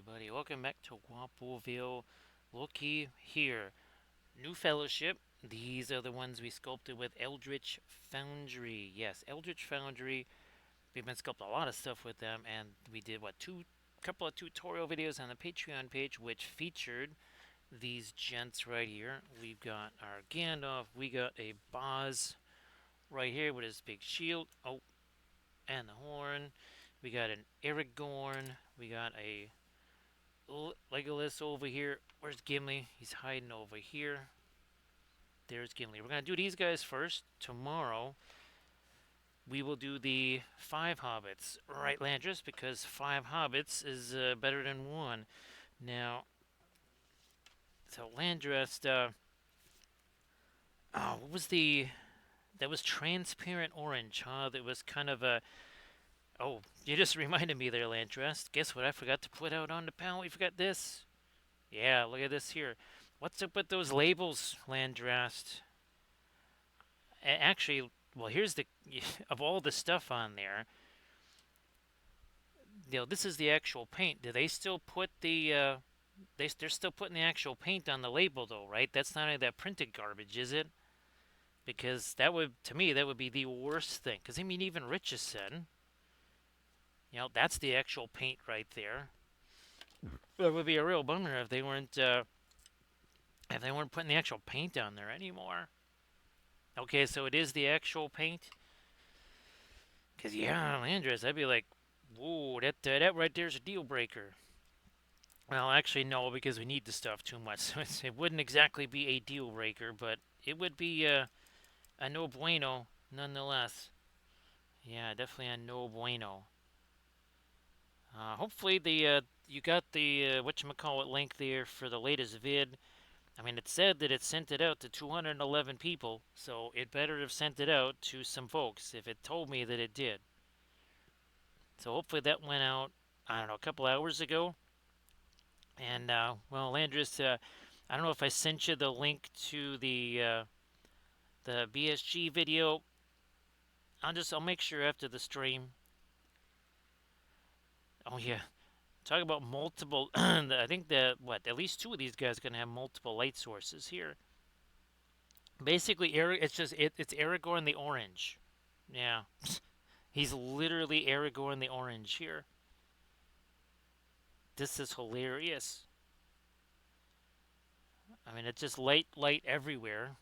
everybody. Welcome back to Guapoville. Looky here. New fellowship. These are the ones we sculpted with Eldritch Foundry. Yes, Eldritch Foundry. We've been sculpting a lot of stuff with them, and we did couple of tutorial videos on the Patreon page, which featured these gents right here. We've got our Gandalf. We got a Boz right here with his big shield. Oh, and the horn. We got an Aragorn. We got a Legolas over here. Where's Gimli? He's hiding over here. There's Gimli. We're going to do these guys first. Tomorrow, we will do the 5 hobbits. Right, Landris? Because 5 hobbits is better than one. Now, so Landris, what was the... That was transparent orange, huh? That was kind of a... Oh, you just reminded me there, Landris. Guess what I forgot to put out on the panel? We forgot this. Yeah, look at this here. What's up with those labels, Landrast? Actually, well, here's the of all the stuff on there. This is the actual paint. Do they still put the they're still putting the actual paint on the label though, right? That's not any of that printed garbage, is it? Because that would, to me, that would be the worst thing. Because I mean, even Richardson, that's the actual paint right there. That would be a real bummer if they weren't putting the actual paint on there anymore. Okay, so it is the actual paint. Cause yeah, Landris, I'd be like, whoa, that right there's a deal breaker. Well, actually, no, because we need the stuff too much. So it wouldn't exactly be a deal breaker, but it would be a no bueno nonetheless. Yeah, definitely a no bueno. Hopefully you got the whatchamacallit link there for the latest vid. I mean, it said that it sent it out to 211 people, so it better have sent it out to some folks if it told me that it did. So hopefully that went out, I don't know, a couple hours ago. And, well, Landris, I don't know if I sent you the link to the BSG video. I'll make sure after the stream. Oh, yeah. Talk about multiple, I think that, at least 2 of these guys are going to have multiple light sources here. Basically, it's Aragorn the Orange. Yeah. He's literally Aragorn the Orange here. This is hilarious. I mean, it's just light everywhere.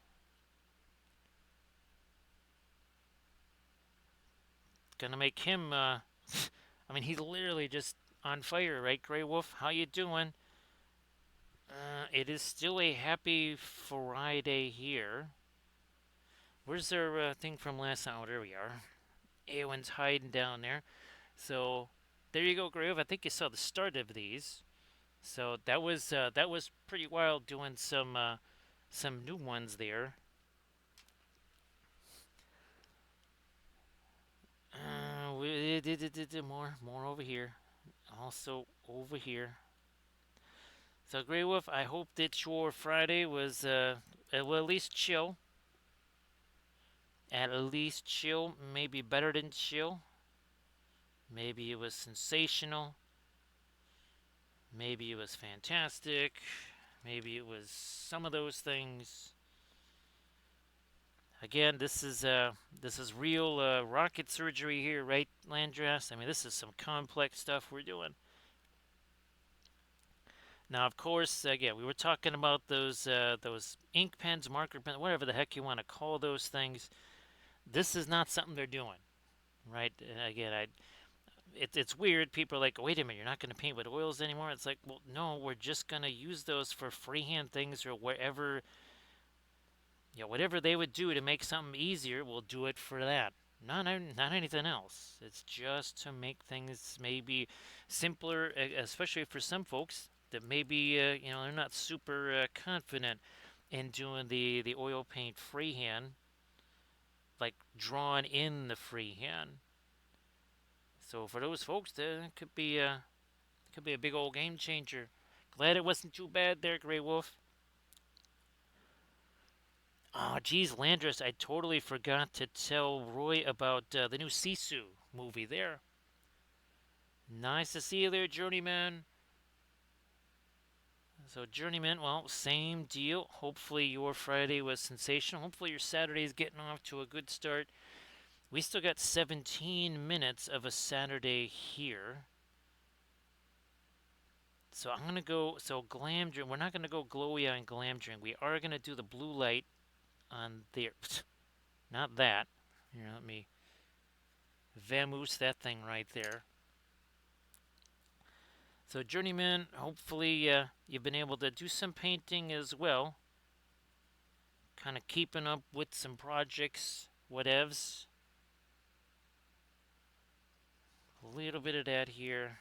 Gonna make him, I mean, he's literally just on fire, right, Grey Wolf? How you doing? It is still a happy Friday here. Where's their thing from last night? Oh, there we are. Eowyn's hiding down there. So, there you go, Grey Wolf. I think you saw the start of these. So that was pretty wild doing some new ones there. We did more over here, also over here. So Grey Wolf, I hope that your Friday was well, at least chill. At least chill, maybe better than chill. Maybe it was sensational. Maybe it was fantastic. Maybe it was some of those things. Again, this is real rocket surgery here, right, Landras? I mean, this is some complex stuff we're doing. Now, of course, again, we were talking about those ink pens, marker pens, whatever the heck you want to call those things. This is not something they're doing, right? Again, it's weird. People are like, wait a minute, you're not going to paint with oils anymore? It's like, well, no, we're just going to use those for freehand things or wherever. Whatever they would do to make something easier, we'll do it for that. Not anything else. It's just to make things maybe simpler, especially for some folks that maybe they're not super confident in doing the oil paint freehand, like drawn in the freehand. So for those folks, that could be a big old game changer. Glad it wasn't too bad there, Grey Wolf. Oh, geez, Landris, I totally forgot to tell Roy about the new Sisu movie there. Nice to see you there, Journeyman. So Journeyman, well, same deal. Hopefully your Friday was sensational. Hopefully your Saturday is getting off to a good start. We still got 17 minutes of a Saturday here. So I'm gonna go. So glam drink. We're not gonna go glowy eye and glam drink. We are gonna do the blue light on there. Not that. Here, let me vamoose that thing right there. So Journeyman, hopefully you've been able to do some painting as well. Kind of keeping up with some projects, whatevs. A little bit of that here.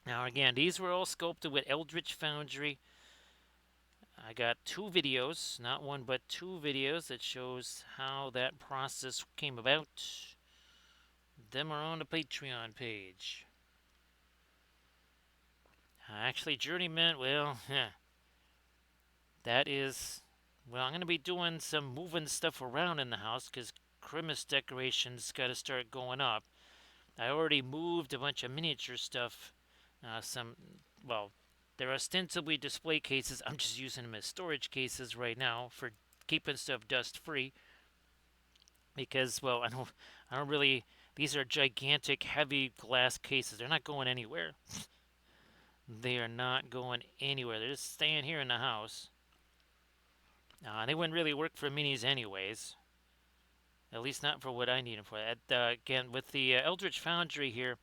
Now again, these were all sculpted with Eldritch Foundry. I got 2 videos, not one but 2 videos that shows how that process came about. Them are on the Patreon page. Actually, Journeyman, well, that is, well, I'm going to be doing some moving stuff around in the house because Christmas decorations got to start going up. I already moved a bunch of miniature stuff. Well, they're ostensibly display cases. I'm just using them as storage cases right now for keeping stuff dust free. Because, well, I don't really. These are gigantic, heavy glass cases. They're not going anywhere. They are not going anywhere. They're just staying here in the house. They wouldn't really work for minis anyways. At least not for what I need them for. Again, with the Eldritch Foundry here,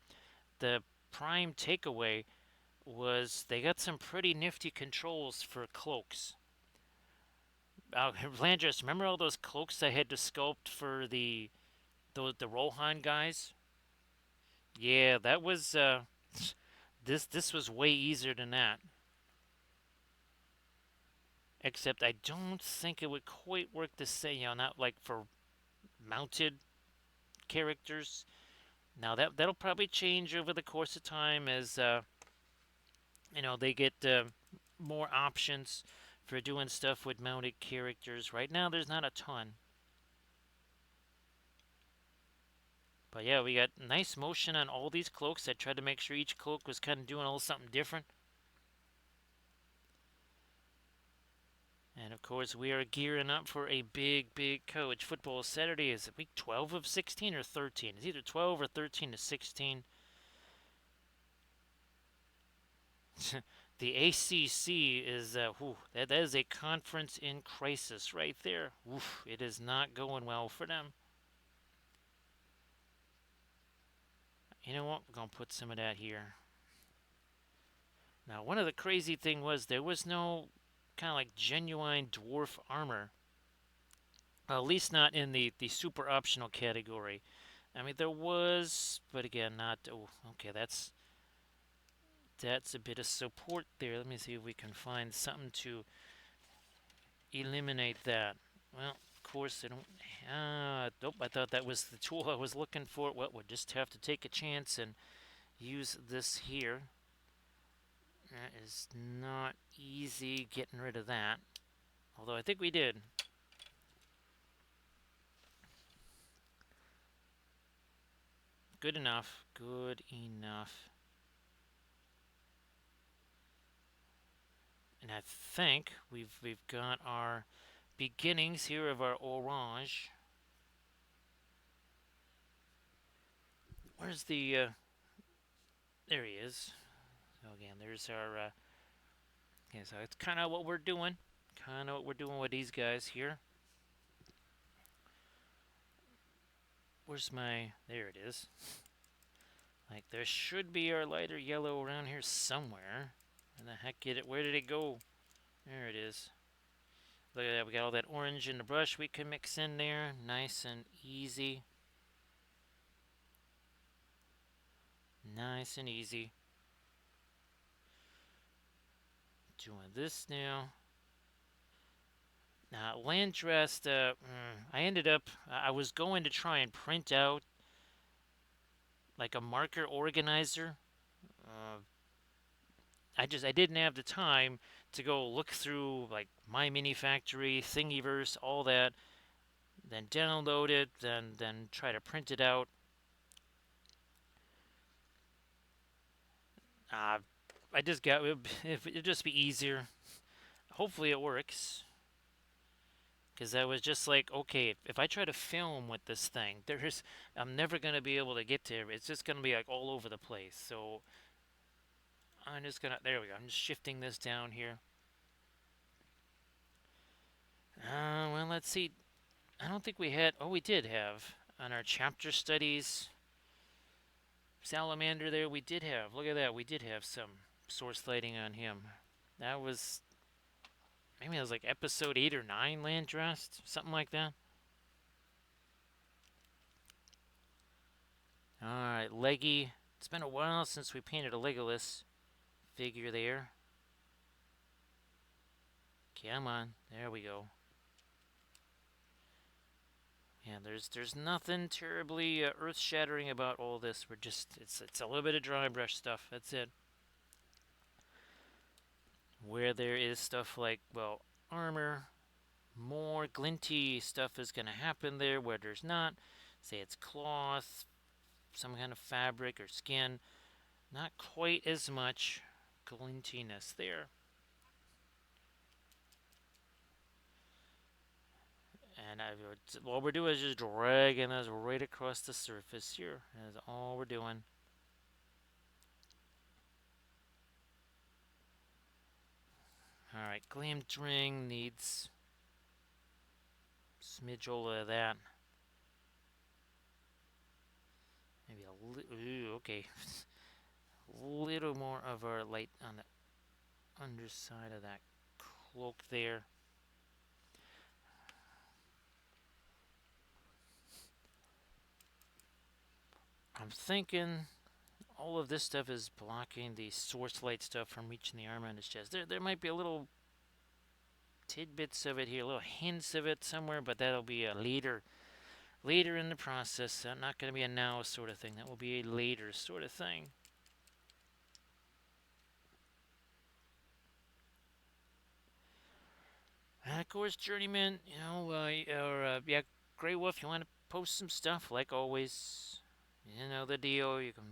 the prime takeaway was they got some pretty nifty controls for cloaks. Landris, remember all those cloaks I had to sculpt for the Rohan guys? Yeah, that was this was way easier than that. Except I don't think it would quite work the same, not like for mounted characters. Now that'll probably change over the course of time as they get more options for doing stuff with mounted characters. Right now, there's not a ton. But yeah, we got nice motion on all these cloaks. I tried to make sure each cloak was kind of doing a little something different. And of course, we are gearing up for a big college football Saturday. Is it week 12 of 16 or 13? It's either 12 or 13 to 16. The ACC is, that is a conference in crisis right there. Oof, it is not going well for them. You know what? We're going to put some of that here. Now, one of the crazy thing was there was no kind of like genuine dwarf armor. At least not in the super optional category. I mean, there was, but again, not. Oh, okay, that's a bit of support there. Let me see if we can find something to eliminate that. Well, of course, I don't. Nope, I thought that was the tool I was looking for. Well, we'll just have to take a chance and use this here. That is not easy getting rid of that. Although I think we did. Good enough. Good enough. And I think we've got our beginnings here of our orange. Where's the there he is. So again, there's our yeah, so it's kind of what we're doing. Kind of what we're doing with these guys here. Where's my there it is. Like there should be our lighter yellow around here somewhere. Where the heck did it? Where did it go? There it is. Look at that. We got all that orange in the brush we can mix in there. Nice and easy. Nice and easy. Doing this now. Now, Landrest, I ended up, I was going to try and print out like a marker organizer. I didn't have the time to go look through like My Mini Factory, Thingiverse, all that, then download it, then try to print it out. I just got it'll just be easier. Hopefully it works. Because I was just like, okay, if I try to film with this thing, I'm never gonna be able to get to it. It's just gonna be like all over the place. So I'm just gonna, there we go. I'm just shifting this down here. Well, let's see. I don't think we had. Oh, we did have on our chapter studies salamander there. We did have. Look at that. We did have some source lighting on him. That was maybe it was like episode 8 or 9, land dressed, something like that. All right, Leggy. It's been a while since we painted a Legolas figure there. Come on, there we go. Yeah, there's nothing terribly earth-shattering about all this. We're just it's a little bit of dry brush stuff. That's it. Where there is stuff like, well, armor, more glinty stuff is going to happen there. Where there's not, say it's cloth, some kind of fabric or skin, not quite as much glintiness there. And all we're doing is just dragging us right across the surface here. That's all we're doing. Alright, Glammed Ring needs smidge of that. Maybe a little, okay. A little more of our light on the underside of that cloak there. I'm thinking all of this stuff is blocking the source light stuff from reaching the armor on his chest. There might be a little tidbits of it here, little hints of it somewhere, but that'll be a later in the process. Not going to be a now sort of thing. That will be a later sort of thing. And of course, Journeyman, yeah, Grey Wolf, you want to post some stuff, like always. You know the deal. You can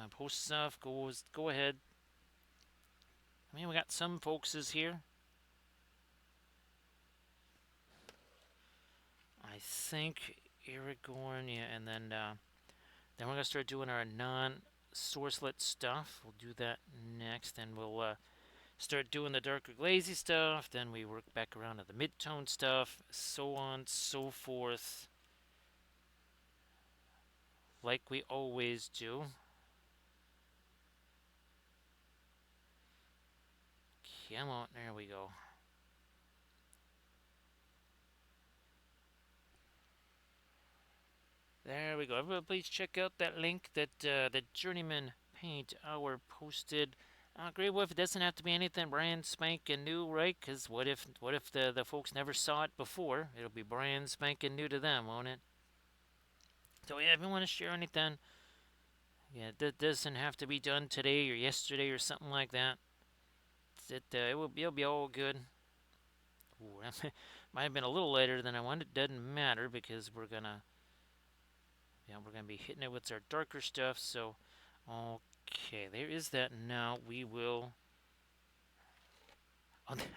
post stuff. Go ahead. I mean, we got some folkses here. I think Aragorn, yeah, and then we're gonna start doing our non-sourcelet stuff. We'll do that next, and we'll start doing the darker glazy stuff. Then we work back around to the mid-tone stuff, so on, so forth, like we always do. Come on, there we go. There we go. Everybody, please check out that link that the Journeyman Paint Hour posted. Grey Wolf, it doesn't have to be anything brand spanking new, right? Because what if the folks never saw it before? It'll be brand spanking new to them, won't it? So yeah, if you want to share anything, yeah, that doesn't have to be done today or yesterday or something like that. It'll be all good. Ooh, that might have been a little later than I wanted. It doesn't matter because we're gonna be hitting it with our darker stuff. So, okay, there is that. Now we will.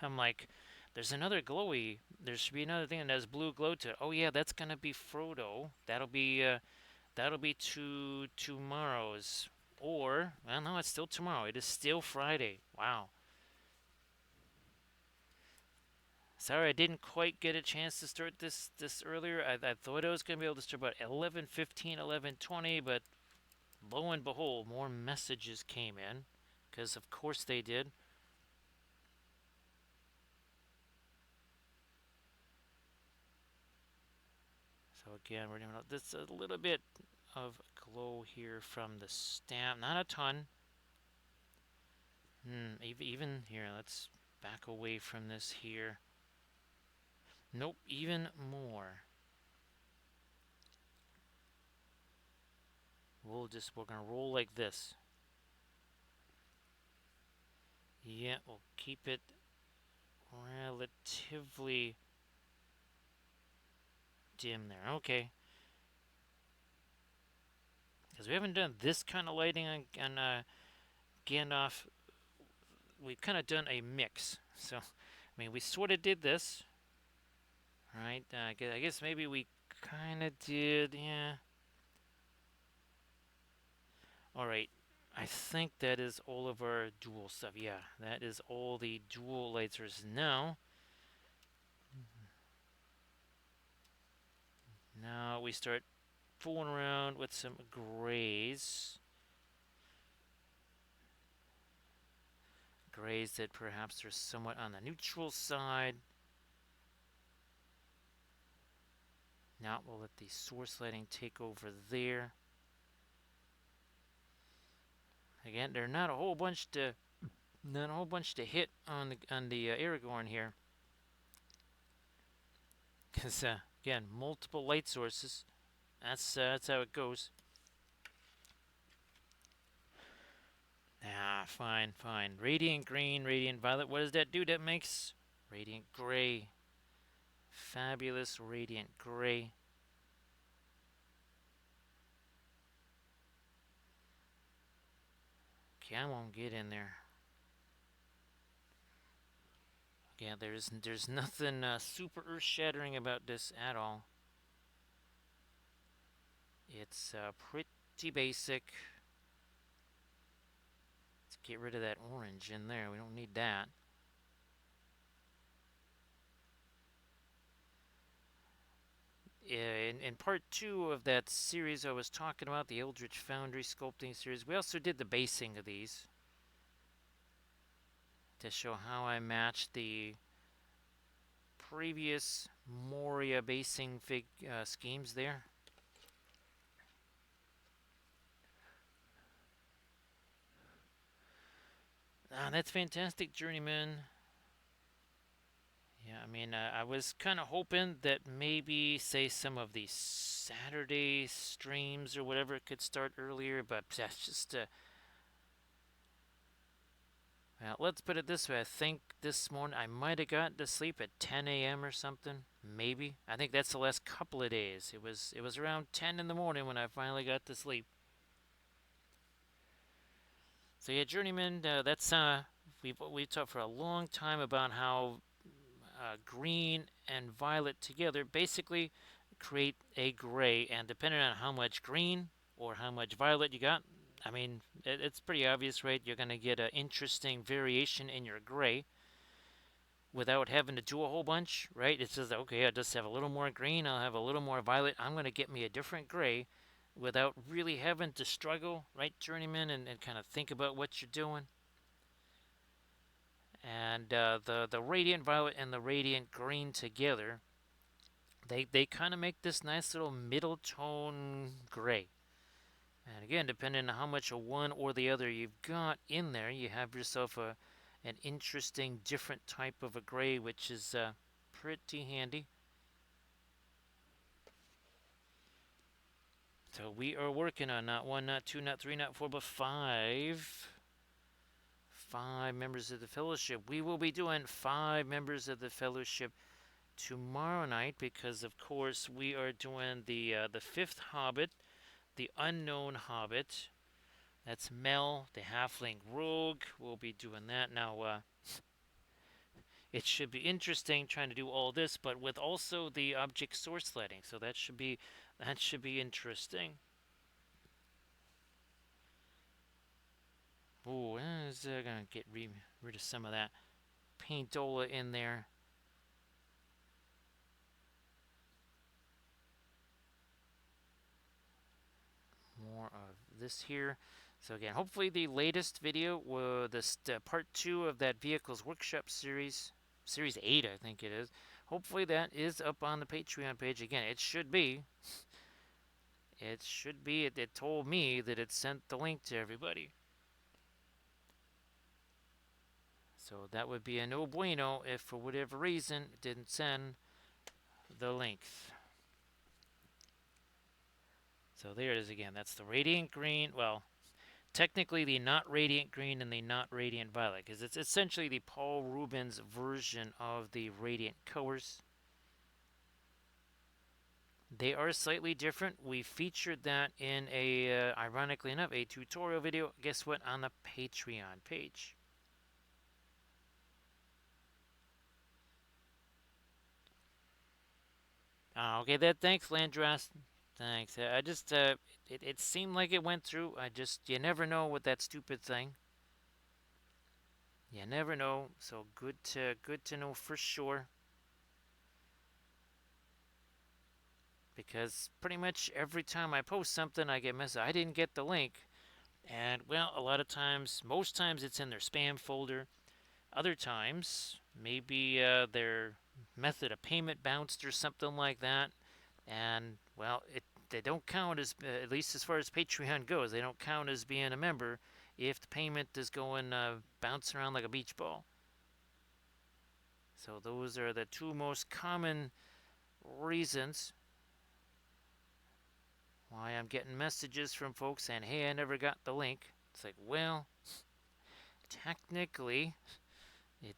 I'm like, there's another glowy. There should be another thing that has blue glow to it. Oh yeah, that's gonna be Frodo. That'll be tomorrow's. Or, well, no, it's still tomorrow. It is still Friday. Wow. Sorry, I didn't quite get a chance to start this earlier. I thought I was going to be able to start about 11:15, 11:20, but lo and behold, more messages came in, because of course they did. So again, we're doing this a little bit of glow here from the stamp. Not a ton. Even here, let's back away from this here. Nope, even more. We're gonna roll like this. Yeah, we'll keep it relatively dim there. Okay. Because we haven't done this kind of lighting on Gandalf we've kind of done a mix. So, I mean, we sort of did this, right? I guess maybe we kind of did, yeah. All right. I think that is all of our dual stuff. Yeah, that is all the dual lasers. Now we start fooling around with some grays. Grays that perhaps are somewhat on the neutral side. Now we'll let the source lighting take over there. Again, there's not a whole bunch to hit on the Aragorn here, because again, multiple light sources. That's how it goes. Ah, fine. Radiant green, radiant violet. What does that do? That makes radiant gray. Fabulous radiant gray. Okay, I won't get in there. Yeah, there's nothing super earth-shattering about this at all. It's pretty basic. Let's get rid of that orange in there. We don't need that. In part 2 of that series I was talking about, the Eldritch Foundry sculpting series, we also did the basing of these to show how I matched the previous Moria basing schemes there. That's fantastic, Journeyman. Yeah, I mean, I was kind of hoping that maybe, say, some of the Saturday streams or whatever could start earlier, but that's just well, let's put it this way. I think this morning I might have gotten to sleep at 10 a.m. or something. Maybe. I think that's the last couple of days. It was around 10 in the morning when I finally got to sleep. So yeah, Journeyman. That's we've talked for a long time about how green and violet together basically create a gray, and depending on how much green or how much violet you got, I mean, it's pretty obvious, right? You're going to get an interesting variation in your gray without having to do a whole bunch, right? It says, okay, I just have a little more green, I'll have a little more violet, I'm going to get me a different gray without really having to struggle, right, Journeyman, and kind of think about what you're doing. And the radiant violet and the radiant green together, they kind of make this nice little middle tone gray. And again, depending on how much of one or the other you've got in there, you have yourself an interesting different type of a gray, which is pretty handy. So we are working on not one, not two, not three, not four, but five members of the fellowship. We will be doing 5 members of the fellowship tomorrow night because, of course, we are doing the 5th Hobbit, the Unknown Hobbit. That's Mel, the Halfling Rogue. We'll be doing that now. It should be interesting trying to do all this, but with also the object source lighting. So that should be interesting. Ooh, is gonna get rid of some of that paintola in there. More of this here. So again, hopefully the latest video, this part 2 of that Vehicles Workshop series, series 8 I think it is. Hopefully that is up on the Patreon page. Again, it should be. It should be. It told me that it sent the link to everybody. So that would be a no bueno if for whatever reason it didn't send the link. So there it is again. That's the radiant green. Well, technically the not radiant green and the not radiant violet, because it's essentially the Paul Rubens version of the radiant colors. They are slightly different. We featured that in a, ironically enough, a tutorial video. Guess what? On the Patreon page. Okay, thanks, Landras. Thanks. I just it seemed like it went through. You never know with that stupid thing. You never know. So good to know for sure. Because pretty much every time I post something, I get message. I didn't get the link, and well, a lot of times, most times it's in their spam folder. Other times, maybe their method of payment bounced or something like that. And well, they don't count as at least as far as Patreon goes. They don't count as being a member if the payment is going bouncing around like a beach ball. So those are the two most common reasons why I'm getting messages from folks saying, "Hey, I never got the link." It's like, well, technically, it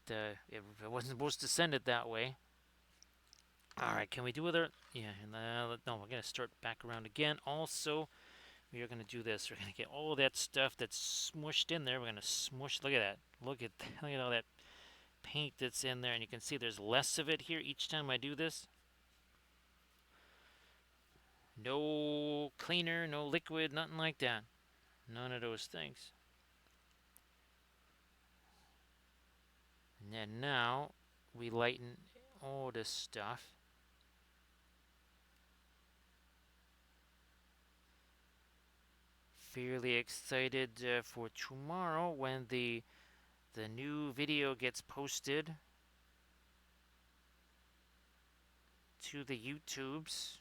wasn't supposed to send it that way. All right, can we do other? Yeah, and no, we're gonna start back around again. Also, we are gonna do this. We're gonna get all that stuff that's smushed in there. We're gonna smush. Look at that. Look at all that paint that's in there, and you can see there's less of it here each time I do this. No cleaner, no liquid, nothing like that. None of those things. And then now we lighten all this stuff. Fairly excited for tomorrow when the new video gets posted to the YouTubes.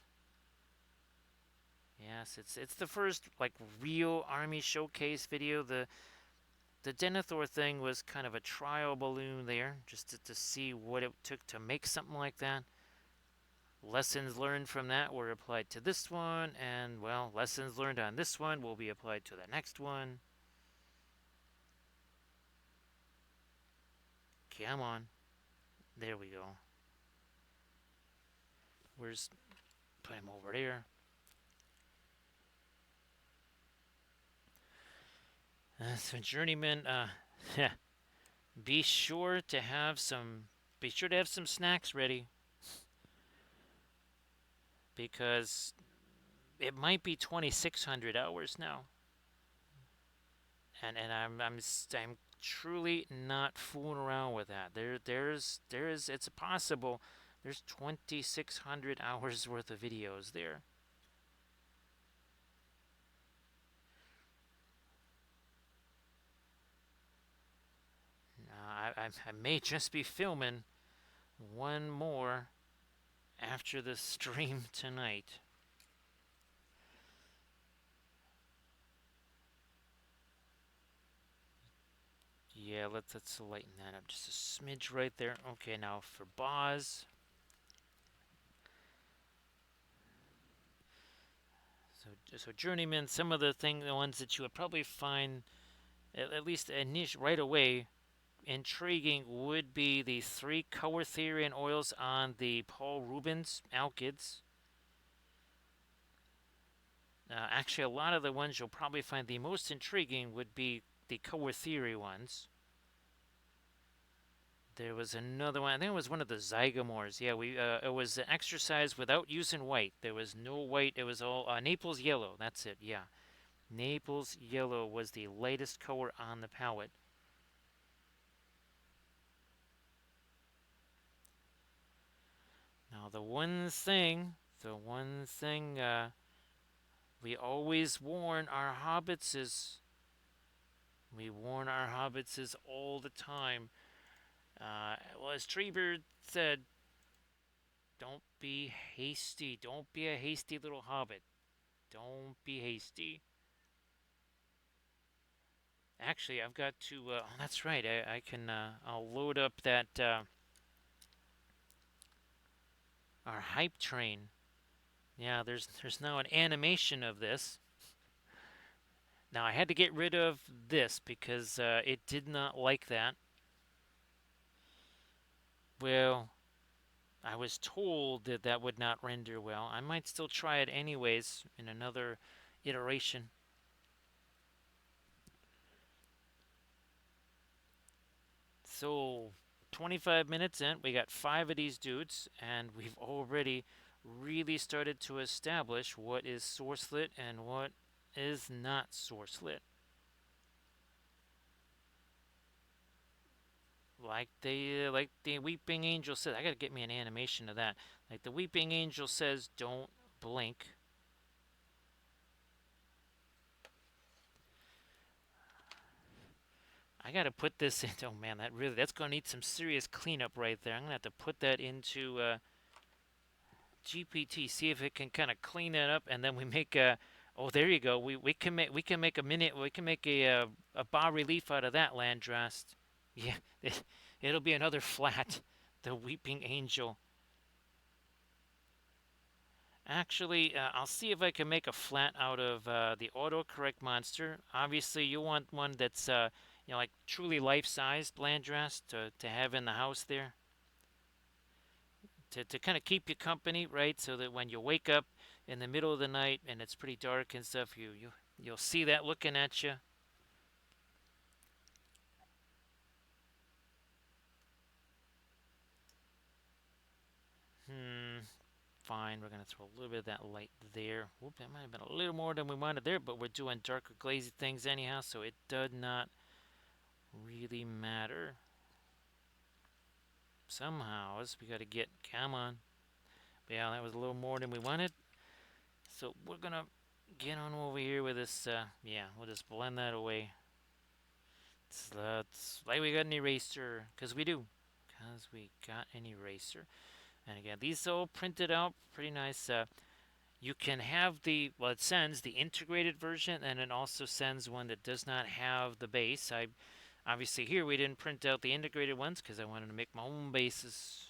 Yes, it's the first like real army showcase video. The Denethor thing was kind of a trial balloon there, just to see what it took to make something like that. Lessons learned from that were applied to this one, and well, lessons learned on this one will be applied to the next one. Come on. There we go. Where's put him over there? So journeyman, yeah. Be sure to have some. Be sure to have some snacks ready because it might be 2,600 hours now, and I'm truly not fooling around with that. There's it's possible. There's 2,600 hours worth of videos there. I may just be filming one more after the stream tonight. Yeah, let's lighten that up just a smidge right there. Okay, now for Boz. So journeyman, some of the ones that you would probably find at least right away intriguing would be the 3 coertherian oils on the Paul Rubens alkyds. Actually, a lot of the ones you'll probably find the most intriguing would be the coerthery ones. There was another one. I think it was one of the zygomores. Yeah, it was an exercise without using white. There was no white. It was all Naples yellow. That's it. Yeah, Naples yellow was the lightest color on the palette. Now the one thing we always warn our hobbits is we warn our hobbits is all the time. Well, as Treebird said, don't be hasty. Don't be a hasty little hobbit. Don't be hasty. Actually, I've got to. Oh, that's right. I can. I'll load up that our hype train. Yeah, there's now an animation of this. Now I had to get rid of this because it did not like that. Well, I was told that that would not render well. I might still try it anyways in another iteration. So 25 minutes in, we got 5 of these dudes, and we've already really started to establish what is source lit and what is not source lit. Like the Weeping Angel says, I gotta get me an animation of that. Like the Weeping Angel says, don't blink. I gotta put this into. Oh man, that's gonna need some serious cleanup right there. I'm gonna have to put that into GPT, see if it can kind of clean that up, and then we make a. Oh, there you go. We can make a minute. We can make a bas relief out of that Landrast. Yeah, it'll be another flat. The Weeping Angel. Actually, I'll see if I can make a flat out of the autocorrect monster. Obviously, you want one that's like truly life-sized Landrast to have in the house there to kind of keep you company, right? So that when you wake up in the middle of the night and it's pretty dark and stuff, you'll see that looking at you. Hmm. Fine, we're gonna throw a little bit of that light there. Whoop, that might have been a little more than we wanted there, but we're doing darker glazy things anyhow, so it does not really matter. Somehow, we gotta get, come on. But yeah, that was a little more than we wanted. So we're gonna get on over here with this, yeah, we'll just blend that away. It's like we got an eraser, because we do. Because we got an eraser. And again, these all printed out pretty nice. You can have well, it sends the integrated version, and it also sends one that does not have the base. Obviously here we didn't print out the integrated ones because I wanted to make my own bases.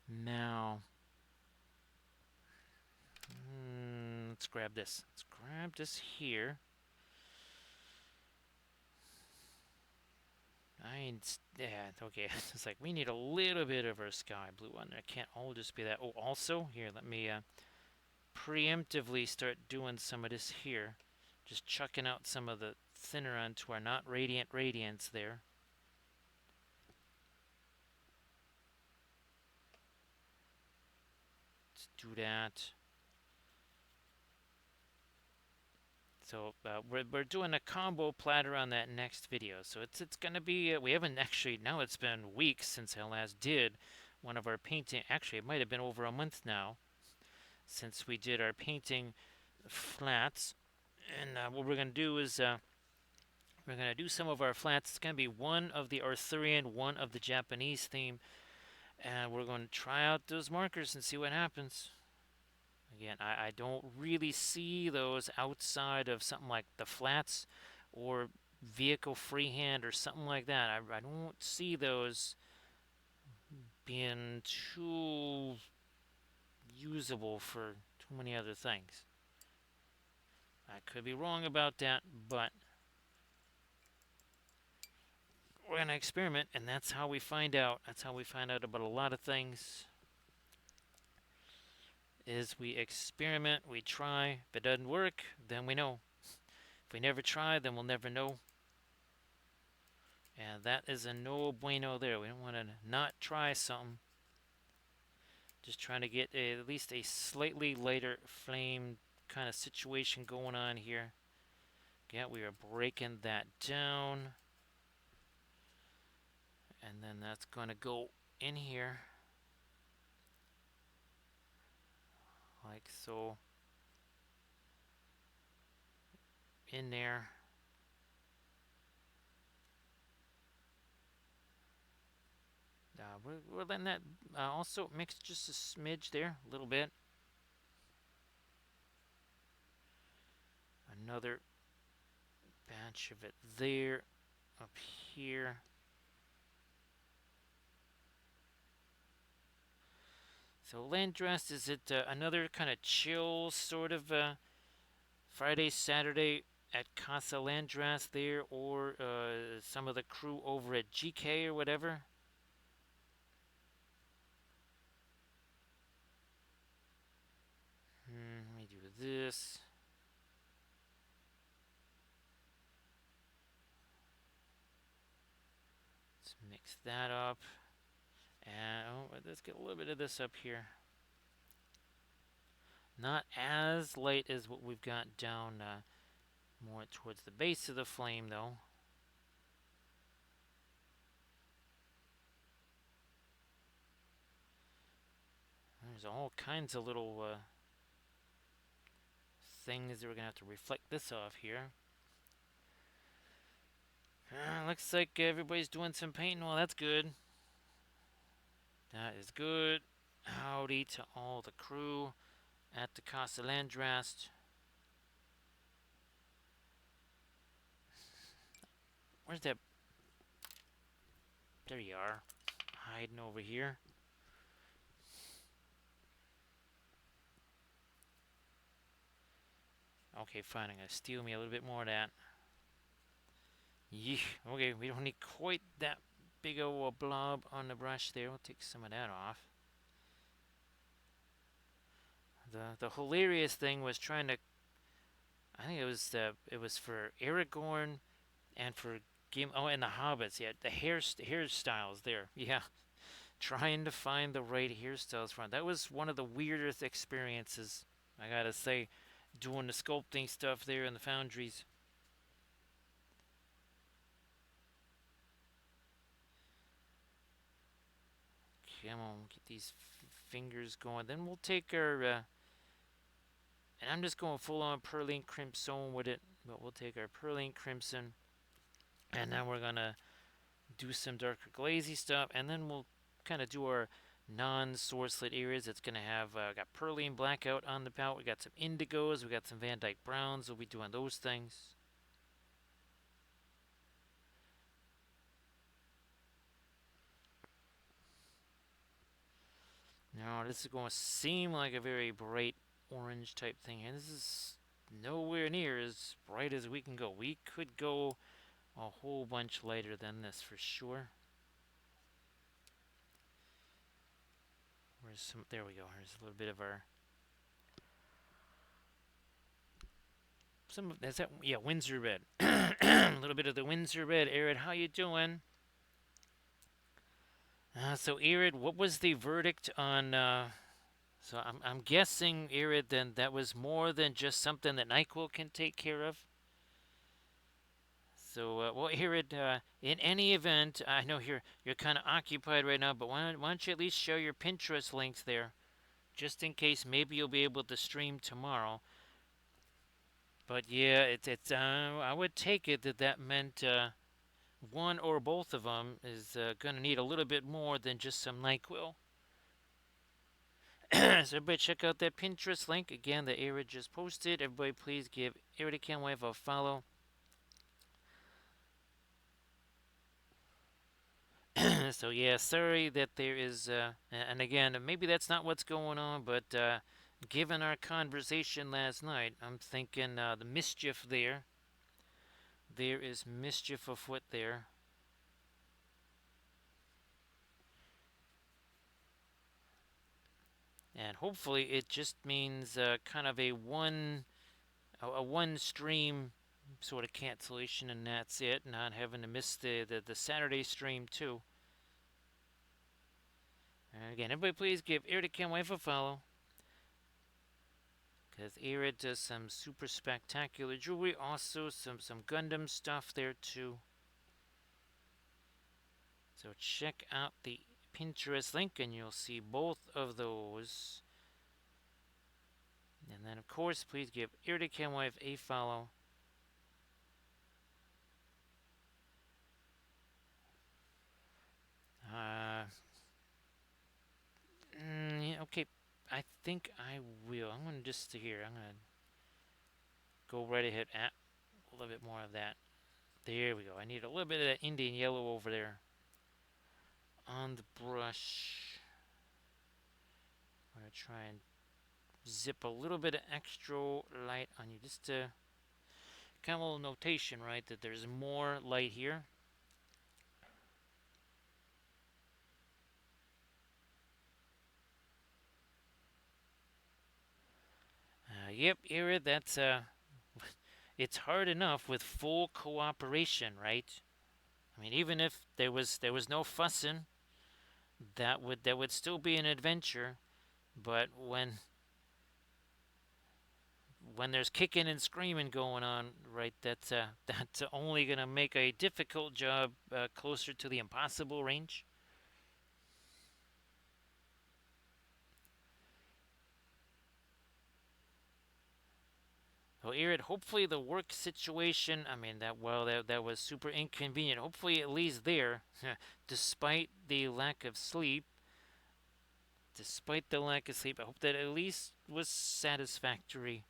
Now, let's grab this. Let's grab this here. Yeah, okay. It's like we need a little bit of our sky blue on there. It can't all just be that. Oh, also, here, let me preemptively start doing some of this here. Just chucking out some of the thinner onto our not radiant radiance there. Let's do that. So we're doing a combo platter on that next video. So it's gonna be we haven't actually, now it's been weeks since I last did one of our painting. Actually, it might have been over a month now since we did our painting flats. And what we're gonna do is we're gonna do some of our flats. It's gonna be one of the Arthurian, one of the Japanese theme, and we're going to try out those markers and see what happens. Again, I don't really see those outside of something like the flats or vehicle freehand or something like that. I don't see those being too usable for too many other things. I could be wrong about that, but we're going to experiment, and that's how we find out. That's how we find out about a lot of things. Is we experiment, we try. If it doesn't work, then we know. If we never try, then we'll never know. And that is a no bueno there. We don't want to not try something. Just trying to get at least a slightly lighter flame kind of situation going on here. Yeah, we are breaking that down. And then that's going to go in here. Like so. In there. We're letting that also mix just a smidge there, a little bit. Another batch of it there, up here. So Landrast, is it another kind of chill sort of Friday, Saturday at Casa Landrast there, or some of the crew over at GK or whatever? Let me do this. Let's mix that up. And let's get a little bit of this up here. Not as light as what we've got down more towards the base of the flame, though. There's all kinds of little things that we're going to have to reflect this off here. Looks like everybody's doing some painting. Well, that's good. That is good. Howdy to all the crew at the Casa Landrast. Where's that? There you are. Hiding over here. Okay, fine. I'm going to steal me a little bit more of that. Yeah, okay, we don't need quite that big of a blob on the brush there. We'll take some of that off. The hilarious thing was trying to. I think it was for Aragorn and for Game. Oh, and the Hobbits. Yeah, the hairstyles there. Yeah, trying to find the right hairstyles for. That was one of the weirdest experiences. I gotta say, doing the sculpting stuff there in the foundries. Come on, get these fingers going. Then we'll take our, and I'm just going full on Perline Crimson with it, but we'll take our Perline Crimson, and then we're gonna do some darker glazy stuff, and then we'll kind of do our non-source lit areas. It's gonna have got Perline Blackout on the palette. We got some indigos. We got some Van Dyke Browns. We'll be doing those things. Now this is going to seem like a very bright orange type thing, and this is nowhere near as bright as we can go. We could go a whole bunch lighter than this for sure. Where's some? There we go. Here's a little bit of our. Is that? Yeah, Windsor Red. A little bit of the Windsor Red. Arid, how you doing? So Arid, what was the verdict on? So I'm guessing Arid, then that was more than just something that NyQuil can take care of. So, well, Arid, in any event, I know you're kind of occupied right now, but why don't you at least share your Pinterest links there, just in case maybe you'll be able to stream tomorrow. But yeah, it's I would take it that meant one or both of them is gonna need a little bit more than just some NyQuil. So everybody check out that Pinterest link again that Arid just posted. Everybody please give Arid Canwave a follow. So yeah, sorry that there is, and again, maybe that's not what's going on, but given our conversation last night, I'm thinking the mischief there. There is mischief afoot there. And hopefully it just means kind of a one stream sort of cancellation, and that's it. Not having to miss the Saturday stream too. And again, everybody please give Arid Canwave a follow, because Arid does some super spectacular jewelry. Also some Gundam stuff there too. So check out the Pinterest link and you'll see both of those. And then of course please give Arid Canwave a follow. Yeah, okay, I think I will. I'm gonna just here. I'm gonna go right ahead. At a little bit more of that. There we go. I need a little bit of that Indian yellow over there on the brush. I'm gonna try and zip a little bit of extra light on you, just to kind of a little notation, right? That there's more light here. Yep, Arid, that's it's hard enough with full cooperation, right? I mean, even if there was no fussing, that would still be an adventure. But when there's kicking and screaming going on, right, that's only gonna make a difficult job closer to the impossible range. Well, Erid, hopefully the work situation, I mean, that was super inconvenient. Hopefully, at least there, despite the lack of sleep, I hope that at least was satisfactory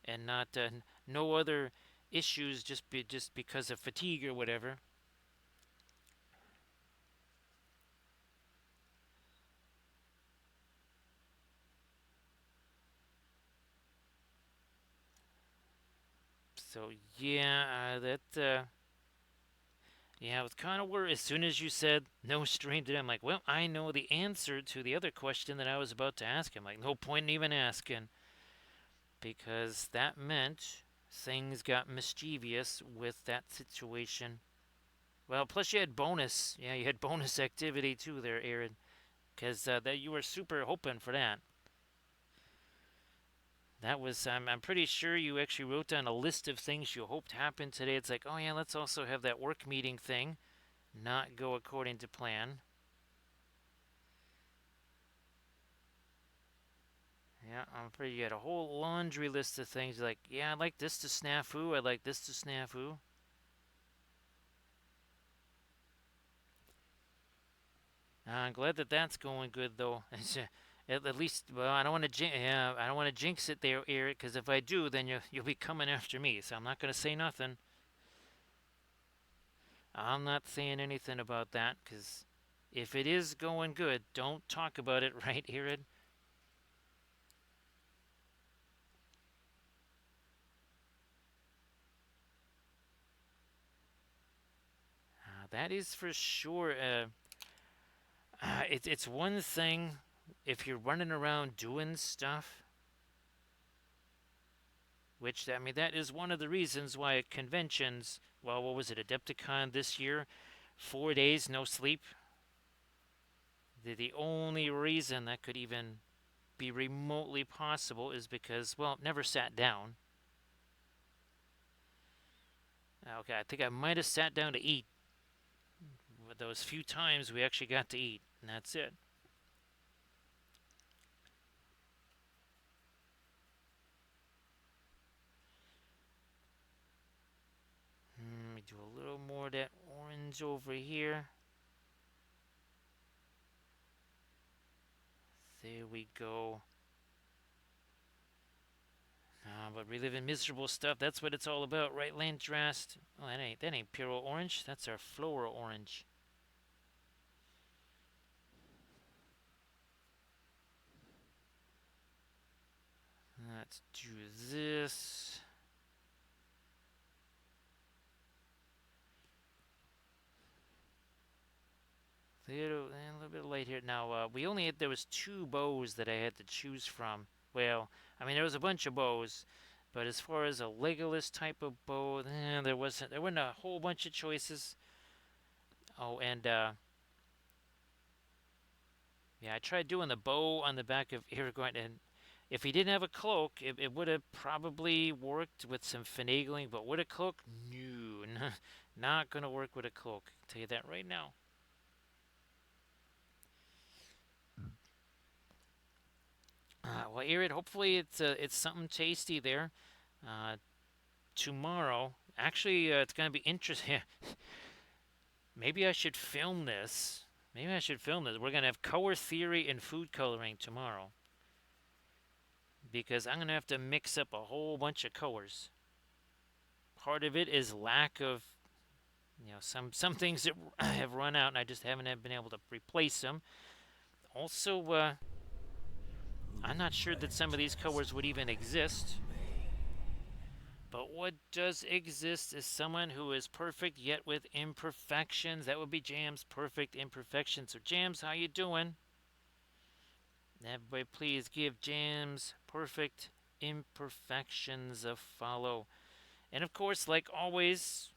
and not no other issues just because of fatigue or whatever. So yeah, yeah, I was kind of worried as soon as you said no stream today. I'm like, well, I know the answer to the other question that I was about to ask him. Like, no point in even asking because that meant things got mischievous with that situation. Well, plus you had bonus. Yeah, you had bonus activity too there, Aaron, because that you were super hoping for that. That was I'm pretty sure you actually wrote down a list of things you hoped happened today. It's like, oh yeah, let's also have that work meeting thing not go according to plan. Yeah, I'm pretty. You had a whole laundry list of things like, yeah, I'd like this to snafu. I'd like this to snafu. I'm glad that that's going good though. At least, well, I don't want to yeah, I don't want to jinx it there, Eric, because if I do, then you'll be coming after me. So I'm not gonna say nothing. I'm not saying anything about that because if it is going good, don't talk about it, right, Eric? That is for sure. It's one thing if you're running around doing stuff, which I mean that is one of the reasons why at conventions. Well, what was it, Adepticon this year? 4 days no sleep. The only reason that could even be remotely possible is because well, never sat down. Okay, I think I might have sat down to eat. Those few times we actually got to eat, and that's it. Let me do a little more of that orange over here. There we go. But reliving miserable stuff, that's what it's all about, right, Landrast? Oh, that ain't pure orange. That's our floral orange. Let's do this. A little bit late here. Now, we only had, there was two bows that I had to choose from. Well, I mean, there was a bunch of bows, but as far as a Legolas type of bow, there weren't a whole bunch of choices. Oh, and yeah, I tried doing the bow on the back of Aragorn, and if he didn't have a cloak, it would have probably worked with some finagling, but with a cloak, no, not gonna work with a cloak. I'll tell you that right now. Well, Irid, hopefully it's something tasty there. Uh, Tomorrow, actually, it's gonna be interesting. Maybe I should film this. Maybe I should film this. We're gonna have color theory and food coloring tomorrow because I'm gonna have to mix up a whole bunch of colors. Part of it is lack of, some things that have run out and I just haven't been able to replace them. Also, I'm not sure that some of these colors would even exist. But what does exist is someone who is perfect yet with imperfections. That would be Jam's perfect imperfections. So Jams, how you doing? Everybody please give Jam's perfect imperfections a follow. And of course, like always,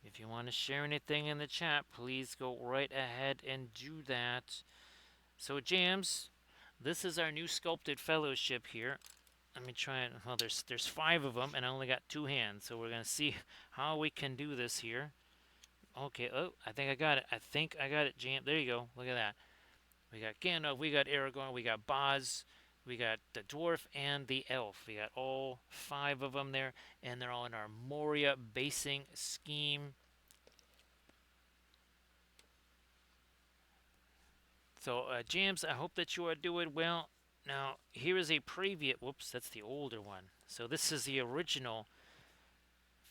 if you want to share anything in the chat, please go right ahead and do that. So Jams, this is our new sculpted fellowship here. Let me try and, well, there's 5 of them, and I only got 2 hands, so we're going to see how we can do this here. Okay, oh, I think I got it. I think I got it, Jam. There you go. Look at that. We got Gandalf, we got Aragorn, we got Boz, we got the dwarf and the elf. We got all 5 of them there, and they're all in our Moria basing scheme. So, Jams, I hope that you are doing well. Now, here is a preview. Whoops, that's the older one. So this is the original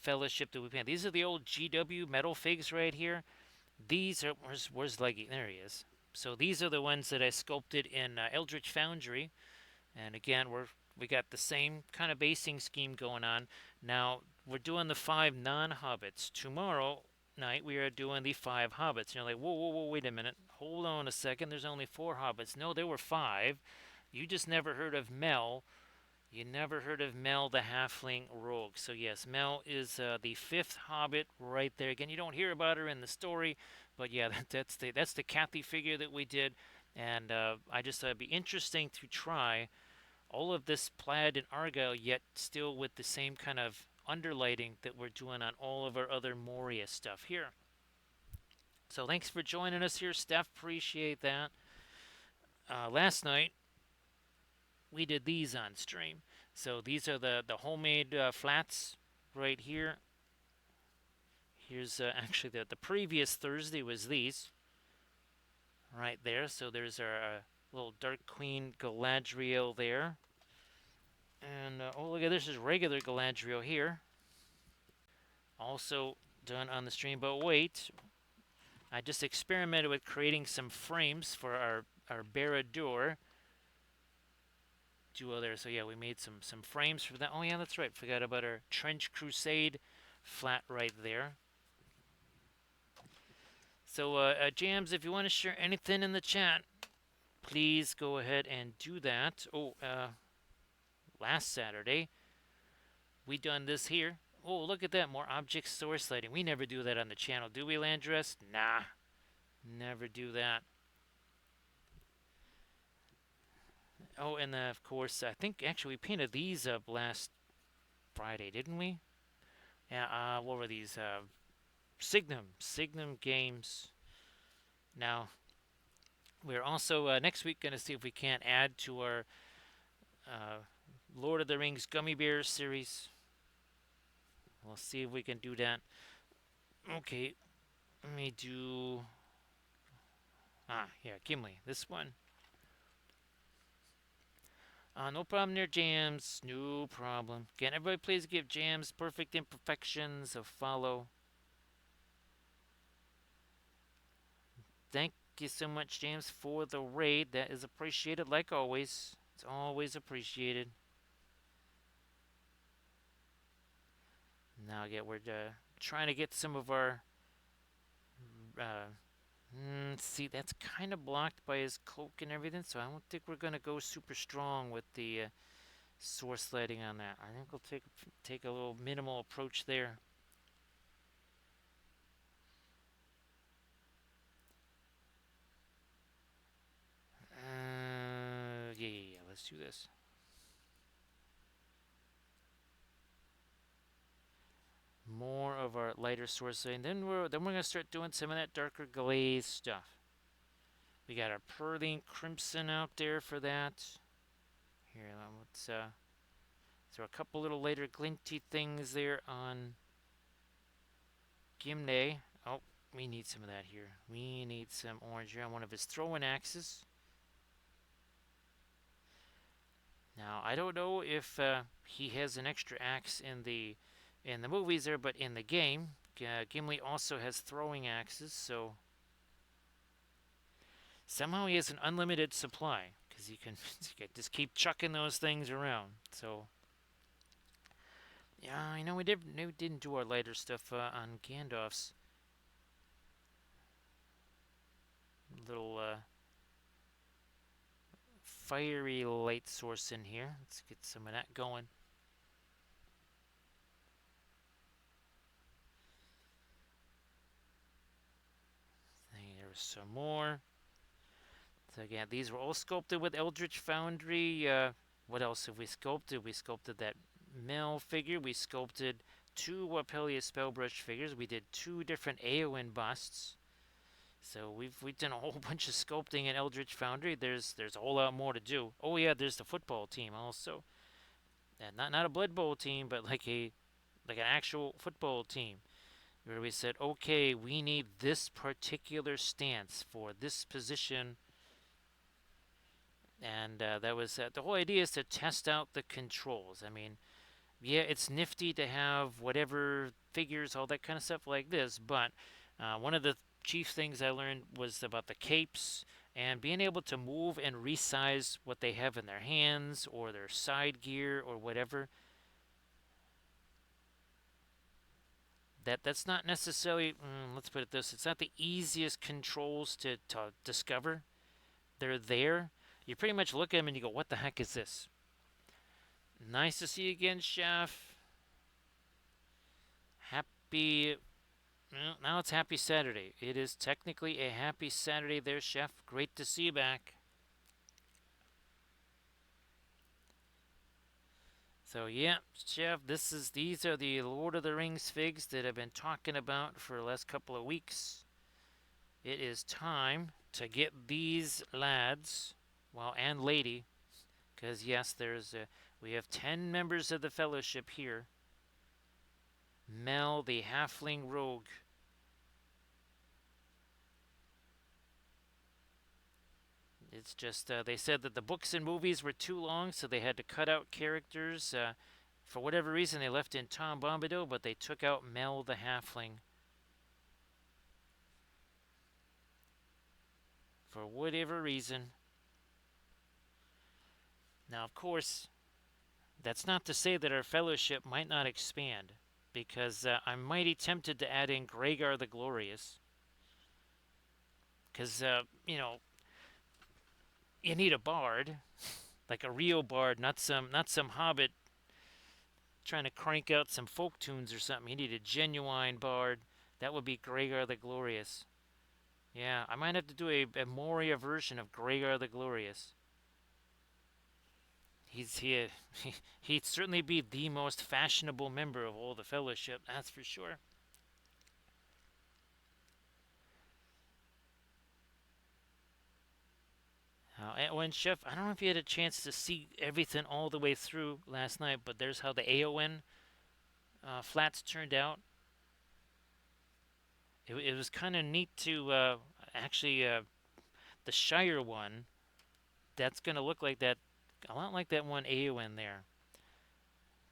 fellowship that we've had. These are the old GW metal figs right here. These are, where's Leggy? There he is. So these are the ones that I sculpted in Eldritch Foundry. And again, we got the same kind of basing scheme going on. Now, we're doing the 5 non-hobbits. Tomorrow night, we are doing the 5 hobbits. You're like, whoa, whoa, whoa, wait a minute. Hold on a second. There's only 4 hobbits. No, there were 5. You just never heard of Mel. You never heard of Mel the Halfling Rogue. So yes, Mel is the 5th hobbit right there. Again, you don't hear about her in the story, but yeah, that's the Kathy figure that we did. And I just thought it'd be interesting to try all of this plaid and argyle, yet still with the same kind of underlighting that we're doing on all of our other Moria stuff here. So thanks for joining us here, Steph. Appreciate that. Last night we did these on stream. So these are the homemade flats right here. Here's actually the previous Thursday was these right there. So there's our little Dark Queen Galadriel there. And oh, look at this, is regular Galadriel here. Also done on the stream, but wait, I just experimented with creating some frames for our Barad-dûr duo there. So yeah, we made some frames for that. Oh yeah, that's right. Forgot about our Trench Crusade flat right there. So Jams, if you want to share anything in the chat, please go ahead and do that. Oh, last Saturday we done this here. Oh, look at that, more object source lighting. We never do that on the channel, do we, Landress? Nah, never do that. Oh, and of course, I think actually we painted these up last Friday, didn't we? Yeah, what were these? Signum Games. Now, we're also next week going to see if we can't add to our Lord of the Rings Gummy Bears series. We'll see if we can do that. Okay, let me do... yeah, Gimli, this one. No problem there, Jams. No problem. Again, everybody please give Jams Perfect Imperfections a follow. Thank you so much, James, for the raid. That is appreciated, like always. It's always appreciated. Now, again, we're trying to get some of our... see, that's kind of blocked by his cloak and everything, so I don't think we're going to go super strong with the source lighting on that. I think we'll take a little minimal approach there. Yeah, let's do this. More of our lighter source lighting. Then we're gonna start doing some of that darker glaze stuff. We got our Pearline Crimson out there for that. Here, let's so a couple little later glinty things there on Gimli. Oh, we need some of that here. We need some orange here on one of his throwing axes. Now, I don't know if he has an extra axe in the movies there, but in the game, Gimli also has throwing axes, so somehow he has an unlimited supply because he can just keep chucking those things around. So yeah, I know we didn't do our lighter stuff on Gandalf's little fiery light source in here. Let's get some of that going. There's some more. So again, these were all sculpted with Eldritch Foundry. What else have we sculpted? We sculpted that Mel figure. We sculpted two Wapelia Spellbrush figures. We did two different Aowen busts. So we've done a whole bunch of sculpting in Eldritch Foundry. There's a whole lot more to do. Oh yeah, there's the football team also. Not a Blood Bowl team, but like an actual football team, where we said, okay, we need this particular stance for this position, and that was the whole idea is to test out the controls. I mean, yeah, it's nifty to have whatever figures, all that kind of stuff like this, but one of the chief things I learned was about the capes and being able to move and resize what they have in their hands or their side gear or whatever. That's not necessarily, let's put it this, it's not the easiest controls to discover. They're there. You pretty much look at them and you go, what the heck is this? Nice to see you again, Chef. Happy, well, now it's Happy Saturday. It is technically a Happy Saturday there, Chef. Great to see you back. So yeah, Chef, these are the Lord of the Rings figs that I've been talking about for the last couple of weeks. It is time to get these lads, well, and lady, because yes, we have 10 members of the Fellowship here. Mel, the Halfling Rogue. It's just, they said that the books and movies were too long, so they had to cut out characters. For whatever reason, they left in Tom Bombadil, but they took out Mel the Halfling. For whatever reason. Now, of course, that's not to say that our fellowship might not expand, because I'm mighty tempted to add in Rhaegar the Glorious. Because, you need a bard, like a real bard, not some hobbit trying to crank out some folk tunes or something. You need a genuine bard. That would be Rhaegar the Glorious. Yeah, I might have to do a Moria version of Rhaegar the Glorious. He'd certainly be the most fashionable member of all the Fellowship, that's for sure. And Chef, I don't know if you had a chance to see everything all the way through last night, but there's how the Aowen flats turned out. It was kind of neat to actually the Shire one. That's going to look like that, a lot like that one Aowen there.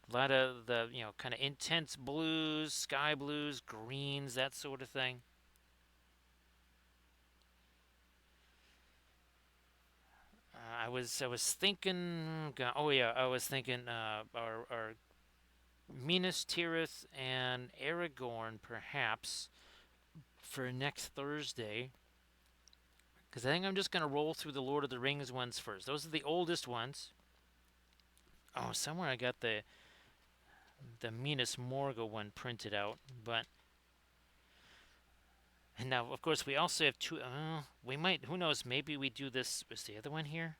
A lot of the kind of intense blues, sky blues, greens, that sort of thing. I was thinking. Oh yeah, I was thinking our Minas Tirith and Aragorn perhaps for next Thursday. Because I think I'm just going to roll through the Lord of the Rings ones first. Those are the oldest ones. Oh, somewhere I got the Minas Morgul one printed out, but and now of course we also have two. We might, who knows? Maybe we do this. Was the other one here?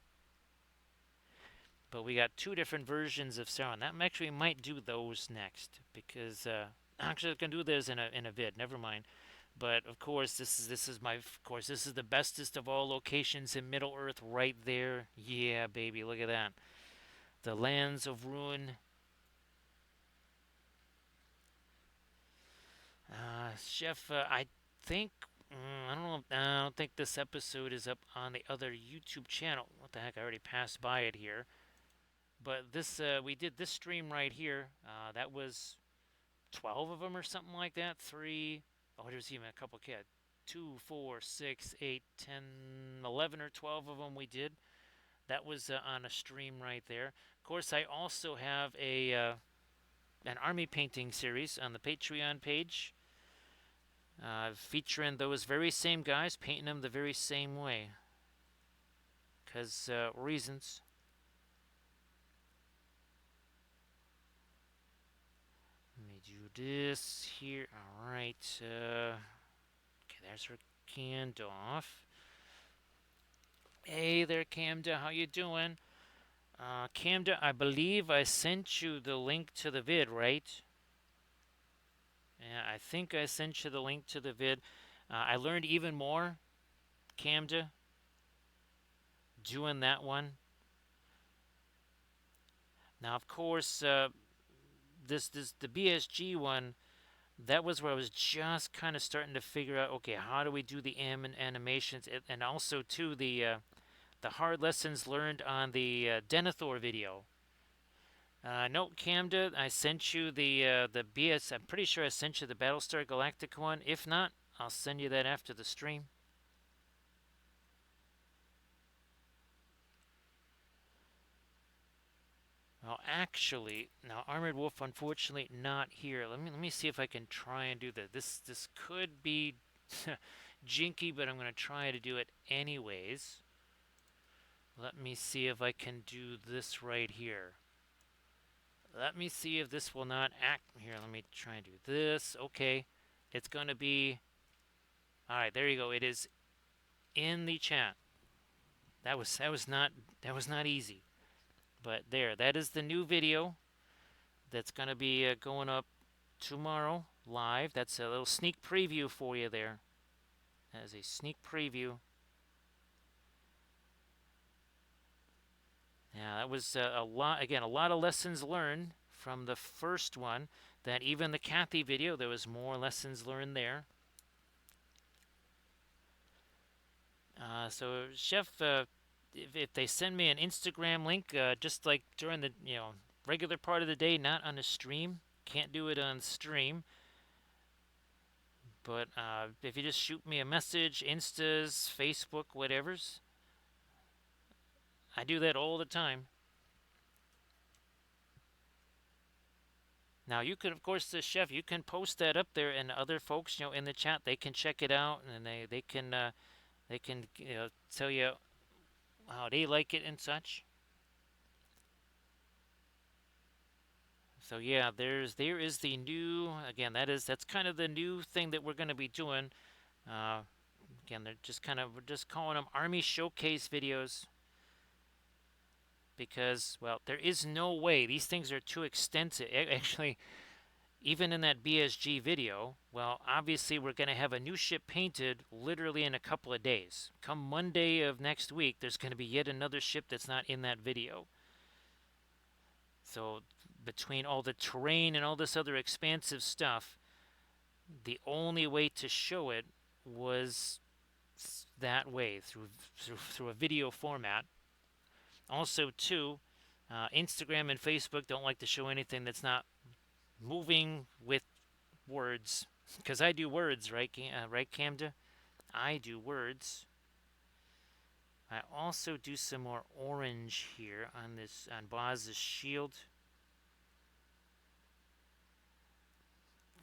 But we got two different versions of Sauron. That actually might do those next because actually I can do this in a vid. Never mind. But of course this is the bestest of all locations in Middle Earth right there. Yeah, baby, look at that. The lands of ruin. Chef, I think I don't know. I don't think this episode is up on the other YouTube channel. What the heck? I already passed by it here. But this, we did this stream right here. That was 12 of them or something like that. Three. Oh, there's even a couple kids. 2, 4, 6, 8, 10, 11 or 12 of them we did. That was on a stream right there. Of course, I also have an army painting series on the Patreon page, featuring those very same guys, painting them the very same way. Because reasons. Let me do this here. Alright. Okay, there's her Gandalf. Hey there, Camda. How you doing? Camda, I believe I sent you the link to the vid, right? Yeah, I think I sent you the link to the vid. I learned even more, Camda, doing that one. Now, of course, this the BSG one. That was where I was just kind of starting to figure out, okay, how do we do the M and animations, and also too the hard lessons learned on the Denethor video. No, Camden, I sent you the BS. I'm pretty sure I sent you the Battlestar Galactica one. If not, I'll send you that after the stream. Well, actually, now Armored Wolf, unfortunately, not here. Let me see if I can try and do that. This could be jinky, but I'm gonna try to do it anyways. Let me see if I can do this right here. Let me see if this will not act. Here, let me try and do this. Okay, it's gonna be. All right, there you go. It is in the chat. That was not easy. But there, that is the new video that's gonna be going up tomorrow live. That's a little sneak preview for you there. That is a sneak preview. Yeah, that was a lot. Again, a lot of lessons learned from the first one. That even the Kathy video, there was more lessons learned there. So, Chef, if they send me an Instagram link, just like during the regular part of the day, not on the stream, can't do it on stream. But if you just shoot me a message, Instas, Facebook, whatever's, I do that all the time. Now you can, of course, the chef, you can post that up there, and other folks, in the chat, they can check it out, and they can tell you how they like it and such. So yeah, there is the new, again, that's kind of the new thing that we're going to be doing. Uh, Again, we're just calling them Army Showcase videos because, well, there is no way these things are too extensive. Actually, even in that BSG video, well, obviously we're going to have a new ship painted literally in a couple of days. Come Monday of next week, there's going to be yet another ship that's not in that video. So between all the terrain and all this other expansive stuff, the only way to show it was that way through a video format. Also, too, Instagram and Facebook don't like to show anything that's not moving with words, because I do words, right, right, Camda? I do words. I also do some more orange here on Boz's shield.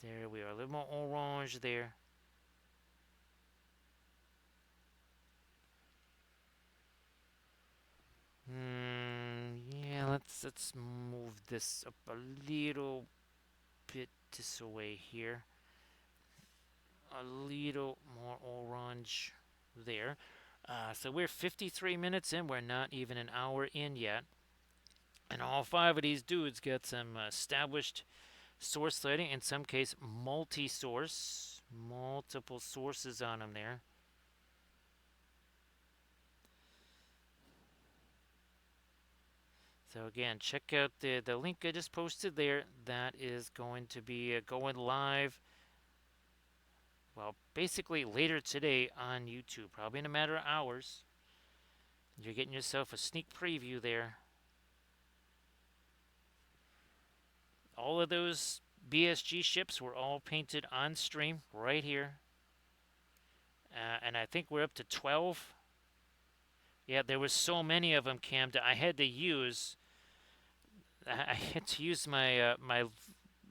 There we are, a little more orange there. Yeah, let's move this up a little bit this way here. A little more orange there. So we're 53 minutes in. We're not even an hour in yet. And all five of these dudes got some established source lighting. In some case, multi-source. Multiple sources on them there. So again, check out the link I just posted there. That is going to be going live, well, basically later today on YouTube, probably in a matter of hours. You're getting yourself a sneak preview there. All of those BSG ships were all painted on stream right here. And I think we're up to 12. Yeah, there was so many of them, Camden. I had to use my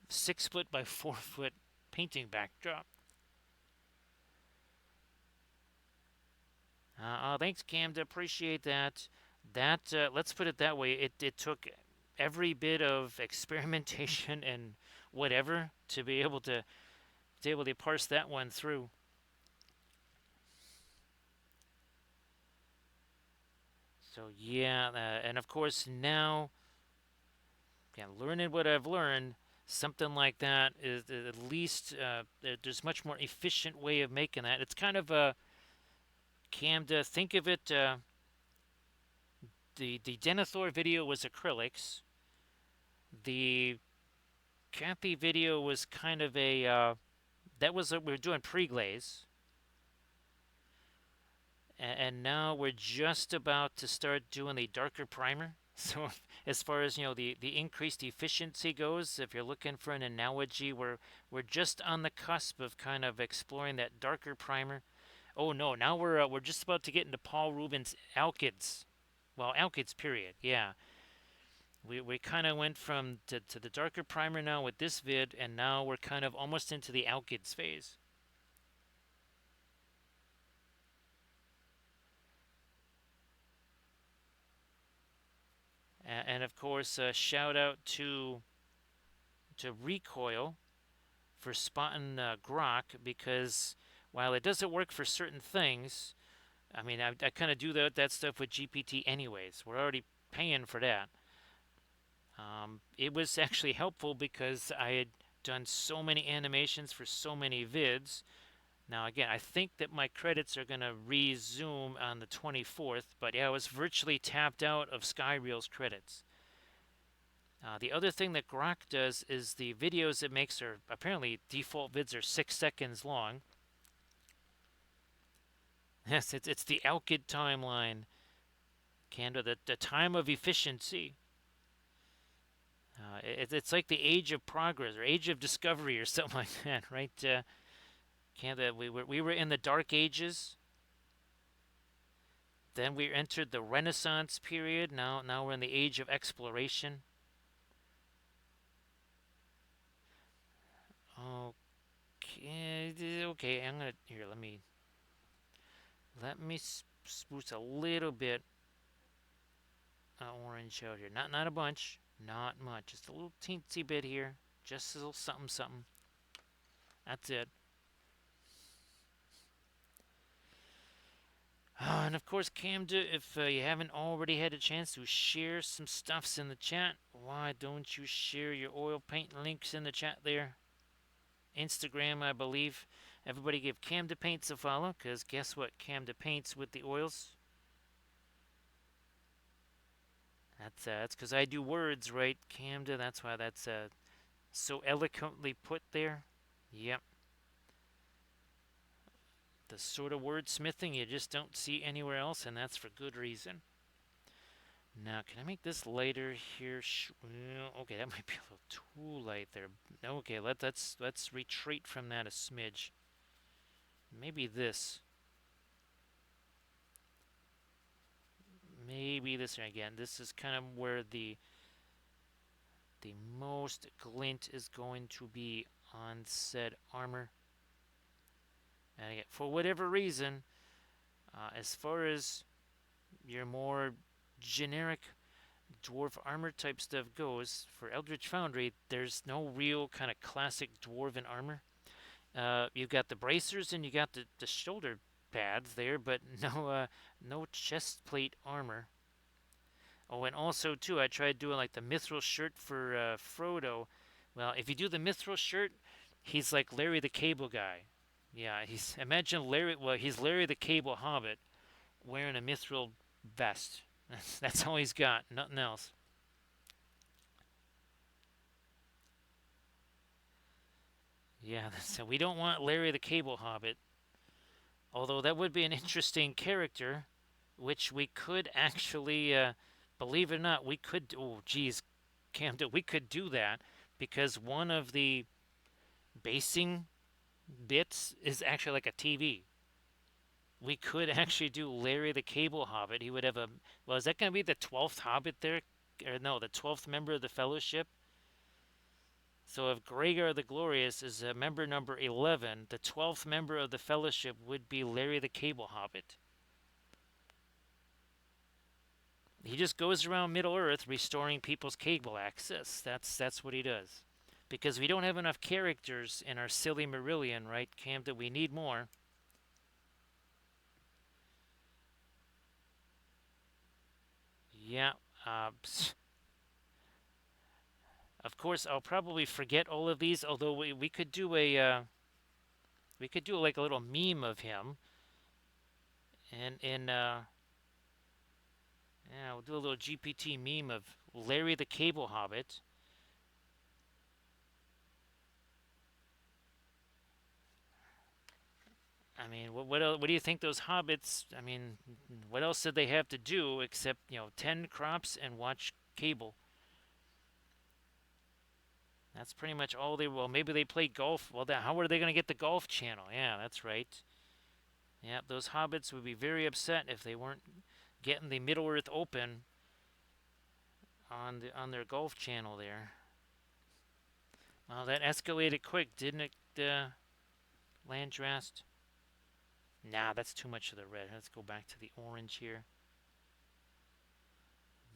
6 foot by 4 foot painting backdrop. Oh, thanks, Camden. Appreciate that. Let's put it that way. It took every bit of experimentation and whatever to be able to parse that one through. So yeah, and of course now, yeah, learning what I've learned, something like that is at least there's much more efficient way of making that. It's kind of a Cam to think of it. The Denethor video was acrylics. The Kathy video was kind of a that was we were doing pre-glaze, and now we're just about to start doing the darker primer. So as far as the increased efficiency goes, if you're looking for an analogy, we're just on the cusp of kind of exploring that darker primer. Oh no, now we're just about to get into Paul Rubens alkyds. Well, alkyds period. Yeah. We kind of went from to the darker primer now with this vid, and now we're kind of almost into the alkyds phase. And of course, shout out to Recoil for spotting grok, because while it doesn't work for certain things, I mean, I kind of do that stuff with GPT anyways. We're already paying for that. It was actually helpful because I had done so many animations for so many vids. Now, again, I think that my credits are going to resume on the 24th, but yeah, I was virtually tapped out of Skyreel's credits. The other thing that Grok does is the videos it makes are apparently default vids are 6 seconds long. Yes, it's the Alkid timeline, Canada, the time of efficiency. It's like the age of progress or age of discovery or something like that, right? Canada, we were in the Dark Ages. Then we entered the Renaissance period. Now we're in the age of exploration. Okay. I'm gonna here. Let me spruce a little bit orange out here. Not a bunch. Not much. Just a little teensy bit here. Just a little something something. That's it. And of course, Camda, if you haven't already had a chance to share some stuffs in the chat, why don't you share your oil paint links in the chat there? Instagram, I believe. Everybody give Camda Paints a follow, because guess what? Camda paints with the oils. That's because I do words, right, Camda? That's why that's so eloquently put there. Yep. The sort of wordsmithing you just don't see anywhere else, and that's for good reason. Now, can I make this lighter here? Okay, that might be a little too light there. Okay, let's retreat from that a smidge. Maybe this. Maybe this again. This is kind of where the most glint is going to be on said armor. And again, for whatever reason, as far as your more generic dwarf armor type stuff goes, for Eldritch Foundry, there's no real kind of classic dwarven armor. You've got the bracers and you got the shoulder pads there, but no chest plate armor. Oh, and also too, I tried doing like the mithril shirt for Frodo. Well, if you do the mithril shirt, he's like Larry the Cable Guy. Yeah, imagine Larry. Well, he's Larry the Cable Hobbit wearing a mithril vest. That's all he's got, nothing else. Yeah, so we don't want Larry the Cable Hobbit. Although that would be an interesting character, which we could actually, believe it or not, we could. Oh, geez, Camden, we could do that because one of the basing bits is actually like a TV. We could actually do Larry the Cable Hobbit. He would have a. Well, is that going to be the 12th Hobbit there? Or no, the 12th member of the Fellowship? So if Gregor the Glorious is member number 11, the 12th member of the Fellowship would be Larry the Cable Hobbit. He just goes around Middle Earth restoring people's cable access. That's what he does. Because we don't have enough characters in our silly Marillion, right, Camden? We need more. Yeah. Of course, I'll probably forget all of these. Although we could do a we could do like a little meme of him, and yeah, we'll do a little GPT meme of Larry the Cable Hobbit. I mean, what do you think those hobbits? I mean, what else did they have to do except tend crops and watch cable? That's pretty much all they. Well, maybe they play golf. Well, how are they going to get the golf channel? Yeah, that's right. Yeah, those hobbits would be very upset if they weren't getting the Middle Earth Open on their golf channel there. Well, that escalated quick, didn't it, Landrast? Nah, that's too much of the red. Let's go back to the orange here.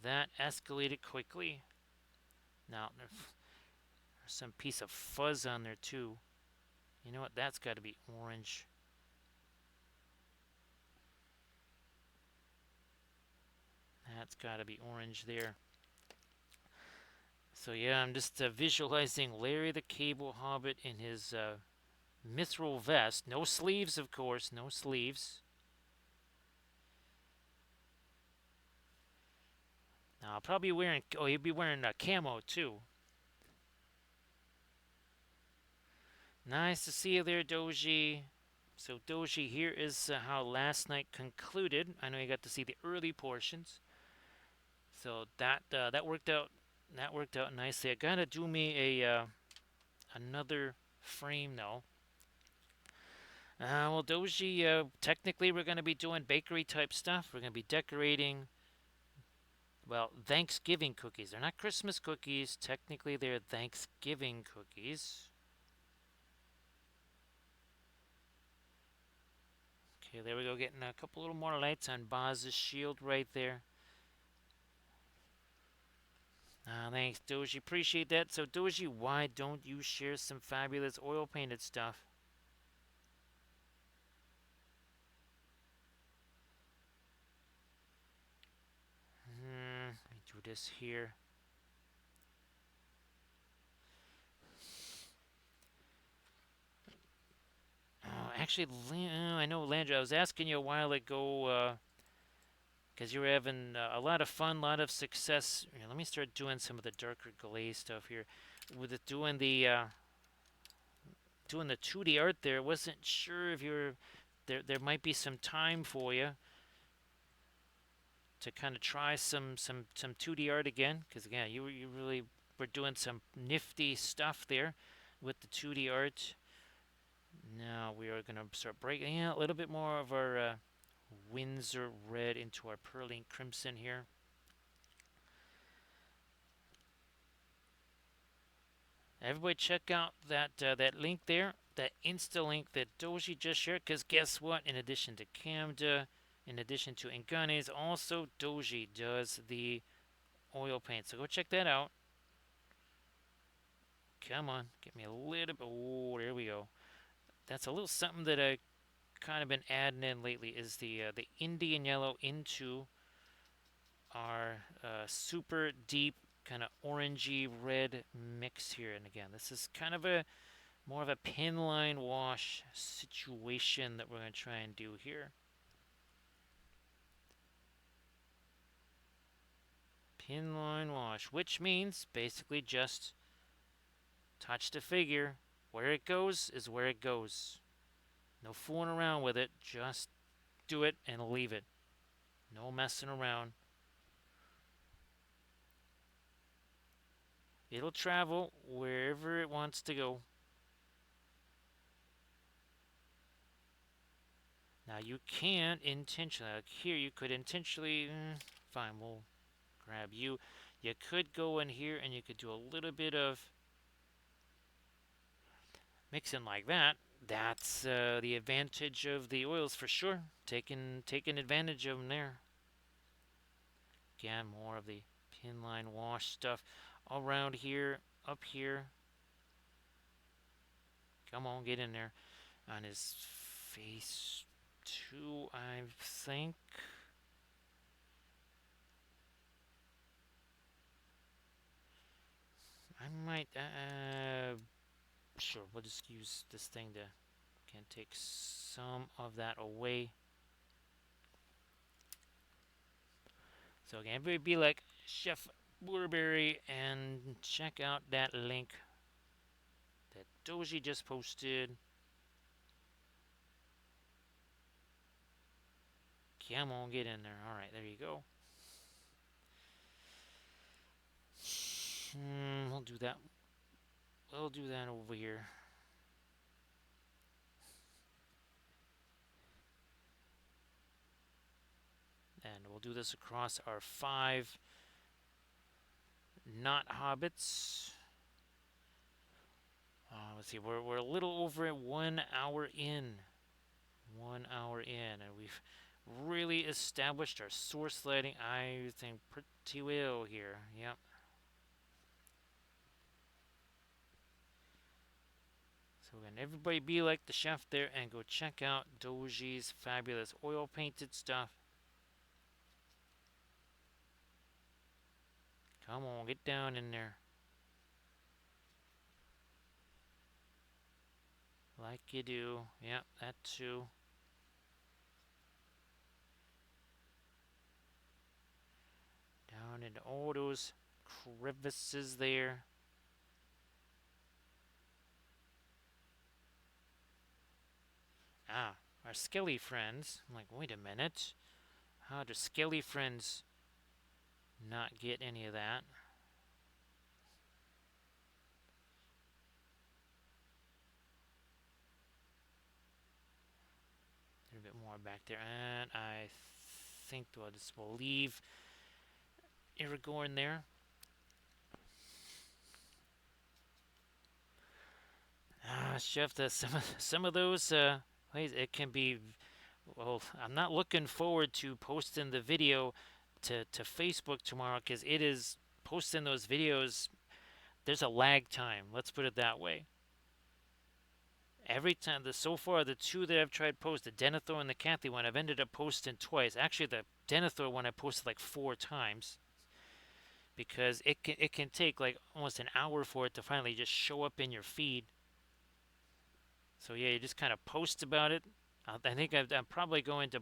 That escalated quickly. Now, there's some piece of fuzz on there, too. You know what? That's got to be orange. That's got to be orange there. So, yeah, I'm just visualizing Larry the Cable Hobbit in his mithril vest. No sleeves, of course. No sleeves. Now, I'll probably be wearing... Oh, he'll be wearing a camo, too. Nice to see you there, Doji. So, Doji, here is how last night concluded. I know you got to see the early portions. So that worked out. That worked out nicely. I gotta do me a another frame now. Well, Doji, technically we're gonna be doing bakery type stuff. We're gonna be decorating. Well, Thanksgiving cookies. They're not Christmas cookies. Technically, they're Thanksgiving cookies. Okay, there we go. Getting a couple little more lights on Boz's shield right there. Thanks, Doji. Appreciate that. So, Doji, why don't you share some fabulous oil painted stuff? Let me do this here. Actually, I know, Landra, I was asking you a while ago because you were having a lot of fun, a lot of success. Let me start doing some of the darker glaze stuff here. With it doing the 2D art there, wasn't sure if you're there might be some time for you to kind of try some 2D art again, because again, you really were doing some nifty stuff there with the 2D art. Now we are going to start breaking a little bit more of our Windsor red into our Pearline Crimson here. Everybody check out that link there, that Insta link that Doji just shared, because guess what? In addition to Camda, in addition to Inganes, also Doji does the oil paint. So go check that out. Come on, get me a little bit. Oh, there we go. That's a little something that I kind of been adding in lately is the Indian yellow into our super deep kind of orangey red mix here. And again, this is kind of a more of a pin line wash situation that we're going to try and do here. Pin line wash, which means basically just touch the figure. Where it goes is where it goes. No fooling around with it. Just do it and leave it. No messing around. It'll travel wherever it wants to go. Now you can intentionally, like here you could intentionally, fine, we'll grab you. You could go in here and you could do a little bit of mixing like that. That's the advantage of the oils for sure. Taking advantage of them there. Again, more of the pin line wash stuff around here, up here. Come on, get in there. On his face too, I think. I might, sure, we'll just use this thing to, can take some of that away. So again, everybody be like Chef Blueberry and check out that link that Doji just posted. Come on, get in there. Alright, there you go. We'll do that. We'll do that over here. And we'll do this across our 5 not hobbits. Let's see, we're a little over 1 hour in. 1 hour in, and we've really established our source lighting, I think, pretty well here. Yep. So again, everybody be like the chef there and go check out Doji's fabulous oil painted stuff. Come on, get down in there. Like you do. Yep, that too. Down into all those crevices there. Ah, our skelly friends. I'm like, wait a minute. How do skelly friends not get any of that? A bit more back there, and I think we'll leave Aragorn there. Chef, some of those ways it can be. Well, I'm not looking forward to posting the video to Facebook tomorrow because it is posting those videos. There's a lag time. Let's put it that way. Every time, so far, the 2 that I've tried post, the Denethor and the Cathy one, I've ended up posting twice. Actually, the Denethor one I posted like 4 times because it can take like almost an hour for it to finally just show up in your feed. So yeah, you just kind of post about it. I think I'm probably going to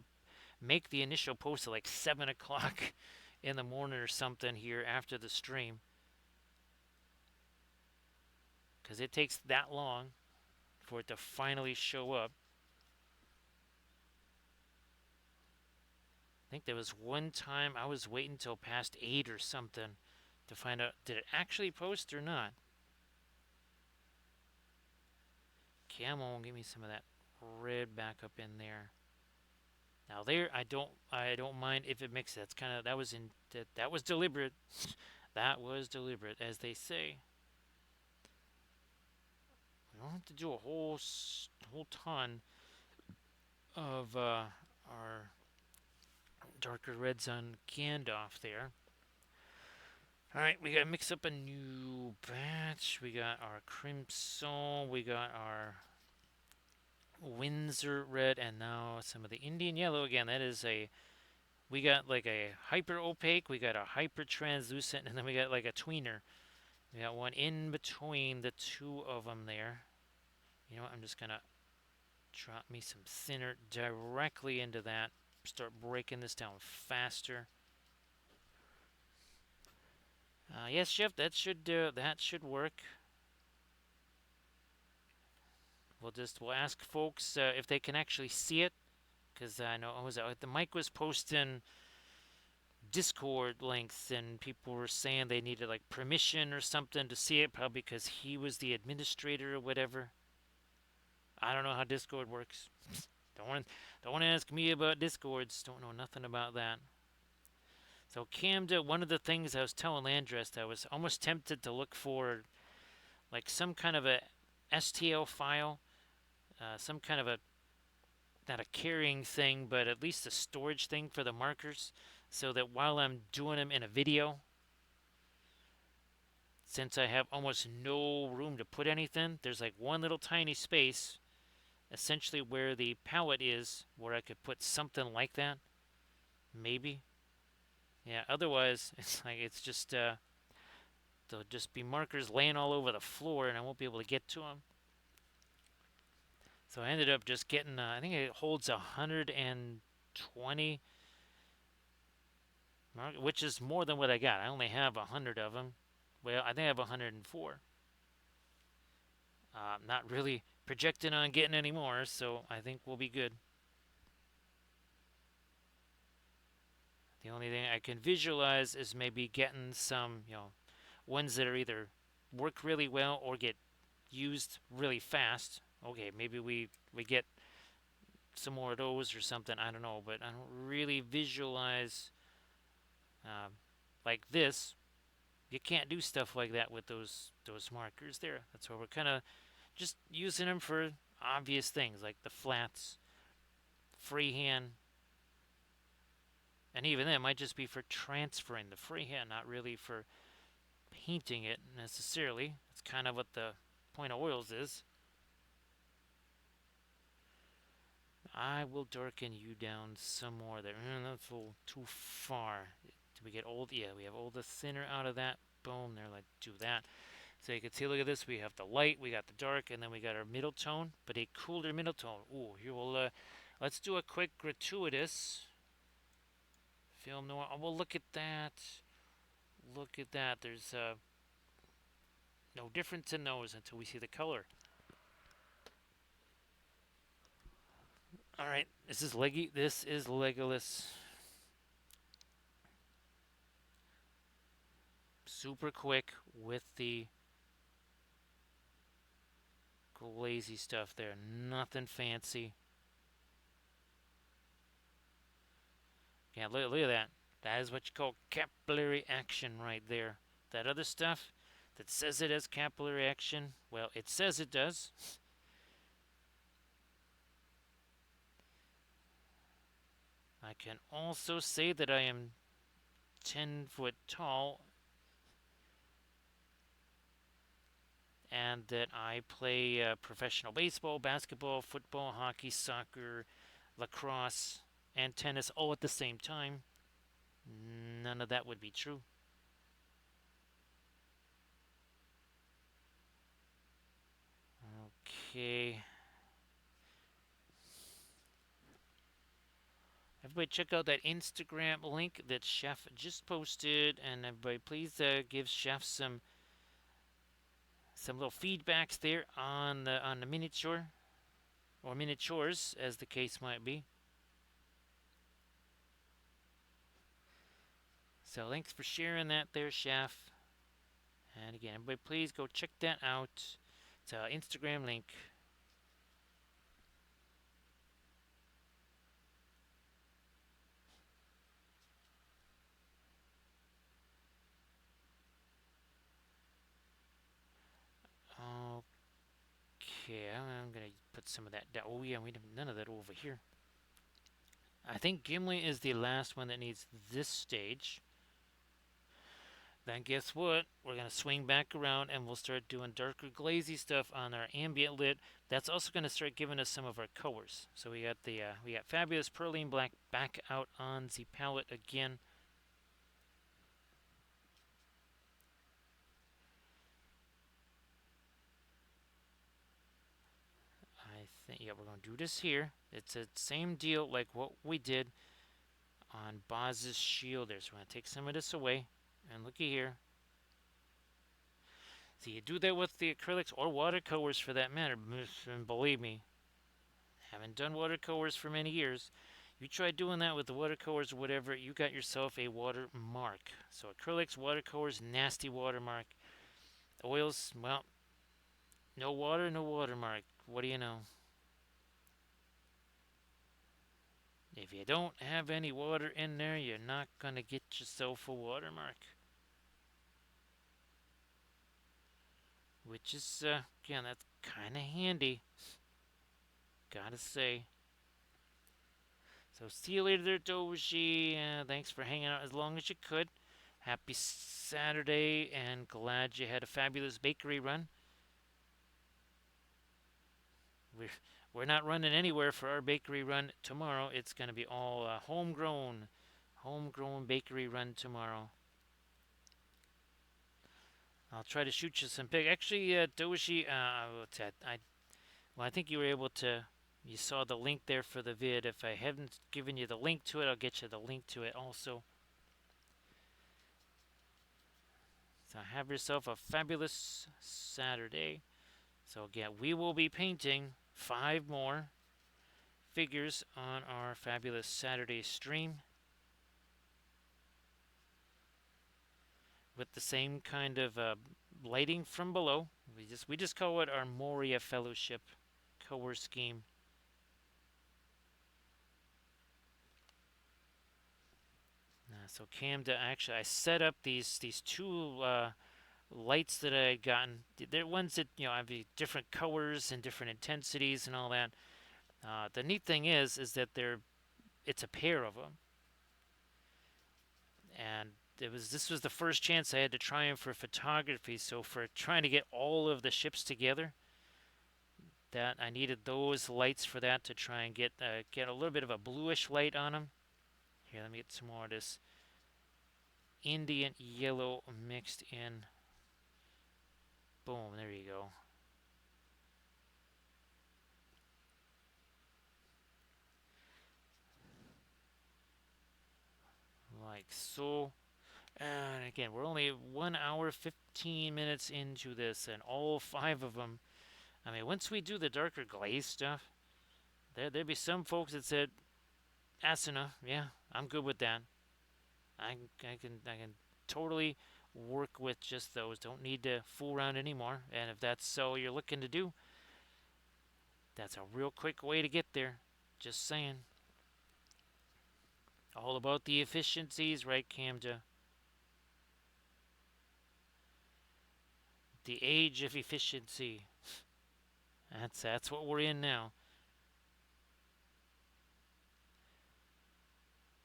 make the initial post at like 7 o'clock in the morning or something here after the stream because it takes that long for it to finally show up. I think there was one time I was waiting till past 8 or something to find out did it actually post or not. Come on, give me some of that red back up in there. Now there, I don't mind if it mixes. That's kind of that was deliberate. That was deliberate, as they say. We don't have to do a whole ton of our darker reds on Gandalf there. Alright, we gotta mix up a new batch. We got our Crimson, we got our Windsor red, and now some of the Indian yellow again. That is we got like a hyper opaque, we got a hyper translucent, and then we got like a tweener. We got one in between the 2 of them there. You know what, I'm just gonna drop me some thinner directly into that. Start breaking this down faster. Yes, Chef, that should work. We'll ask folks if they can actually see it, because I know the mic was posting Discord links, and people were saying they needed like permission or something to see it, probably because he was the administrator or whatever. I don't know how Discord works. Don't ask me about Discords. Don't know nothing about that. So Camda, one of the things I was telling Landrest, I was almost tempted to look for like some kind of a STL file, some kind of not a carrying thing, but at least a storage thing for the markers, so that while I'm doing them in a video, since I have almost no room to put anything, there's like one little tiny space, essentially where the palette is, where I could put something like that, maybe. Yeah, otherwise, it's just, There'll just be markers laying all over the floor, and I won't be able to get to them. So I ended up just getting, I think it holds 120, which is more than what I got. I only have 100 of them. Well, I think I have 104. Not really projecting on getting any more, so I think we'll be good. The only thing I can visualize is maybe getting some, ones that are either work really well or get used really fast. Okay, maybe we get some more of those or something. I don't know, but I don't really visualize uh, like this. You can't do stuff like that with those markers there. That's why we're kind of just using them for obvious things like the flats, freehand, and even then, it might just be for transferring the freehand, not really for painting it necessarily. That's kind of what the point of oils is. I will darken you down some more there. That's a little too far. Do we get old? Yeah, we have all the thinner out of that. Boom, there, let's do that. So you can see, look at this. We have the light, we got the dark, and then we got our middle tone, but a cooler middle tone. Ooh, here let's do a quick gratuitous film noir. Oh, well, look at that. Look at that. There's no difference in those until we see the color. All right, this is Leggy. This is Legolas. Super quick with the glazy stuff there. Nothing fancy. Yeah, look at that. That is what you call capillary action right there. That other stuff that says it has capillary action, well, it says it does. I can also say that I am 10 foot tall and that I play professional baseball, basketball, football, hockey, soccer, lacrosse, and tennis all at the same time. None of that would be true. Okay. Everybody check out that Instagram link that Chef just posted, and everybody please give Chef some little feedbacks there on the miniature or miniatures, as the case might be. So thanks for sharing that there, Chef. And again, everybody please go check that out. It's an Instagram link. Okay, I'm gonna put some of that down. Oh yeah, we have none of that over here. I think Gimli is the last one that needs this stage. Then guess what? We're going to swing back around and we'll start doing darker glazy stuff on our ambient lit. That's also going to start giving us some of our colors. So we got Fabulous Perline Black back out on the palette again. I think, yeah, we're going to do this here. It's the same deal like what we did on Boz's shield there. So we're going to take some of this away. And looky here. See, you do that with the acrylics or watercolors for that matter. And believe me, haven't done watercolors for many years. You try doing that with the watercolors or whatever, you got yourself a watermark. So acrylics, watercolors, nasty watermark. Oils, well, no water, no watermark. What do you know? If you don't have any water in there, you're not going to get yourself a watermark. Which is, again, that's kind of handy. Gotta say. So see you later there, Doji. Thanks for hanging out as long as you could. Happy Saturday, and glad you had a fabulous bakery run. We're not running anywhere for our bakery run tomorrow. It's going to be all homegrown bakery run tomorrow. I'll try to shoot you some pic. Actually, Doji, I think you were able to. You saw the link there for the vid. If I haven't given you the link to it, I'll get you the link to it also. So have yourself a fabulous Saturday. So again, we will be painting 5 more figures on our fabulous Saturday stream with the same kind of lighting from below. We just call it our Moria Fellowship color scheme. So Camda, actually, I set up these two lights that I had gotten. They're ones that have different colors and different intensities and all that. The neat thing is that it's a pair of them, and this was the first chance I had to try them for photography. So for trying to get all of the ships together, that I needed those lights for that to try and get a little bit of a bluish light on them. Here, let me get some more of this Indian yellow mixed in. Boom, there you go. Like so. And again, we're only 1 hour 15 minutes into this, and all 5 of them. I mean, once we do the darker glaze stuff, there'd be some folks that said, Asuna, yeah, I'm good with that. I can totally work with just those. Don't need to fool around anymore. And if that's so you're looking to do, that's a real quick way to get there. Just saying. All about the efficiencies, right, Camda? The age of efficiency. That's what we're in now.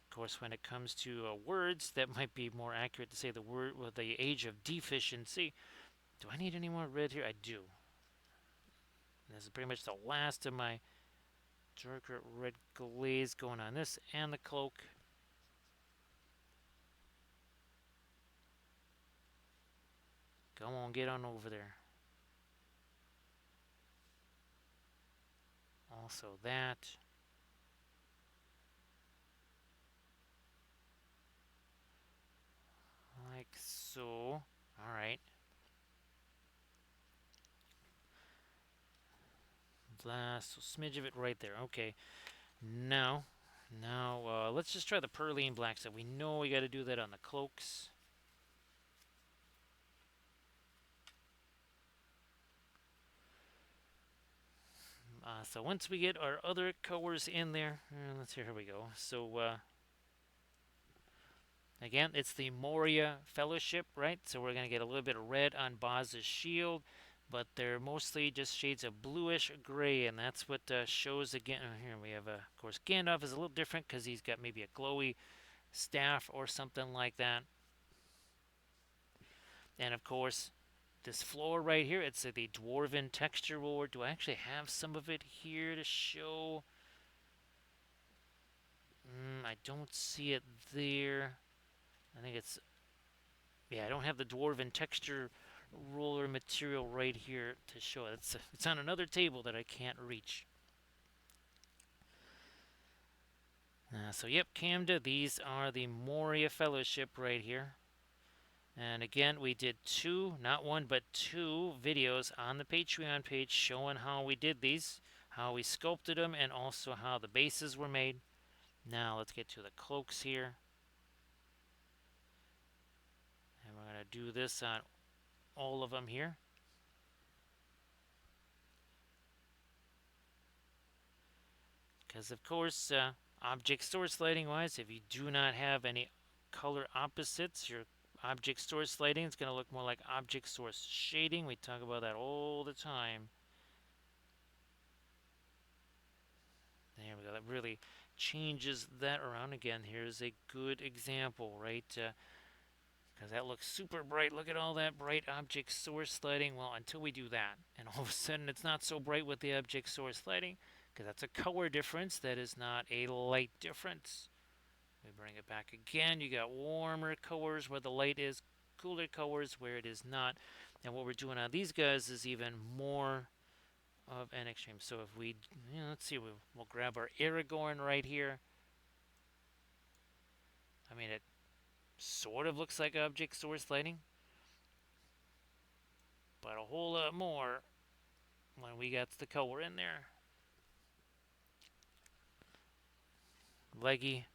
Of course, when it comes to words, that might be more accurate to say the word with the age of deficiency. Do I need any more red here? I do. And this is pretty much the last of my darker red glaze going on this and the cloak. Come on, get on over there. Also that. Like so. Alright. Last smidge of it right there. Okay. Now, let's just try the Perline black stuff. We know we got to do that on the cloaks. So once we get our other colors in there, let's see, here we go. So again, it's the Moria Fellowship, right? So we're going to get a little bit of red on Boz's shield, but they're mostly just shades of bluish gray, and that's what shows again. Here we have, of course, Gandalf is a little different because he's got maybe a glowy staff or something like that. And of course, this floor right here, it's the dwarven texture roller. Do I actually have some of it here to show? I don't see it there. I think it's, yeah, I don't have the dwarven texture roller material right here to show it. It's on another table that I can't reach. So yep, Camda, these are the Moria Fellowship right here. And again, we did 2, not 1, but 2 videos on the Patreon page showing how we did these, how we sculpted them, and also how the bases were made. Now let's get to the cloaks here. And we're going to do this on all of them here. Because of course, object source lighting wise, if you do not have any color opposites, your object source lighting is going to look more like object source shading. We talk about that all the time. There we go. That really changes that around. Again, here's a good example, right? Because that looks super bright. Look at all that bright object source lighting. Well, until we do that, and all of a sudden it's not so bright with the object source lighting, because that's a color difference. That is not a light difference. We bring it back again. You got warmer colors where the light is cooler colors where it is not. And what we're doing on these guys is even more of an extreme. So if we, let's see, we'll grab our Aragorn right here. I mean, it sort of looks like object source lighting, but a whole lot more when we got the color in there. Leggy,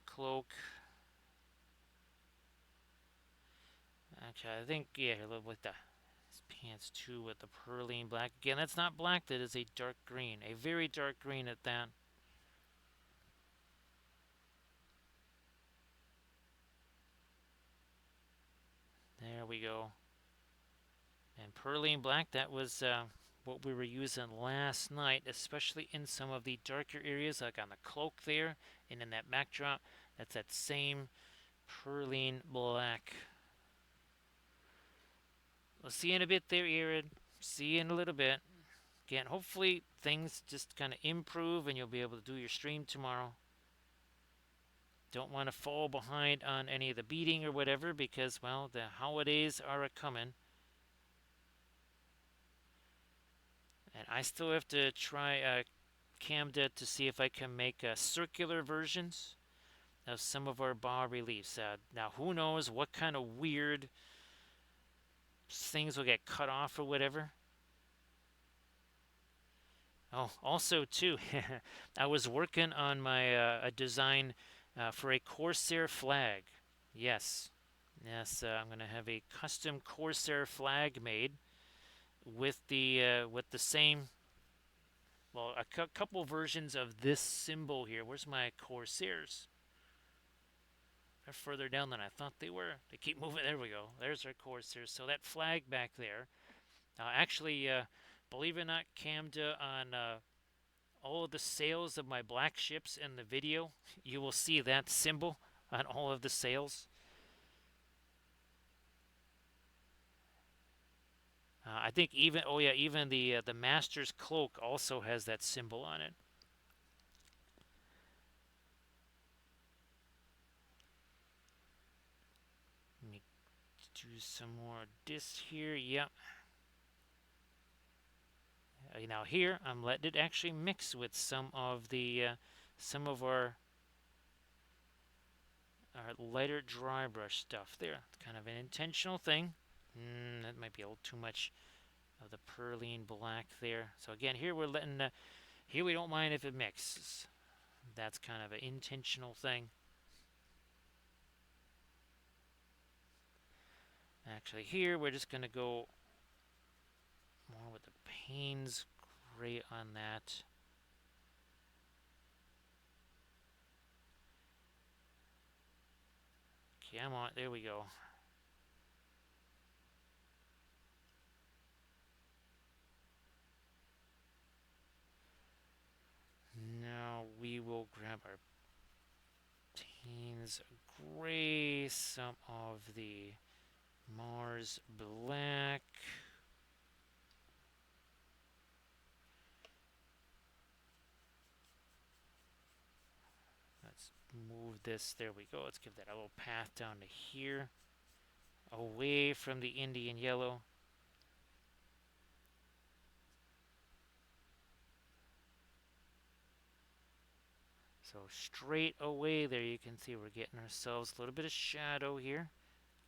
cloak. Actually, I think, yeah, with the pants too, with the pearline black. Again, that's not black, that is a dark green. A very dark green at that. There we go. And pearline black, that was what we were using last night, especially in some of the darker areas, like on the cloak there, and in that backdrop. That's that same pearline black. We'll see you in a bit there, Erin. See you in a little bit. Again, hopefully things just kind of improve and you'll be able to do your stream tomorrow. Don't want to fall behind on any of the beating or whatever because, well, the holidays are a-coming. And I still have to try Camda to see if I can make circular versions of some of our bas reliefs. Now, who knows what kind of weird things will get cut off or whatever. Oh, also too, I was working on my a design for a Corsair flag. Yes, yes, I'm gonna have a custom Corsair flag made with the same. Well, a couple versions of this symbol here. Where's my Corsairs? They're further down than I thought they were. They keep moving. There we go. There's our Corsairs. So that flag back there. Actually, believe it or not, Camda, on all of the sails of my black ships in the video, you will see that symbol on all of the sails. I think even even the Master's cloak also has that symbol on it. Let me do some more this here. Yep. Now here I'm letting it actually mix with some of our lighter dry brush stuff there. It's kind of an intentional thing. That might be a little too much of the pearline black there. So again, here we're letting here we don't mind if it mixes. That's kind of an intentional thing. Actually, here we're just going to go more with the Payne's gray on that. Okay, I'm on. There we go. Now we will grab our Payne's gray, some of the Mars black. Let's move this. There we go. Let's give that a little path down to here, away from the Indian yellow. So straight away there you can see we're getting ourselves a little bit of shadow here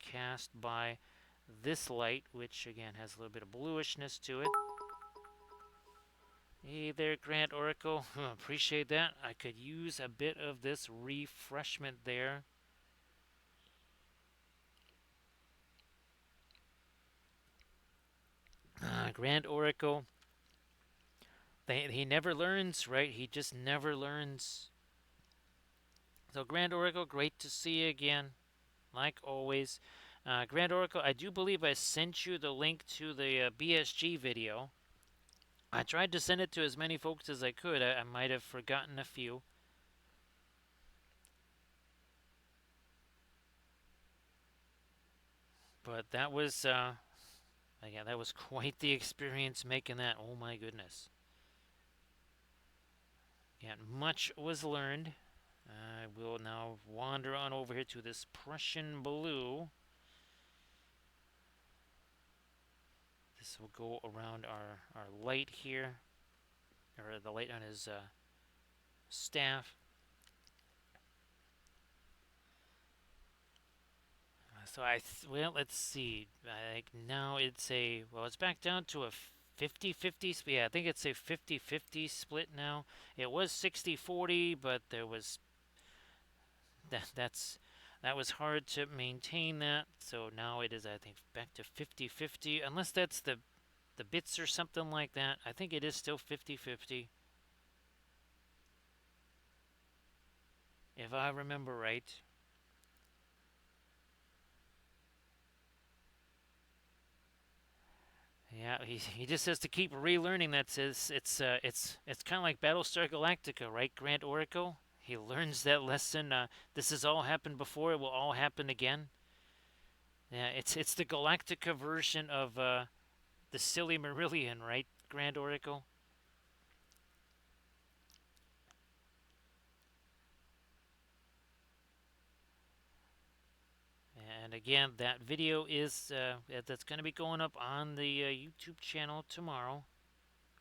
cast by this light, which again has a little bit of bluishness to it. Hey there, Grant Oracle. Appreciate that. I could use a bit of this refreshment there. Grant Oracle. He never learns, right? He just never learns. So, Grand Oracle, great to see you again, like always. Grand Oracle, I do believe I sent you the link to the BSG video. I tried to send it to as many folks as I could. I might have forgotten a few. But that was, again, that was quite the experience making that. Oh my goodness. Yeah, much was learned. I will now wander on over here to this Prussian blue. This will go around our light here, or the light on his staff. So well, let's see. I think now it's back down to a 50-50 split. Yeah, I think it's a 50-50 split now. It was 60-40, but there was that was hard to maintain that. So now it is, I think, back to 50-50, unless that's the bits or something like that. I think it is still 50-50, if I remember right. Yeah, he just has to keep relearning. That says it's kind of like Battlestar Galactica, right? Grant Oracle. He learns that lesson. This has all happened before. It will all happen again. Yeah, it's the Galactica version of the silly Marillion, right? Grant Oracle. And again, that video is that's going to be going up on the YouTube channel tomorrow.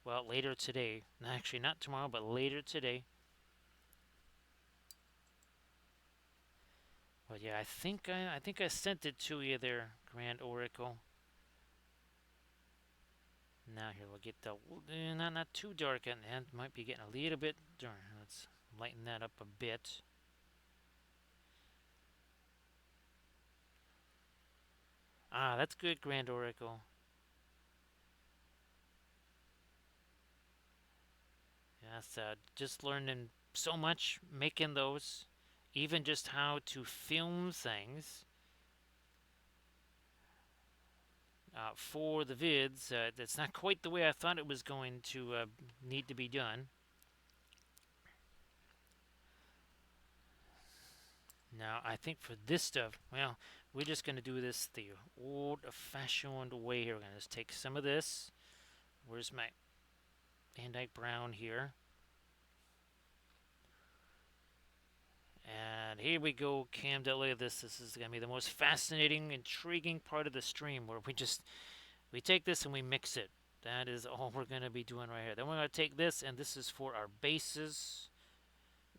Well, later today. Actually, not tomorrow, but later today. But yeah, I think I sent it to you there, Grand Oracle. Now here we'll get the not too dark at the end. Might be getting a little bit dark. Let's lighten that up a bit. Ah, that's good, Grand Oracle. Yes, just learning so much making those, even just how to film things for the vids. That's not quite the way I thought it was going to need to be done. Now, I think for this stuff, well, we're just going to do this the old-fashioned way here. We're going to just take some of this. Where's my Van Dyke Brown here? And here we go, Cam. Look at this. This is going to be the most fascinating, intriguing part of the stream, where we take this and we mix it. That is all we're going to be doing right here. Then we're going to take this, and this is for our bases.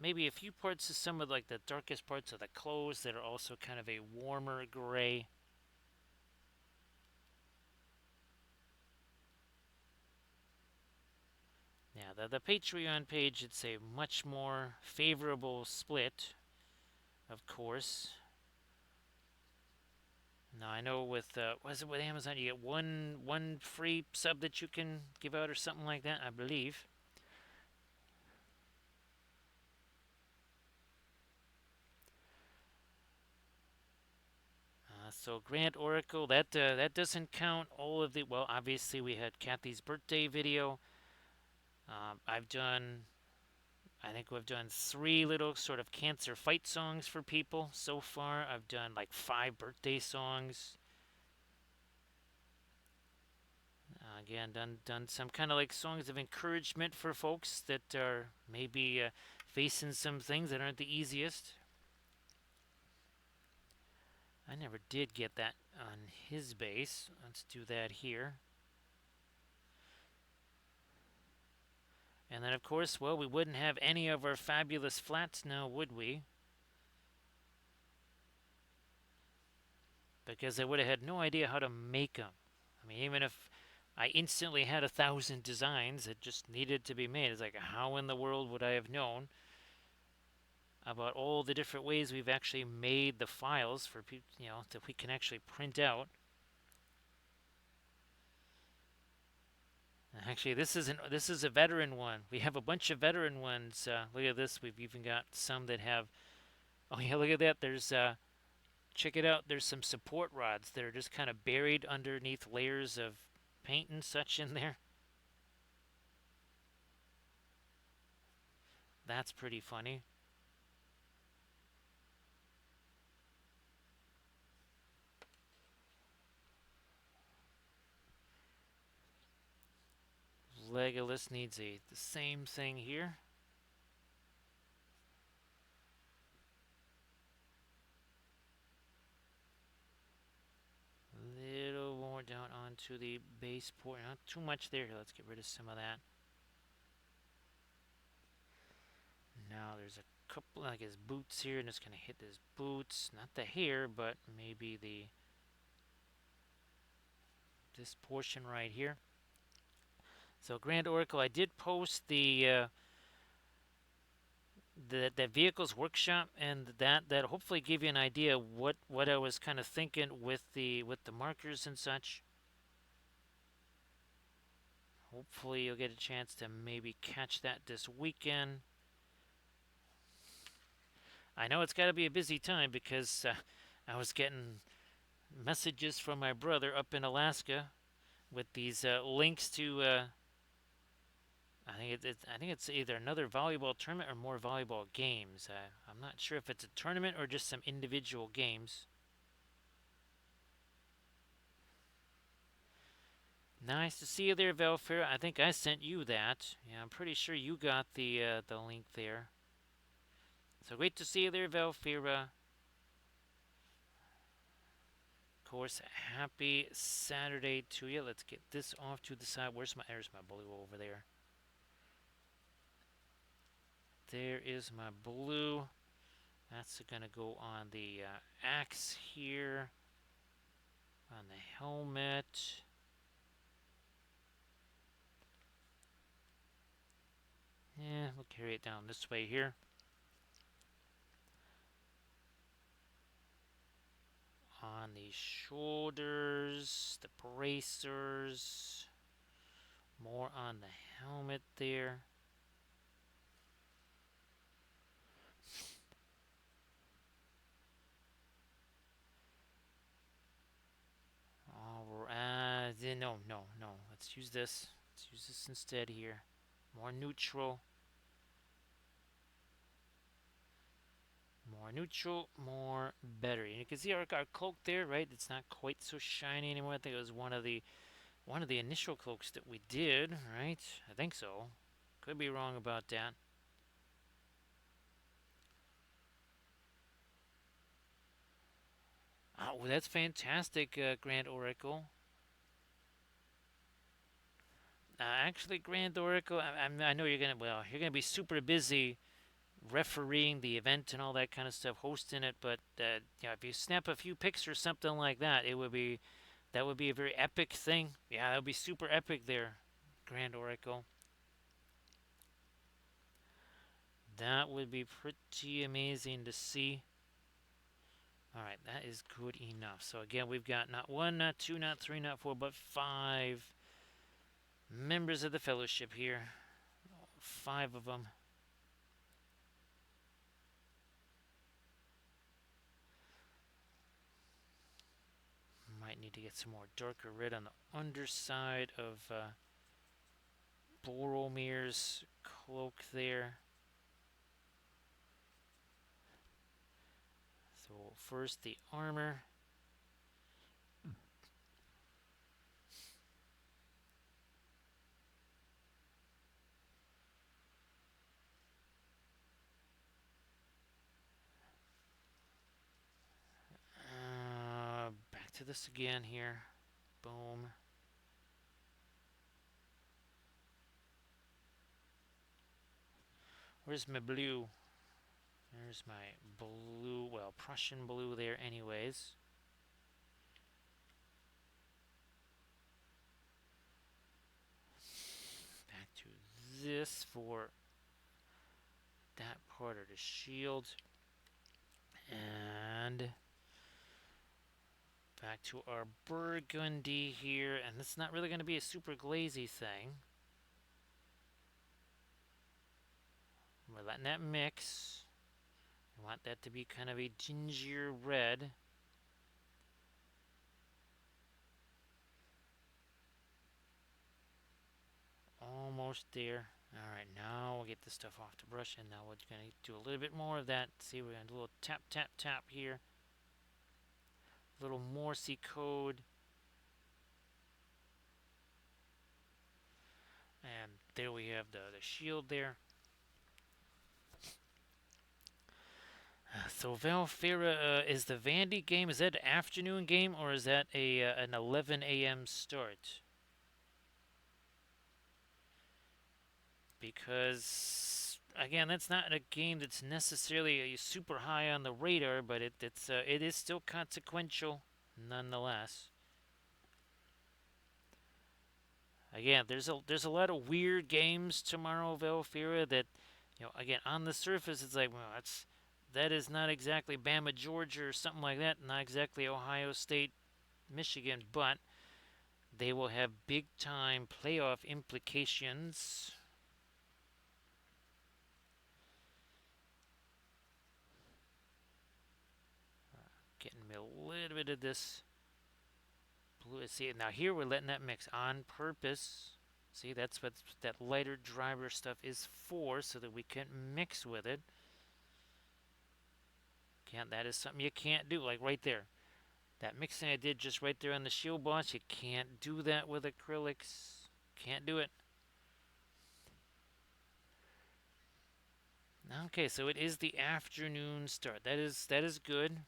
Maybe a few parts of some of like the darkest parts of the clothes that are also kind of a warmer gray. Yeah, the Patreon page, it's a much more favorable split, of course. Now I know with was it with Amazon you get one free sub that you can give out or something like that, I believe. So Grant Oracle, that doesn't count all of the. Well, obviously we had Kathy's birthday video. I've done. I think we've done 3 little sort of cancer fight songs for people so far. I've done like 5 birthday songs. Again, done some kind of like songs of encouragement for folks that are maybe facing some things that aren't the easiest. I never did get that on his bass. Let's do that here. And then, of course, well, we wouldn't have any of our fabulous flats now, would we? Because I would have had no idea how to make them. I mean, even if I instantly had 1,000 designs that just needed to be made, it's like, how in the world would I have known about all the different ways we've actually made the files for people, that we can actually print out? Actually, this is a veteran one. We have a bunch of veteran ones. Look at this. We've even got some that have. Oh yeah, look at that. There's check it out. There's some support rods that are just kind of buried underneath layers of paint and such in there. That's pretty funny. Legolas needs the same thing here. onto the base port. Not too much there. Let's get rid of some of that. Now there's a couple, like his boots here, and it's going to hit his boots. Not the hair, but maybe this portion right here. So Grand Oracle, I did post the vehicles workshop, and that hopefully give you an idea what I was kind of thinking with the markers and such. Hopefully you'll get a chance to maybe catch that this weekend. I know it's got to be a busy time because I was getting messages from my brother up in Alaska with these links to. I think it's either another volleyball tournament or more volleyball games. I'm not sure if it's a tournament or just some individual games. Nice to see you there, Velfair. I think I sent you that. Yeah, I'm pretty sure you got the link there. So great to see you there, Velfair. Of course, happy Saturday to you. Let's get this off to the side. There's my blue over there. There is my blue. That's gonna go on the axe here, on the helmet. Yeah, we'll carry it down this way here. On the shoulders, the bracers, more on the helmet there. No. Let's use this. Let's use this instead here. More neutral. More neutral, more better. And you can see our cloak there, right? It's not quite so shiny anymore. I think it was one of the initial cloaks that we did, right? I think so. Could be wrong about that. Oh, that's fantastic, Grand Oracle. Actually, Grand Oracle, I know you're gonna be super busy refereeing the event and all that kind of stuff, hosting it. But if you snap a few pics or something like that, that would be a very epic thing. Yeah, that would be super epic there, Grand Oracle. That would be pretty amazing to see. All right, that is good enough. So again, we've got not one, not two, not three, not four, but 5 members of the fellowship here. 5 of them. Might need to get some more darker red on the underside of Boromir's cloak there. So first the armor. Back to this again here. Boom. Where's my blue? There's my blue, well, Prussian blue there anyways. Back to this for that part of the shield. And back to our burgundy here. And this is not really going to be a super glazy thing. We're letting that mix. We want that to be kind of a ginger red. Almost there. Alright, now we'll get this stuff off the brush, and now we're going to do a little bit more of that. See, we're going to do a little tap, tap, tap here. A little Morse code. And there we have the shield there. So Valfira, is the Vandy game, is that an afternoon game or is that an 11 a.m. start? Because again, that's not a game that's necessarily super high on the radar, but it is still consequential nonetheless. Again, there's a lot of weird games tomorrow, Valfira, that again on the surface it's like, well, that is not exactly Bama, Georgia, or something like that, not exactly Ohio State, Michigan, but they will have big time playoff implications. Getting me a little bit of this blue. See, now here we're letting that mix on purpose. See, that's what that lighter, drier stuff is for, so that we can mix with it. That is something you can't do, like right there. That mixing I did just right there on the shield boss, you can't do that with acrylics. Can't do it. Okay, so it is the afternoon start. That is good.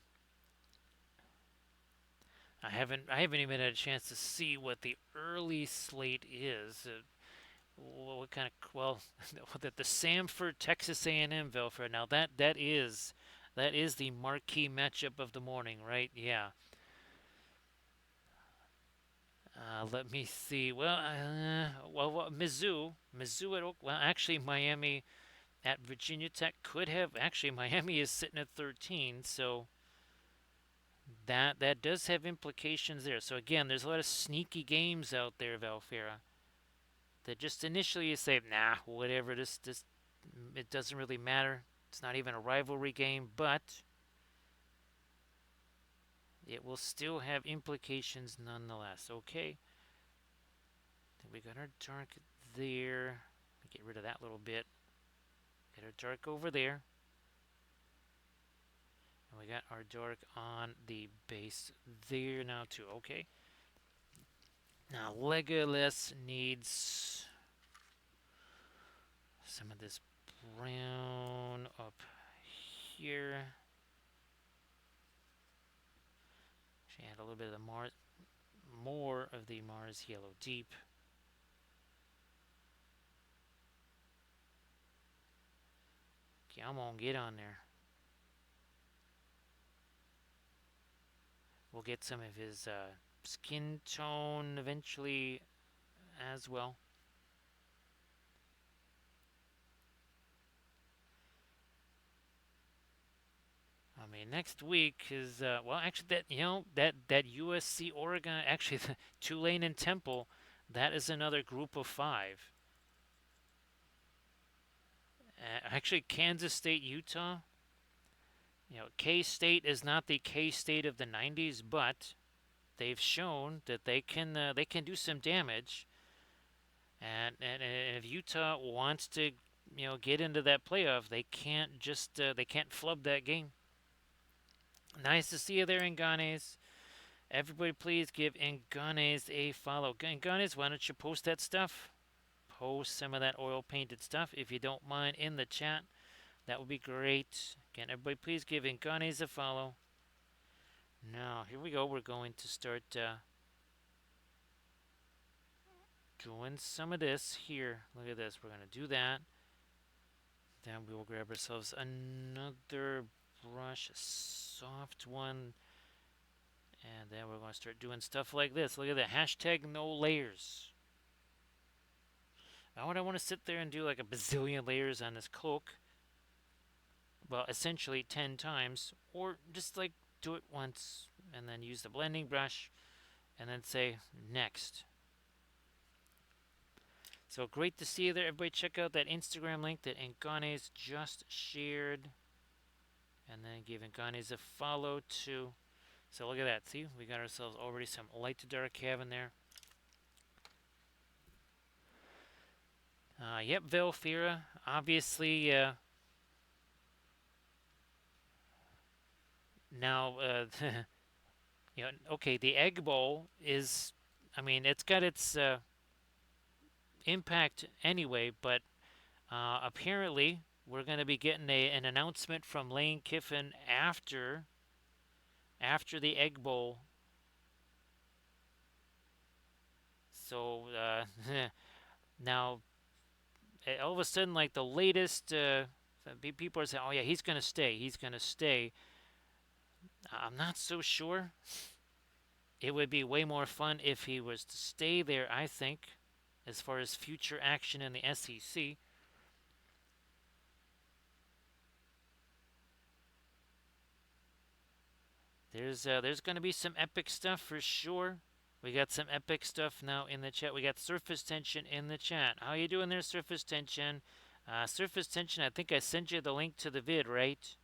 I haven't even had a chance to see what the early slate is. What kind of that the Samford Texas A&M Velford. Now that is the marquee matchup of the morning, right? Yeah. Let me see. Well, Mizzou at well, actually Miami at Virginia Tech could have. Actually, Miami is sitting at 13, so that does have implications there. So again, there's a lot of sneaky games out there, Valfera, that just initially you say, nah, whatever. This it doesn't really matter. It's not even a rivalry game, but it will still have implications nonetheless. Okay. Then we got our dark there. Get rid of that little bit. Get our dark over there. And we got our dark on the base there now too. Okay. Now Legolas needs some of this brown up here. Actually add a little bit of the Mars, more of the Mars yellow deep. Come on, get on there. We'll get some of his skin tone eventually as well. I mean, next week is well, actually, that USC Oregon, actually, the Tulane and Temple, that is another group of 5. Actually, Kansas State, Utah. K State is not the K State of the '90s, but they've shown that they can do some damage. And if Utah wants to get into that playoff, they can't flub that game. Nice to see you there, Nganes. Everybody, please give Nganes a follow. Nganes, why don't you post that stuff? Post some of that oil painted stuff if you don't mind in the chat. That would be great. Again, everybody, please give Nganes a follow. Now, here we go. We're going to start doing some of this here. Look at this. We're going to do that. Then we will grab ourselves another brush, a soft one. And then we're going to start doing stuff like this. Look at that. Hashtag no layers. Now, would I want to sit there and do like a bazillion layers on this cloak? Well, essentially 10 times. Or just like do it once and then use the blending brush and then say next. So great to see you there. Everybody check out that Instagram link that Nganes just shared. And then give Nganes a follow too. So look at that. See, we got ourselves already some light to dark cabin there. Yep, Velfira. Obviously, now, okay, the Egg Bowl is, I mean, it's got its impact anyway, but apparently we're going to be getting an announcement from Lane Kiffin after the Egg Bowl. So now, all of a sudden, like the latest, people are saying, "Oh yeah, he's going to stay. He's going to stay." I'm not so sure. It would be way more fun if he was to stay there, I think, as far as future action in the SEC. There's going to be some epic stuff for sure. We got some epic stuff now in the chat. We got Surface Tension in the chat. How you doing there, Surface Tension? Surface Tension, I think I sent you the link to the vid, right?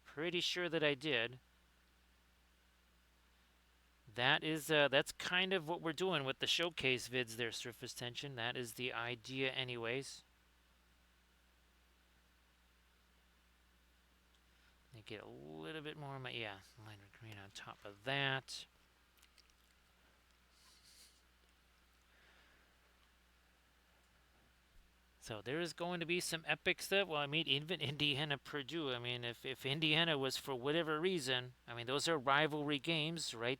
Pretty sure that I did. That's kind of what we're doing with the showcase vids there, Surface Tension. That is the idea anyways. They get a little bit more of my, yeah, liner green on top of that. So there is going to be some epic stuff. Well, I mean, even Indiana Purdue. I mean, if Indiana was for whatever reason, I mean, those are rivalry games, right?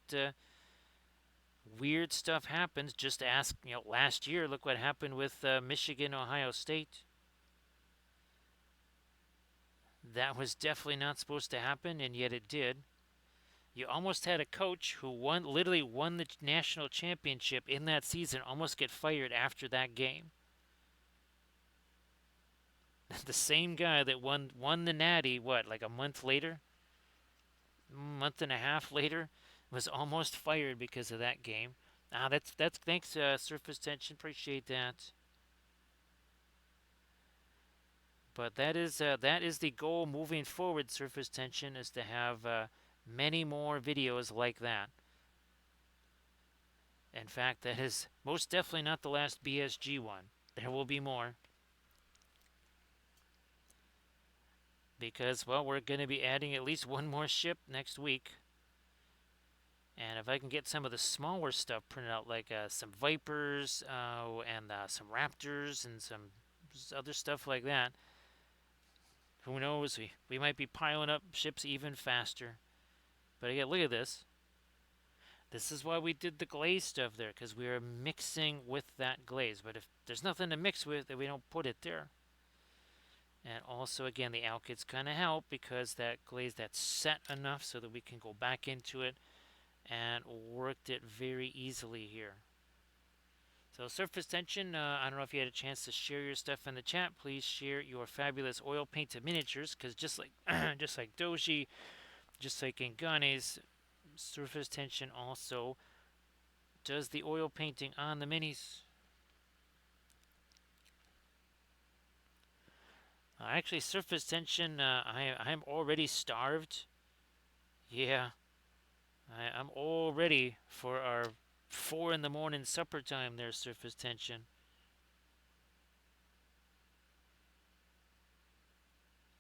Weird stuff happens. Just ask, last year, look what happened with Michigan, Ohio State. That was definitely not supposed to happen, and yet it did. You almost had a coach who literally won the national championship in that season, almost get fired after that game. The same guy that won the Natty, what, like a month later, month and a half later, was almost fired because of that game. That's thanks, Surface Tension. Appreciate that. But that is the goal moving forward. Surface Tension is to have many more videos like that. In fact, that is most definitely not the last BSG one. There will be more. Because, well, we're going to be adding at least one more ship next week. And if I can get some of the smaller stuff printed out, like some Vipers and some Raptors and some other stuff like that, who knows? We might be piling up ships even faster. But again, look at this. This is why we did the glaze stuff there, because we are mixing with that glaze. But if there's nothing to mix with, then we don't put it there. And also, again, the alkyds kind of help because that glaze, that's set enough so that we can go back into it and worked it very easily here. So Surface Tension, I don't know if you had a chance to share your stuff in the chat. Please share your fabulous oil painted miniatures, because just like just like Doji, just like Ingane's, Surface Tension also does the oil painting on the minis. Actually, Surface Tension, I'm already starved. Yeah, I'm all ready for our 4 in the morning supper time there, Surface Tension.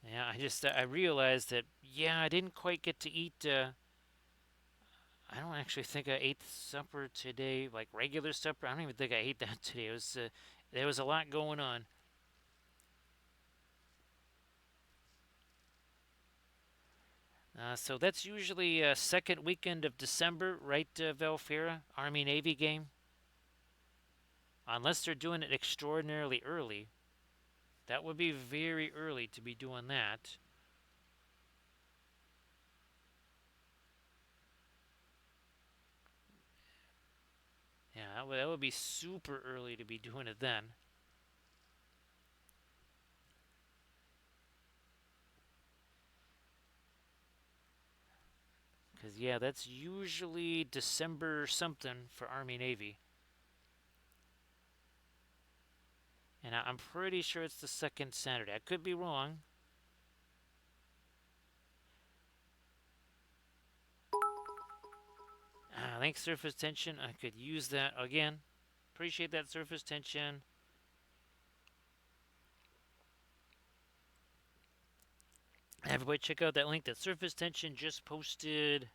Yeah, I realized that, yeah, I didn't quite get to eat, I don't actually think I ate supper today, like regular supper. I don't even think I ate that today. There was a lot going on. So that's usually second weekend of December, right, Velfira? Army-Navy game? Unless they're doing it extraordinarily early. That would be very early to be doing that. Yeah, that would be super early to be doing it then. Because, yeah, that's usually December something for Army-Navy. And I'm pretty sure it's the second Saturday. I could be wrong. Thanks, Surface Tension. I could use that again. Appreciate that, Surface Tension. Everybody check out that link that Surface Tension just posted.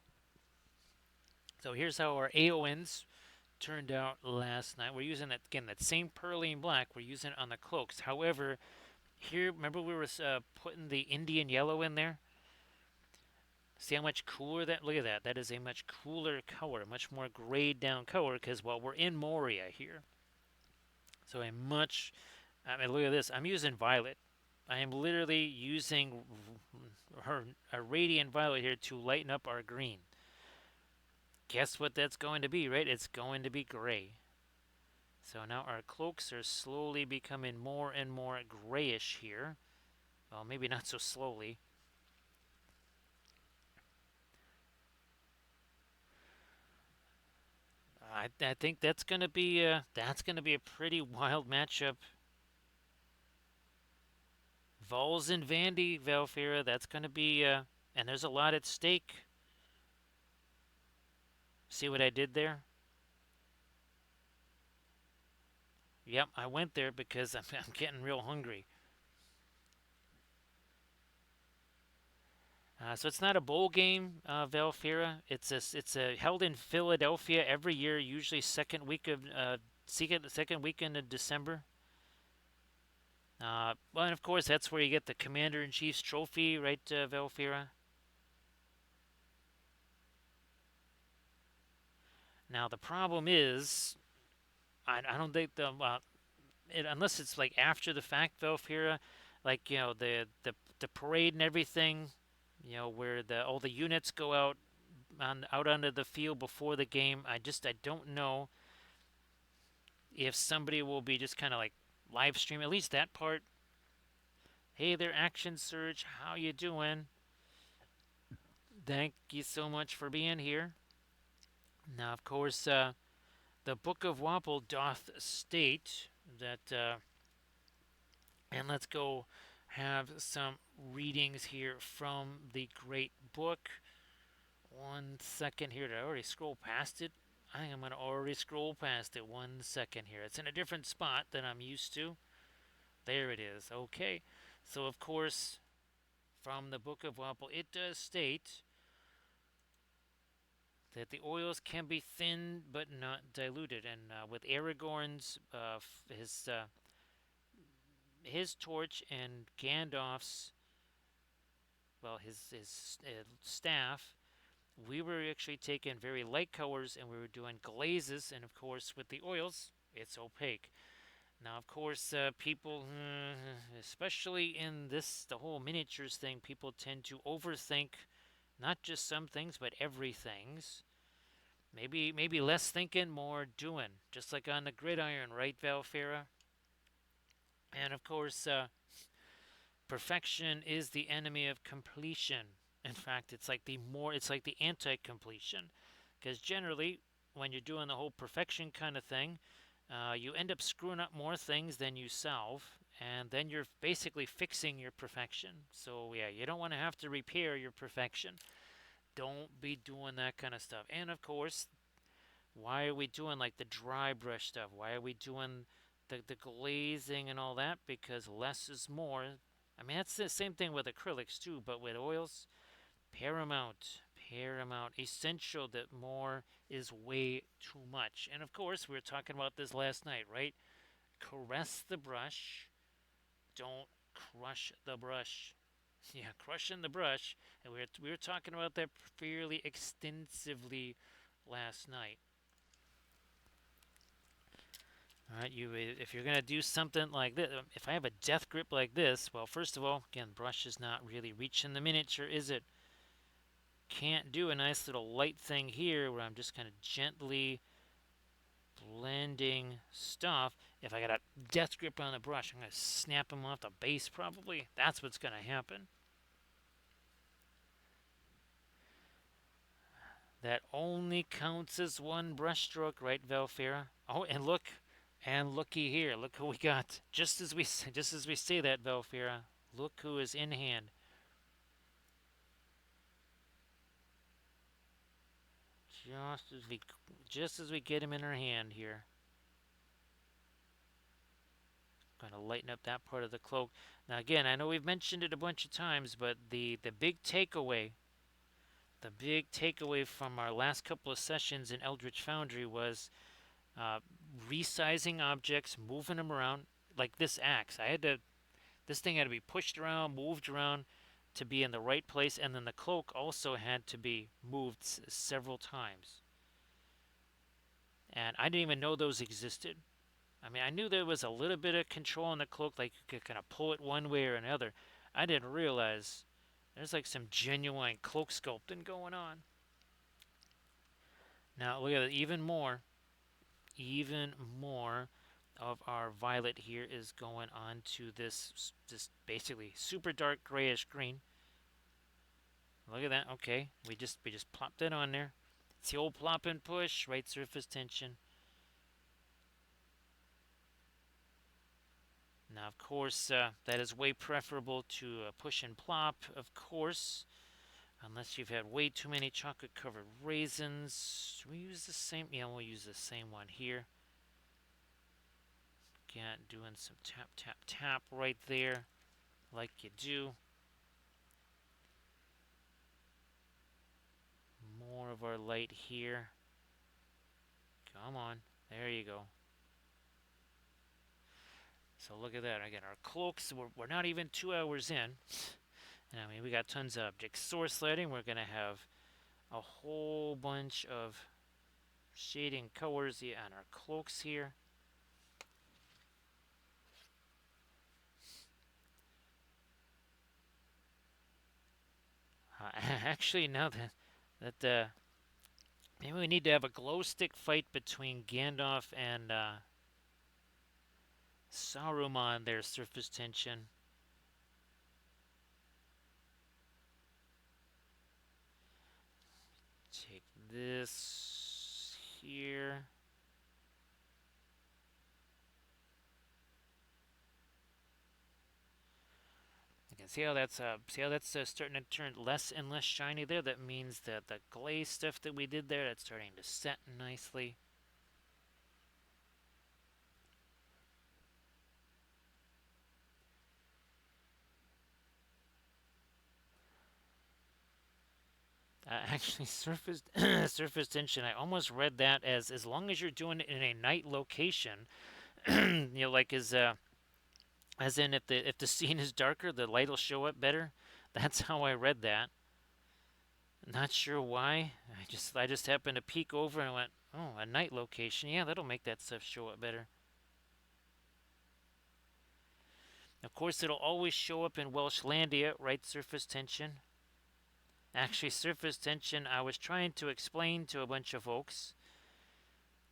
So here's how our AONs turned out last night. We're using that, again, that same pearline black. We're using it on the cloaks. However, Here, remember we were putting the Indian yellow in there? See how much cooler that, look at that. That is a much cooler color, much more grayed down color because, well, we're in Moria here. So I mean, look at this. I'm using violet. I am literally using a radiant violet here to lighten up our green. Guess what that's going to be, right? It's going to be gray. So now our cloaks are slowly becoming more and more grayish here. Well, maybe not so slowly. I think that's gonna be a pretty wild matchup. Vols and Vandy, Valfira. That's gonna be and there's a lot at stake. See what I did there? Yep, I went there because I'm getting real hungry. So it's not a bowl game, Valfira. It's a held in Philadelphia every year, usually second weekend of December. Well, and of course that's where you get the Commander in Chief's trophy, right, Valfira? Now the problem is, I don't think unless it's like after the fact, Valfira, like the parade and everything, where the all the units go out onto the field before the game. I don't know if somebody will be just kind of like live stream at least that part. Hey there, Action Surge, how you doing? Thank you so much for being here. Now, of course, the Book of Wapple doth state that, and let's go have some readings here from the great book. 1 second here. Did I already scroll past it? I think I'm going to already scroll past it. 1 second here. It's in a different spot than I'm used to. There it is. Okay. So, of course, from the Book of Wapple, it does state that the oils can be thinned but not diluted. And with Aragorn's, his torch and Gandalf's, well, his staff, we were actually taking very light colors and we were doing glazes. And of course, with the oils, it's opaque. Now, of course, people, especially in the whole miniatures thing, people tend to overthink not just some things, but everything's. Maybe less thinking, more doing. Just like on the gridiron, right, Valfera? And of course, perfection is the enemy of completion. In fact, it's like the anti-completion, because generally, when you're doing the whole perfection kind of thing, you end up screwing up more things than you solve, and then you're basically fixing your perfection. So yeah, you don't want to have to repair your perfection. Don't be doing that kind of stuff. And of course, why are we doing like the dry brush stuff? Why are we doing the glazing and all that? Because less is more. I mean, that's the same thing with acrylics too, but with oils, paramount, essential that more is way too much. And of course, we were talking about this last night, right? Caress the brush, don't crush the brush. Yeah, crushing the brush. And we were talking about that fairly extensively last night. All right, if you're gonna do something like this, if I have a death grip like this, well, first of all, again, brush is not really reaching the miniature, is it? Can't do a nice little light thing here where I'm just kind of gently blending stuff. If I got a death grip on the brush, I'm gonna snap them off the base probably. That's what's gonna happen. That only counts as one brushstroke, right, Valfera? Oh, and looky here. Look who we got. Just as we say that, Valfera. Look who is in hand. Just as we just as we get him in our hand here. Going to lighten up that part of the cloak. Now again, I know we've mentioned it a bunch of times, but the big takeaway from our last couple of sessions in Eldritch Foundry was uh, resizing objects, moving them around, like this axe. I had to This thing had to be pushed around, moved around to be in the right place, and then the cloak also had to be moved several times. And I didn't even know those existed. I mean, I knew there was a little bit of control on the cloak, like you could kind of pull it one way or another. I didn't realize there's like some genuine cloak sculpting going on. Now look at it, even more of our violet here is going on to this basically super dark grayish green. Look at that. Okay, we just plopped it on there. It's the old plop and push, right surface tension. Now, of course, that is way preferable to push and plop, of course, unless you've had way too many chocolate covered raisins. Do we use the same? Yeah, we'll use the same one here. Again, doing some tap, tap, tap right there, like you do. More of our light here. Come on. There you go. So look at that. Again, our cloaks, we're not even 2 hours in. And I mean, we got tons of object source lighting. We're going to have a whole bunch of shading colors on our cloaks here. Actually, now that maybe we need to have a glow stick fight between Gandalf and Saruman. Their surface tension. Take this here. You can see how that's starting to turn less and less shiny there. That means that the glaze stuff that we did there, that's starting to set nicely. Actually, surface surface tension. I almost read that as long as you're doing it in a night location, you know, like as in if the scene is darker, the light will show up better. That's how I read that. Not sure why. I just happened to peek over and went, oh, a night location. Yeah, that'll make that stuff show up better. Of course, it'll always show up in Welshlandia, right? Surface tension. Actually, surface tension, I was trying to explain to a bunch of folks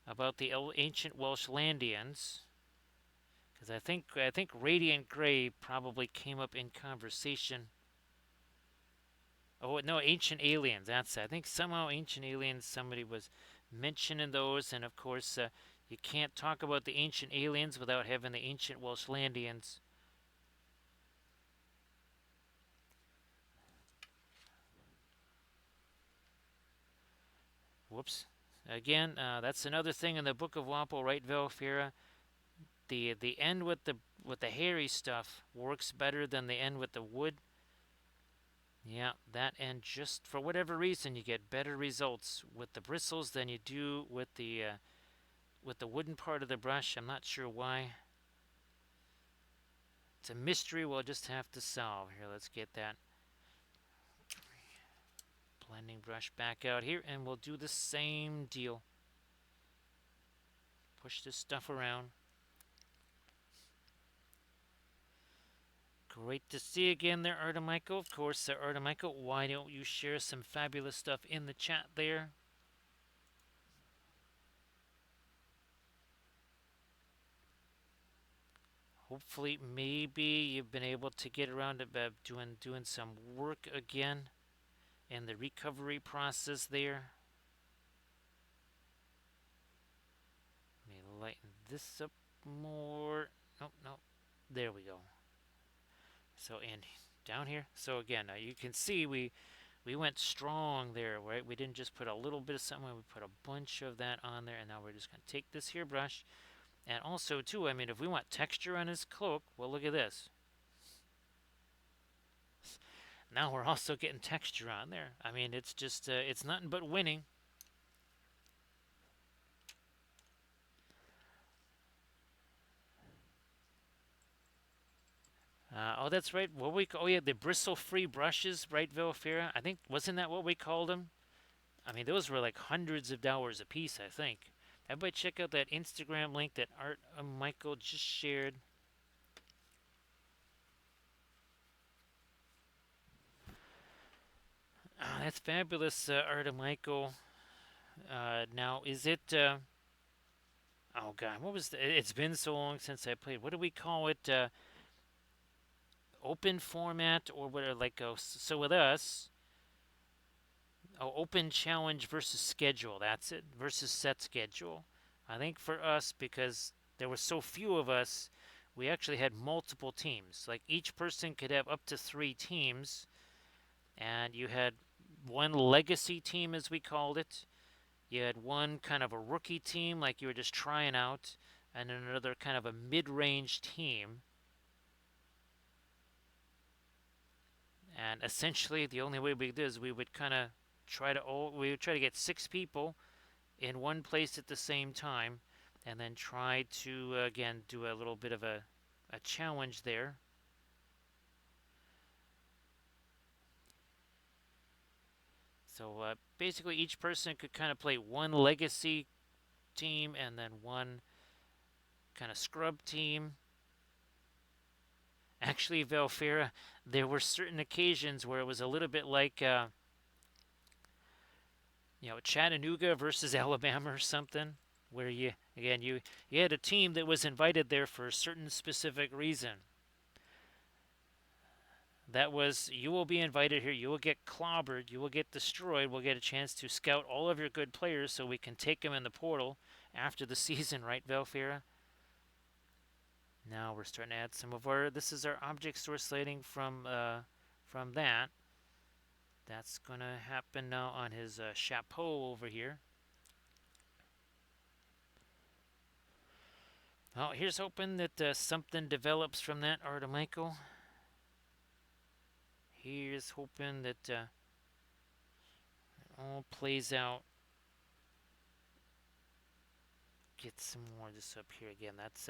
about the ancient Welshlandians, because I think Radiant Gray probably came up in conversation. Oh no, Ancient Aliens. That's it. I think somehow Ancient Aliens. Somebody was mentioning those, and of course, you can't talk about the Ancient Aliens without having the Ancient Welshlandians. Whoops. Again, that's another thing in the Book of Wapol, right, Velfira? The end with the hairy stuff works better than the end with the wood. Yeah, that end, just for whatever reason, you get better results with the bristles than you do with the wooden part of the brush. I'm not sure why. It's a mystery we'll just have to solve. Here, let's get that blending brush back out here, and we'll do the same deal. Push this stuff around. Great to see again there, Artemichael. Of course, Artemichael, why don't you share some fabulous stuff in the chat there? Hopefully, maybe you've been able to get around to doing some work again in the recovery process there. Let me lighten this up more. Nope, nope. There we go. So, and down here. So again, you can see we went strong there, right? We didn't just put a little bit of something, we put a bunch of that on there, and now we're just going to take this here brush. And also, too, I mean, if we want texture on his cloak, well, look at this. Now we're also getting texture on there. I mean, it's just, it's nothing but winning. Oh, that's right. Oh yeah, the bristle-free brushes, right, Velfira? I think wasn't that what we called them? I mean, those were like hundreds of dollars a piece, I think. Everybody check out that Instagram link that Art Michael just shared. Oh, that's fabulous, Art Michael. Now, is it? Oh God, what was? It's been so long since I played. What do we call it? Open format or what? Like so with us, open challenge versus schedule. That's it. Versus set schedule. I think for us, because there were so few of us, we actually had multiple teams. Like each person could have up to 3 teams, and you had one legacy team, as we called it. You had one kind of a rookie team, like you were just trying out, and then another kind of a mid-range team. And essentially, the only way we did is we would kind of we would try to get 6 people in one place at the same time, and then try to again do a little bit of a challenge there. So basically, each person could kind of play one legacy team and then one kind of scrub team. Actually, Velfira, there were certain occasions where it was a little bit like, Chattanooga versus Alabama or something, where you had a team that was invited there for a certain specific reason. That was, you will be invited here, you will get clobbered, you will get destroyed, we'll get a chance to scout all of your good players so we can take them in the portal after the season, right, Velfira? Now we're starting to add some of our, this is our object source lighting from that. That's going to happen now on his chapeau over here. Well, here's hoping that something develops from that, Arda Michael. Here's hoping that it all plays out. Get some more of this up here again. That's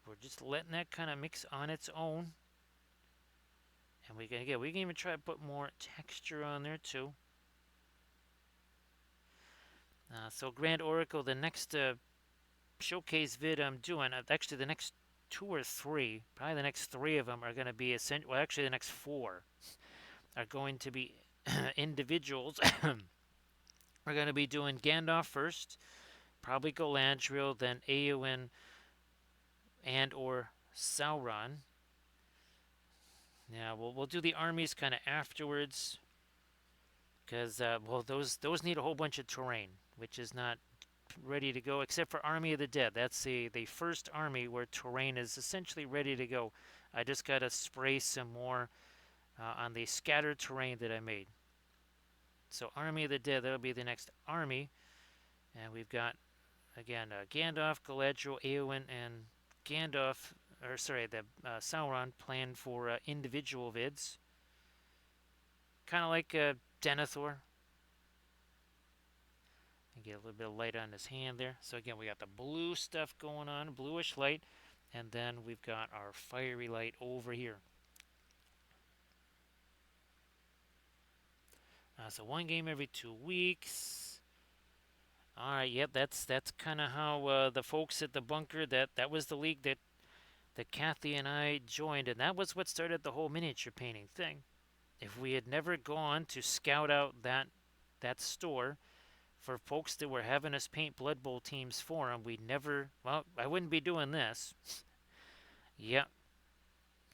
we're just letting that kind of mix on its own. And we can even try to put more texture on there too. So Grand Oracle, the next showcase vid I'm doing, actually the next 2 or 3, probably the next 3 of them are going to be well, actually the next 4 are going to be individuals. We're going to be doing Gandalf first, probably Galadriel, then Eowyn and or Sauron. Yeah, we'll do the armies kind of afterwards, because well, those need a whole bunch of terrain, which is not ready to go, except for Army of the Dead. That's the first army where terrain is essentially ready to go. I just got to spray some more on the scattered terrain that I made. So Army of the Dead, that'll be the next army. And we've got, again, Gandalf, Galadriel, Eowyn, and Gandalf, or sorry, the Sauron planned for individual vids. Kind of like Denethor. And get a little bit of light on his hand there. So again, we got the blue stuff going on, bluish light, and then we've got our fiery light over here. So 1 game every 2 weeks. All right, yep, that's kind of how the folks at the bunker, that was the league that Kathy and I joined, and that was what started the whole miniature painting thing. If we had never gone to scout out that store for folks that were having us paint Blood Bowl teams for them, we'd never, well, I wouldn't be doing this. Yep,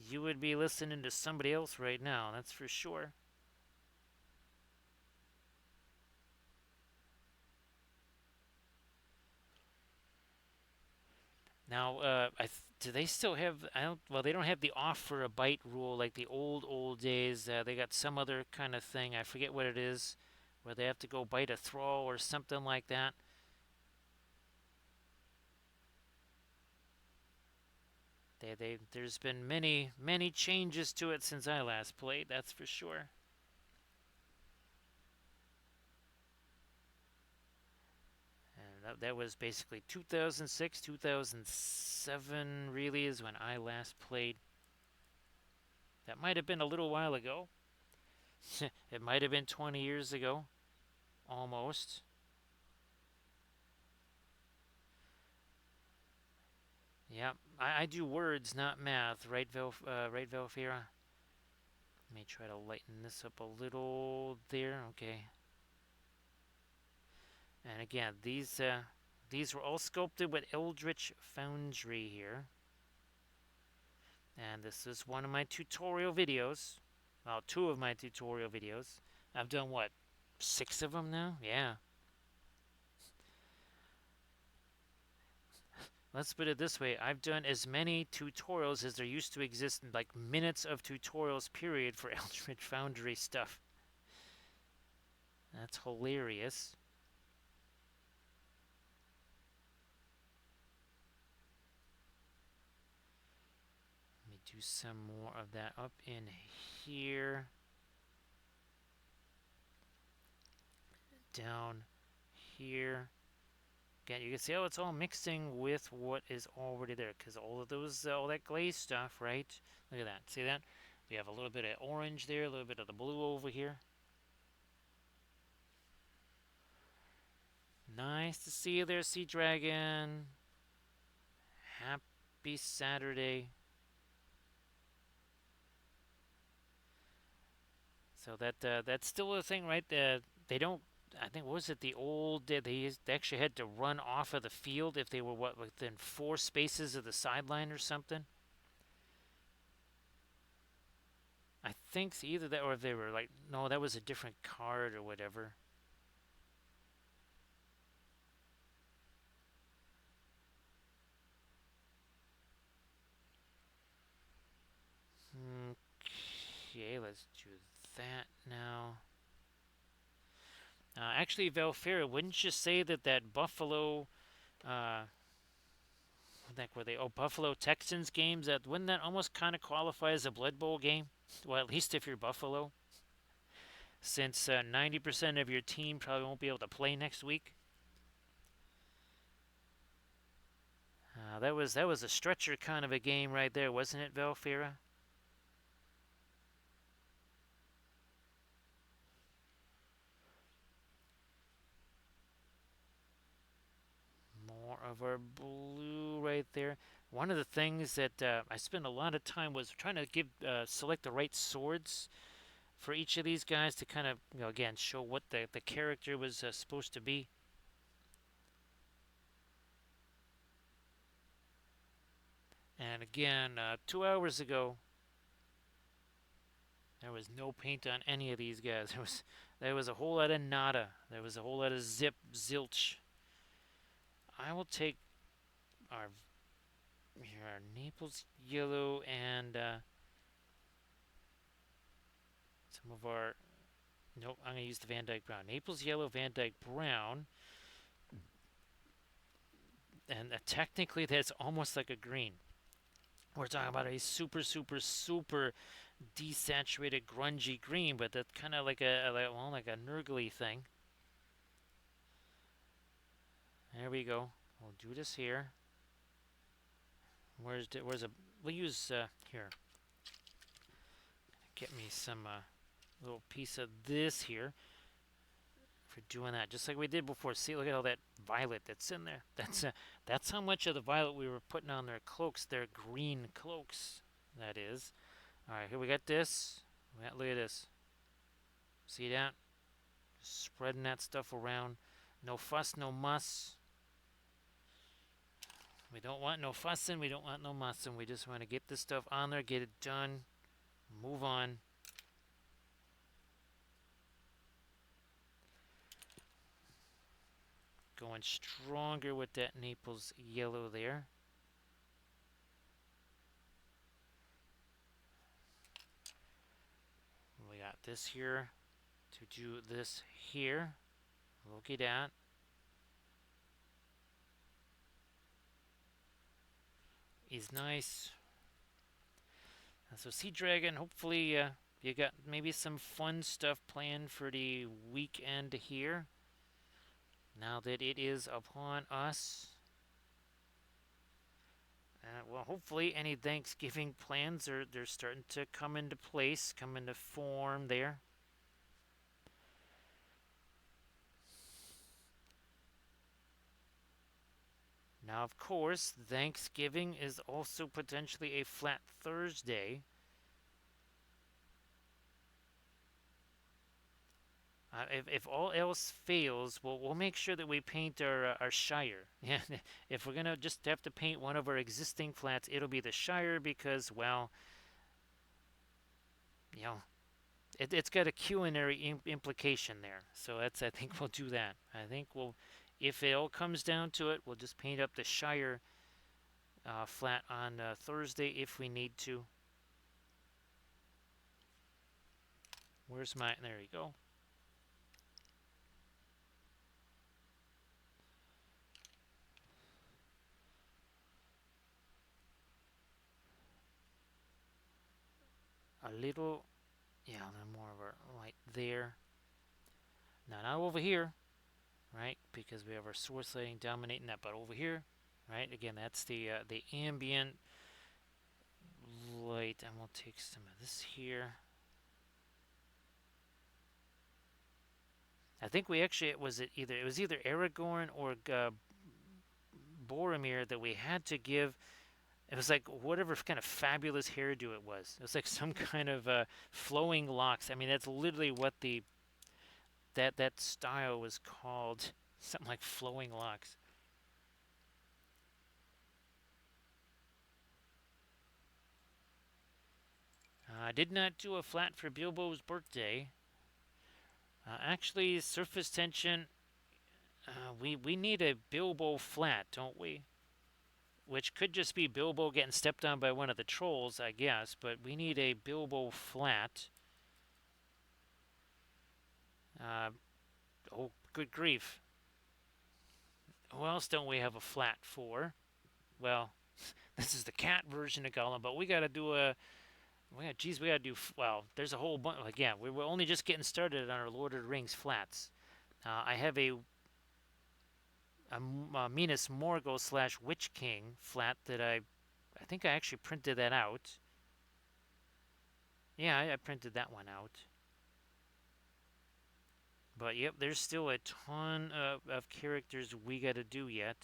you would be listening to somebody else right now, that's for sure. Now, do they still have? I don't. Well, they don't have the off for a bite rule like the old days. They got some other kind of thing. I forget what it is, where they have to go bite a thrall or something like that. There's been many changes to it since I last played. That's for sure. And that was basically 2006, 2007. Really is when I last played. That might have been a little while ago. It might have been 20 years ago, almost. Yeah, I do words, not math, right, right, Velfira? Let me try to lighten this up a little there. Okay. And again, these were all sculpted with Eldritch Foundry here. And this is one of my tutorial videos. Well, two of my tutorial videos. I've done what? 6 of them now? Yeah. Let's put it this way. I've done as many tutorials as there used to exist, like minutes of tutorials period for Eldritch Foundry stuff. That's hilarious. Let me do some more of that up in here. Down here. Again, you can see how it's all mixing with what is already there, because all of those, all that glaze stuff, right? Look at that. See that? We have a little bit of orange there, a little bit of the blue over here. Nice to see you there, Sea Dragon. Happy Saturday. So that's still a thing, right? They don't. I think, what was it, the old? They actually had to run off of the field if they were within 4 spaces of the sideline or something. I think either that, or if they were like, no, that was a different card or whatever. Okay, let's do that now. Actually, Velfira, wouldn't you say that Buffalo, were they? Oh, Buffalo Texans games. Wouldn't that almost kind of qualify as a Blood Bowl game? Well, at least if you're Buffalo, since 90% of your team probably won't be able to play next week. That was a stretcher kind of a game right there, wasn't it, Velfira? More of our blue right there. One of the things that I spent a lot of time was trying to select the right swords for each of these guys to kind of, again, show what the character was supposed to be. And again, 2 hours ago, there was no paint on any of these guys. There was a whole lot of nada. There was a whole lot of zilch. I will take our Naples yellow and some of our. Nope, I'm going to use the Van Dyke brown. Naples yellow, Van Dyke brown. And technically, that's almost like a green. We're talking about a super, super, super desaturated, grungy green, but that's kind of like like a nurgly thing. There we go. We'll do this here. Where's a? We'll use here. Get me some little piece of this here for doing that, just like we did before. See, look at all that violet that's in there. That's how much of the violet we were putting on their cloaks, their green cloaks. That is. All right, here we got this. Look at this. See that? Just spreading that stuff around. No fuss, no muss. We don't want no fussing. We don't want no mussing. We just want to get this stuff on there, get it done, move on. Going stronger with that Naples yellow there. We got this here to do this here. Look at that. Is nice. So Sea Dragon, hopefully you got maybe some fun stuff planned for the weekend here. Now that it is upon us. well, hopefully any Thanksgiving plans are they're starting to come into place, come into form there. Now, of course, Thanksgiving is also potentially a flat Thursday. If all else fails, we'll make sure that we paint our Shire. Yeah, if we're gonna just have to paint one of our existing flats, it'll be the Shire because, well, you know, it's got a culinary implication there. So I think we'll do that. I think if it all comes down to it, we'll just paint up the Shire flat on Thursday if we need to. Where's my? There you go. A little, yeah, a little more of a light there. Now, not over here, right? Because we have our source lighting dominating that, but over here, right? Again, that's the ambient light, and we'll take some of this here. I think we actually it was either Aragorn or Boromir that we had to give. It was like whatever kind of fabulous hairdo it was. It was like some kind of flowing locks. I mean, that's literally what that style was called. Something like flowing locks. I did not do a flat for Bilbo's birthday. Actually, surface tension. We need a Bilbo flat, don't we? Which could just be Bilbo getting stepped on by one of the trolls, I guess. But we need a Bilbo flat. Oh, good grief! Who else don't we have a flat for? Well, this is the cat version of Gollum, but we got to do a. We got to do. Well, there's a whole bunch. Again, we're only just getting started on our Lord of the Rings flats. I have a Minas Morgul / Witch King flat that I think I actually printed that out. Yeah, I printed that one out. But yep, there's still a ton of characters we got to do yet.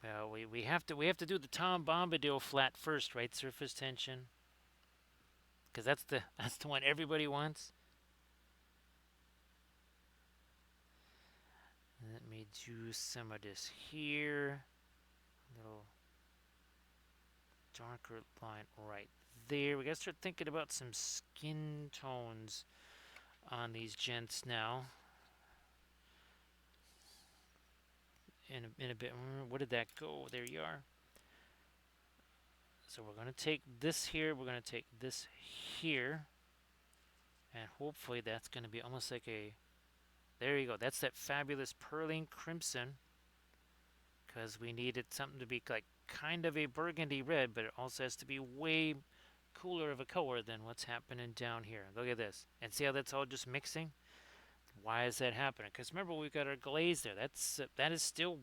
Well, we have to do the Tom Bombadil flat first, right? Surface tension, because that's the one everybody wants. Let me do some of this here. A little darker line right there. We gotta start thinking about some skin tones on these gents now. In a bit. Where did that go? There you are. So we're going to take this here. We're going to take this here. And hopefully that's going to be almost like a... There you go. That's that fabulous Pearling Crimson. Because we needed something to be like kind of a burgundy red, but it also has to be way cooler of a color than what's happening down here. Look at this. And see how that's all just mixing? Why is that happening? Because remember, we've got our glaze there. That is still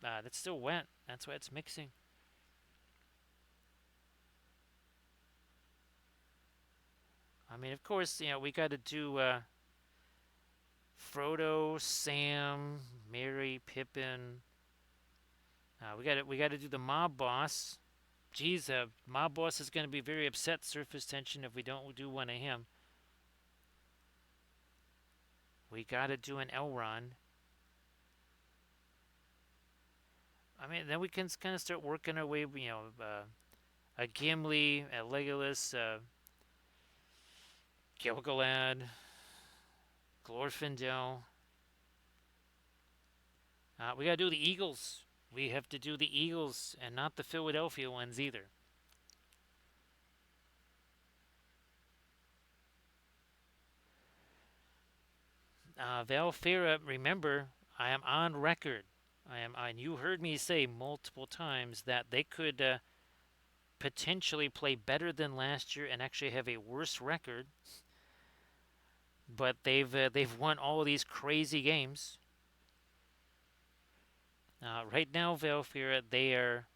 wet. That's why it's mixing. I mean, of course, we got to do Frodo, Sam, Merry, Pippin. We got to do the mob boss. Geez, mob boss is going to be very upset. Surface tension if we don't do one of him. We got to do an Elrond. I mean, then we can kind of start working our way. A Gimli, a Legolas, Gilgalad, Glorfindel. We gotta do the Eagles. We have to do the Eagles and not the Philadelphia ones either. Valfera, remember, I am on record. And you heard me say multiple times that they could potentially play better than last year and actually have a worse record but they've won all of these crazy games. Right now, Valfira, they are,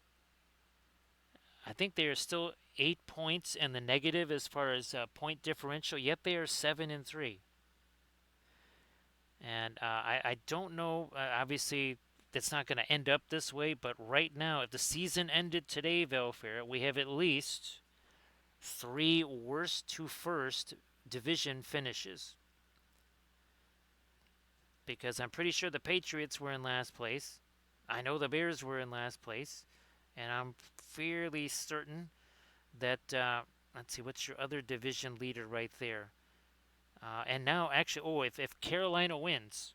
I think they are still 8 points in the negative as far as point differential. Yet they are 7-3. And I don't know. Obviously, that's not going to end up this way. But right now, if the season ended today, Valfira, we have at least three worst to first division finishes. Because I'm pretty sure the Patriots were in last place. I know the Bears were in last place. And I'm fairly certain that, let's see, what's your other division leader right there? And now, actually, if Carolina wins,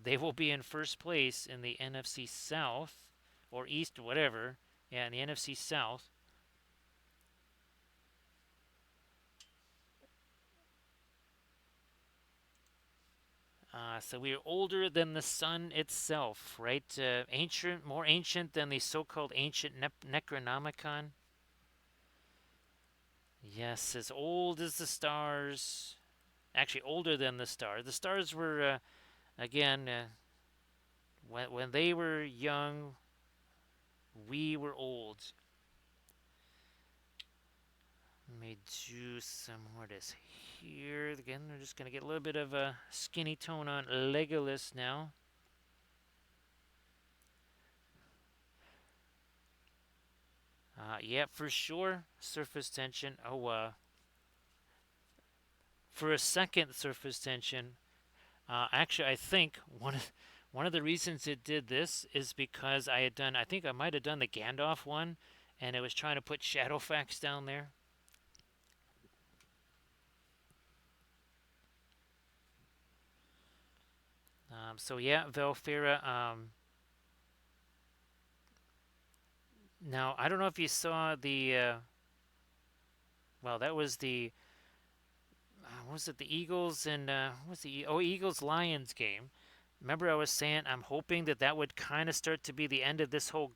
they will be in first place in the NFC South or East, whatever. Yeah, in the NFC South. So we are older than the sun itself, right? Ancient, more ancient than the so-called ancient Necronomicon. Yes, as old as the stars. Actually, older than the stars. The stars were, again, when they were young, we were old. Let me do some more of this here. Again, we're just going to get a little bit of a skinny tone on Legolas now. Yeah, for sure. Surface tension. For a second surface tension. Actually, I think one of the reasons it did this is because I had done. I think I might have done the Gandalf one, and it was trying to put Shadowfax down there. So yeah, Velfira. Now I don't know if you saw the. Well, that was the. Was it the Eagles and what's the Eagles Lions game? Remember, I was saying I'm hoping that that would kind of start to be the end of this whole,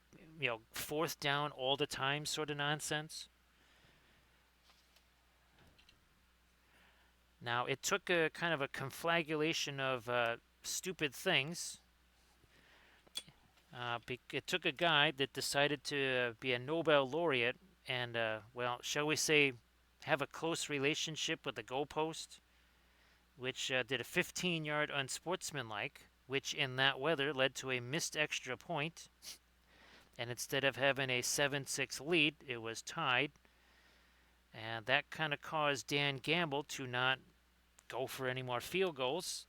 fourth down all the time sort of nonsense. Now it took a kind of a conflagration of stupid things. It took a guy that decided to be a Nobel laureate and, well, shall we say, have a close relationship with the goalpost, which did a 15-yard unsportsmanlike, which in that weather led to a missed extra point. And instead of having a 7-6 lead, it was tied. And that kind of caused Dan Gamble to not go for any more field goals.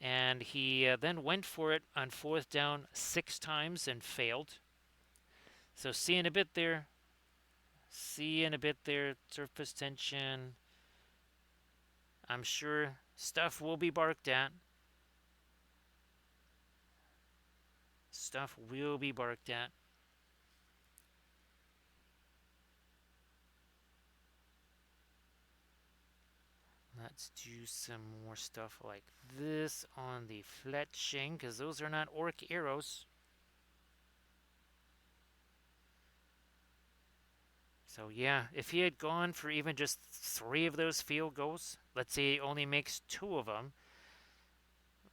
And he then went for it on fourth down 6 times and failed. So see you in a bit there. See you in a bit there. Surface tension. I'm sure stuff will be barked at. Stuff will be barked at. Let's do some more stuff like this on the fletching, because those are not orc arrows. So yeah, if he had gone for even just 3 of those field goals, let's say he only makes 2 of them.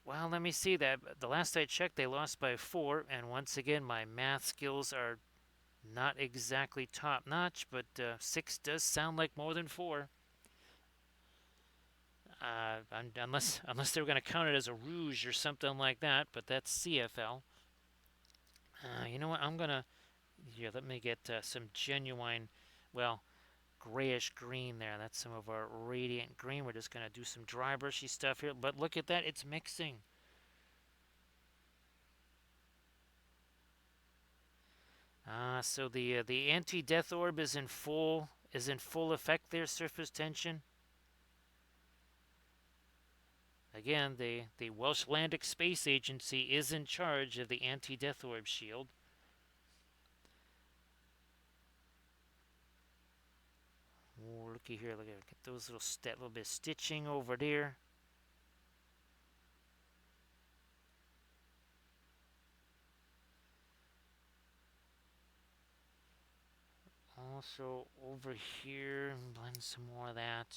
Well, let me see that. The last I checked, they lost by 4, and once again, my math skills are not exactly top notch, but 6 does sound like more than 4. Unless they were going to count it as a rouge or something like that, but that's CFL. You know what? I'm gonna here. Let me get some genuine, well, grayish green there. That's some of our radiant green. We're just gonna do some dry brushy stuff here. But look at that, it's mixing. So the anti-death orb is in full effect there. Surface tension. Again, the Welsh Landic Space Agency is in charge of the anti-death orb shield. Oh, looky here, look at those little bit of stitching over there. Also over here, blend some more of that.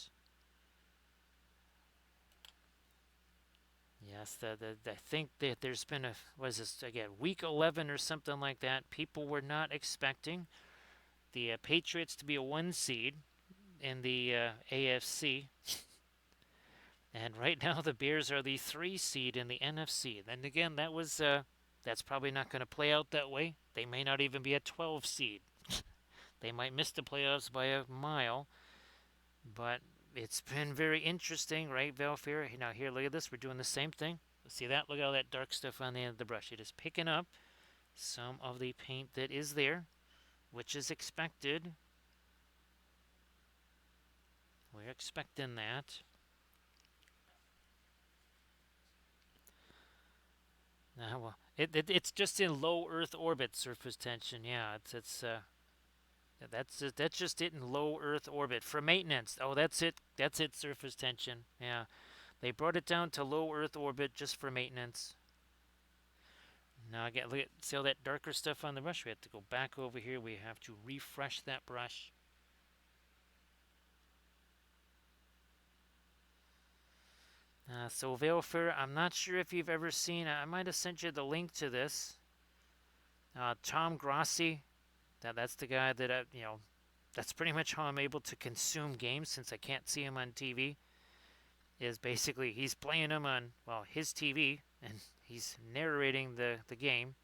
That's I think that there's been a, was this again, week 11 or something like that. People were not expecting the Patriots to be a 1 seed in the AFC. And right now the Bears are the 3 seed in the NFC. Then again, that's probably not going to play out that way. They may not even be a 12 seed. They might miss the playoffs by a mile. But it's been very interesting, right, Valfair? Now here, look at this. We're doing the same thing. See that? Look at all that dark stuff on the end of the brush. It is picking up some of the paint that is there, which is expected. We're expecting that. Well, it's just in low Earth orbit surface tension. Yeah, that's just it in low Earth orbit for maintenance. Oh, that's it. That's it. Surface tension. Yeah, they brought it down to low Earth orbit just for maintenance. Now again, look at, see all that darker stuff on the brush? We have to go back over here. We have to refresh that brush. So Veilfair, I'm not sure if you've ever seen, I might have sent you the link to this. Tom Grossi, that's the guy that, that's pretty much how I'm able to consume games since I can't see him on TV. Is basically, he's playing them on, well, his TV, and he's narrating the game.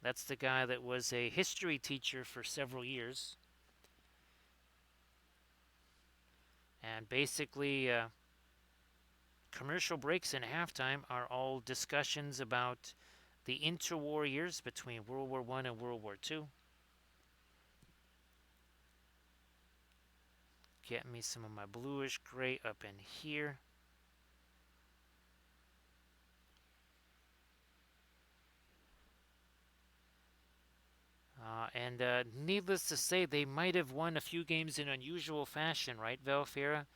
That's the guy that was a history teacher for several years. And basically, commercial breaks and halftime are all discussions about the interwar years between World War I and World War II. Get me some of my bluish gray up in here. And needless to say, they might have won a few games in unusual fashion, right, Valfera?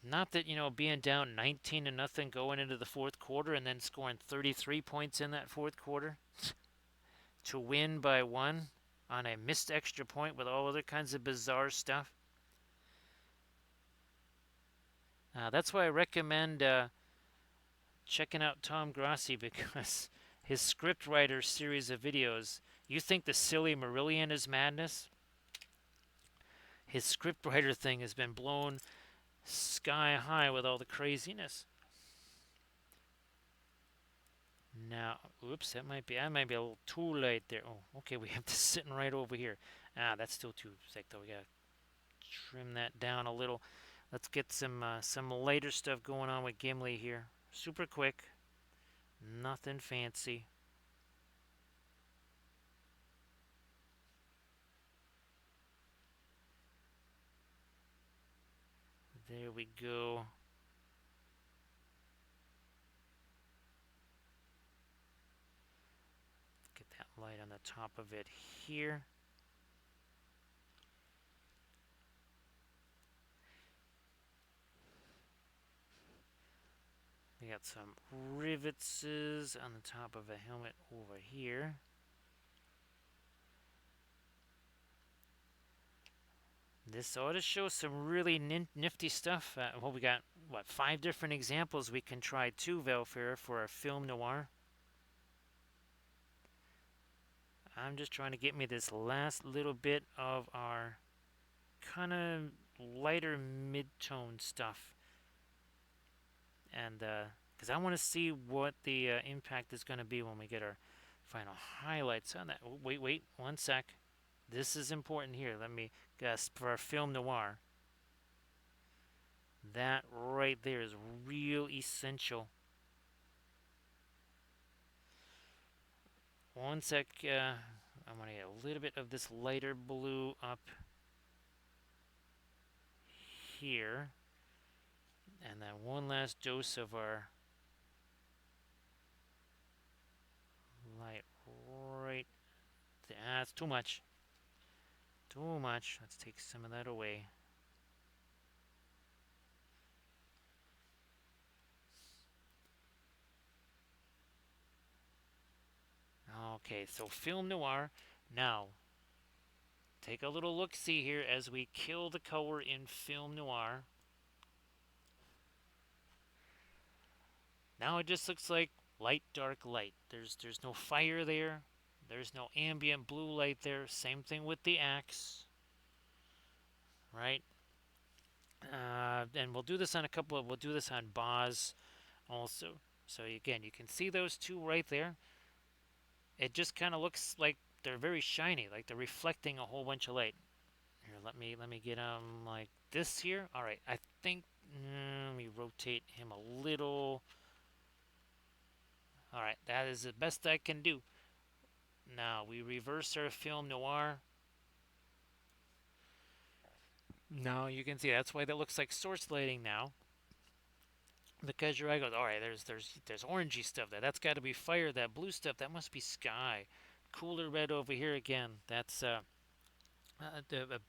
Not that, being down 19-0 going into the fourth quarter and then scoring 33 points in that fourth quarter to win by 1 on a missed extra point with all other kinds of bizarre stuff. That's why I recommend checking out Tom Grossi, because his scriptwriter series of videos, you think the silly Marillion is madness? His scriptwriter thing has been blown sky high with all the craziness. Now, oops, that might be a little too late there. Oh, okay, we have this sitting right over here. That's still too thick though. We gotta trim that down a little. Let's get some lighter stuff going on with Gimli here. Super quick, nothing fancy. There we go. Get that light on the top of it here. We got some rivets on the top of a helmet over here. This ought to show some really nifty stuff. Well, we got, 5 different examples we can try too, Valfair, for our film noir. I'm just trying to get me this last little bit of our kind of lighter mid-tone stuff. And because I want to see what the impact is going to be when we get our final highlights on that. Oh, wait, 1 sec. This is important here. Let me guess, for our film noir. That right there is real essential. 1 sec. I'm going to get a little bit of this lighter blue up here. And then 1 last dose of our light right there. That's too much. Too much. Let's take some of that away. Okay, so film noir. Now, take a little look-see here as we kill the color in film noir. Now it just looks like light, dark, light. There's no fire there. There's no ambient blue light there. Same thing with the axe, right? And we'll do this on a couple of. We'll do this on Boz also. So again, you can see those two right there. It just kind of looks like they're very shiny, like they're reflecting a whole bunch of light. Here, let me get him like this here. All right, I think let me rotate him a little. All right, that is the best I can do. Now we reverse our film noir. Now you can see that's why that looks like source lighting now. Because your eye goes, all right, there's orangey stuff there. That's got to be fire. That blue stuff, that must be sky. Cooler red over here again. That's a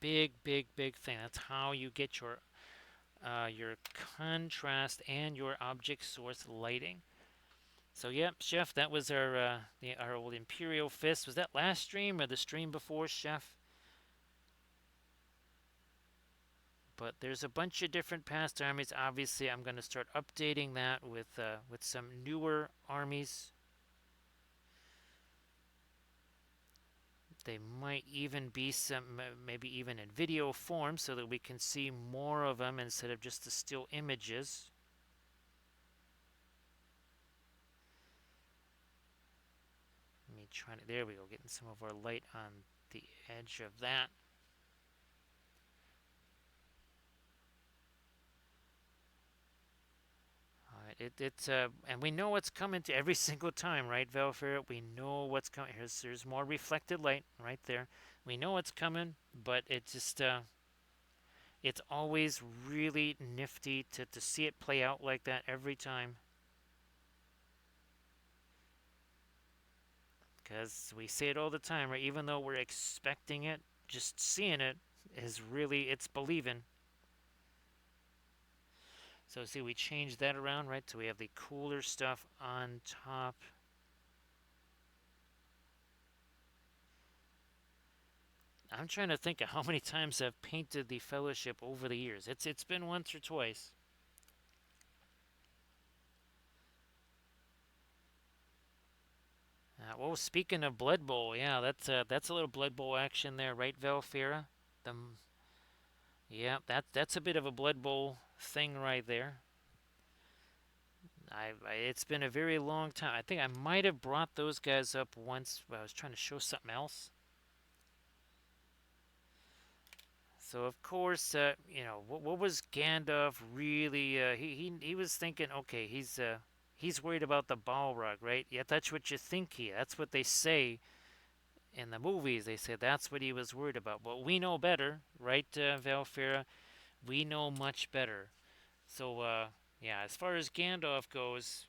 big thing. That's how you get your contrast and your object source lighting. So yep, Chef, that was our old Imperial Fist. Was that last stream or the stream before, Chef? But there's a bunch of different past armies. Obviously, I'm going to start updating that with some newer armies. They might even be some, maybe even in video form, so that we can see more of them instead of just the still images. Let me try to, there we go, getting some of our light on the edge of that. And we know what's coming to every single time, right, Velfair? We know what's coming. There's more reflected light right there. We know what's coming, but it's always really nifty to see it play out like that every time. Because we say it all the time, right? Even though we're expecting it, just seeing it is really, it's believing. So see, we changed that around, right? So we have the cooler stuff on top. I'm trying to think of how many times I've painted the Fellowship over the years. It's been once or twice. Well, speaking of Blood Bowl, yeah, that's a little Blood Bowl action there, right, Velfira? The Yeah, that's a bit of a Blood Bowl thing right there. It's been a very long time. I think I might have brought those guys up once. I was trying to show something else. So of course, what was Gandalf really? He was thinking, okay, he's worried about the Balrog, right? Yeah, that's what you think he. That's what they say in the movies. They say that's what he was worried about. But we know better, right, Valfira? We know much better. So yeah, as far as Gandalf goes,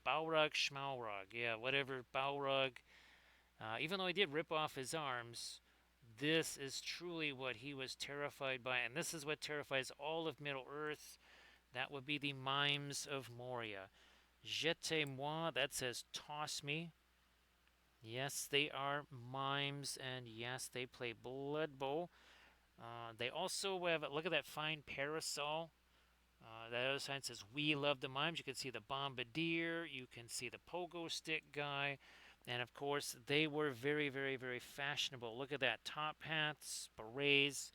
Balrog, Schmalrog, yeah, whatever Balrog. Even though he did rip off his arms, this is truly what he was terrified by, and this is what terrifies all of Middle Earth. That would be the mimes of Moria. Jetez-moi, that says toss me. Yes, they are mimes, and yes, they play Blood Bowl. They also have, look at that fine parasol. That other sign says we love the mimes. You can see the bombardier, you can see the pogo stick guy, and of course they were very fashionable. Look at that, top hats, berets,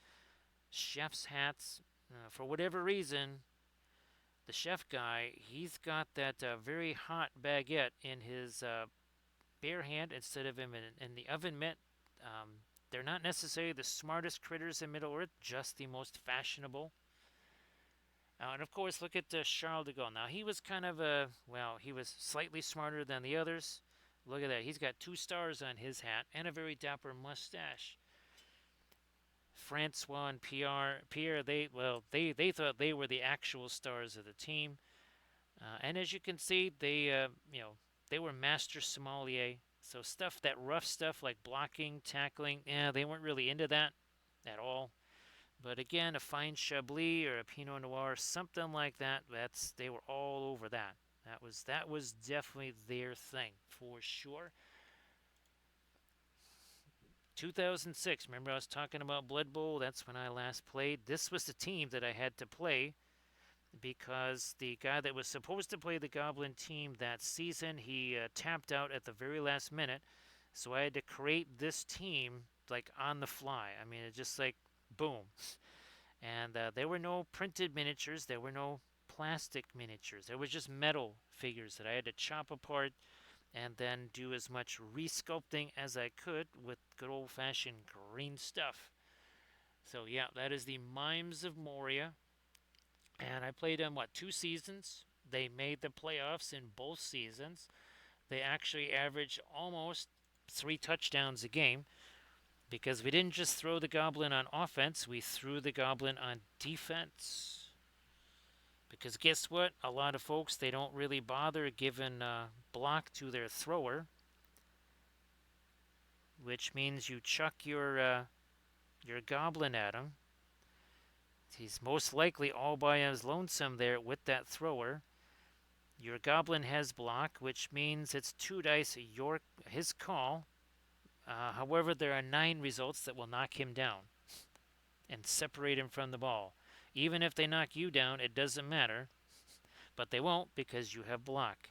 chef's hats. For whatever reason, the chef guy, he's got that very hot baguette in his bare hand instead of him in the oven mitt. They're not necessarily the smartest critters in Middle Earth, just the most fashionable. And of course, look at Charles de Gaulle. Now, he was kind of he was slightly smarter than the others. Look at that. He's got 2 stars on his hat and a very dapper mustache. Francois and Pierre, they thought they were the actual stars of the team. And as you can see, they were master sommelier. So that rough stuff like blocking, tackling, yeah, they weren't really into that at all. But again, a fine Chablis or a Pinot Noir, something like that, they were all over that. That was definitely their thing for sure. 2006, remember I was talking about Blood Bowl? That's when I last played. This was the team that I had to play because the guy that was supposed to play the Goblin team that season, he tapped out at the very last minute. So I had to create this team like on the fly. I mean, it just like boom. And there were no printed miniatures. There were no plastic miniatures. There was just metal figures that I had to chop apart and then do as much resculpting as I could with good old-fashioned green stuff. So yeah, that is the Mimes of Moria. And I played them, what, 2 seasons? They made the playoffs in both seasons. They actually averaged almost 3 touchdowns a game because we didn't just throw the Goblin on offense, we threw the Goblin on defense. Because guess what? A lot of folks, they don't really bother giving block to their thrower, which means you chuck your Goblin at him. He's most likely all by his lonesome there with that thrower. Your Goblin has block, which means it's 2 dice his call. However, there are 9 results that will knock him down and separate him from the ball. Even if they knock you down, it doesn't matter. But they won't because you have block.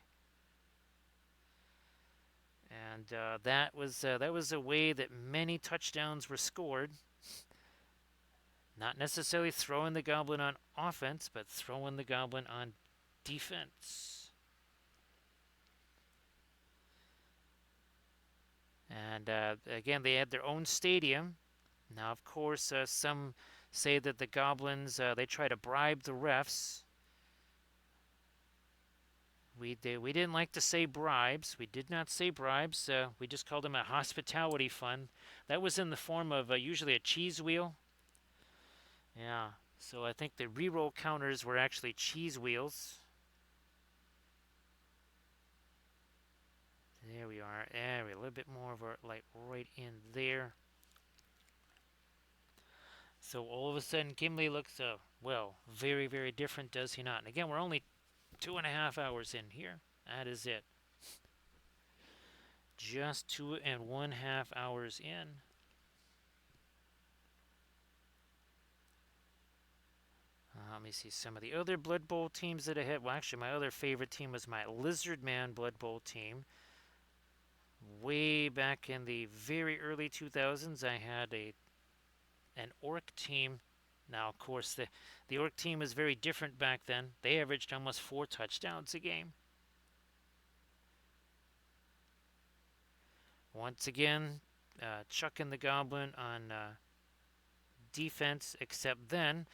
And that was a way that many touchdowns were scored. Not necessarily throwing the Goblin on offense, but throwing the Goblin on defense. And again, they had their own stadium. Now, of course, some say that the Goblins, they try to bribe the refs. We didn't like to say bribes. We did not say bribes. We just called them a hospitality fund. That was in the form of usually a cheese wheel. Yeah, so I think the reroll counters were actually cheese wheels. There we are. There we are. A little bit more of our light right in there. So all of a sudden, Gimli looks, well, very, very different, does he not? And again, we're only 2.5 hours in here. That is it. Just 2.5 hours in. Let me see some of the other Blood Bowl teams that I had. Well, actually, my other favorite team was my Lizard Man Blood Bowl team. Way back in the very early 2000s, I had an Orc team. Now, of course, the Orc team was very different back then. They averaged almost 4 touchdowns a game. Once again, chucking the Goblin on defense, except then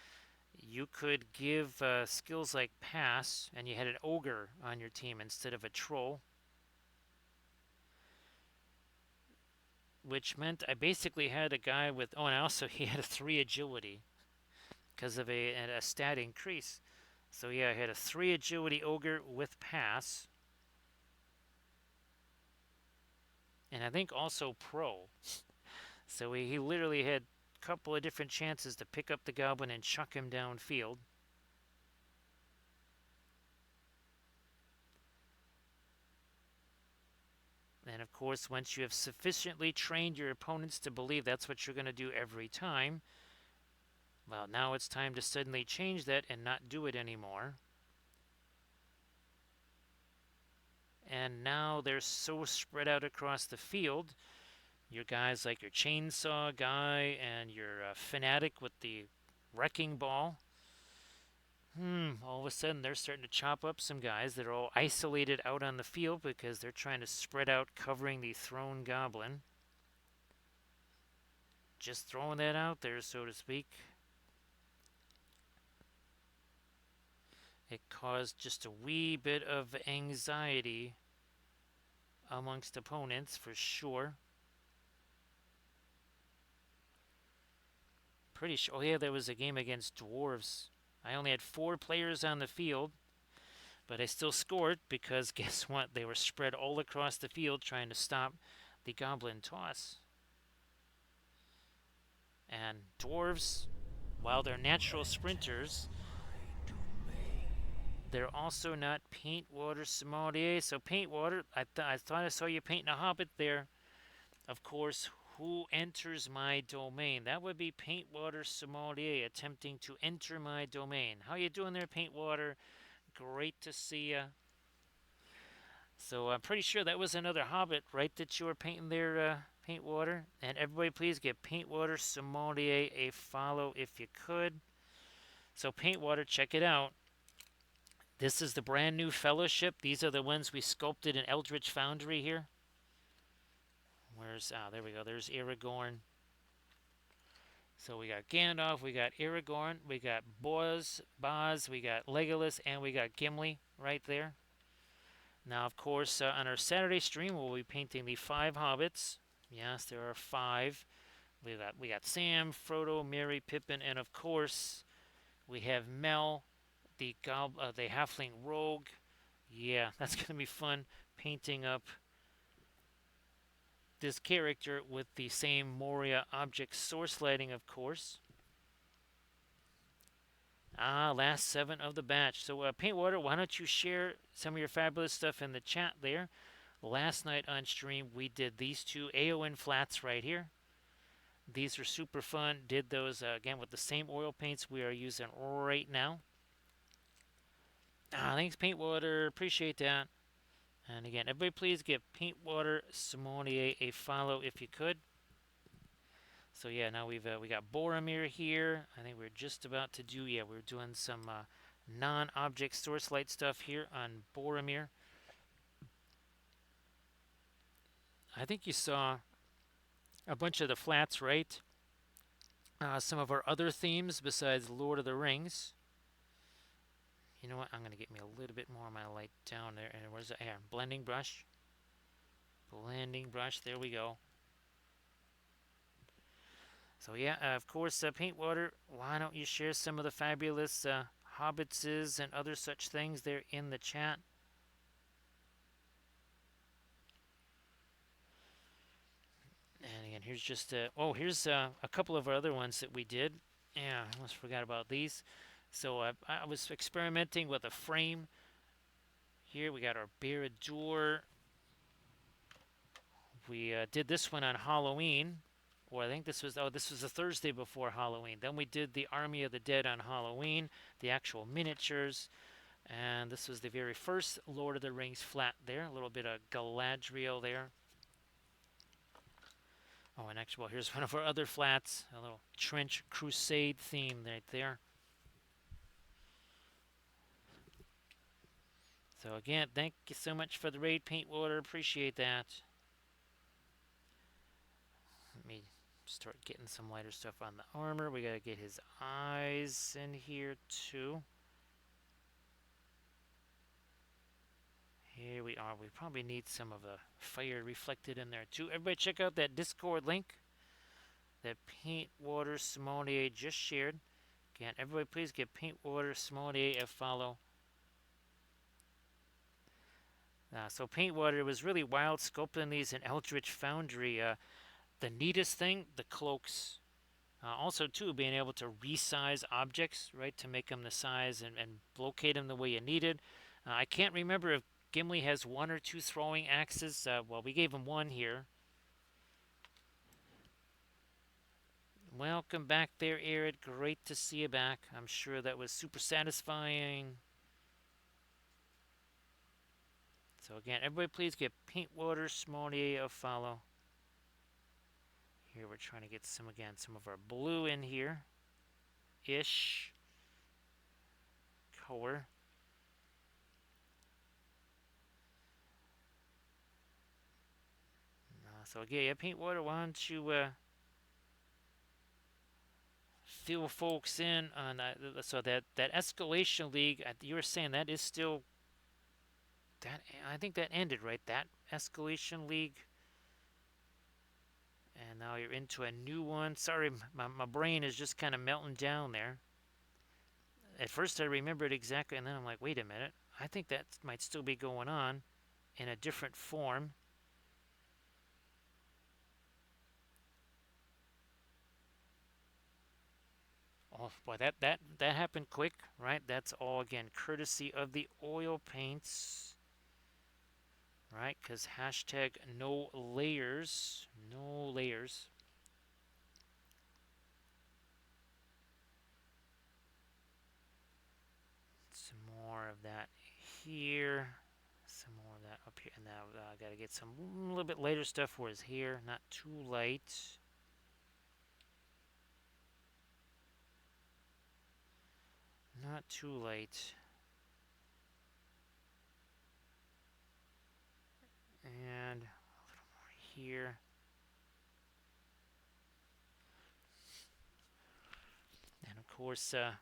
you could give skills like pass, and you had an ogre on your team instead of a troll, which meant I basically had a guy with, oh, and also he had a 3 agility because of a stat increase. So yeah, I had a 3 agility ogre with pass, and I think also pro. So he literally had a couple of different chances to pick up the Goblin and chuck him downfield. And of course, once you have sufficiently trained your opponents to believe that's what you're going to do every time, well, now it's time to suddenly change that and not do it anymore. And now they're so spread out across the field. Your guys like your chainsaw guy and your fanatic with the wrecking ball. All of a sudden they're starting to chop up some guys that are all isolated out on the field because they're trying to spread out covering the thrown Goblin. Just throwing that out there, so to speak. It caused just a wee bit of anxiety amongst opponents, for sure. Pretty sure. Oh, yeah, there was a game against Dwarves. I only had 4 players on the field, but I still scored because guess what? They were spread all across the field trying to stop the Goblin toss. And Dwarves, while they're natural sprinters, they're also not paint water sommelier. So paint water, I thought I saw you painting a hobbit there. Of course, Who enters my domain? That would be Paintwater Sommelier attempting to enter my domain. How you doing there, Paintwater? Great to see you. So I'm pretty sure that was another Hobbit, right, that you were painting there, Paintwater. And everybody, please give Paintwater Sommelier a follow if you could. So Paintwater, check it out. This is the brand new Fellowship. These are the ones we sculpted in Eldritch Foundry here. Where's there we go. There's Aragorn. So we got Gandalf, we got Aragorn, we got Boz, we got Legolas, and we got Gimli right there. Now, of course, on our Saturday stream, we'll be painting the 5 hobbits. Yes, there are 5. We got Sam, Frodo, Merry, Pippin, and of course, we have Mel, the halfling rogue. Yeah, that's gonna be fun painting up this character with the same Moria object source lighting, of course. Last 7 of the batch. So, Paintwater, why don't you share some of your fabulous stuff in the chat there? Last night on stream, we did these 2 AON flats right here. These are super fun. Did those, again, with the same oil paints we are using right now. Thanks, Paintwater. Appreciate that. And again, everybody please give Paintwater Sommelier a follow if you could. So yeah, now we got Boromir here. I think we're just about to do, we're doing some non-object source light stuff here on Boromir. I think you saw a bunch of the flats, right? Some of our other themes besides Lord of the Rings. You know what? I'm going to get me a little bit more of my light down there. And where's the blending brush? Blending brush. There we go. So yeah, of course, Paintwater, why don't you share some of the fabulous hobbitses and other such things there in the chat? And again, here's just here's a couple of our other ones that we did. Yeah, I almost forgot about these. So I was experimenting with a frame. Here we got our Barad-dûr. We did this one on Halloween. Or I think this was the Thursday before Halloween. Then we did the Army of the Dead on Halloween, the actual miniatures. And this was the very first Lord of the Rings flat there. A little bit of Galadriel there. Oh, and actually, well, here's one of our other flats. A little trench crusade theme right there. So again, thank you so much for the raid, Paintwater. Appreciate that. Let me start getting some lighter stuff on the armor. We gotta get his eyes in here too. Here we are. We probably need some of the fire reflected in there too. Everybody check out that Discord link that Paintwater Sommelier just shared. Again, everybody please give Paintwater Sommelier a follow. So Paintwater was really wild sculpting these in Eldritch Foundry. The neatest thing, the cloaks. Also, too, being able to resize objects, right, to make them the size and locate them the way you needed. I can't remember if Gimli has 1 or 2 throwing axes. Well, we gave him 1 here. Welcome back there, Arid. Great to see you back. I'm sure that was super satisfying. So again, everybody please give Paintwater Sommelier a follow. Here we're trying to get some of our blue in here. Ish. Color. So again, yeah, Paintwater, why don't you fill folks in on so that Escalation League, you were saying that is still, I think that ended, right? That Escalation League. And now you're into a new one. Sorry, my brain is just kind of melting down there. At first I remembered exactly, and then I'm like, wait a minute. I think that might still be going on in a different form. Oh boy, that happened quick, right? That's all again courtesy of the oil paints. right? Because hashtag no layers, no layers. Some more of that here. Some more of that up here. And now I got to get some a little bit lighter stuff for his hair. Not too light. Not too light. And a little more here. And of course, I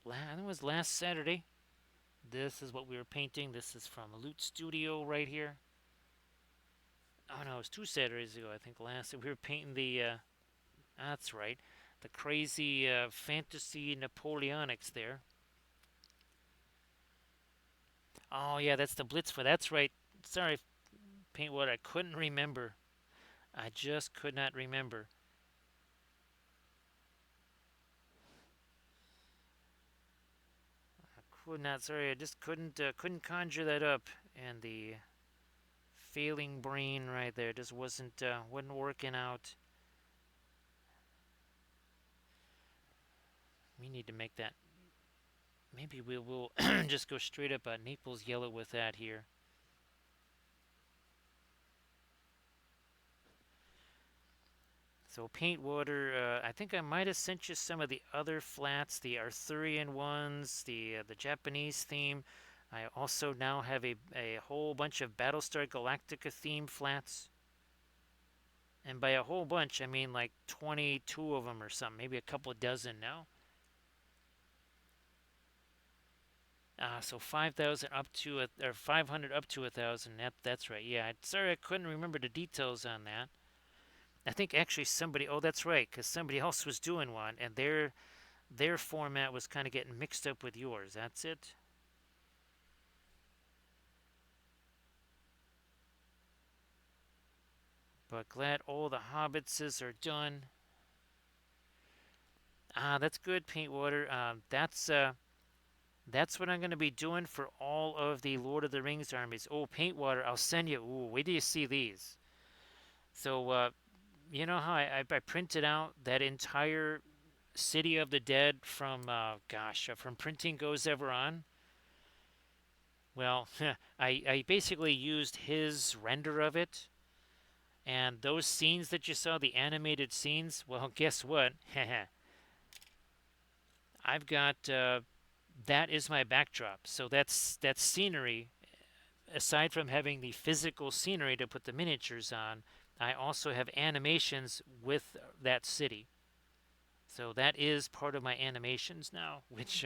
think it was last Saturday. This is what we were painting. This is from Loot Studio right here. Oh no, it was 2 Saturdays ago, I think. Last we were painting the. That's right, the crazy fantasy Napoleonics there. Oh yeah, that's the Blitz for. That's right. Sorry, Paintwood. I couldn't remember. I just could not remember. I could not. Sorry, I just couldn't conjure that up. And the failing brain right there just wasn't working out. We need to make that. Maybe we will just go straight up Naples yellow with that here. So paint water. I think I might have sent you some of the other flats, the Arthurian ones, the Japanese theme. I also now have a whole bunch of Battlestar Galactica theme flats. And by a whole bunch, I mean like 22 of them or something, maybe a couple dozen now. So 5,000 up to or 500 up to 1,000. That's right. Yeah, sorry I couldn't remember the details on that. I think actually somebody. Oh, that's right, because somebody else was doing one, and their format was kind of getting mixed up with yours. That's it. But glad all the hobbitses are done. That's good, Paintwater. That's what I'm going to be doing for all of the Lord of the Rings armies. Oh, Paintwater, I'll send you. Ooh, wait till you see these. So, you know how I printed out that entire City of the Dead from, from Printing Goes Ever On? Well, I basically used his render of it. And those scenes that you saw, the animated scenes, well, guess what? I've got that is my backdrop. So that's scenery. Aside from having the physical scenery to put the miniatures on, I also have animations with that city. So that is part of my animations now, which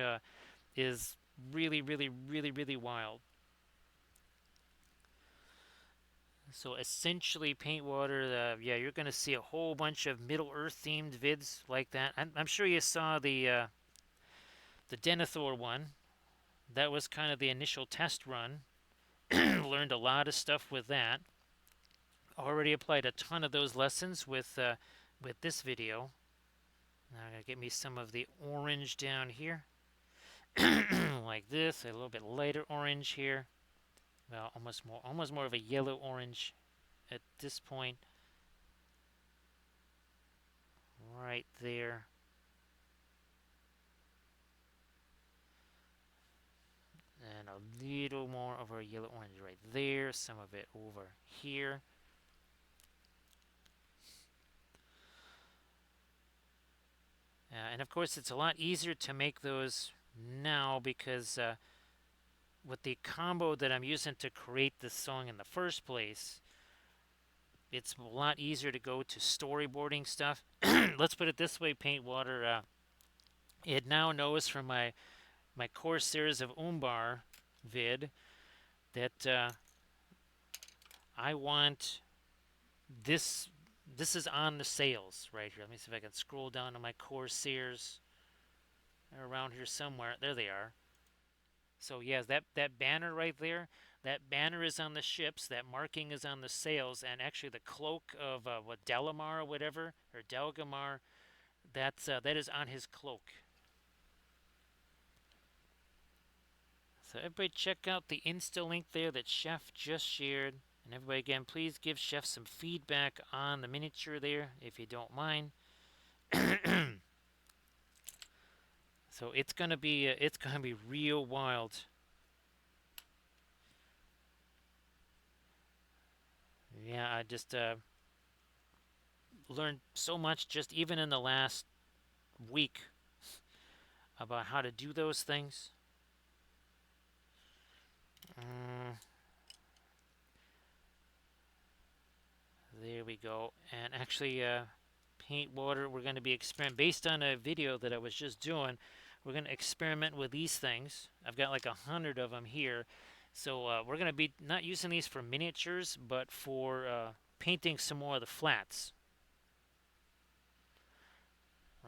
is really, really, really, really wild. So essentially, Paintwater, yeah, you're going to see a whole bunch of Middle Earth themed vids like that. I'm sure you saw the Denethor one. That was kind of the initial test run. Learned a lot of stuff with that. Already applied a ton of those lessons with this video. Now I'm gonna get me some of the orange down here, like this. A little bit lighter orange here. Well, almost more of a yellow orange at this point. Right there. And a little more of our yellow orange right there. Some of it over here. And of course, it's a lot easier to make those now because with the combo that I'm using to create this song in the first place, it's a lot easier to go to storyboarding stuff. Let's put it this way, Paintwater. It now knows from my Corsairs of Umbar vid that I want this. This is on the sails right here. Let me see if I can scroll down to my Corsairs. They're around here somewhere. There they are. So yes, that banner right there, that banner is on the ships. That marking is on the sails, and actually the cloak of what Delamar or whatever or Delgamar, that is on his cloak. So everybody check out the Insta link there that Chef just shared. And everybody again, please give Chef some feedback on the miniature there, if you don't mind. So it's gonna be real wild. Yeah, I just learned so much just even in the last week about how to do those things. Mm, there we go. And actually, paint water, we're going to be based on a video that I was just doing. We're going to experiment with these things. I've got like 100 of them here. So we're going to be not using these for miniatures, but for painting some more of the flats.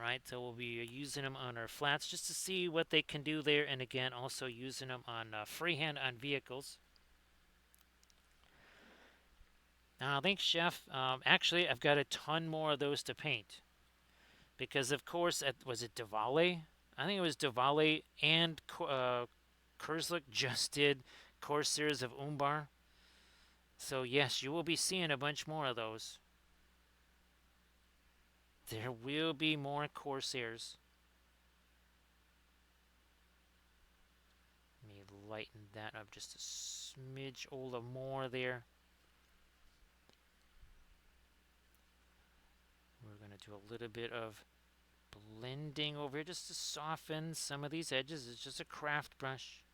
Right, so we'll be using them on our flats just to see what they can do there, and again, also using them on freehand on vehicles. Now, thanks, Chef. Actually, I've got a ton more of those to paint because, of course, was it Diwali? I think it was Diwali and Kurzlik just did Corsairs of Umbar. So yes, you will be seeing a bunch more of those. There will be more Corsairs. Let me lighten that up just a smidge more there. We're going to do a little bit of blending over here just to soften some of these edges. It's just a craft brush,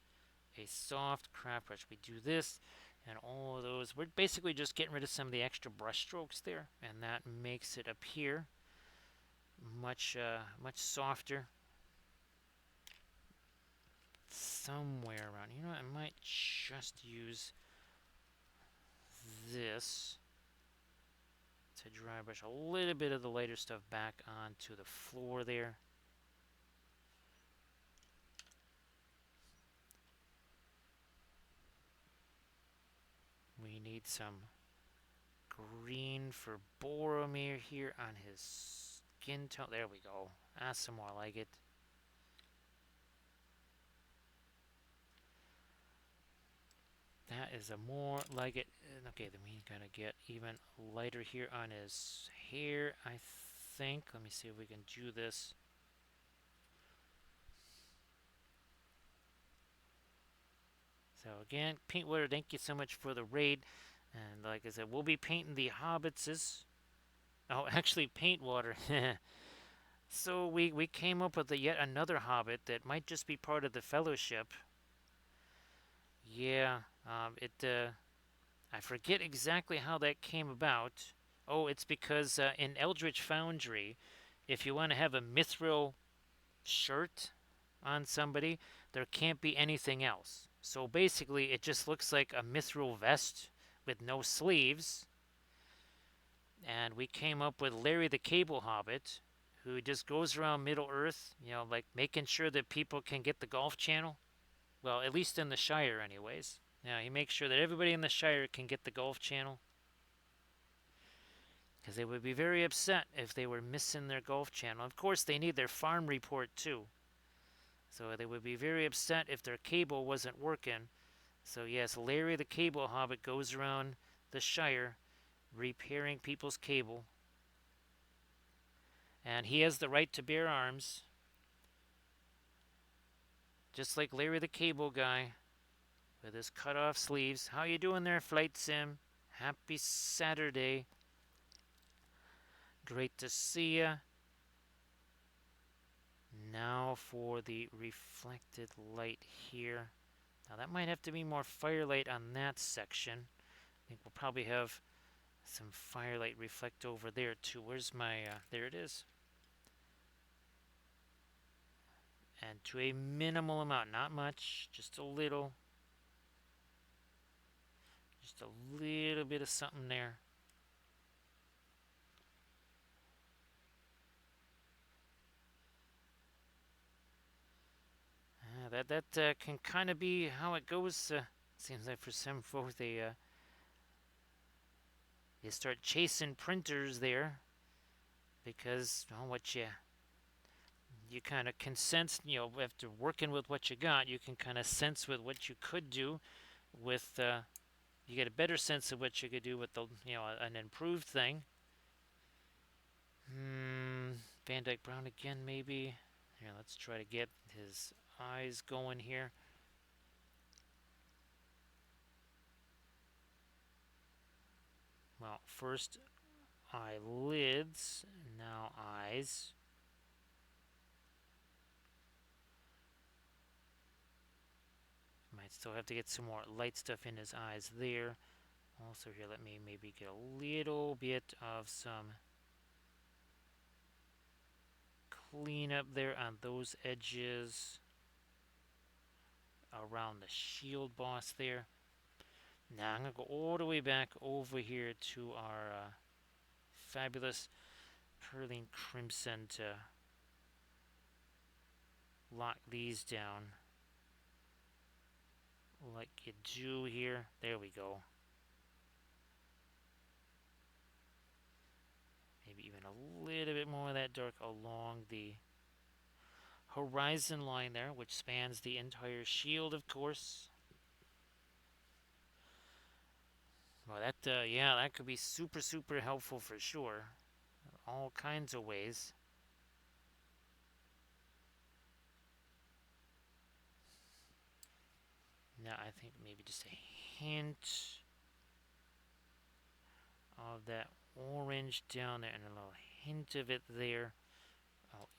a soft craft brush. We do this and all of those. We're basically just getting rid of some of the extra brush strokes there, and that makes it appear much softer. Somewhere around, you know what, I might just use this to dry brush a little bit of the lighter stuff back onto the floor there. We need some green for Boromir here on his skin tone. There we go. That's some more like it. That is a more like it. Okay, then we gotta get even lighter here on his hair, I think. Let me see if we can do this. So again, Paintwater, thank you so much for the raid. And like I said, we'll be painting the hobbitses. Oh, actually, Paintwater. So we came up with yet another hobbit that might just be part of the fellowship. Yeah, I forget exactly how that came about. Oh, it's because in Eldritch Foundry, if you want to have a mithril shirt on somebody, there can't be anything else. So basically, it just looks like a mithril vest with no sleeves. And we came up with Larry the Cable Hobbit, who just goes around Middle Earth, you know, like making sure that people can get the Golf Channel. Well, at least in the Shire, anyways. Now, he makes sure that everybody in the Shire can get the Golf Channel. Because they would be very upset if they were missing their Golf Channel. Of course, they need their farm report, too. So they would be very upset if their cable wasn't working. So, yes, Larry the Cable Hobbit goes around the Shire repairing people's cable. And he has the right to bear arms. Just like Larry the Cable Guy with his cut off sleeves. How you doing there, Flight Sim? Happy Saturday. Great to see ya. Now for the reflected light here. Now that might have to be more firelight on that section. I think we'll probably have some firelight reflect over there too. Where's my, there it is. And to a minimal amount, not much, just a little. Just a little bit of something there. That can kind of be how it goes. Seems like for some folks they you start chasing printers there because what you you kind of can sense, after working with what you got, you can kind of sense with what you could do with, you get a better sense of what you could do with the, an improved thing. Van Dyke Brown again, maybe. Here, let's try to get his eyes going here. Well, first eyelids, now eyes. Might still have to get some more light stuff in his eyes there. Also here, let me maybe get a little bit of some clean up there on those edges around the shield boss there. Now I'm going to go all the way back over here to our fabulous Perling Crimson to lock these down like you do here. There we go. Maybe even a little bit more of that dark along the horizon line there, which spans the entire shield, of course. Well, that, yeah, that could be super, super helpful for sure. All kinds of ways. Now, I think maybe just a hint of that orange down there and a little hint of it there.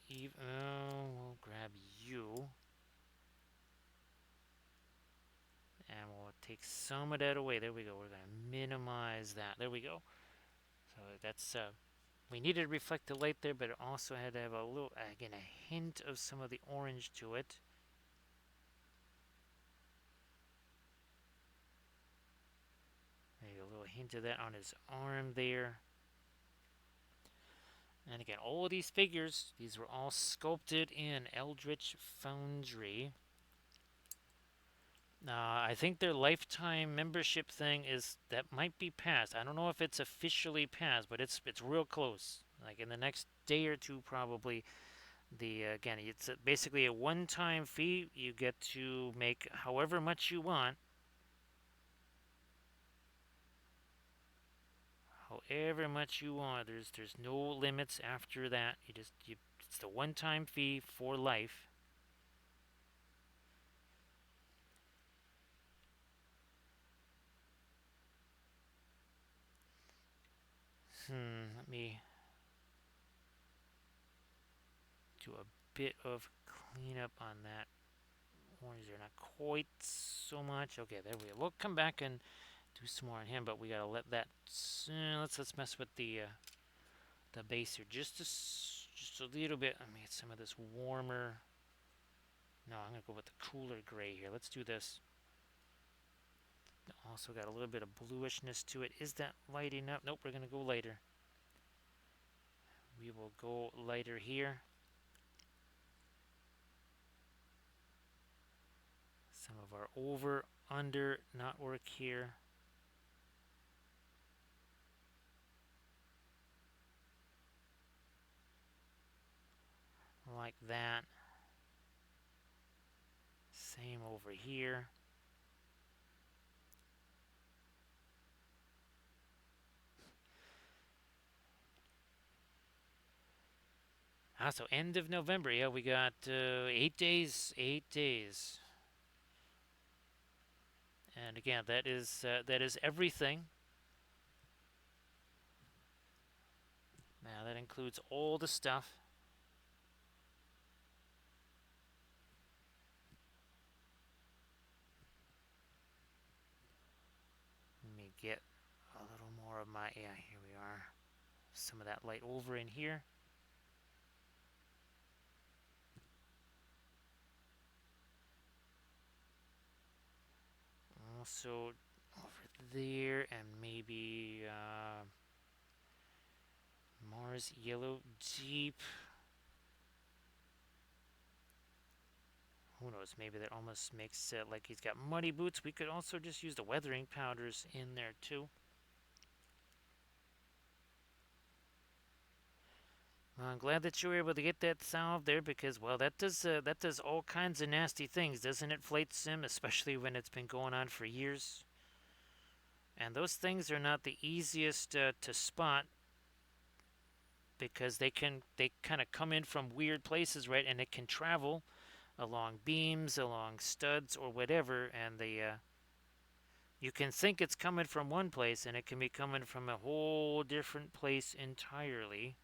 We'll grab you. And we'll take some of that away. There we go. We're going to minimize that. There we go. So that's, we needed to reflect the light there, but it also had to have a little, again, a hint of some of the orange to it. Maybe a little hint of that on his arm there. And again, all of these figures, these were all sculpted in Eldritch Foundry. I think their lifetime membership thing that might be passed. I don't know if it's officially passed, but it's real close. Like in the next day or two, probably. Again, it's basically a one-time fee. You get to make however much you want. However much you want. There's no limits after that. It's the one-time fee for life. Let me do a bit of cleanup on that orange there. Not quite so much. Okay, there we go. We'll come back and do some more on him, but we gotta let that. Let's mess with the base here just a little bit. Let me get some of this warmer. No, I'm gonna go with the cooler gray here. Let's do this. Also got a little bit of bluishness to it. Is that lighting up? Nope, we're gonna go lighter. We will go lighter here. Some of our over, under, not work here. Like that. Same over here. So end of November. Yeah, we got 8 days. 8 days. And again, that is everything. Now that includes all the stuff. Let me get a little more of my, yeah, here we are. Some of that light over in here. Also over there, and maybe Mars Yellow Deep. Who knows, maybe that almost makes it like he's got muddy boots. We could also just use the weathering powders in there too. I'm glad that you were able to get that solved there because, well, that does all kinds of nasty things, doesn't it, Flight Sim? Especially when it's been going on for years. And those things are not the easiest to spot because they kind of come in from weird places, right? And it can travel along beams, along studs, or whatever, and you can think it's coming from one place, and it can be coming from a whole different place entirely.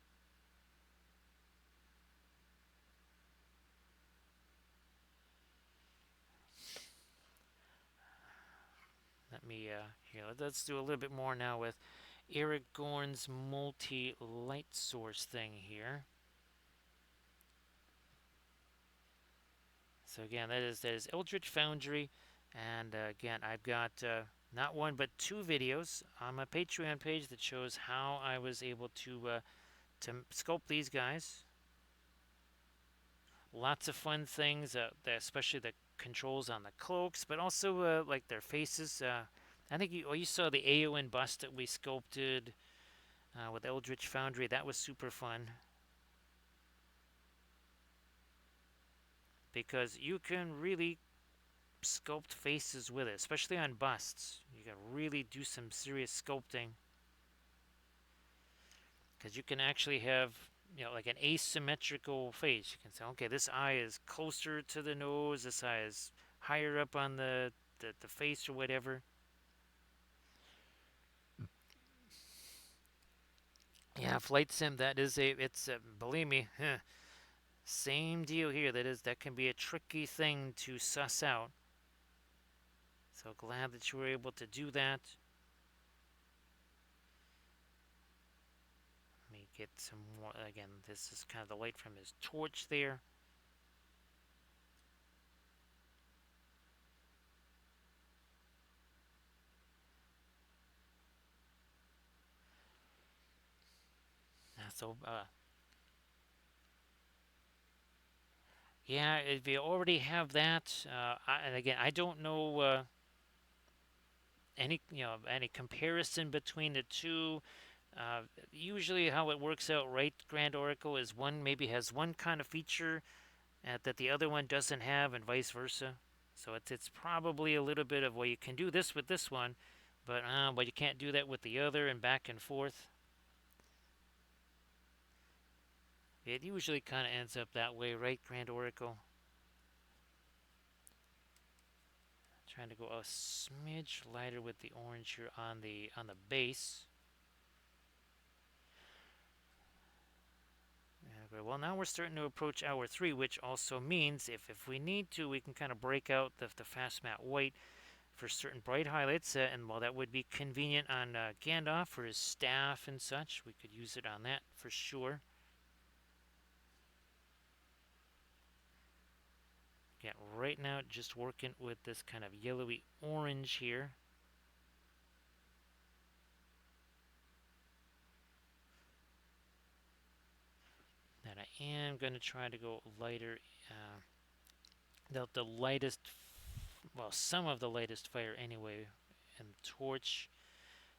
Let me here. Let's do a little bit more now with Eric Gorn's multi-light source thing here. So again, that is Eldritch Foundry, and again, I've got not one but two videos on my Patreon page that shows how I was able to sculpt these guys. Lots of fun things, especially the controls on the cloaks, but also like their faces. I think you saw the Aowen bust that we sculpted with Eldritch Foundry. That was super fun because you can really sculpt faces with it, especially on busts. You can really do some serious sculpting because you can actually have, you know, like an asymmetrical face. You can say, okay, this eye is closer to the nose, this eye is higher up on the face or whatever. Yeah, Flight Sim, it's believe me, same deal here. That can be a tricky thing to suss out. So glad that you were able to do that. Let me get some more. Again, this is kind of the light from his torch there. So, yeah, if you already have that, and again, I don't know any comparison between the two. Usually, how it works out, right, Grand Oracle, is one maybe has one kind of feature that the other one doesn't have, and vice versa. So it's probably a little bit of, well, you can do this with this one, but you can't do that with the other, and back and forth. It usually kind of ends up that way, right, Grand Oracle? Trying to go a smidge lighter with the orange here on the base. Okay, well, now we're starting to approach hour 3, which also means if we need to, we can kind of break out the fast matte white for certain bright highlights. And while that would be convenient on Gandalf for his staff and such, we could use it on that for sure. Yeah, right now just working with this kind of yellowy orange here. That I am going to try to go lighter. The lightest, well, some of the lightest fire anyway, and torch.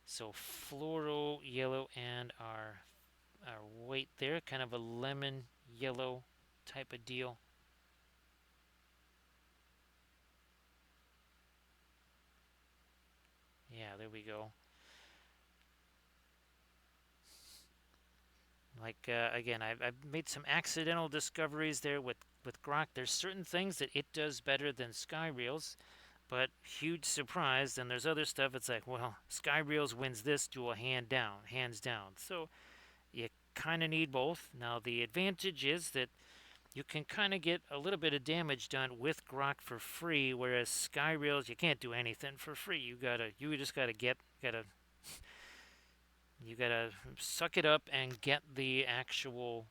So floral yellow and our white there, kind of a lemon yellow type of deal. Yeah, there we go. Like again, I've made some accidental discoveries there with Grok. There's certain things that it does better than Skyreels, but huge surprise. Then there's other stuff. It's like, well, Skyreels wins this duel hands down. So you kind of need both. Now the advantage is that you can kind of get a little bit of damage done with Grok for free, whereas Skyreels you can't do anything for free. You just gotta suck it up and get the actual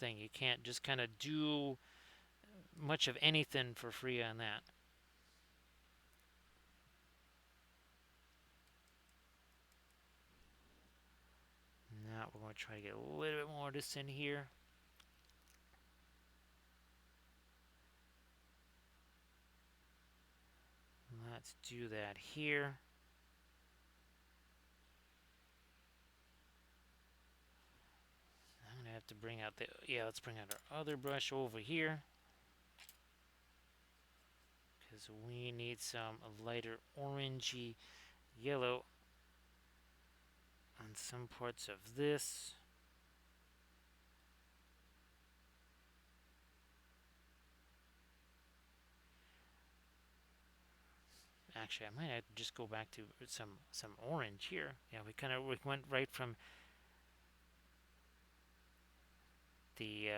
thing. You can't just kind of do much of anything for free on that. Now we're going to try to get a little bit more of this in here. Let's do that here. I'm going to have to bring out the, yeah, let's bring out our other brush over here. Because we need some lighter orangey yellow on some parts of this. Actually, I might have to just go back to some orange here. Yeah, we went right from the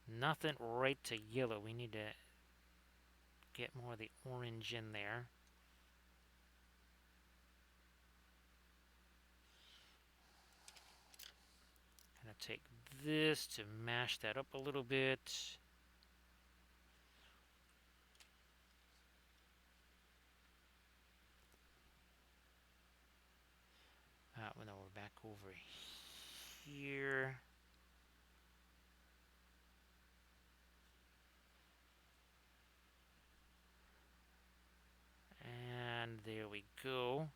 nothing right to yellow. We need to get more of the orange in there. Gonna take this to mash that up a little bit. Well, no, we're back over here. And there we go.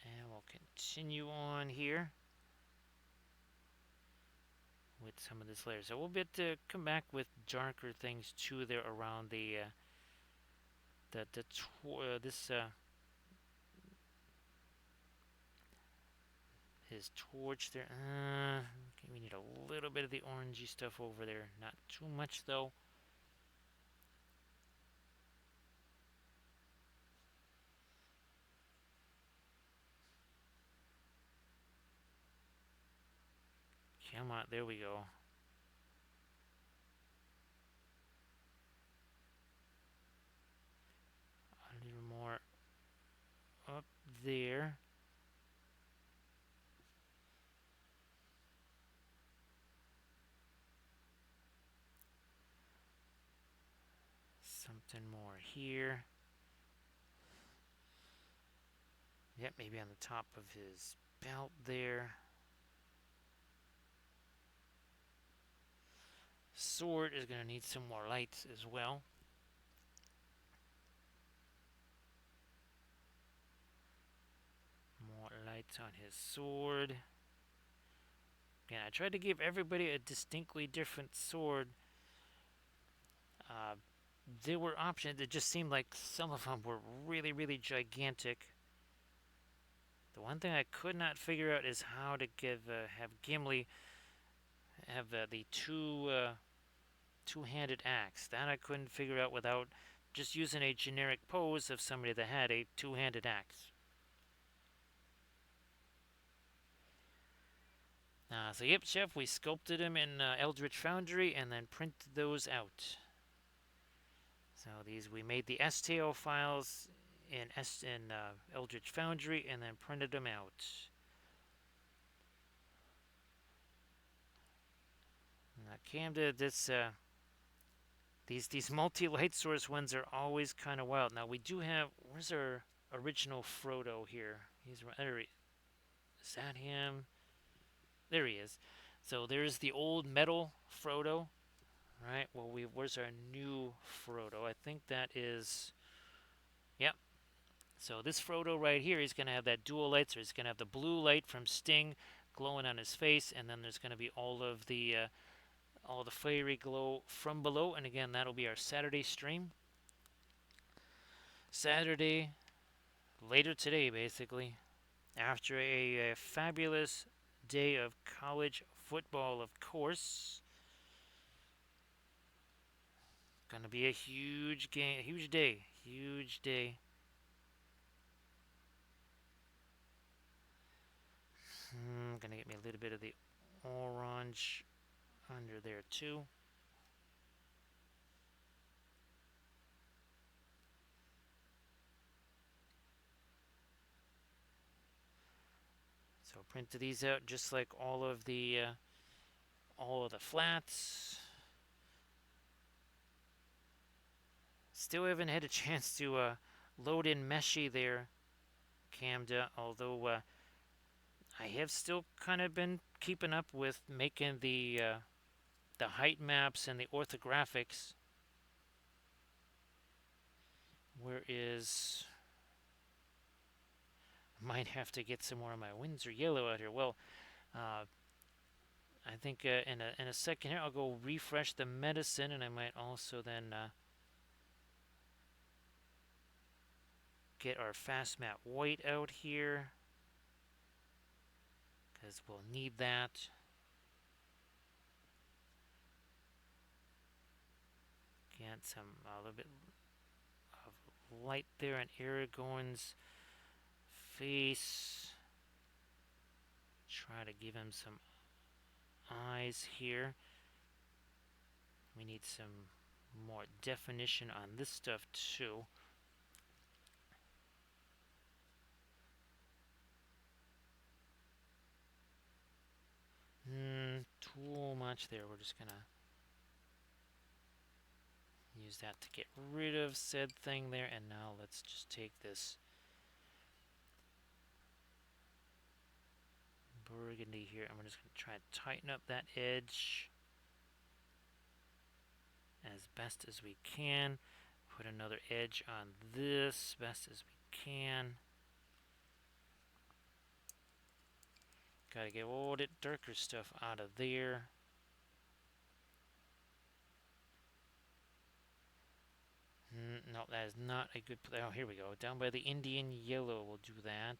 And we'll continue on here with some of this layer. So we'll come back with darker things too there around his torch there. Okay, we need a little bit of the orangey stuff over there. Not too much though. Come on, there we go. A little more up there. Something more here. Yep, maybe on the top of his belt there. Sword is going to need some more lights as well. More lights on his sword. Again, I tried to give everybody a distinctly different sword. There were options. It just seemed like some of them were really, really gigantic. The one thing I could not figure out is how to have Gimli have the two-handed axe. That I couldn't figure out without just using a generic pose of somebody that had a two-handed axe. So yep, Chef, we sculpted him in Eldritch Foundry and then printed those out. So we made the STL files in Eldritch Foundry and then printed them out. Now, Cam did this. These multi-light source ones are always kind of wild. Now we do have. Where's our original Frodo here? Is that him? There he is. So there's the old metal Frodo, right? Well, where's our new Frodo? I think that is. Yep. So this Frodo right here, he's gonna have that dual light. So he's gonna have the blue light from Sting glowing on his face, and then there's gonna be all the fiery glow from below. And again, that'll be our Saturday stream. Saturday, later today, basically, after a fabulous day of college football, of course. Gonna be a huge game, huge day. Gonna get me a little bit of the orange under there too. So print these out just like all of the flats. Still haven't had a chance to load in Meshy there, Camda, although I have still kind of been keeping up with making the height maps and the orthographics. Where is Might have to get some more of my Windsor yellow out here. Well, uh, I think in a second here I'll go refresh the medicine, and I might also then get our fast matte white out here because we'll need that. Get a little bit of light there on Aragorn's face. Try to give him some eyes here. We need some more definition on this stuff too. Too much there. We're just gonna use that to get rid of said thing there. And now let's just take this burgundy here, and we're just gonna try to tighten up that edge as best as we can. Put another edge on this best as we can. Gotta get all that darker stuff out of there. No, that is not a good play. Oh, here we go. Down by the Indian yellow, we'll do that.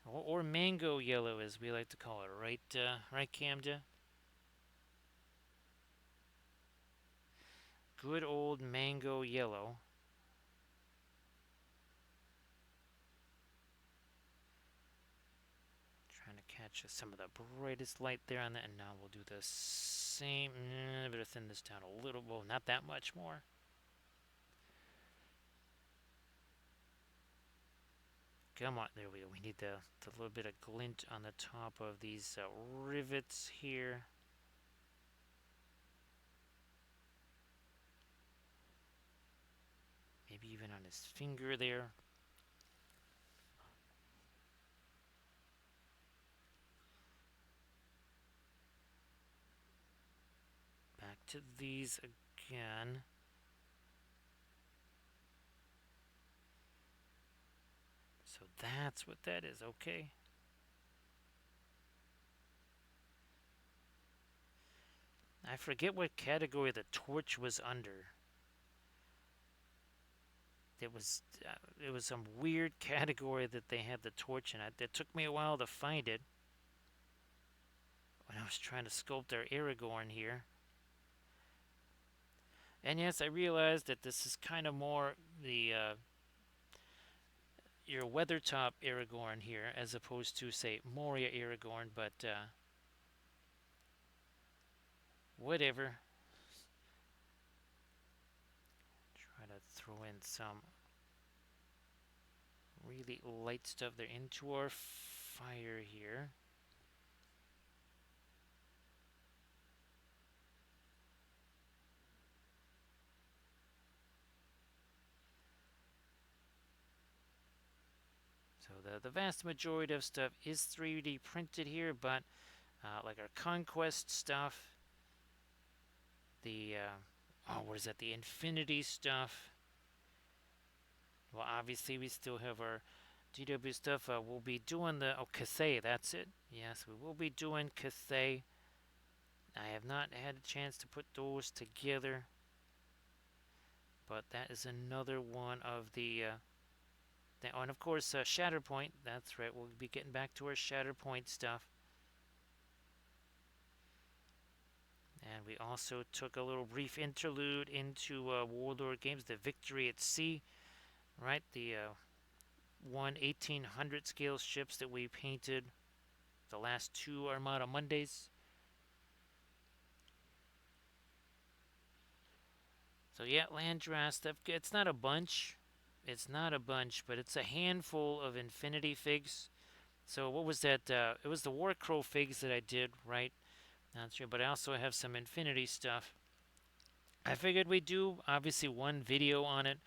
Or mango yellow, as we like to call it, right? Right, Camden? Good old mango yellow. Trying to catch some of the brightest light there on that, and now we'll do the same. Better thin this down a little. Well, not that much more. Come on, there we go. We need the little bit of glint on the top of these rivets here. Maybe even on his finger there. Back to these again. So that's what that is, okay? I forget what category the torch was under. It was some weird category that they had the torch in. It took me a while to find it when I was trying to sculpt our Aragorn here. And yes, I realized that this is kind of more the your Weathertop Aragorn here, as opposed to, say, Moria Aragorn, but whatever. Try to throw in some really light stuff there into our fire here. So the vast majority of stuff is 3D printed here, but like our Conquest stuff, the what is that? The Infinity stuff. Well, obviously we still have our GW stuff. We'll be doing the Cathay. That's it. Yes, we will be doing Cathay. I have not had a chance to put those together, but that is another one of the. Oh, and of course, Shatterpoint. That's right. We'll be getting back to our Shatterpoint stuff. And we also took a little brief interlude into Warlord Games, the Victory at Sea, right? The 1800 scale ships that we painted the last 2 Armada Mondays. So yeah, Landra stuff. It's not a bunch. It's not a bunch, but it's a handful of Infinity figs. So what was that? It was the Warcrow figs that I did, right? Not sure, but I also have some Infinity stuff. I figured we'd do, obviously, one video on it,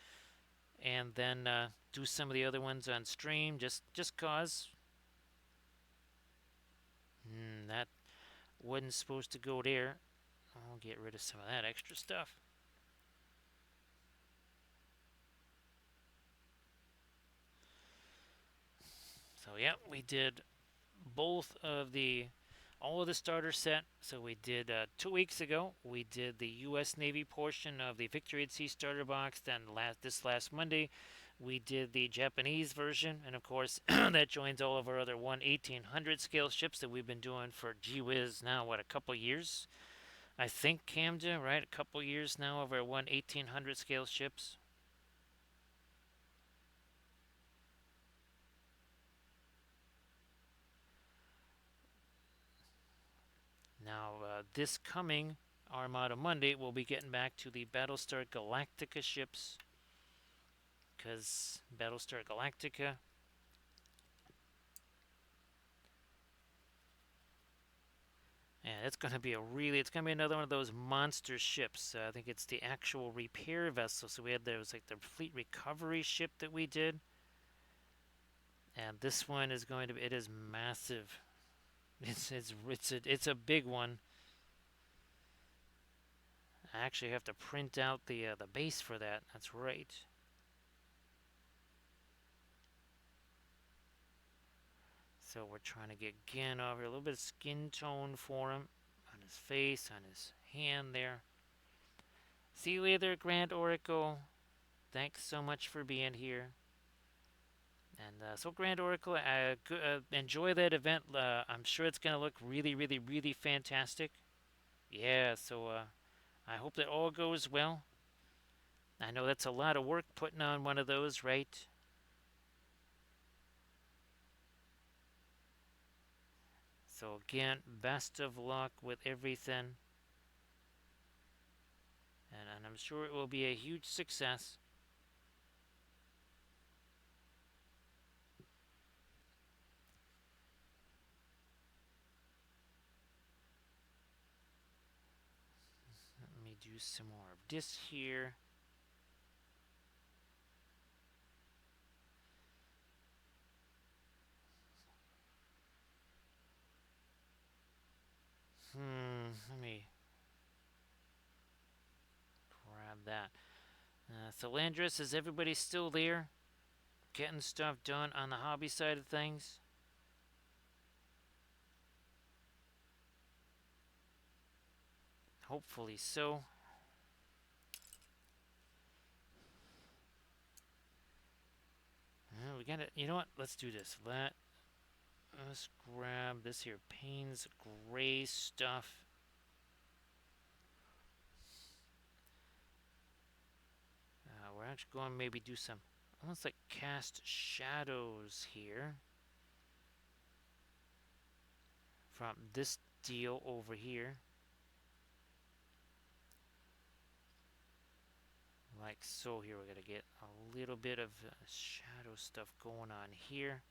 and then do some of the other ones on stream, just cause. That wasn't supposed to go there. I'll get rid of some of that extra stuff. yeah, we did both of the all of the starter set. So we did 2 weeks ago. We did the U.S. Navy portion of the Victory at Sea starter box. Then this last Monday, we did the Japanese version, and of course that joins all of our other 1/1800 scale ships that we've been doing for gee whiz now what a couple years. I think Camden, right? A couple years now of our 1/1800 scale ships. Now, this coming Armada Monday, we'll be getting back to the Battlestar Galactica ships because Battlestar Galactica, yeah, it's going to be it's going to be another one of those monster ships. I think it's the actual repair vessel. So we had there was like the fleet recovery ship that we did, and this one is going to be. It is massive. It's a big one. I actually have to print out the base for that. That's right. So we're trying to get Gin over here. A little bit of skin tone for him on his face, on his hand there. See you later, Grand Oracle. Thanks so much for being here. And so, Grand Oracle, enjoy that event. I'm sure it's going to look really, really, really fantastic. Yeah, so I hope that all goes well. I know that's a lot of work putting on one of those, right? So, again, best of luck with everything. And I'm sure it will be a huge success. Let me do some more of this here. Let me grab that. So Landris, is everybody still there? Getting stuff done on the hobby side of things? Hopefully so. We gotta, you know what? Let's do this. Let us grab this here Payne's gray stuff. We're actually going to maybe do some almost like cast shadows here from this deal over here. Like so. Here we're going to get a little bit of shadow stuff going on here.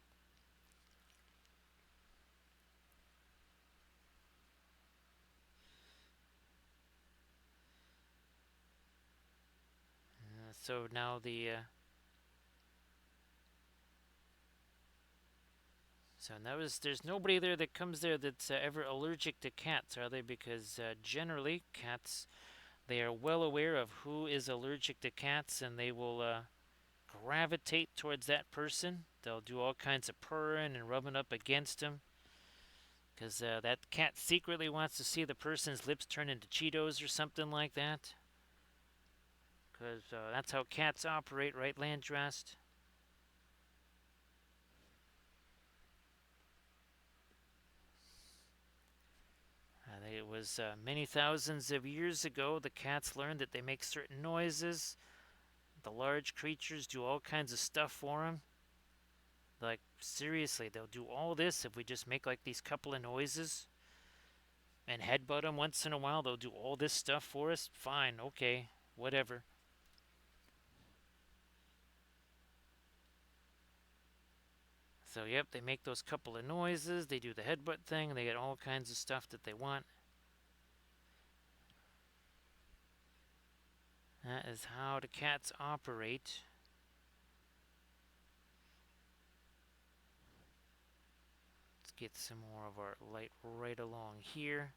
So now so now there's nobody there that comes there that's ever allergic to cats, are they? Because generally cats, they are well aware of who is allergic to cats, and they will gravitate towards that person. They'll do all kinds of purring and rubbing up against them because that cat secretly wants to see the person's lips turn into Cheetos or something like that. Because that's how cats operate, right, Landrast? It was many thousands of years ago, the cats learned that they make certain noises. The large creatures do all kinds of stuff for them. Like, seriously, they'll do all this if we just make like these couple of noises and headbutt them once in a while. They'll do all this stuff for us. Fine, okay, whatever. So, yep, they make those couple of noises. They do the headbutt thing. And they get all kinds of stuff that they want. That is how the cats operate. Let's get some more of our light right along here.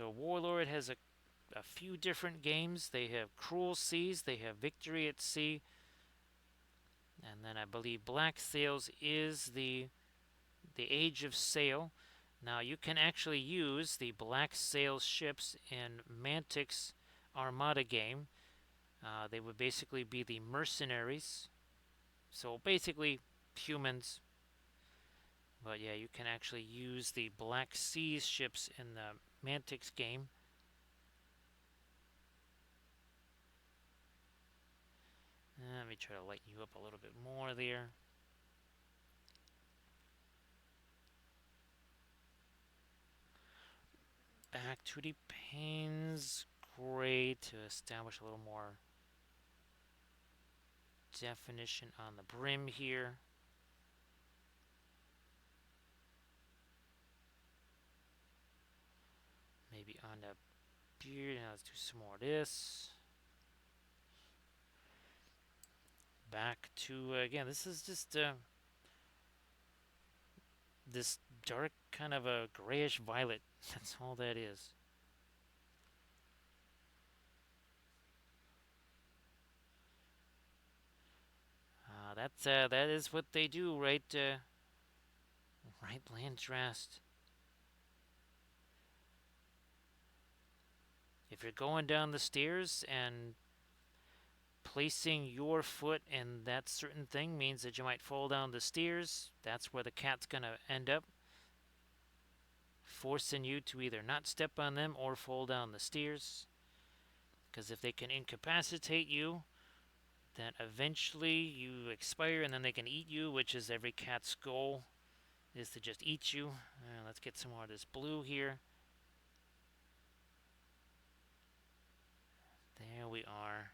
So Warlord has a few different games. They have Cruel Seas, they have Victory at Sea, and then I believe Black Sails is the Age of Sail. Now you can actually use the Black Sail ships in Mantic's Armada game. They would basically be the mercenaries. So basically humans. But yeah, you can actually use the Black Seas ships in the Mantic's game. Let me try to lighten you up a little bit more there. Back to the panes. Great to establish a little more definition on the brim here. Maybe on the beard. Now let's do some more of this. Back to, again, this is just this dark kind of a grayish violet. That's all that is. That is what they do, right? Right, Landrast. If you're going down the stairs and placing your foot in that certain thing means that you might fall down the stairs, that's where the cat's gonna end up, forcing you to either not step on them or fall down the stairs. Because if they can incapacitate you, then eventually you expire and then they can eat you, which is every cat's goal, is to just eat you. Let's get some more of this blue here. There we are.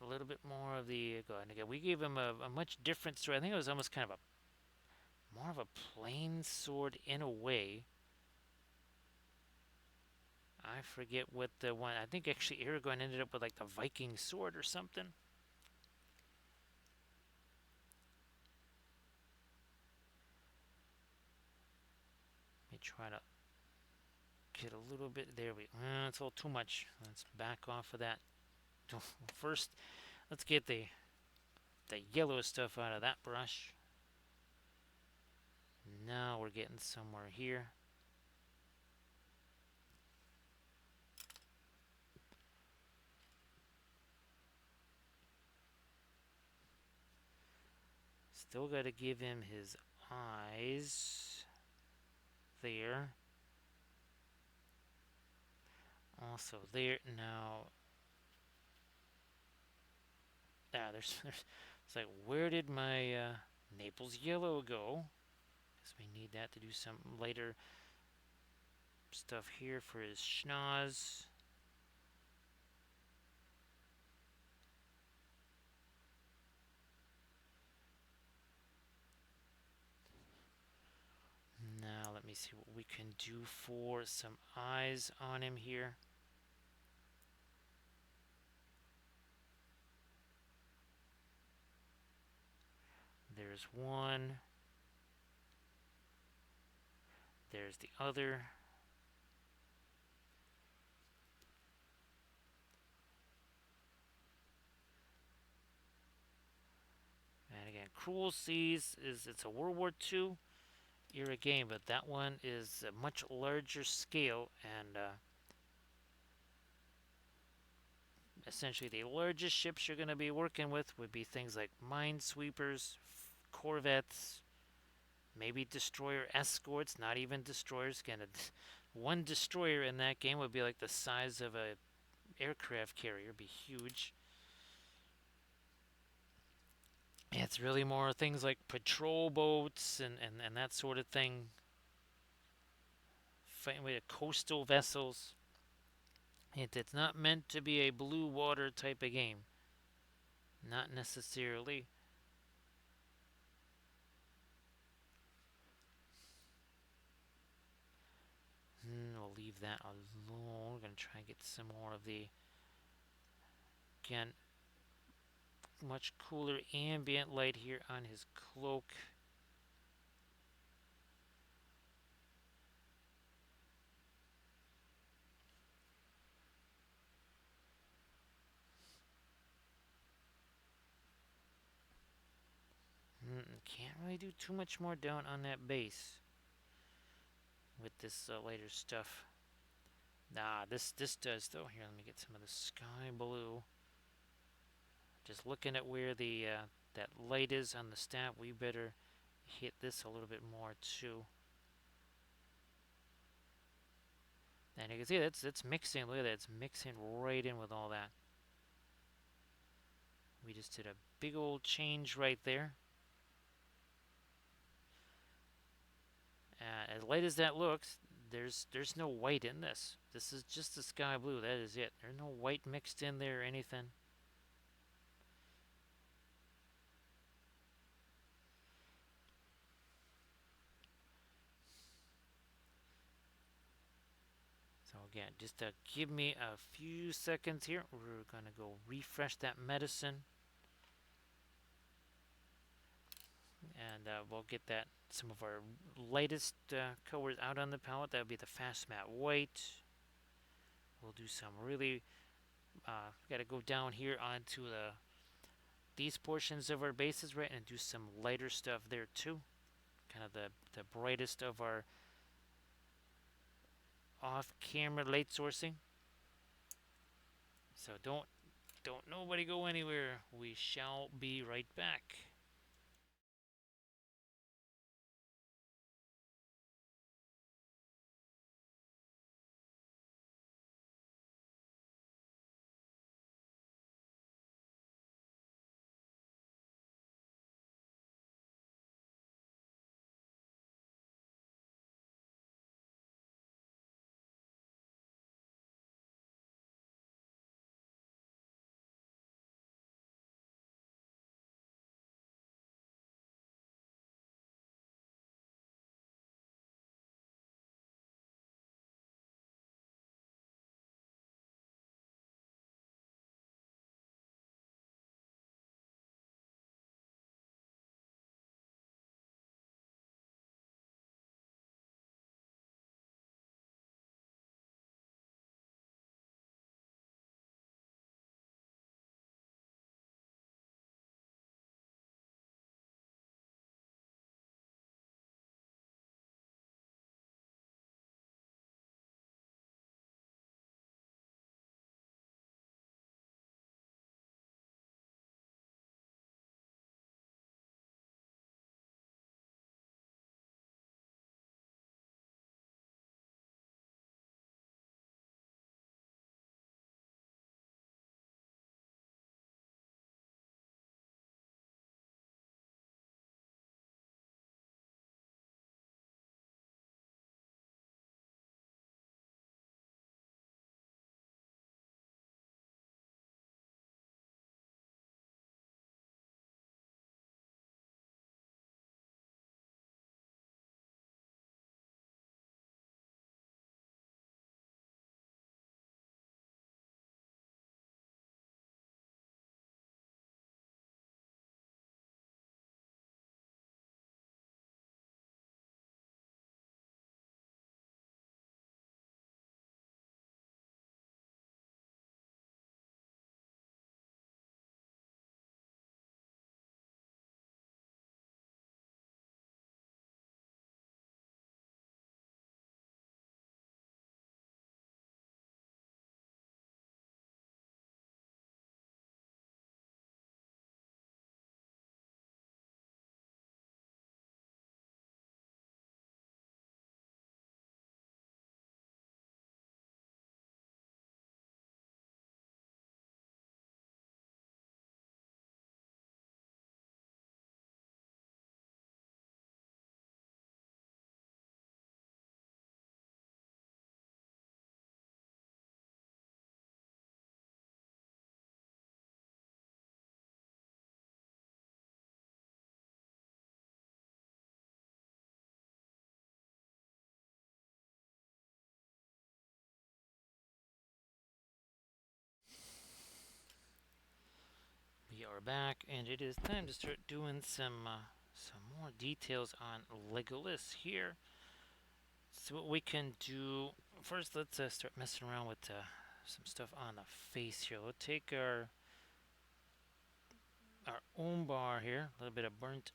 A little bit more of the, go ahead again. We gave him a much different story. I think it was almost kind of a more of a plain sword in a way. I forget what the one, I think actually Aragorn ended up with like the Viking sword or something. Let me try to get a little bit, there we, it's a little too much. Let's back off of that. First, let's get the yellow stuff out of that brush. Now we're getting somewhere here. Still got to give him his eyes there. Also there. Now, there's it's like, where did my Naples yellow go? Because we need that to do some later stuff here for his schnoz. Now let me see what we can do for some eyes on him here. There's one. There's the other. And again, Cruel Seas it's a World War II era game, but that one is a much larger scale, and essentially the largest ships you're going to be working with would be things like minesweepers, corvettes, maybe destroyer escorts, not even destroyers. Again, one destroyer in that game would be like the size of a aircraft carrier, be huge. It's really more things like patrol boats and that sort of thing. Fighting with coastal vessels. It's not meant to be a blue water type of game. Not necessarily. We'll leave that alone. We're going to try and get some more of the, again, much cooler ambient light here on his cloak. Can't really do too much more down on that base with this lighter stuff. Nah, this does though. Here, let me get some of the sky blue. Just looking at where the that light is on the stat, we better hit this a little bit more too. And you can see that's mixing. Look at that, it's mixing right in with all that. We just did a big old change right there. As light as that looks, there's no white in this. This is just the sky blue. That is it. There's no white mixed in there or anything. So again, just give me a few seconds here. We're gonna go refresh that medicine, and we'll get that some of our lightest colors out on the palette. That would be the fast matte white. We'll do some really. Got to go down here onto these portions of our bases, right, and do some lighter stuff there too. Kind of the brightest of our off-camera light sourcing. So don't nobody go anywhere. We shall be right back. We are back, and it is time to start doing some more details on Legolas here. So what we can do first, let's start messing around with some stuff on the face here. We'll take our own bar here, a little bit of burnt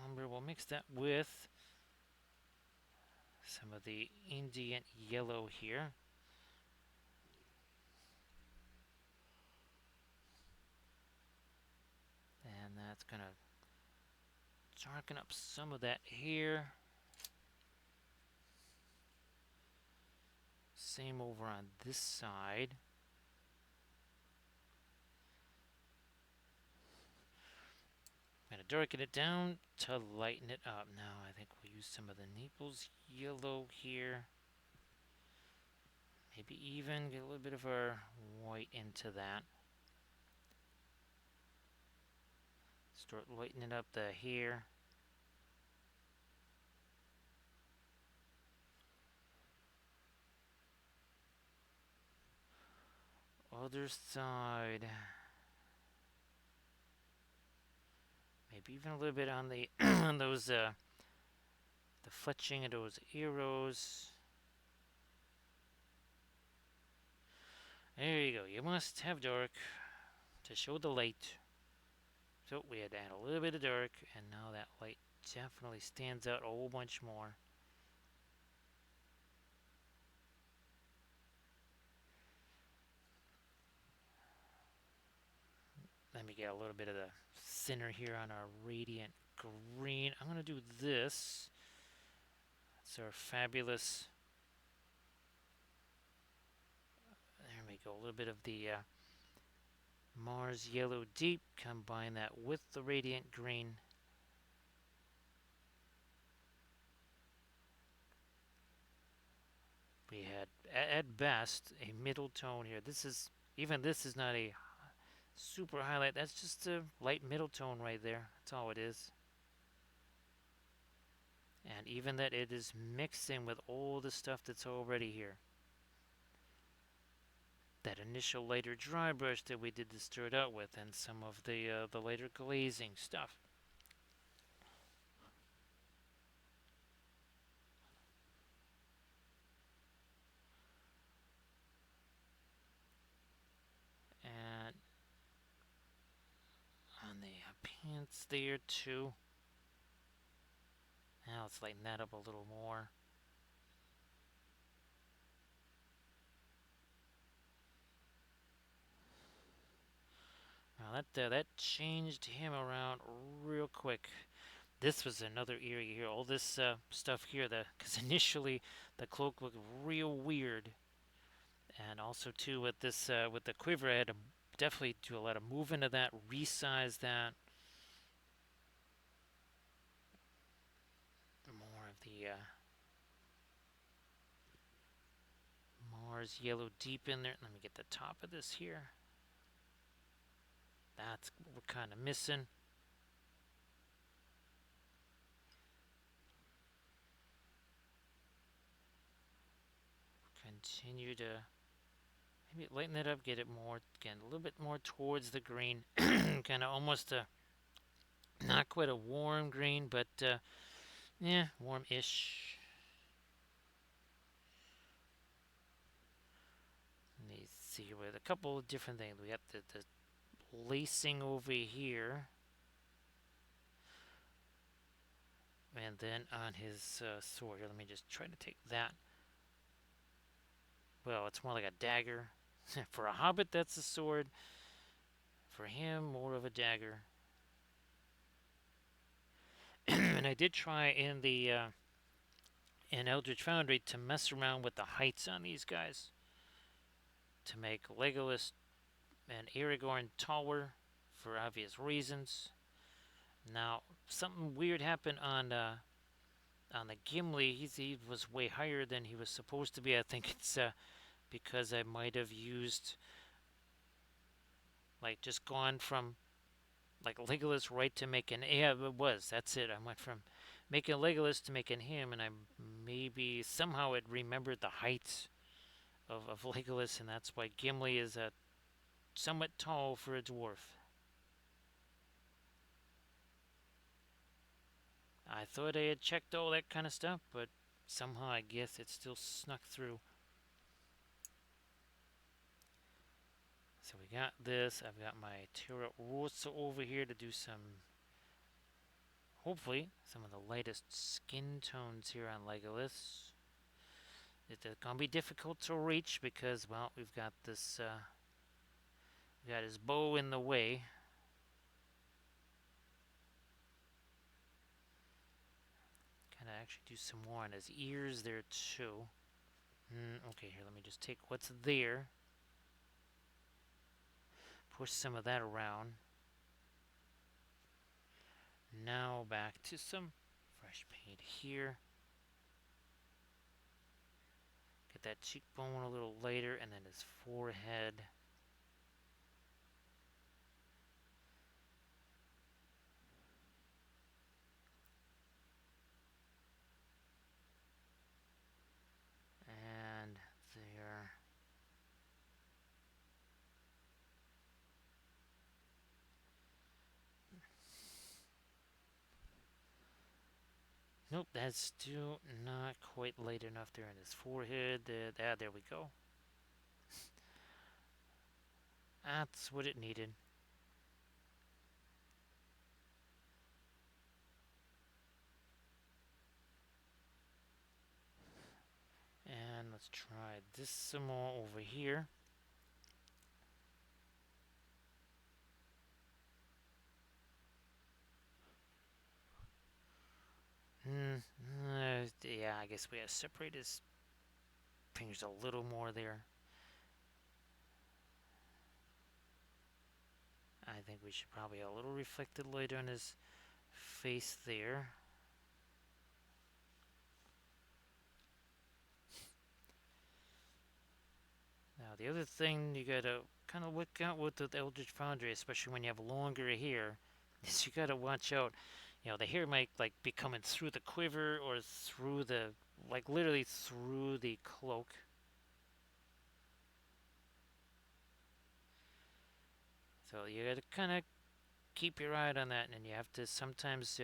umber. We'll mix that with some of the Indian yellow here. And that's going to darken up some of that here. Same over on this side. I'm going to darken it down to lighten it up. Now I think we'll use some of the Naples yellow here. Maybe even get a little bit of our white into that. Start lightening up the hair. Other side. Maybe even a little bit on the on those the fletching of those arrows. There you go. You must have dark to show the light. So we had to add a little bit of dark, and now that light definitely stands out a whole bunch more. Let me get a little bit of the center here on our radiant green. I'm going to do this. It's our fabulous. There we go. A little bit of the Mars yellow deep. Combine that with the radiant green. We had, at best, a middle tone here. This is not a super highlight. That's just a light middle tone right there. That's all it is. And even that it is mixing with all the stuff that's already here. That initial lighter dry brush that we did to stir it out with, and some of the lighter glazing stuff. And on the pants there too. Now let's lighten that up a little more. Now that changed him around real quick. This was another area here. All this stuff here, because initially the cloak looked real weird, and also too with this with the quiver, I had to definitely do a lot of movement of that, resize that. More of the Mars yellow deep in there. Let me get the top of this here. That's what we're kind of missing. Continue to maybe lighten it up, get it more, again, a little bit more towards the green. Kind of almost a, not quite a warm green, but yeah, warm-ish. Let me see with a couple of different things. We got the lacing over here. And then on his sword, let me just try to take that. Well, it's more like a dagger. For a hobbit, that's a sword. For him, more of a dagger. And I did try in the in Eldritch Foundry to mess around with the heights on these guys to make Legolas and Aragorn taller for obvious reasons. Now, something weird happened on the Gimli. He was way higher than he was supposed to be. I think it's because I might have used, like, just gone from like Legolas right to making, yeah, it was, that's it. I went from making Legolas to making him, and I maybe somehow it remembered the height of Legolas, and that's why Gimli is somewhat tall for a dwarf. I thought I had checked all that kind of stuff, but somehow I guess it still snuck through. So we got this. I've got my Terra Rosa over here to do some hopefully some of the lightest skin tones here on Legolas. It's gonna be difficult to reach because, well, we've got this, we got his bow in the way. Gotta actually do some more on his ears there too. Okay, here, let me just take what's there. Push some of that around. Now back to some fresh paint here. Get that cheekbone a little lighter, and then his forehead. And there. Nope, that's still not quite light enough there in his forehead. There we go. That's what it needed. And let's try this some more over here. Yeah, I guess we have to separate his fingers a little more there. I think we should probably a little reflected light on his face there. Now, the other thing you gotta kind of look out with the Eldritch Foundry, especially when you have longer hair, is you gotta watch out. You know, the hair might like be coming through the quiver or through the, like literally through the cloak. So you gotta kind of keep your eye on that, and you have to sometimes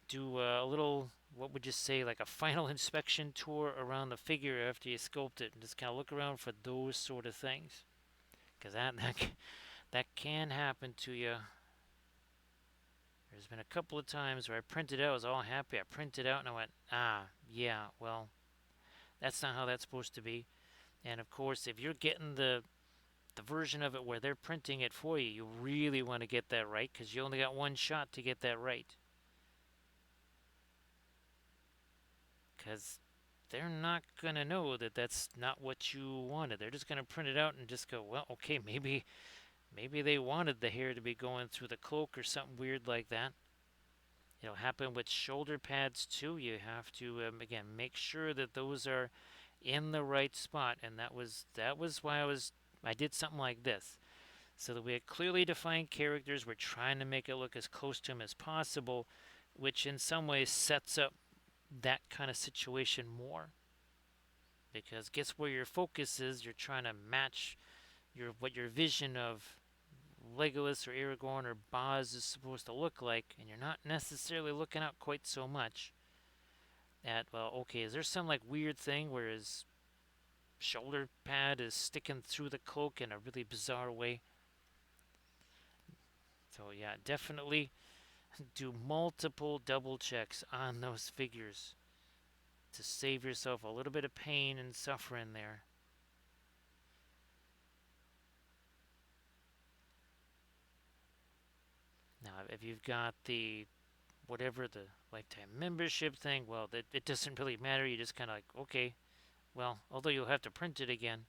do a little, what would you say, like a final inspection tour around the figure after you sculpt it, and just kind of look around for those sort of things, because that can happen to you. There's been a couple of times where I printed out, I was all happy, I printed out, and I went, yeah, well, that's not how that's supposed to be. And of course, if you're getting the version of it where they're printing it for you, you really want to get that right, because you only got one shot to get that right. Because they're not going to know that that's not what you wanted. They're just going to print it out and just go, well, okay, maybe they wanted the hair to be going through the cloak or something weird like that. It'll happen with shoulder pads too. You have to, again, make sure that those are in the right spot. And that was why I did something like this. So that we had clearly defined characters. We're trying to make it look as close to them as possible, which in some ways sets up that kind of situation more. Because guess where your focus is? You're trying to match what your vision of Legolas or Aragorn or Boz is supposed to look like, and you're not necessarily looking out quite so much at, well, okay, is there some like weird thing where his shoulder pad is sticking through the cloak in a really bizarre way? So yeah, definitely do multiple double checks on those figures to save yourself a little bit of pain and suffering there. Now, if you've got the whatever the lifetime membership thing, well, it doesn't really matter. You just kind of like, okay, well, although you'll have to print it again,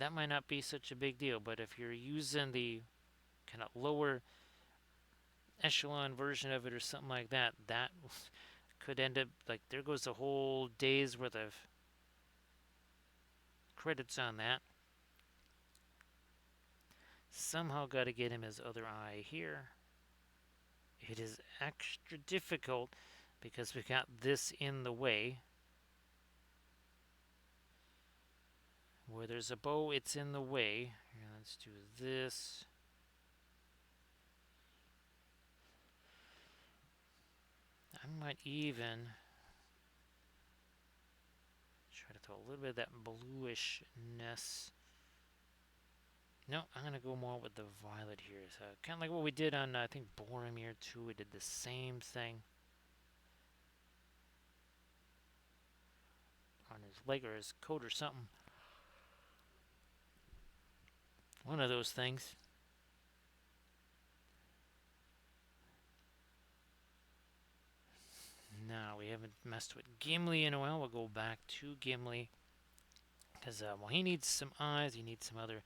that might not be such a big deal. But if you're using the kind of lower echelon version of it or something like that, that could end up like there goes a whole day's worth of credits on that. Somehow got to get him his other eye here. It is extra difficult because we got this in the way. Where there's a bow, it's in the way. Here, let's do this. I might even try to throw a little bit of that bluishness No, I'm going to go more with the violet here. So kind of like what we did on, I think, Boromir too. We did the same thing on his leg or his coat or something. One of those things. Now, we haven't messed with Gimli in a while. We'll go back to Gimli. Because, well, he needs some eyes. He needs some other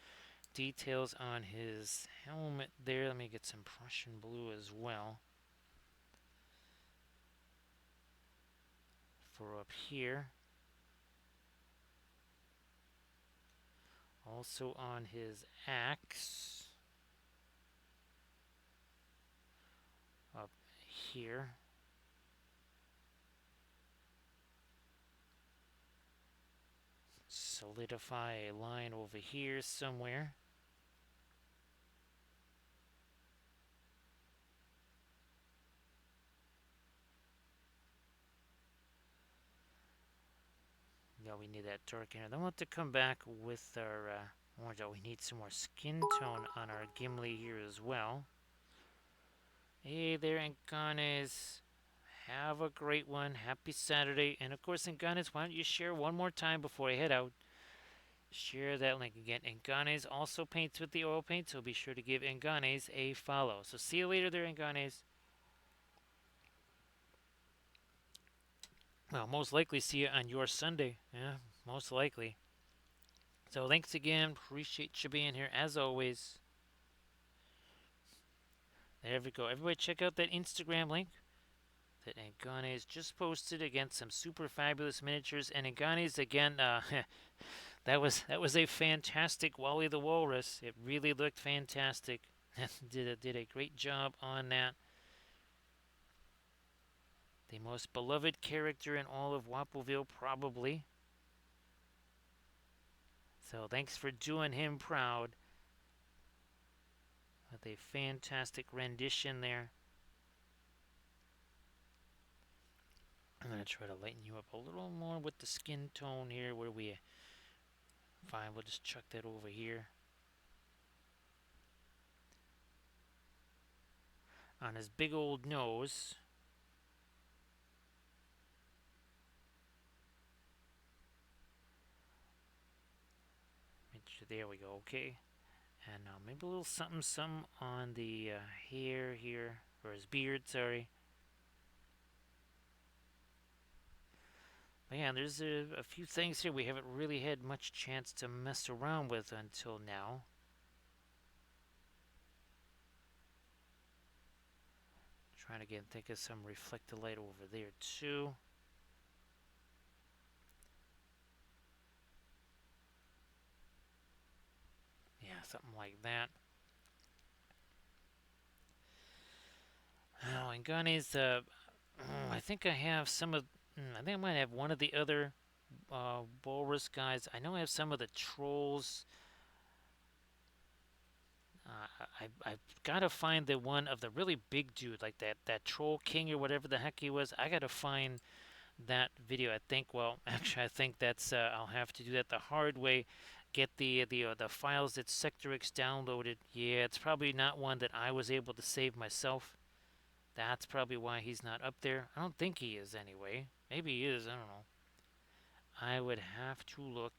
details on his helmet there. Let me get some Prussian blue as well. For up here. Also on his axe. Up here. Solidify a line over here somewhere. Yeah, we need that dark hair. Then we'll have to come back with our orange. Oh, we need some more skin tone on our Gimli here as well. Hey there, Enganes. Have a great one. Happy Saturday. And of course, Enganes, why don't you share one more time before I head out? Share that link again. Enganes also paints with the oil paint, so be sure to give Enganes a follow. So see you later there, Enganes. Well, most likely see you on your Sunday. Yeah, most likely. So thanks again. Appreciate you being here as always. There we go. Everybody check out that Instagram link that Enganes just posted against some super fabulous miniatures. And Enganes again, that was a fantastic Wally the Walrus. It really looked fantastic. did a great job on that. The most beloved character in all of Wappleville, probably. So thanks for doing him proud with a fantastic rendition there. I'm going to try to lighten you up a little more with the skin tone here where we... Fine, we'll just chuck that over here. On his big old nose. There we go, okay. And maybe a little something, on the hair here, or his beard, sorry. But yeah, there's a few things here we haven't really had much chance to mess around with until now. Trying to again think of some reflected light over there too. Yeah, something like that. Oh, and Gunny's, I think I have some of, I think I might have one of the other walrus guys. I know I have some of the trolls. I've got to find the one of the really big dude, like that troll king or whatever the heck he was. I got to find that video. I think, well, actually, I think that's, I'll have to do that the hard way. Get the files that Sectorix downloaded. Yeah, it's probably not one that I was able to save myself. That's probably why he's not up there. I don't think he is anyway. Maybe he is, I don't know. I would have to look.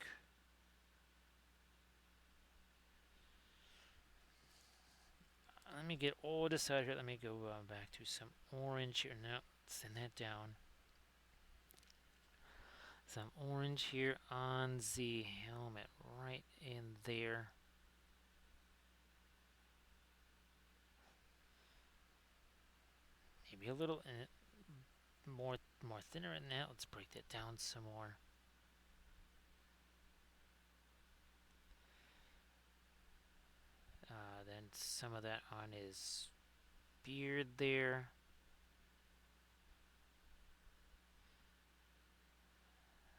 Let me get all this out here. Let me go back to some orange here. No, send that down. Some orange here on the helmet, right in there. Maybe a little more thinner in that. Let's break that down some more. Then some of that on his beard there.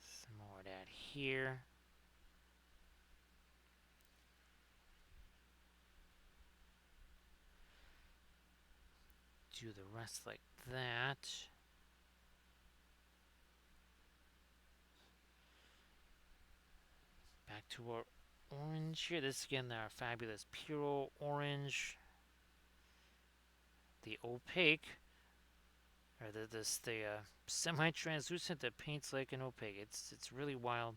Some more of that here. Do the rest like that. Back to our orange here. This again, our fabulous pure orange. The opaque, or the semi-translucent that paints like an opaque. It's really wild.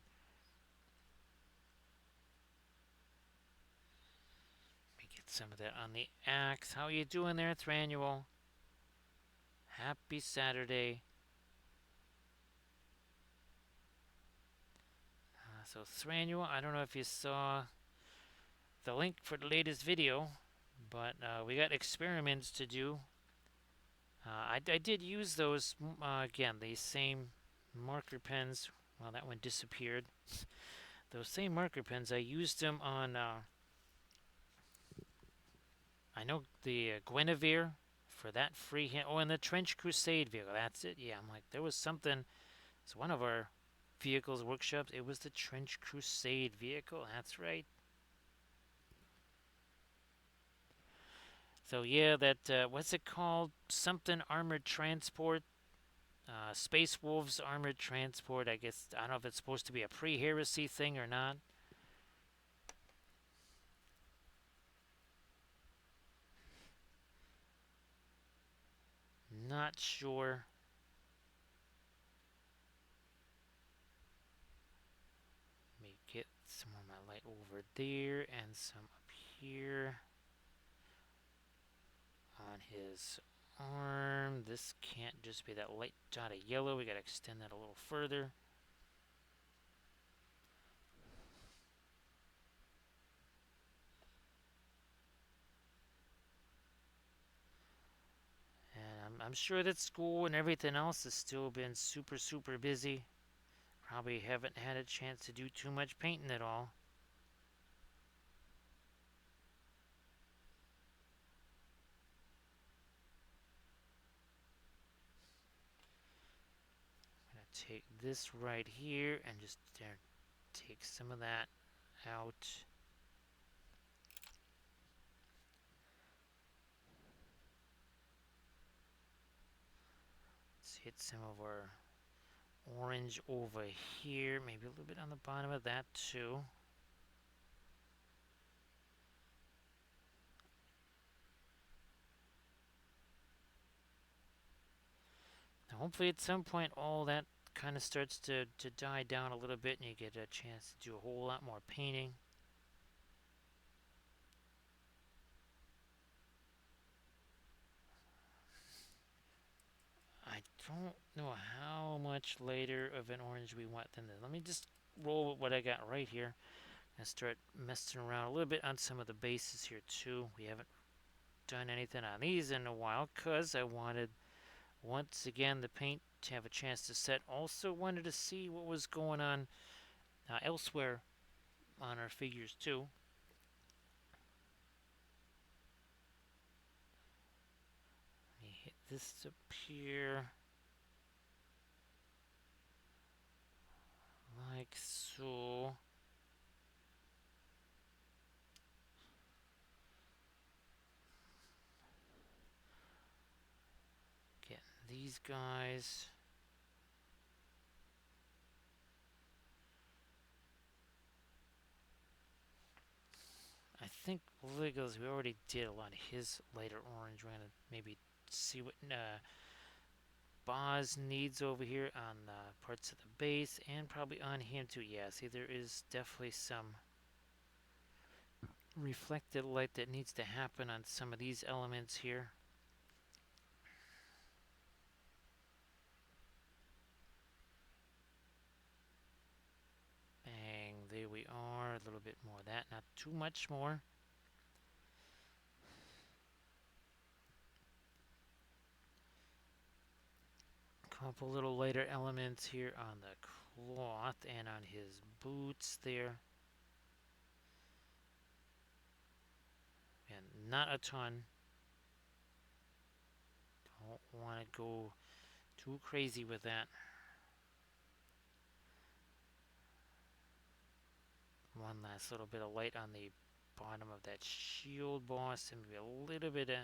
Let me get some of that on the axe. How are you doing there, Thranual? Happy Saturday. So Thranual, I don't know if you saw the link for the latest video, but we got experiments to do. I did use those, again, these same marker pens. Well, that one disappeared. Those same marker pens, I used them on, I know the Guinevere for that free hand. Oh, and the Trench Crusade vehicle. That's it. Yeah, I'm like, there was something. It's one of our vehicles workshops. It was the Trench Crusade vehicle. That's right. So yeah, that what's it called? Something armored transport. Space Wolves armored transport. I guess I don't know if it's supposed to be a pre-heresy thing or not. Not sure. Let me get some of my light over there and some up here on his arm. This can't just be that light dot of yellow. We gotta extend that a little further. And I'm sure that school and everything else has still been super, super busy. Probably haven't had a chance to do too much painting at all. I'm gonna take this right here and just take some of that out. Let's hit some of our orange over here. Maybe a little bit on the bottom of that too. Now hopefully at some point all that kind of starts to die down a little bit and you get a chance to do a whole lot more painting. I don't know how much lighter of an orange we want than this. Let me just roll with what I got right here and start messing around a little bit on some of the bases here too. We haven't done anything on these in a while because I wanted, once again, the paint to have a chance to set. Also wanted to see what was going on elsewhere on our figures too. Let me hit this up here. Like so. Getting these guys. I think Legos, we already did a lot of his lighter orange. We're going to maybe see what Boz needs over here on parts of the base and probably on him too. Yeah, see, there is definitely some reflected light that needs to happen on some of these elements here. Bang, there we are. A little bit more of that, not too much more. Couple little lighter elements here on the cloth and on his boots there. And not a ton. Don't want to go too crazy with that. One last little bit of light on the bottom of that shield boss and maybe a little bit of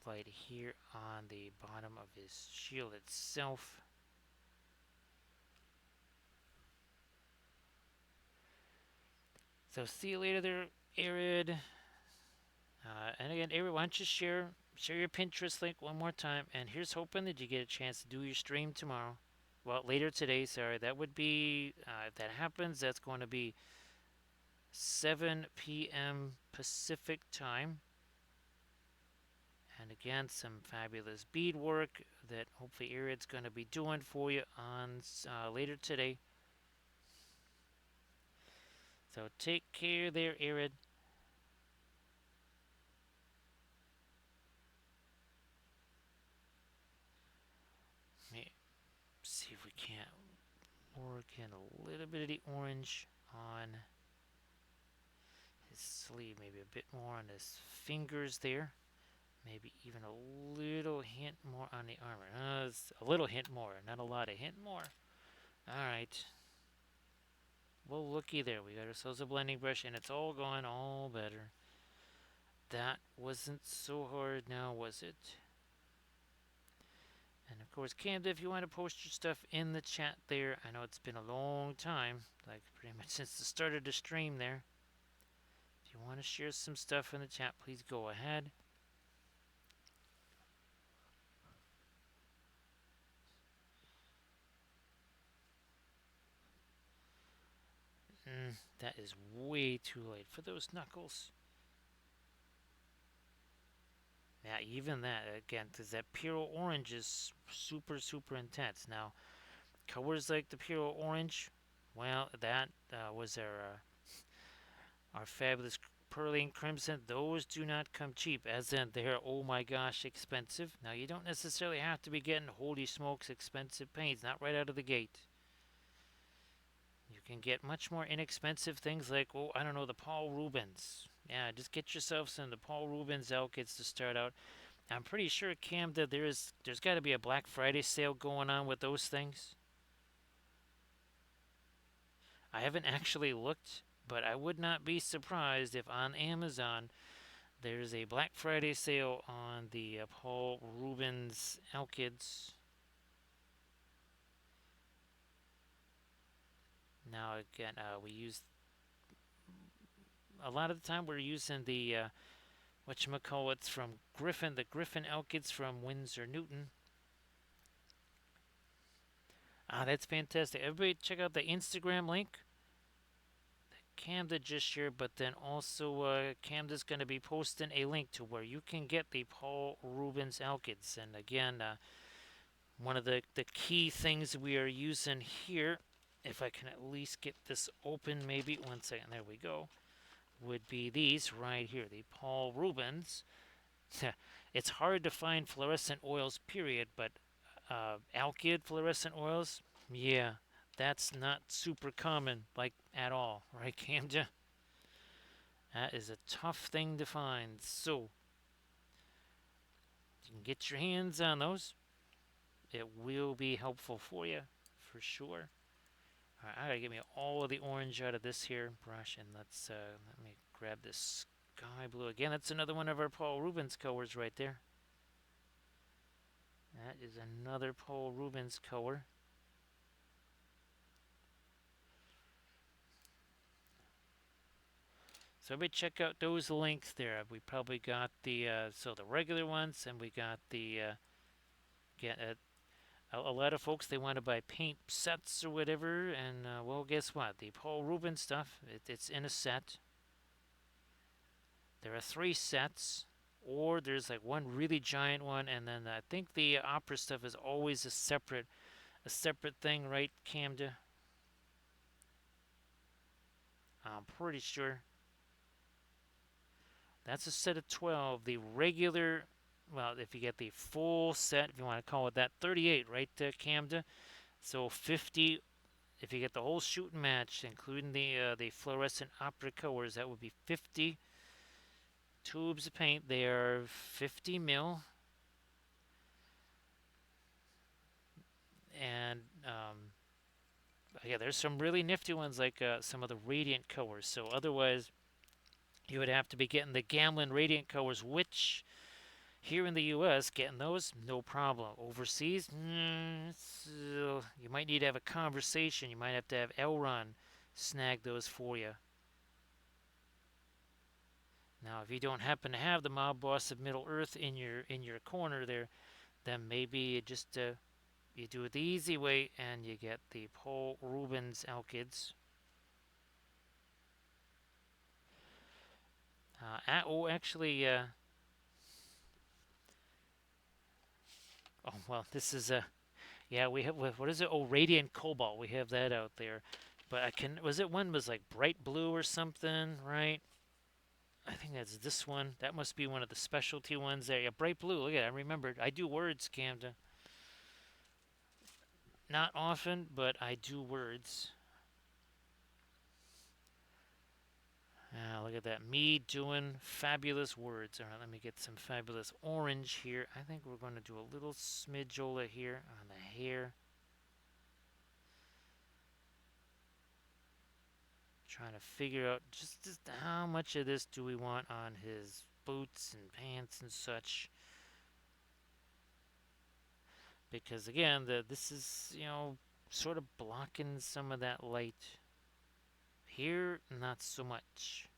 light here on the bottom of his shield itself. So see you later there, Arid. And again, Arid, why don't you share your Pinterest link one more time? And here's hoping that you get a chance to do your stream tomorrow. Well, later today, sorry. That would be, if that happens, that's going to be 7 p.m. Pacific time. And again, some fabulous beadwork that hopefully Arid's going to be doing for you on later today. So take care there, Arid. Let me see if we can't work in a little bit of the orange on his sleeve, maybe a bit more on his fingers there. Maybe even a little hint more on the armor. A little hint more, not a lot, a hint more. Alright. Well, looky there. We got ourselves a blending brush, and it's all gone all better. That wasn't so hard now, was it? And of course, Canada, if you want to post your stuff in the chat there, I know it's been a long time, like pretty much since the start of the stream there. If you want to share some stuff in the chat, please go ahead. That is way too late for those knuckles. Yeah, even that, again, because that pure orange is super, super intense. Now, colors like the pure orange, well, that was our fabulous pearly and crimson. Those do not come cheap, as in they're, oh my gosh, expensive. Now, you don't necessarily have to be getting holy smokes expensive paints, not right out of the gate. You can get much more inexpensive things like, oh, I don't know, the Paul Rubens. Yeah, just get yourself some of the Paul Rubens kits to start out. I'm pretty sure, Cam, that there's got to be a Black Friday sale going on with those things. I haven't actually looked, but I would not be surprised if on Amazon there's a Black Friday sale on the Paul Rubens Alkids. Now again, we use a lot of the time we're using the whatchamacallits from Griffin, the Griffin Alkids from Winsor Newton. That's fantastic. Everybody check out the Instagram link. Camda just shared, but then also Camda's going to be posting a link to where you can get the Paul Rubens Alkids. And again, one of the key things we are using here, if I can at least get this open, maybe 1 second, there we go, would be these right here, the Paul Rubens. It's hard to find fluorescent oils, period, but alkyd fluorescent oils, yeah, that's not super common, like at all, right, Camja? That is a tough thing to find. So, you can get your hands on those. It will be helpful for you, for sure. All right, I gotta get me all of the orange out of this here brush, and let me grab this sky blue again. That's another one of our Paul Rubens colors right there. That is another Paul Rubens color. So everybody check out those links there. We probably got the the regular ones, and we got the a lot of folks, they want to buy paint sets or whatever, and well, guess what? The Paul Rubens stuff, it's in a set. There are 3 sets, or there's like one really giant one, and then I think the opera stuff is always a separate thing, right, Camda? I'm pretty sure. That's a set of 12. The regular, well, if you get the full set, if you want to call it that, 38, right, Camda? So 50, if you get the whole shooting match, including the fluorescent opera colors, that would be 50 tubes of paint. They are 50 mil. And yeah, there's some really nifty ones like some of the radiant colors. So otherwise, you would have to be getting the Gamlin radiant colors, which here in the U.S., getting those, no problem. Overseas, you might need to have a conversation. You might have to have Elron snag those for you. Now, if you don't happen to have the mob boss of Middle Earth in your corner there, then maybe you just you do it the easy way and you get the Paul Rubens Alkids. Actually, oh well, this is yeah, we have what is it? Oh, Radiant Cobalt. We have that out there, but I can was it one was like bright blue or something, right? I think that's this one. That must be one of the specialty ones there. Yeah, bright blue. Look at it. I remembered. I do words, Camden. Not often, but I do words. Look at that. Me doing fabulous words. All right, let me get some fabulous orange here. I think we're going to do a little smidgeola here on the hair. Trying to figure out just how much of this do we want on his boots and pants and such. Because again, this is, sort of blocking some of that light. Here, not so much.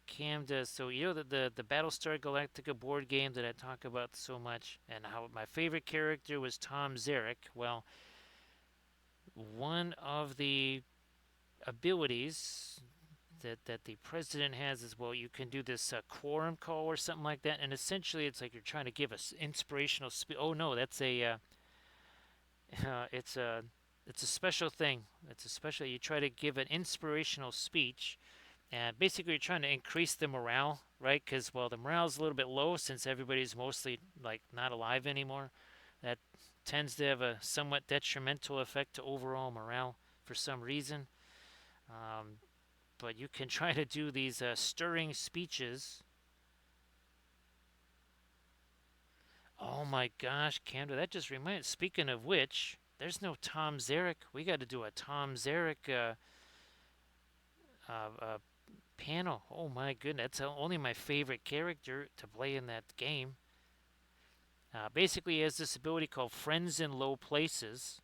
Cam does so. The Battlestar Galactica board game that I talk about so much, and how my favorite character was Tom Zarek. Well, one of the abilities that the president has is, well, you can do this quorum call or something like that, and essentially it's like you're trying to give us inspirational speech. Oh no, that's a it's a special thing. It's a special. You try to give an inspirational speech. And basically, you're trying to increase the morale, right? Because, well, the morale's a little bit low since everybody's mostly, like, not alive anymore. That tends to have a somewhat detrimental effect to overall morale for some reason. Um, but you can try to do these stirring speeches. Oh my gosh, Camden, that just reminds. Speaking of which, there's no Tom Zarek. We got to do a Tom Zarek uh, panel. Oh my goodness, that's only my favorite character to play in that game. Basically, he has this ability called Friends in Low Places.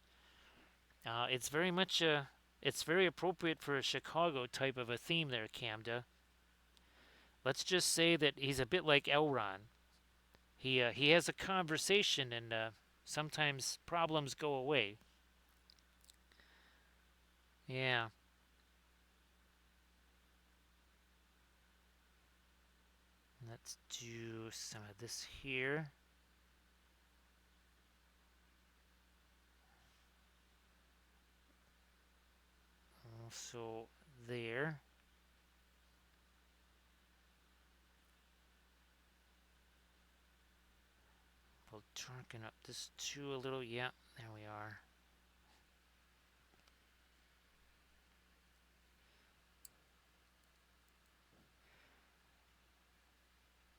It's very much it's very appropriate for a Chicago type of a theme there, Camda. Let's just say that he's a bit like Elron. He has a conversation, and sometimes problems go away. Yeah. Let's do some of this here. Also there. We'll darken up this too a little. Yeah, there we are.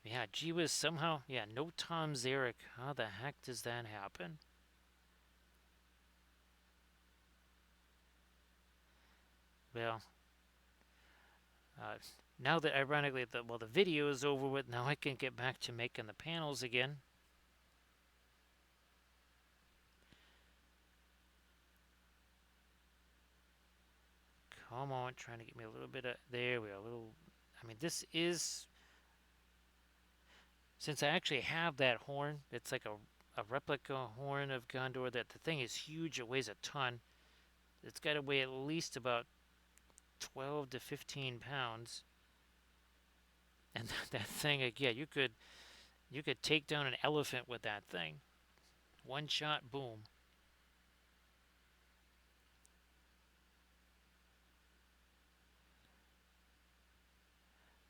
Yeah, gee whiz, somehow, yeah, no Tom Zarek. How the heck does that happen? Well, uh, now that ironically, the video is over with, now I can get back to making the panels again. Come on, trying to get me a little bit of, there we are, a little, I mean, this is, since I actually have that horn, it's like a replica horn of Gondor, that the thing is huge, it weighs a ton. It's got to weigh at least about 12 to 15 pounds. And that thing, again, you could take down an elephant with that thing. One shot, boom.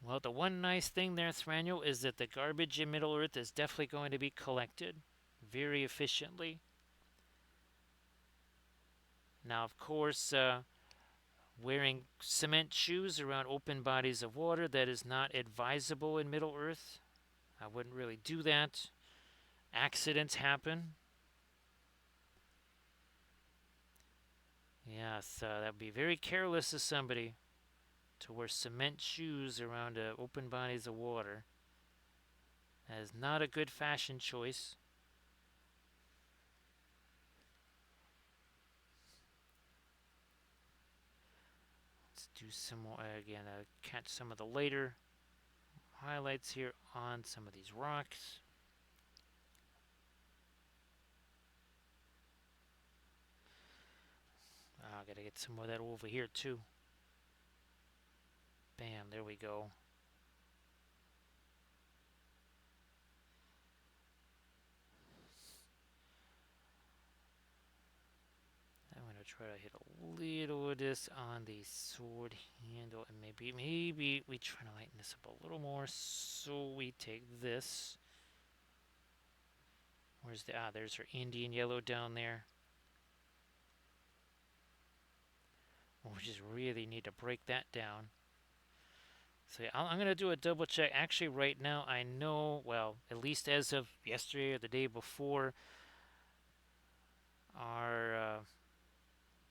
Well, the one nice thing there, Thranio, is that the garbage in Middle Earth is definitely going to be collected very efficiently. Now, of course, wearing cement shoes around open bodies of water, that is not advisable in Middle Earth. I wouldn't really do that. Accidents happen. Yes, that would be very careless of somebody to wear cement shoes around open bodies of water. That is not a good fashion choice. Let's do some more again. Catch some of the later highlights here on some of these rocks. I gotta get some more of that over here too. Bam, there we go. I'm gonna try to hit a little of this on the sword handle, and maybe we try to lighten this up a little more. So we take this. Where's the there's our Indian yellow down there. We just really need to break that down. So yeah, I'm going to do a double check. Actually, right now, I know, well, at least as of yesterday or the day before, our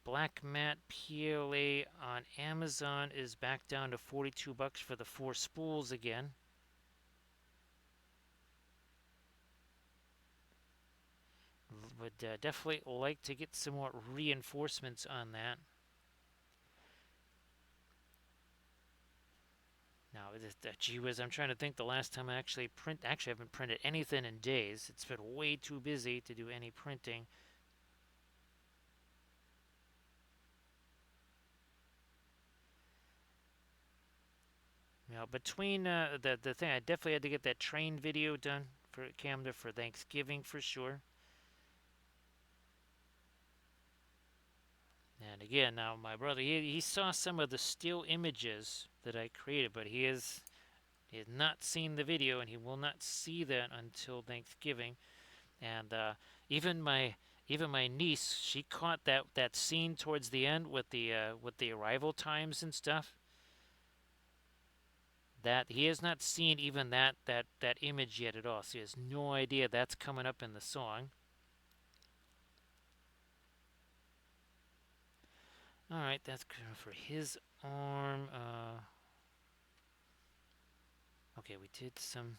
black matte PLA on Amazon is back down to $42 for the 4 spools again. Would definitely like to get some more reinforcements on that. Now, gee whiz, I'm trying to think the last time I actually I haven't printed anything in days. It's been way too busy to do any printing. Now, between the thing, I definitely had to get that train video done for Camden for Thanksgiving for sure. And again, now my brother, he saw some of the still images that I created, but he has not seen the video, and he will not see that until Thanksgiving. And even my niece, she caught that scene towards the end with the arrival times and stuff. That he has not seen even that image yet at all, so he has no idea that's coming up in the song. All right, that's good for his arm. Okay, we did some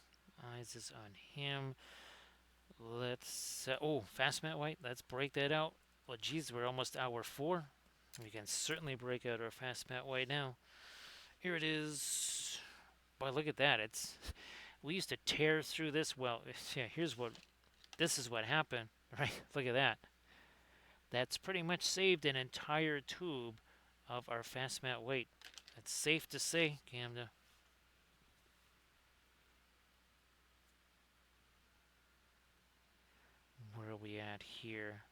eyes on him. Let's fast matte white. Let's break that out. Well, geez, we're almost hour 4. We can certainly break out our fast matte white now. Here it is. Boy, look at that. We used to tear through this. Well, yeah, this is what happened, right? Look at that. That's pretty much saved an entire tube of our fast matte white. That's safe to say, Camden. Where are we at here?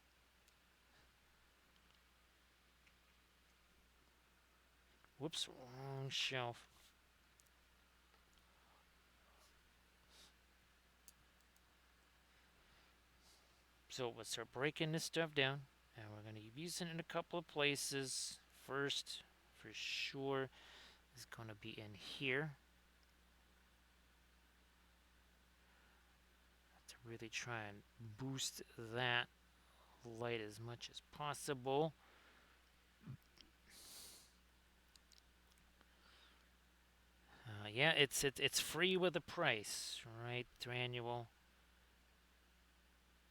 Whoops, wrong shelf. So let's start breaking this stuff down, and we're going to be using it in a couple of places. First, for sure, is going to be in here. To really try and boost that light as much as possible. Yeah, it's free with a price, right, Annual?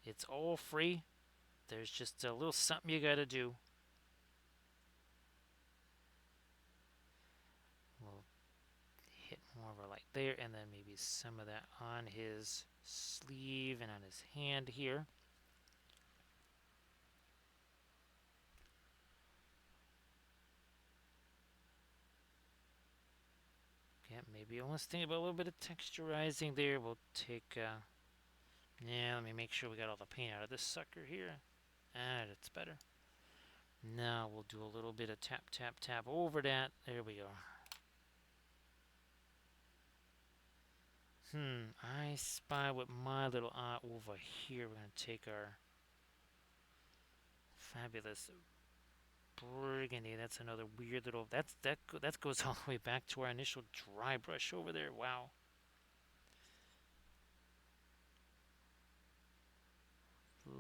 It's all free. There's just a little something you gotta do. We'll hit more of a light there, and then maybe some of that on his sleeve and on his hand here. Yeah, maybe almost think about a little bit of texturizing there. We'll take, yeah, let me make sure we got all the paint out of this sucker here. That's better. Now we'll do a little bit of tap, tap, tap over that. There we go. I spy with my little eye over here. We're going to take our fabulous burgundy. That's another weird little, that goes all the way back to our initial dry brush over there. Wow.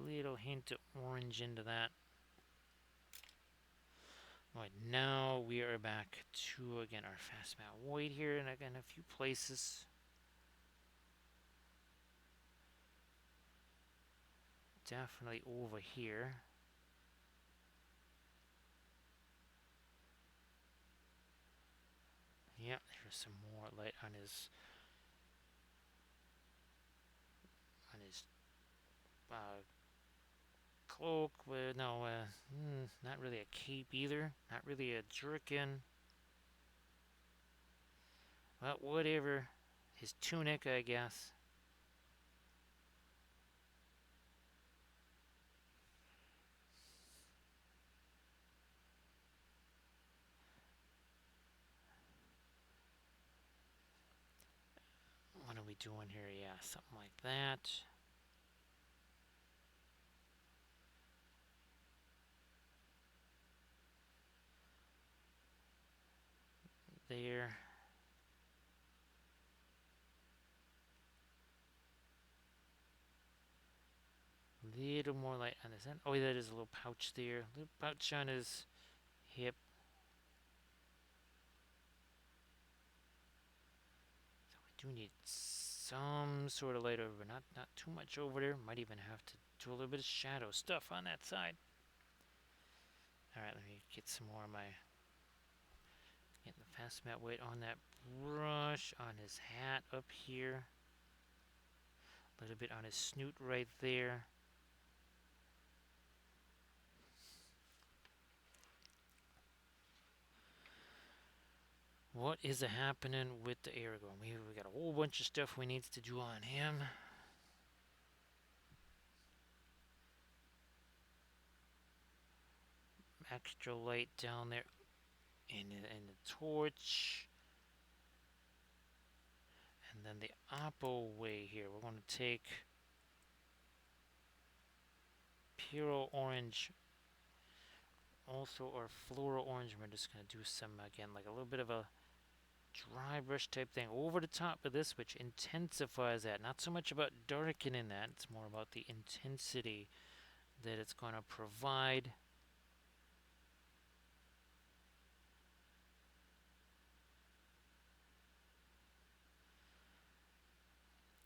Little hint of orange into that. Alright, now we are back to, again, our fast matte white here, and again, a few places. Definitely over here. Yeah, there's some more light on his uh, cloak. No, not really a cape either. Not really a jerkin. Well, whatever. His tunic, I guess. What are we doing here? Yeah, something like that. There. Little more light on his end. Oh, that is a little pouch there. Little pouch on his hip. So we do need some sort of light over, but not too much over there. Might even have to do a little bit of shadow stuff on that side. All right, let me get some more of my getting the fast mat weight on that brush, on his hat up here. A little bit on his snoot right there. What is happening with the Aragorn? We got a whole bunch of stuff we need to do on him. Extra light down there in the torch. And then the oppo way here. We're going to take Puro Orange, also our Floral Orange. We're just going to do some, again, like a little bit of a dry brush type thing over the top of this, which intensifies that. Not so much about darkening that, it's more about the intensity that it's going to provide.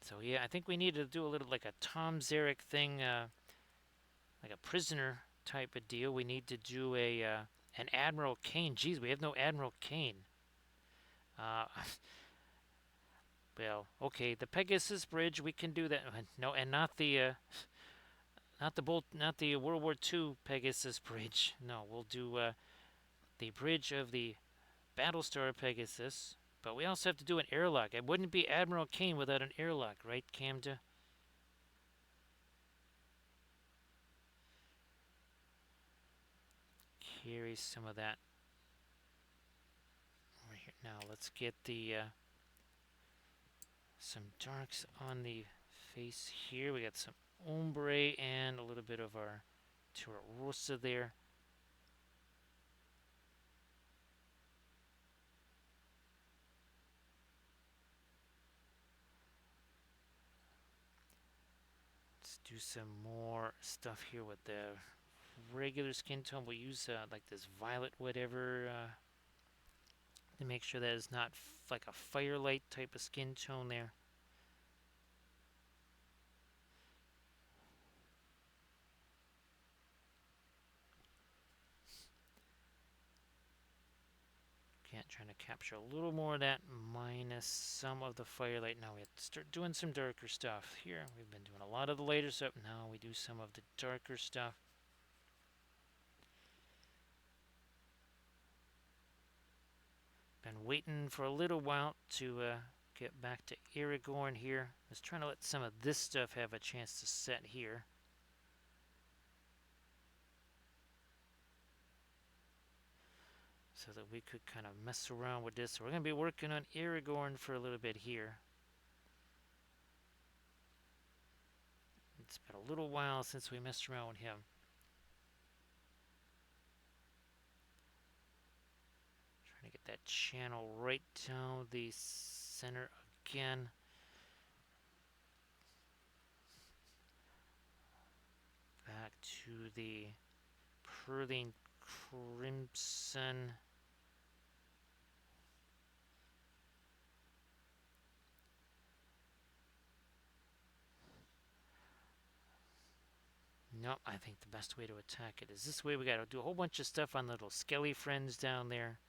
So yeah, I think we need to do a little like a Tom Zarek thing, like a prisoner type of deal. We need to do an Admiral Kane. Geez, we have no Admiral Kane. Uh, well, okay, the Pegasus Bridge, we can do that. No, and not the not the World War II Pegasus Bridge. No, we'll do the bridge of the Battlestar Pegasus. But we also have to do an airlock. It wouldn't be Admiral Kane without an airlock, right, Camda? Carry some of that over here. Now let's get the some darks on the face here. We got some ombre and a little bit of our Tura Rosa there. Let's do some more stuff here with the regular skin tone. We'll use like this violet whatever to make sure that it's not like a firelight type of skin tone there. Again, trying to capture a little more of that minus some of the firelight. Now we have to start doing some darker stuff. Here, we've been doing a lot of the lighter stuff. Now we do some of the darker stuff. Been waiting for a little while to get back to Aragorn here. I was trying to let some of this stuff have a chance to set here. So that we could kind of mess around with this. So we're going to be working on Aragorn for a little bit here. It's been a little while since we messed around with him. Trying to get that channel right down the center again. Back to the Pearling Crimson. Nope, I think the best way to attack it is this way. We got to do a whole bunch of stuff on the little skelly friends down there.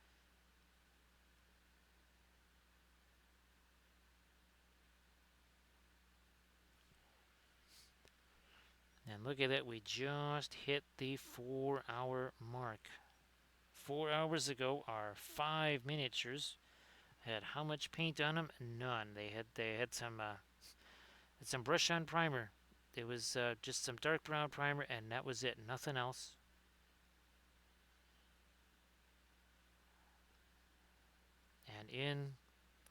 And look at that, we just hit the 4-hour mark. 4 hours ago, our 5 miniatures had how much paint on them? None. They had some brush on primer. It was just some dark brown primer, and that was it. Nothing else. And in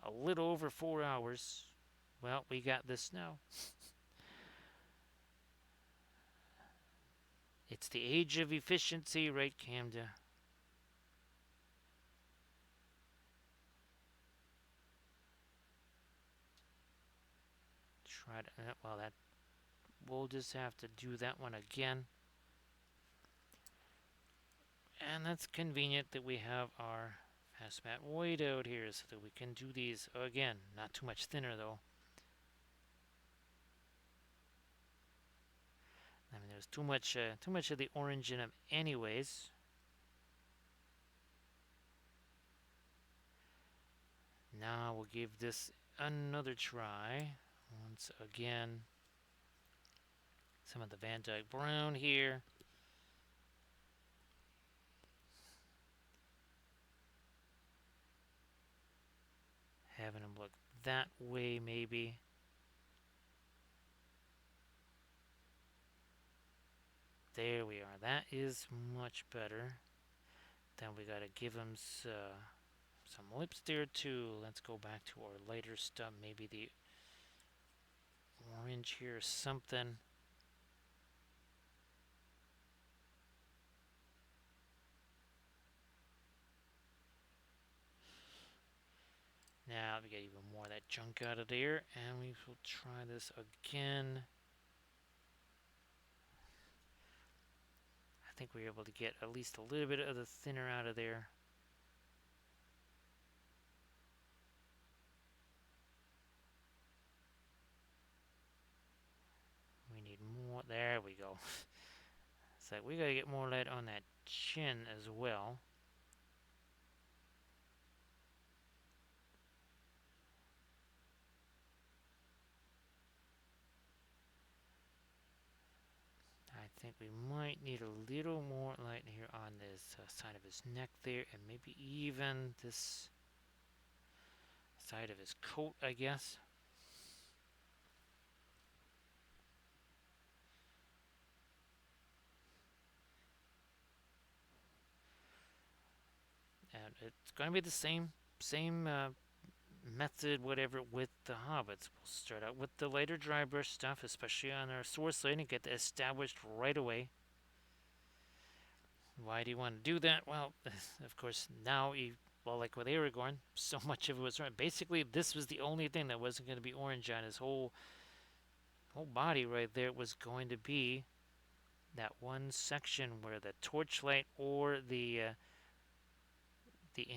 a little over 4 hours, well, we got this now. It's the age of efficiency, right, Camda? Try to, well, that we'll just have to do that one again. And that's convenient that we have our fastmat whiteout here so that we can do these again. Not too much thinner though. I mean, there's too much of the orange in them, anyways. Now we'll give this another try. Once again, some of the Van Dyke brown here. Having them look that way, maybe. There we are. That is much better. Then we gotta give them some lips there too. Let's go back to our lighter stuff. Maybe the orange here or something. Now we get even more of that junk out of there, and we will try this again. I think we were able to get at least a little bit of the thinner out of there. We need more. There we go. It's like we gotta get more light on that chin as well. I think we might need a little more light here on this side of his neck there, and maybe even this side of his coat, I guess. And it's going to be the same method, whatever, with the hobbits. We'll start out with the lighter dry brush stuff, especially on our source light, and get that established right away. Why do you want to do that? Well, of course, now well, like with Aragorn, so much of it was right. Basically, this was the only thing that wasn't going to be orange on his whole body right there. It was going to be that one section where the torchlight or the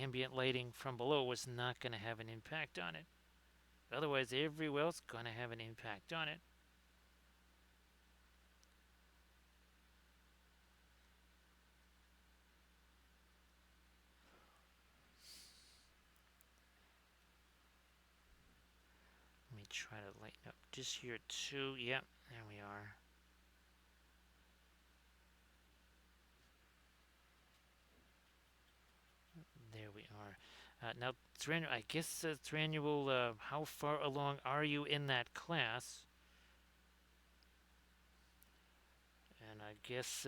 ambient lighting from below was not going to have an impact on it. Otherwise, everywhere else is going to have an impact on it. Let me try to lighten up just here too. Yep, there we are. There we are. Now, I guess, Thranuel, how far along are you in that class? And I guess,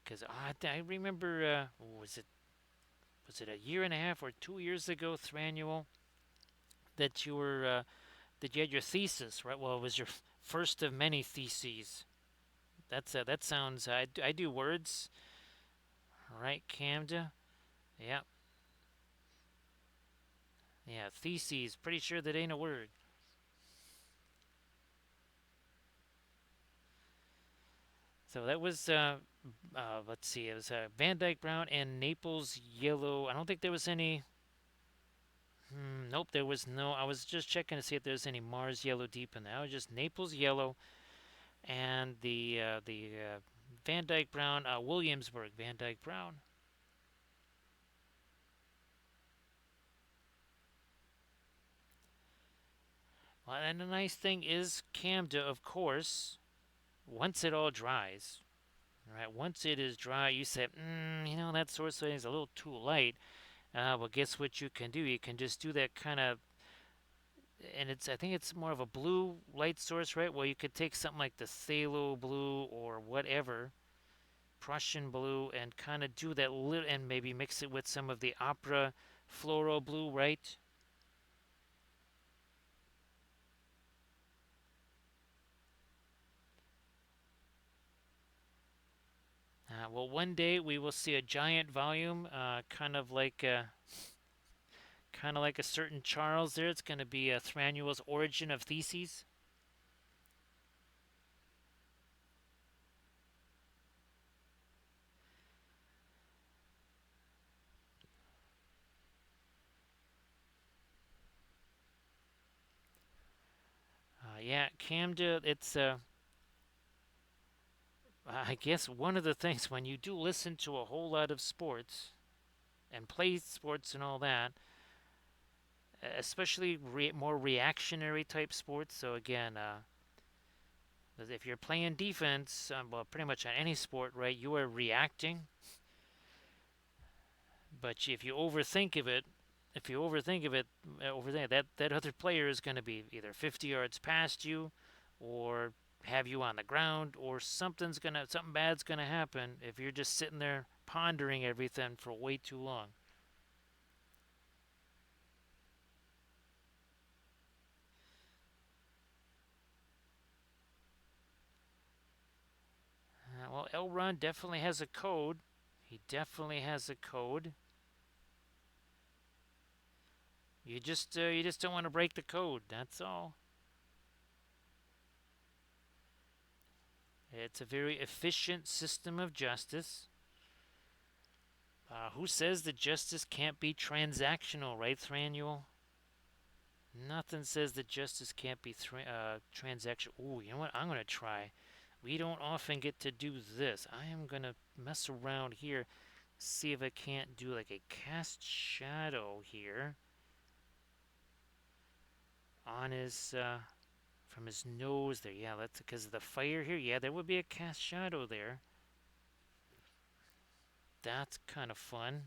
because I remember, was it a year and a half or 2 years ago, Thranuel, that you were that you had your thesis, right? Well, it was your first of many theses. That sounds. I do words, right, Camda? Yeah, yeah. Theses. Pretty sure that ain't a word. So that was. Let's see. It was Van Dyke Brown and Naples Yellow. I don't think there was any. Nope, there was no. I was just checking to see if there's any Mars Yellow deep in there. It was just Naples Yellow and the Van Dyke Brown, Williamsburg Van Dyke Brown. Well, and the nice thing is, Camda, of course, once it all dries, right? Once it is dry, you say, that source lighting is a little too light. Well, guess what you can do? You can just do that kind of, and I think it's more of a blue light source, right? Well, you could take something like the phthalo blue or whatever, Prussian blue, and kind of do that little, and maybe mix it with some of the opera floral blue, right? Well, one day we will see a giant volume, kind of like a certain Charles there. It's going to be Thranuel's Origin of Theses. Yeah, Camden, it's I guess one of the things when you do listen to a whole lot of sports and play sports and all that, especially more reactionary type sports. So again, if you're playing defense, well, pretty much on any sport, right, you are reacting. But if you overthink that other player is going to be either 50 yards past you, or have you on the ground, or something bad's gonna happen if you're just sitting there pondering everything for way too long. Well, Elrond definitely has a code. He definitely has a code. You just don't want to break the code. That's all. It's a very efficient system of justice. Who says that justice can't be transactional, right, Thranuel? Nothing says that justice can't be transactional. Ooh, you know what? I'm going to try. We don't often get to do this. I am going to mess around here, see if I can't do like a cast shadow here on his, from his nose there. Yeah, that's because of the fire here. Yeah, there would be a cast shadow there. That's kind of fun.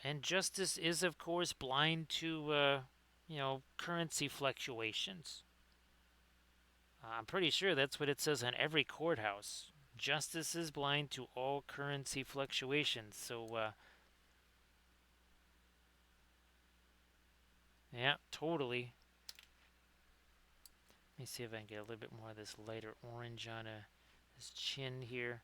And justice is, of course, blind to, currency fluctuations. I'm pretty sure that's what it says on every courthouse. Justice is blind to all currency fluctuations. So, yeah, totally. Let me see if I can get a little bit more of this lighter orange on his chin here.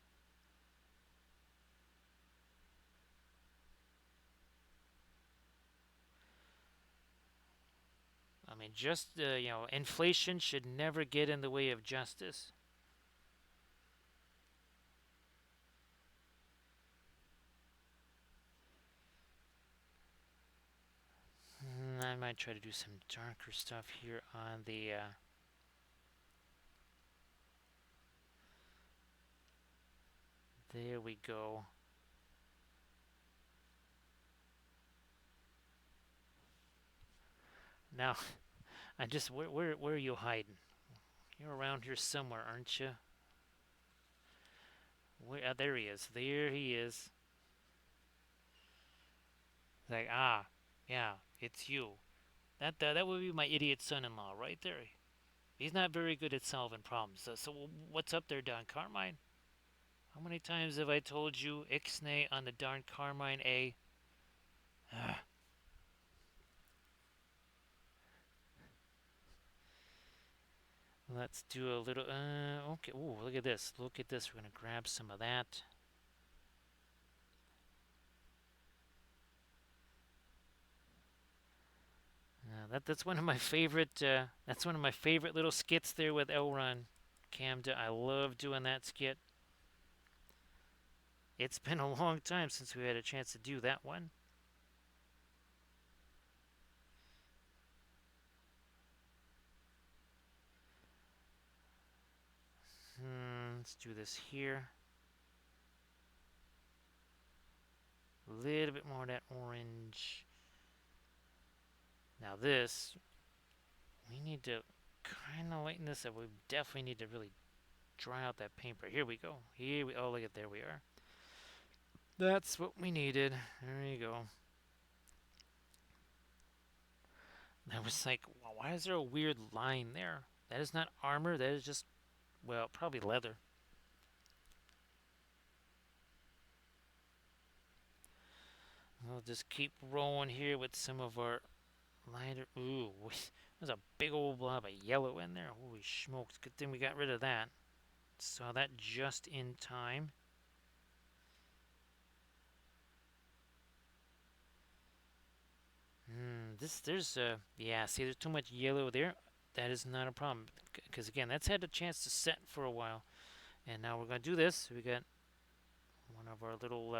I mean, inflation should never get in the way of justice. I might try to do some darker stuff here on the. There we go. Now, where are you hiding? You're around here somewhere, aren't you? There he is. There he is. Like, yeah, it's you. That would be my idiot son-in-law right there. He's not very good at solving problems. So what's up there, Don Carmine? How many times have I told you Ixnay on the darn Carmine A? Let's do a little. Okay. Ooh, look at this. Look at this. We're gonna grab some of that. That's one of my favorite. That's one of my favorite little skits there with Elron Camda. I love doing that skit. It's been a long time since we had a chance to do that one. Let's do this here. A little bit more of that orange. Now this, we need to kind of lighten this up. We definitely need to really dry out that paintbrush. Here we go. Here we, oh, look at, there we are. That's what we needed. There you go. I was like, well, why is there a weird line there? That is not armor. That is just, well, probably leather. We'll just keep rolling here with some of our lighter. Ooh, there's a big old blob of yellow in there. Holy smokes. Good thing we got rid of that. Saw that just in time. Yeah, see, there's too much yellow there. That is not a problem. Because, again, that's had a chance to set for a while. And now we're going to do this. We got one of our little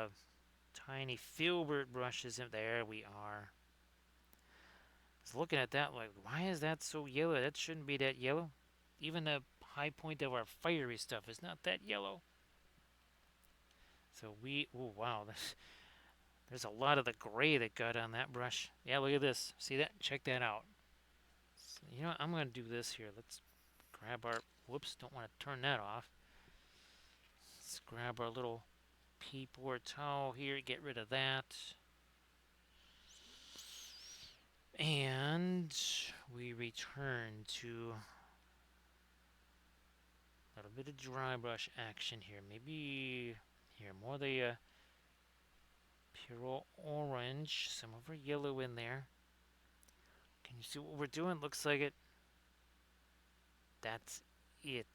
tiny filbert brushes. There we are. I was looking at that like, why is that so yellow? That shouldn't be that yellow. Even the high point of our fiery stuff is not that yellow. So oh wow, there's a lot of the gray that got on that brush. Yeah, look at this. See that? Check that out. So, you know what? I'm going to do this here. Let's grab our, whoops, don't want to turn that off. Let's grab our little P4 towel here, get rid of that. And we return to a little bit of dry brush action here. Maybe here, more of the pure orange, some of our yellow in there. Can you see what we're doing? Looks like it. That's it.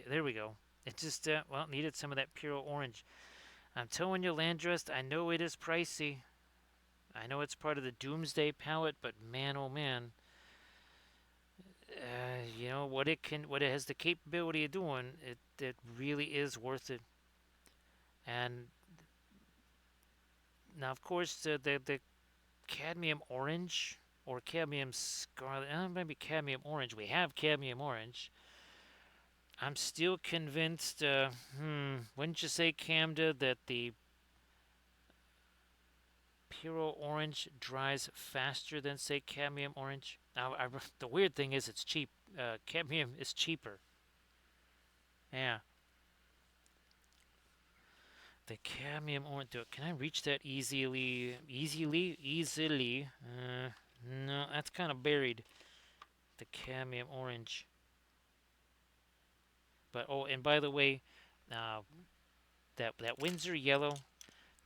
There we go. It just, well, needed some of that pure orange. I'm telling you, Landrest, I know it is pricey. I know it's part of the Doomsday palette, but man, oh man, you know what what it has the capability of doing. It really is worth it. And now, of course, the cadmium orange or cadmium scarlet, maybe cadmium orange. We have cadmium orange. I'm still convinced. Wouldn't you say, Camda, that the Puro orange dries faster than, say, cadmium orange? Now, the weird thing is it's cheap. Cadmium is cheaper. Yeah. The cadmium orange. Can I reach that easily? Easily? No, that's kind of buried. The cadmium orange. But oh, and by the way, that Windsor yellow,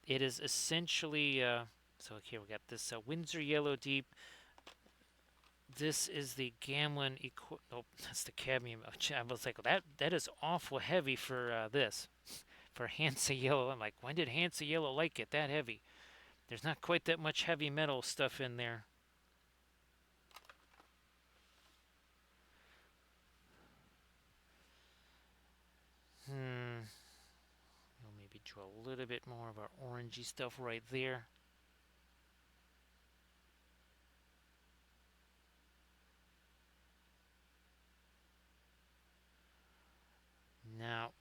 it is essentially. So here we got this Windsor yellow deep. This is the Gamlin. Nope, that's the cadmium. I was like, that is awful heavy for this. For Hansa Yellow. I'm like, when did Hansa Yellow like it that heavy? There's not quite that much heavy metal stuff in there. We'll maybe draw a little bit more of our orangey stuff right there. Now,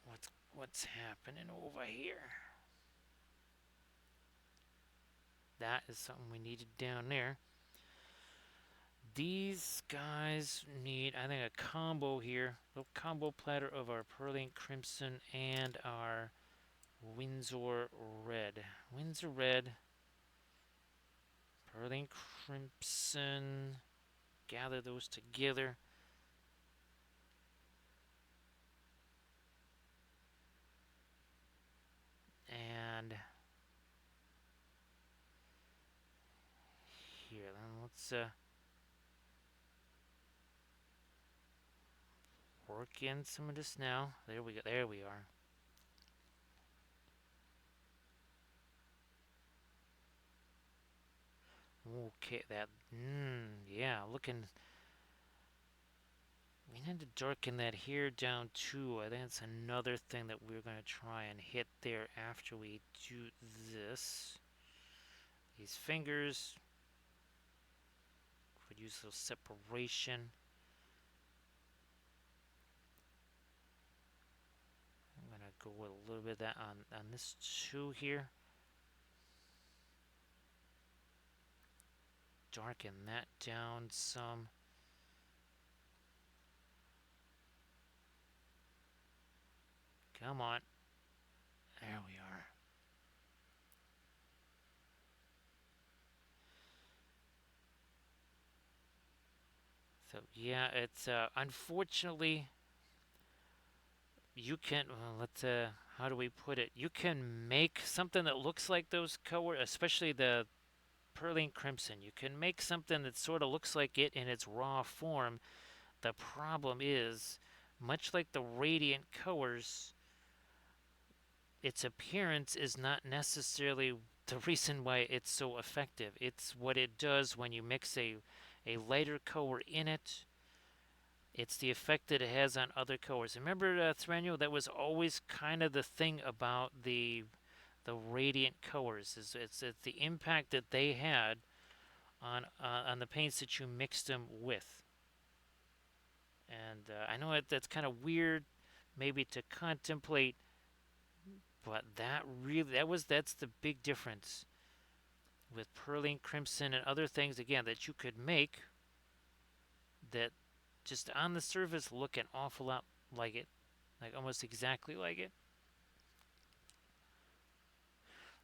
what's happening over here? That is something we needed down there. These guys need, I think, a combo here. A little combo platter of our Pearling Crimson and our Windsor Red. Windsor Red, Pearling Crimson. Gather those together. And here, then let's work in some of this now. There we go. There we are. Okay, yeah, looking. We need to darken that here down too. I think that's another thing that we're going to try and hit there after we do this. These fingers could use a little separation. I'm going to go with a little bit of that on this too here. darken that down some. Come on. There we are. So yeah, it's unfortunately you can. Let's how do we put it? You can make something that looks like those colors, especially the Pearline Crimson. You can make something that sort of looks like it in its raw form. The problem is, much like the Radiant colors, its appearance is not necessarily the reason why it's so effective. It's what it does when you mix a lighter color in it. It's the effect that it has on other colors. Remember, Thranio, that was always kind of the thing about the Radiant colors. It's the impact that they had on the paints that you mixed them with. And I know that's kind of weird, maybe to contemplate, but that's the big difference with Pearline Crimson and other things again that you could make that just on the surface look an awful lot like it, like almost exactly like it.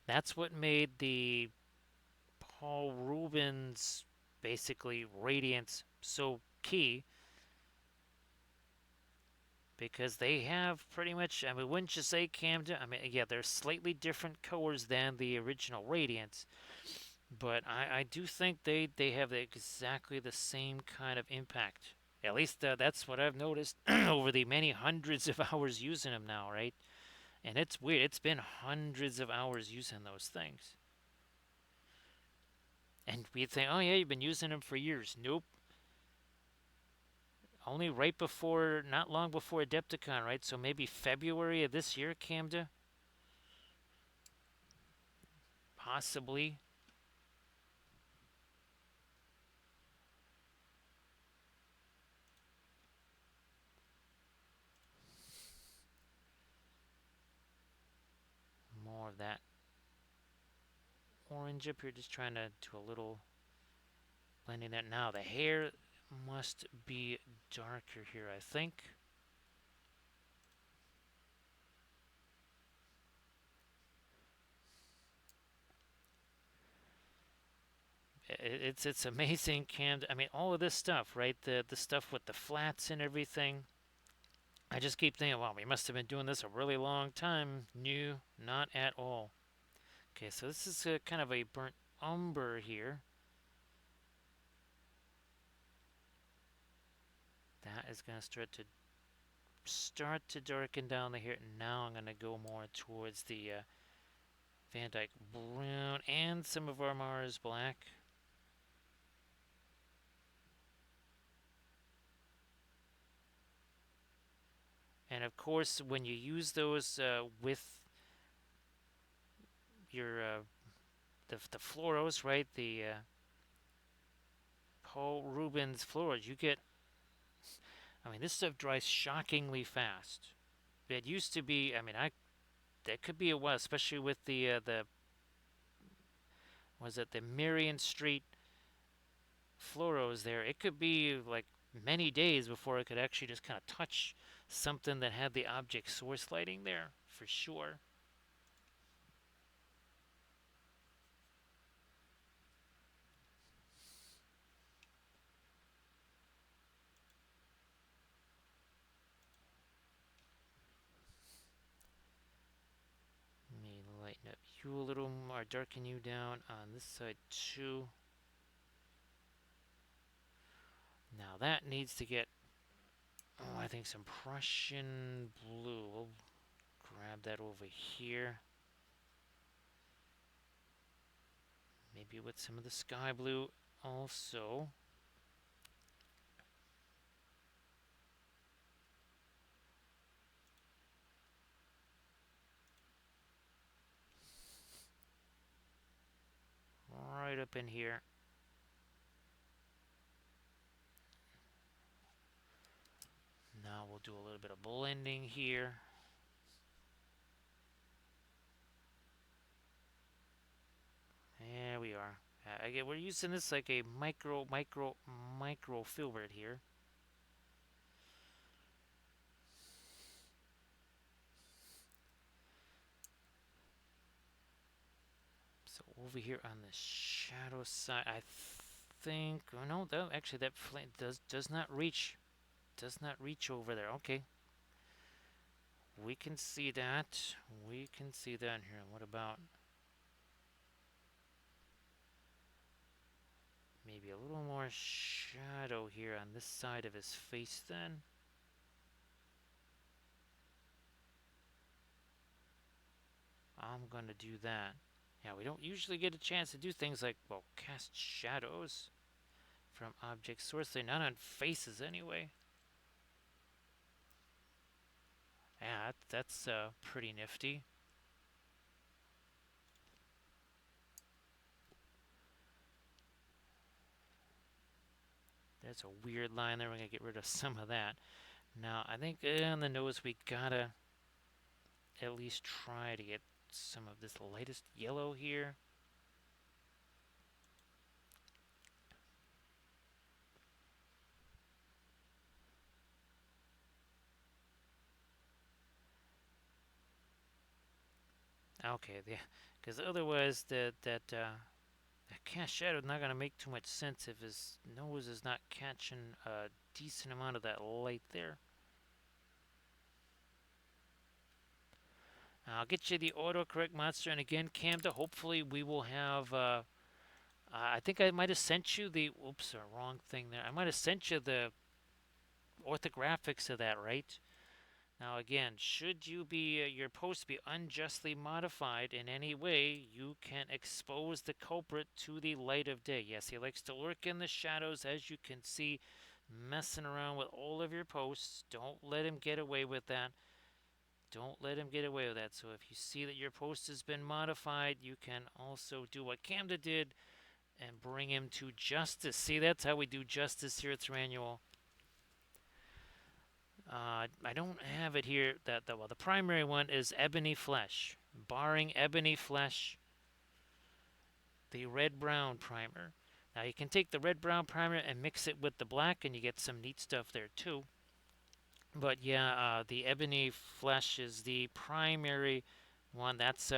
That's what made the Paul Rubens basically Radiance so key, because they have pretty much, I mean, wouldn't you say, Camden? I mean, yeah, they're slightly different colors than the original Radiance, but I do think they have exactly the same kind of impact. At least that's what I've noticed over the many hundreds of hours using them now, right? And it's weird. It's been hundreds of hours using those things. And we'd think, oh yeah, you've been using them for years. Nope. Only right before, not long before Adepticon, right? So maybe February of this year, Camda? Possibly. More of that orange up here. Just trying to do a little blending that. Now the hair must be darker here, I think. It's amazing, Cam. I mean, all of this stuff, right? The stuff with the flats and everything. I just keep thinking, wow, we must have been doing this a really long time. No, not at all. Okay, so this is kind of a burnt umber here. That is going to start to darken down the hair. Now I'm going to go more towards the Van Dyke brown and some of our Mars black. And of course, when you use those with your the fluoros, right? The Paul Rubens fluoros, you get. I mean, this stuff dries shockingly fast. It used to be. I mean, that could be a while, especially with the was it the Marion Street fluoros there. It could be like many days before it could actually just kind of touch something that had the object source lighting there, for sure. Let me lighten up you a little more, darken you down on this side too. Now that needs to get, oh, I think some Prussian blue. We'll grab that over here. Maybe with some of the sky blue also. Right up in here. Now we'll do a little bit of blending here. There we are. Again, we're using this like a micro filbert here. So over here on the shadow side, I think. Oh no, though actually that flame does not reach. Does not reach over there. Okay, we can see that. We can see that here. What about maybe a little more shadow here on this side of his face then? I'm gonna do that. Yeah, we don't usually get a chance to do things like, well, cast shadows from object source. They're not on faces anyway. Yeah, that's pretty nifty. That's a weird line there. We're gonna get rid of some of that. Now, I think on the nose we gotta at least try to get some of this lightest yellow here. Okay, because otherwise that cast shadow is not gonna make too much sense if his nose is not catching a decent amount of that light there. I'll get you the autocorrect monster, and again, Camda, hopefully we will have. I think I might have sent you the. Oops, wrong thing there. I might have sent you the orthographics of that, right? Now, again, should you be your post be unjustly modified in any way, you can expose the culprit to the light of day. Yes, he likes to lurk in the shadows, as you can see, messing around with all of your posts. Don't let him get away with that. Don't let him get away with that. So if you see that your post has been modified, you can also do what Camda did and bring him to justice. See, that's how we do justice here at Thranual. I don't have it here. Well, the primary one is Ebony Flesh. Barring Ebony Flesh, the red-brown primer. Now you can take the red-brown primer and mix it with the black, and you get some neat stuff there too. But yeah, the Ebony Flesh is the primary one. That's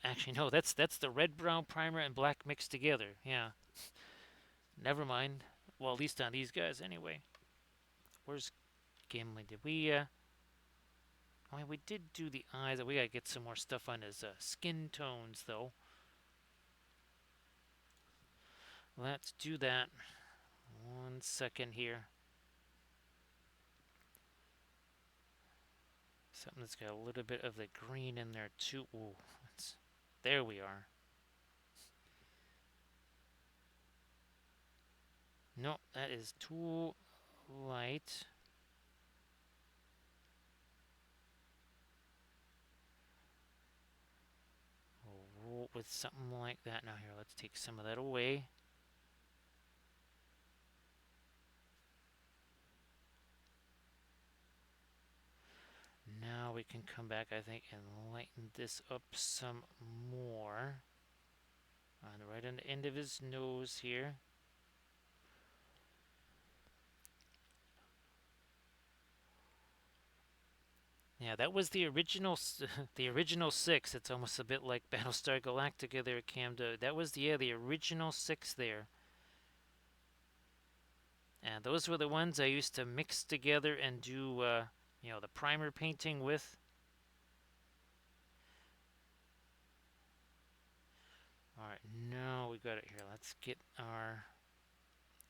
actually no, that's the red-brown primer and black mixed together. Yeah, never mind. Well, at least on these guys anyway. Where's Gimli? Did we? I mean, we did do the eyes. We gotta get some more stuff on his skin tones, though. Let's do that. 1 second here. Something that's got a little bit of the green in there, too. Ooh, there we are. Nope, that is too light. We'll roll with something like that. Now here, let's take some of that away. Now we can come back, I think, and lighten this up some more. Right on the end of his nose here. Yeah, that was the original, the original 6. It's almost a bit like Battlestar Galactica there, Camda. That was the original 6 there. And those were the ones I used to mix together and do, the primer painting with. All right, now we got it here. Let's get our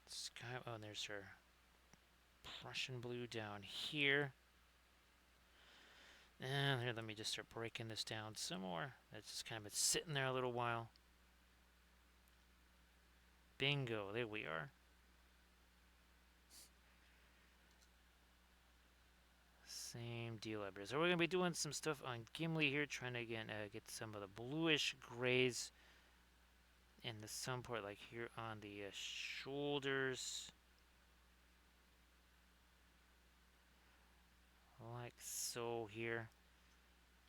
sky. Oh, there's our Prussian blue down here. And here, let me just start breaking this down some more. That's just kind of been sitting there a little while. Bingo, there we are. Same deal up here. So we're going to be doing some stuff on Gimli here, trying to, again, get some of the bluish grays in the sun part, like here on the shoulders. Like so here.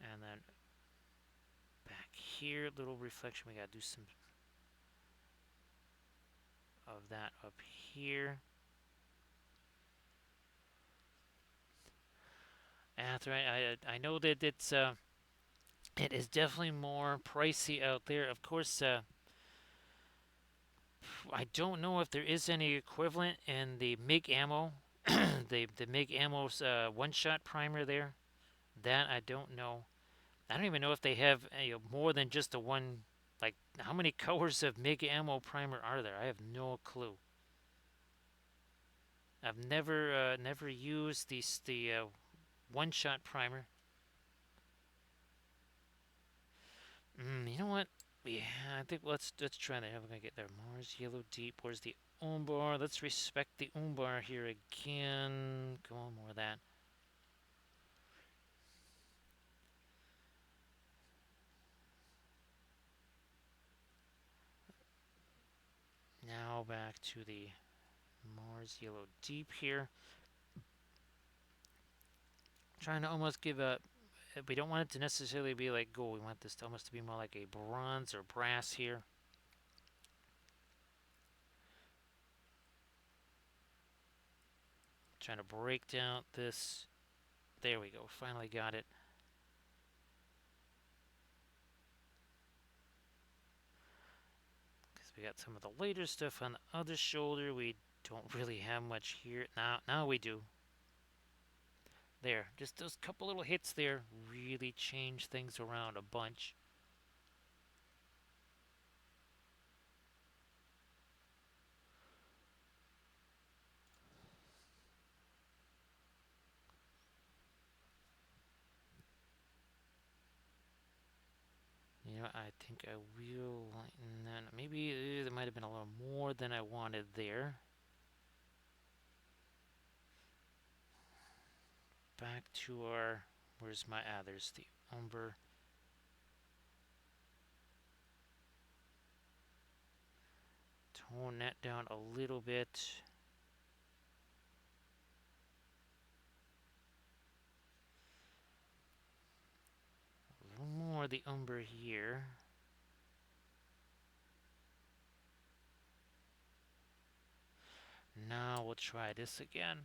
And then here. Little reflection. We gotta do some of that up here. That's right. I know that it is definitely more pricey out there. Of course, I don't know if there is any equivalent in the MIG ammo, the MIG ammo's one-shot primer there. That I don't know. I don't even know if they have more than just the one. Like, how many colors of MIG ammo primer are there? I have no clue. I've never used the one-shot primer. You know what? Yeah, I think let's try that. How are we gonna get there? Mars yellow deep. Where's the umbar? Let's respect the umbar here again. Come on, more of that. Now back to the Mars yellow deep here. Trying to almost give a. We don't want it to necessarily be like gold. We want this to almost to be more like a bronze or brass here. Trying to break down this. There we go. Finally got it. Because we got some of the later stuff on the other shoulder. We don't really have much here. Now we do. There. Just those couple little hits there really change things around a bunch. You know, I think I will lighten that. Maybe there might have been a little more than I wanted there. Back to our, where's my, there's the umber. Tone that down a little bit. A little more the umber here. Now we'll try this again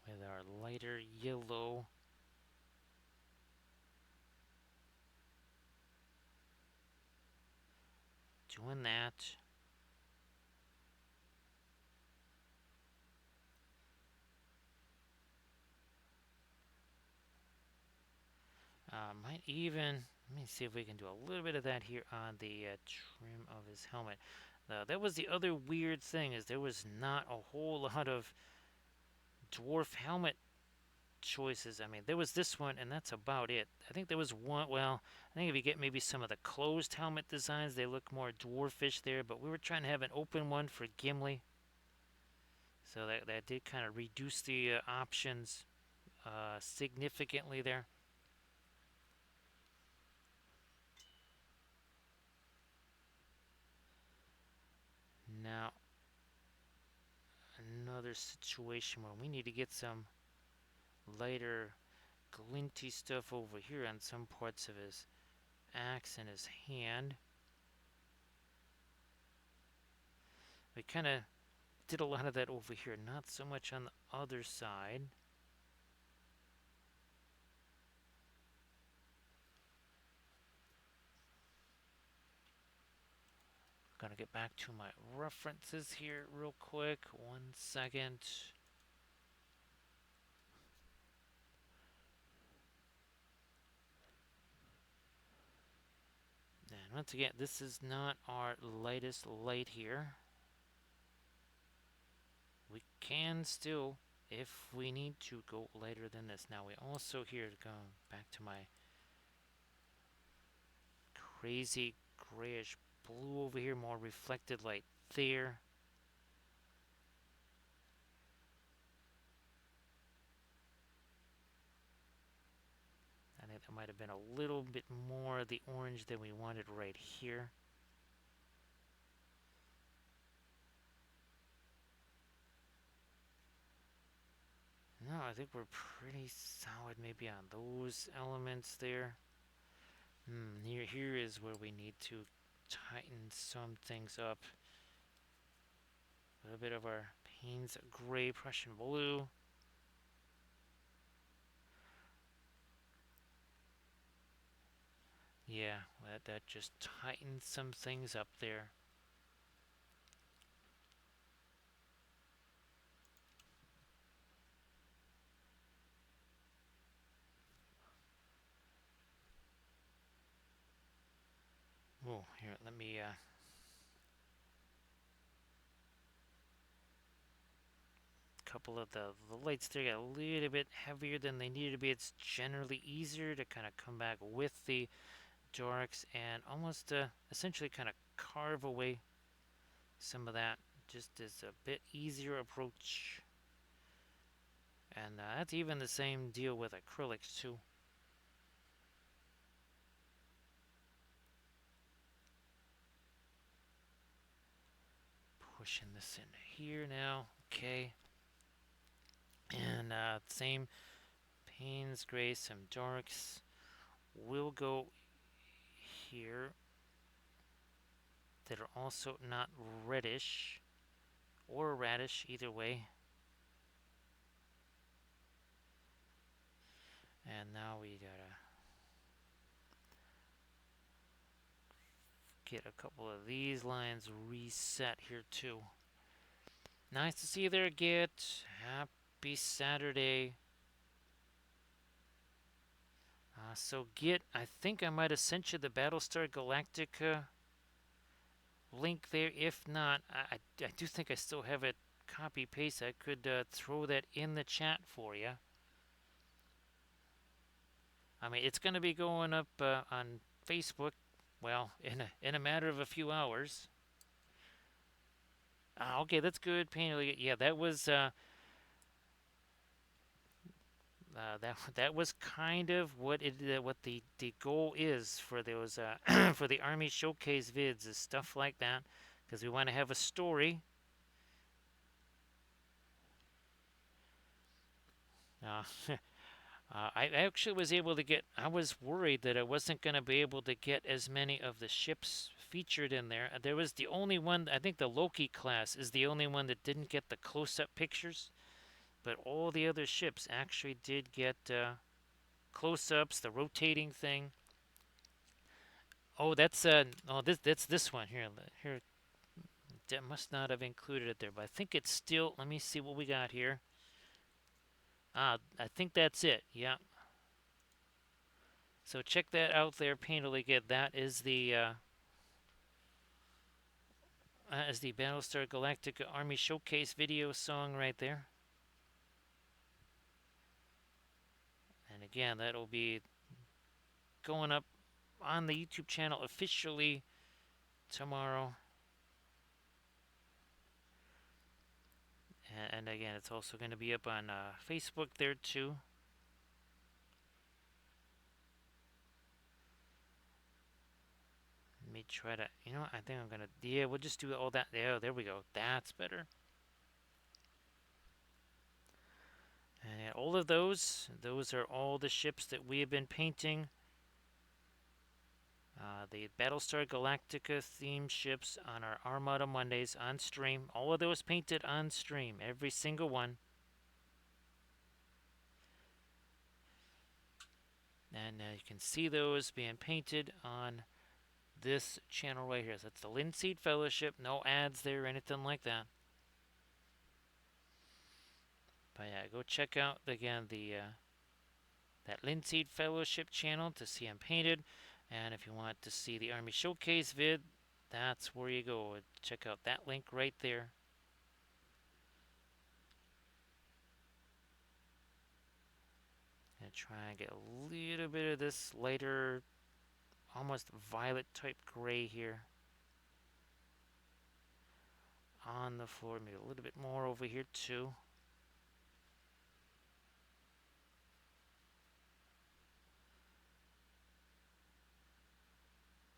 with our lighter yellow. Doing that. Might even, let me see if we can do a little bit of that here on the trim of his helmet. That was the other weird thing, is there was not a whole lot of dwarf helmet choices. I mean, there was this one, and that's about it. I think there was one, well, I think if you get maybe some of the closed helmet designs, they look more dwarfish there, but we were trying to have an open one for Gimli. So that did kind of reduce the options significantly there. Now, another situation where we need to get some lighter glinty stuff over here on some parts of his axe and his hand. We kind of did a lot of that over here, not so much on the other side. Gonna get back to my references here real quick. 1 second. And once again, this is not our lightest light here. We can still, if we need to, go lighter than this. Now we also here to go back to my crazy grayish blue over here, more reflected light there. I think there might have been a little bit more of the orange than we wanted right here. No, I think we're pretty solid maybe on those elements there. Here is where we need to tighten some things up. A little bit of our Payne's Gray Prussian Blue. Yeah, that just tightens some things up there. Oh, here, let me couple of the lights there got a little bit heavier than they needed to be. It's generally easier to kind of come back with the darks and almost essentially kind of carve away some of that. Just as a bit easier approach. And that's even the same deal with acrylics too. Pushing this in here now. Okay. And same Payne's Gray, some darks. We'll go here that are also not reddish or radish, either way. And now we gotta get a couple of these lines reset here too. Nice to see you there, Git. Happy Saturday. So Git, I think I might have sent you the Battlestar Galactica link there. If not, I do think I still have it copy paste. I could throw that in the chat for you. I mean, it's going to be going up on Facebook. Well, in a matter of a few hours. Okay, that's good. Painfully, yeah, that was that was kind of what the goal is for those for the Army Showcase vids, is stuff like that, because we want to have a story. Uh, I actually was able to get. I was worried that I wasn't going to be able to get as many of the ships featured in there. There was the only one. I think the Loki class is the only one that didn't get the close-up pictures, but all the other ships actually did get close-ups, the rotating thing. Oh, that's this one here. Here, that must not have included it there, but I think it's still. Let me see what we got here. I think that's it. Yeah. So check that out there, painfully good. That is the Battlestar Galactica Army Showcase video song right there. And again, that'll be going up on the YouTube channel officially tomorrow. And again, it's also going to be up on Facebook there too. Let me try to, I think I'm going to, yeah, we'll just do all that. Yeah, there we go. That's better. And all of those are all the ships that we have been painting. The Battlestar Galactica themed ships on our Armada Mondays on stream. All of those painted on stream, every single one. And you can see those being painted on this channel right here. So that's the Linseed Fellowship. No ads there, anything like that. But yeah, go check out again that Linseed Fellowship channel to see them painted. And if you want to see the Army Showcase vid, that's where you go. Check out that link right there. And try and get a little bit of this lighter, almost violet type gray here on the floor. Maybe a little bit more over here too.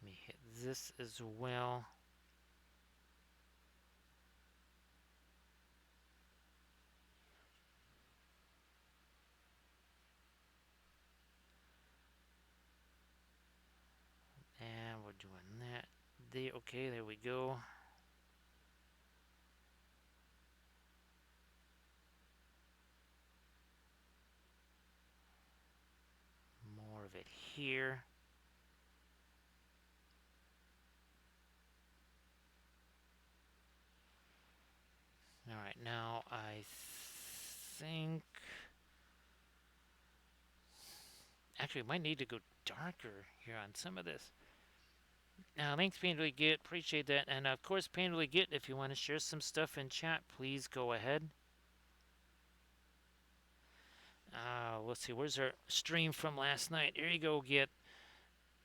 Let me hit this as well. doing that. There, okay, there we go. More of it here. Alright, now I think... Actually, might need to go darker here on some of this. Now, thanks, Painterly Git. Appreciate that. And of course, Painterly Git, if you want to share some stuff in chat, please go ahead. Let's see. Where's our stream from last night? Here you go, Git.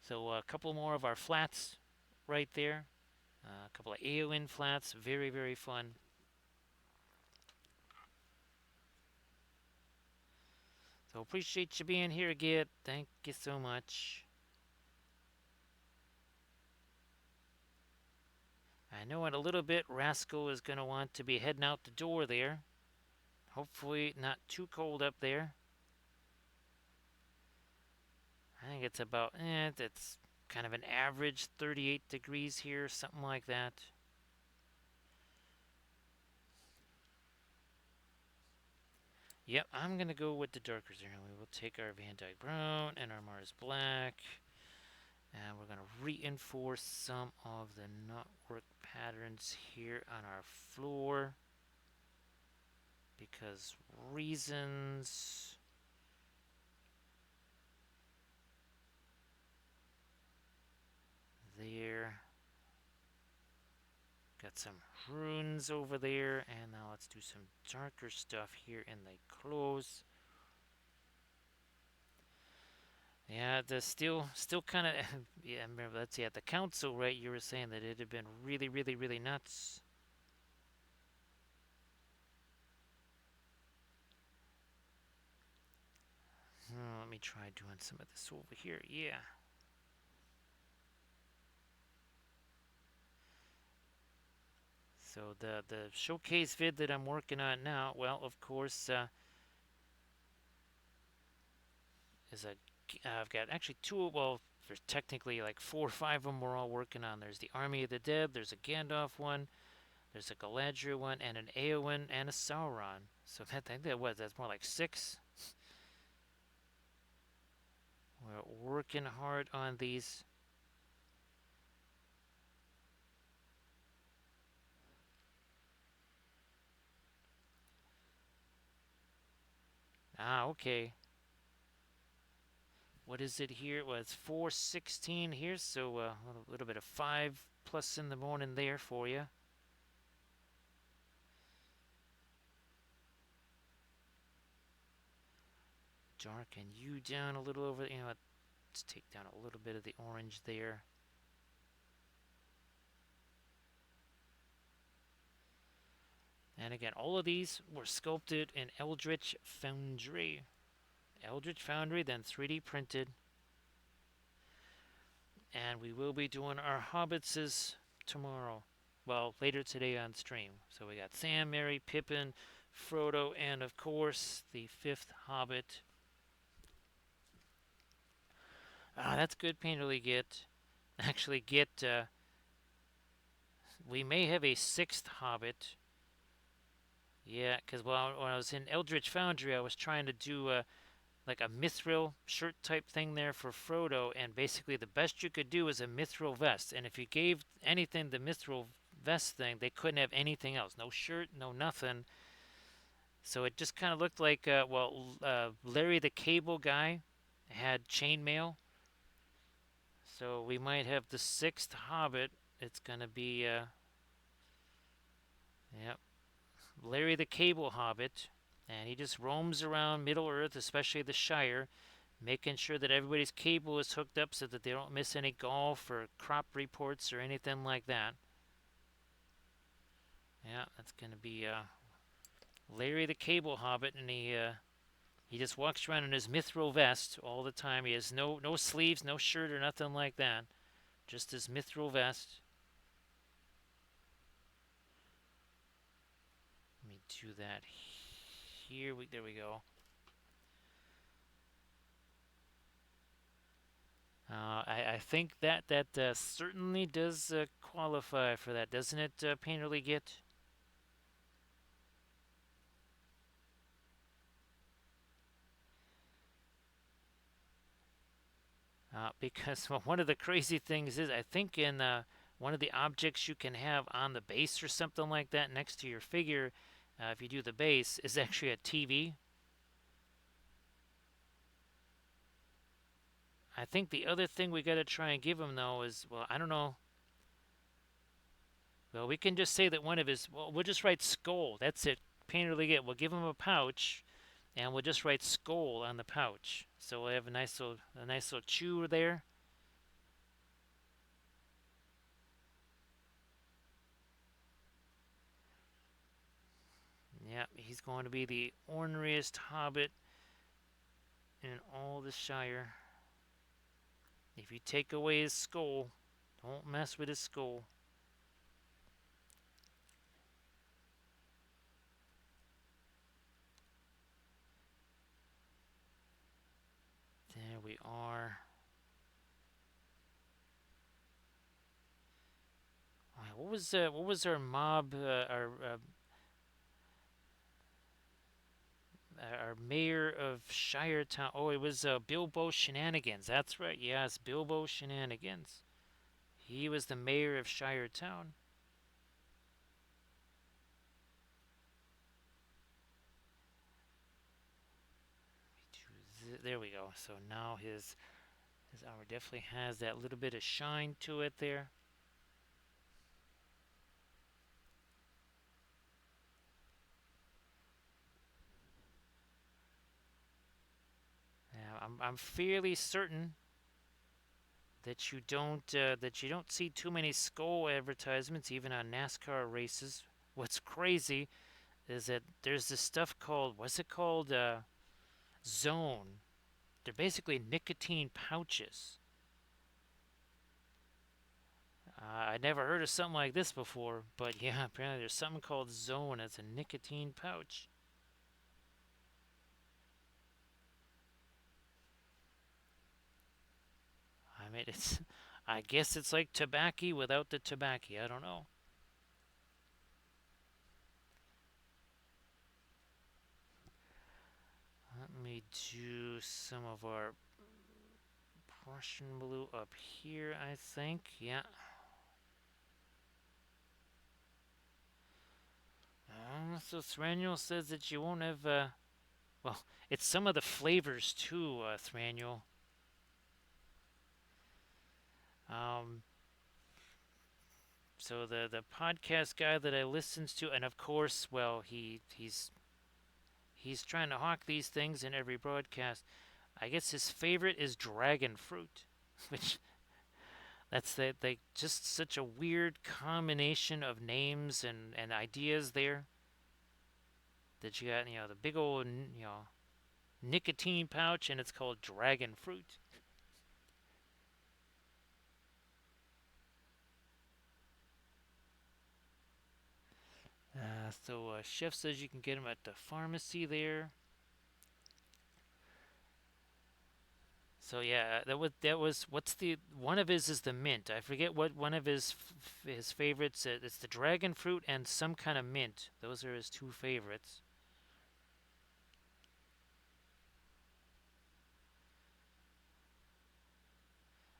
So a couple more of our flats right there. A couple of AON flats. Very, very fun. So appreciate you being here, Git. Thank you so much. I know in a little bit Rascal is going to want to be heading out the door there. Hopefully not too cold up there. I think it's about, it's kind of an average 38 degrees here, something like that. Yep, I'm going to go with the darkers here. We will take our Van Dyke Brown and our Mars Black. And we're going to reinforce some of the knotwork patterns here on our floor. Because reasons. There. Got some runes over there. And now let's do some darker stuff here in the clothes. Yeah, the still kind of, yeah, remember, let's see, at the council, right, you were saying that it had been really, really, really nuts. Let me try doing some of this over here, yeah. So the showcase vid that I'm working on now, well, of course, is a, I've got actually two, well, there's technically like 4 or 5 of them we're all working on. There's the Army of the Dead, there's a Gandalf one, there's a Galadriel one, and an Eowyn, and a Sauron. So I think that's more like 6. We're working hard on these. Okay. What is it here? Well, it's 4:16 here, so a little bit of 5 plus in the morning there for you. Darken you down a little over, let's take down a little bit of the orange there. And again, all of these were sculpted in Eldritch Foundry. Eldritch Foundry, then 3D printed. And we will be doing our Hobbitses tomorrow. Well, later today on stream. So we got Sam, Merry, Pippin, Frodo, and of course, the 5th Hobbit. That's good, Painterly Git. Actually, Git, we may have a 6th Hobbit. Yeah, because when I was in Eldritch Foundry, I was trying to do like a mithril shirt type thing there for Frodo, and basically the best you could do is a mithril vest. And if you gave anything the mithril vest thing, they couldn't have anything else. No shirt, no nothing. So it just kind of looked like, Larry the Cable Guy had chainmail. So we might have the 6th Hobbit. It's going to be, yep, Larry the Cable Hobbit. And he just roams around Middle-earth, especially the Shire, making sure that everybody's cable is hooked up so that they don't miss any golf or crop reports or anything like that. Yeah, that's going to be Larry the Cable Hobbit, and he just walks around in his mithril vest all the time. He has no sleeves, no shirt or nothing like that. Just his mithril vest. Let me do that here. There we go. I think that certainly does qualify for that, doesn't it, Painterly Git? Because well, one of the crazy things is, I think in one of the objects you can have on the base or something like that next to your figure, if you do the base, is actually a TV. I think the other thing we got to try and give him though is, well, I don't know. Well, we can just say that one of his. Well, we'll just write skull. That's it. Painterly Git. We'll give him a pouch, and we'll just write skull on the pouch. So we'll have a nice little chew there. Yeah, he's going to be the orneriest hobbit in all the Shire. If you take away his skull, don't mess with his skull. There we are. What was our mob? Our mayor of Shire Town. Oh, it was Bilbo Shenanigans. That's right. Yes, Bilbo Shenanigans. He was the mayor of Shire Town. There we go. So now his armor definitely has that little bit of shine to it there. Now, I'm fairly certain that you don't see too many skull advertisements even on NASCAR races. What's crazy is that there's this stuff called, what's it called? Zone. They're basically nicotine pouches. I never heard of something like this before, but yeah, apparently there's something called Zone. It's a nicotine pouch. I mean, I guess it's like tobacco without the tobacco. I don't know. Let me do some of our Prussian blue up here, I think. Yeah. So Thranduil says that you won't have, well, it's some of the flavors too, Thranduil. Um, so the podcast guy that I listens to, and of course, well, he's trying to hawk these things in every broadcast. I guess his favorite is dragon fruit, which that's they just such a weird combination of names and ideas there. That you got, the big old, nicotine pouch, and it's called dragon fruit. So chef says you can get them at the pharmacy there. So yeah, that was what's the one of his is the mint. I forget what one of his favorites. It's the dragon fruit and some kind of mint. Those are his two favorites.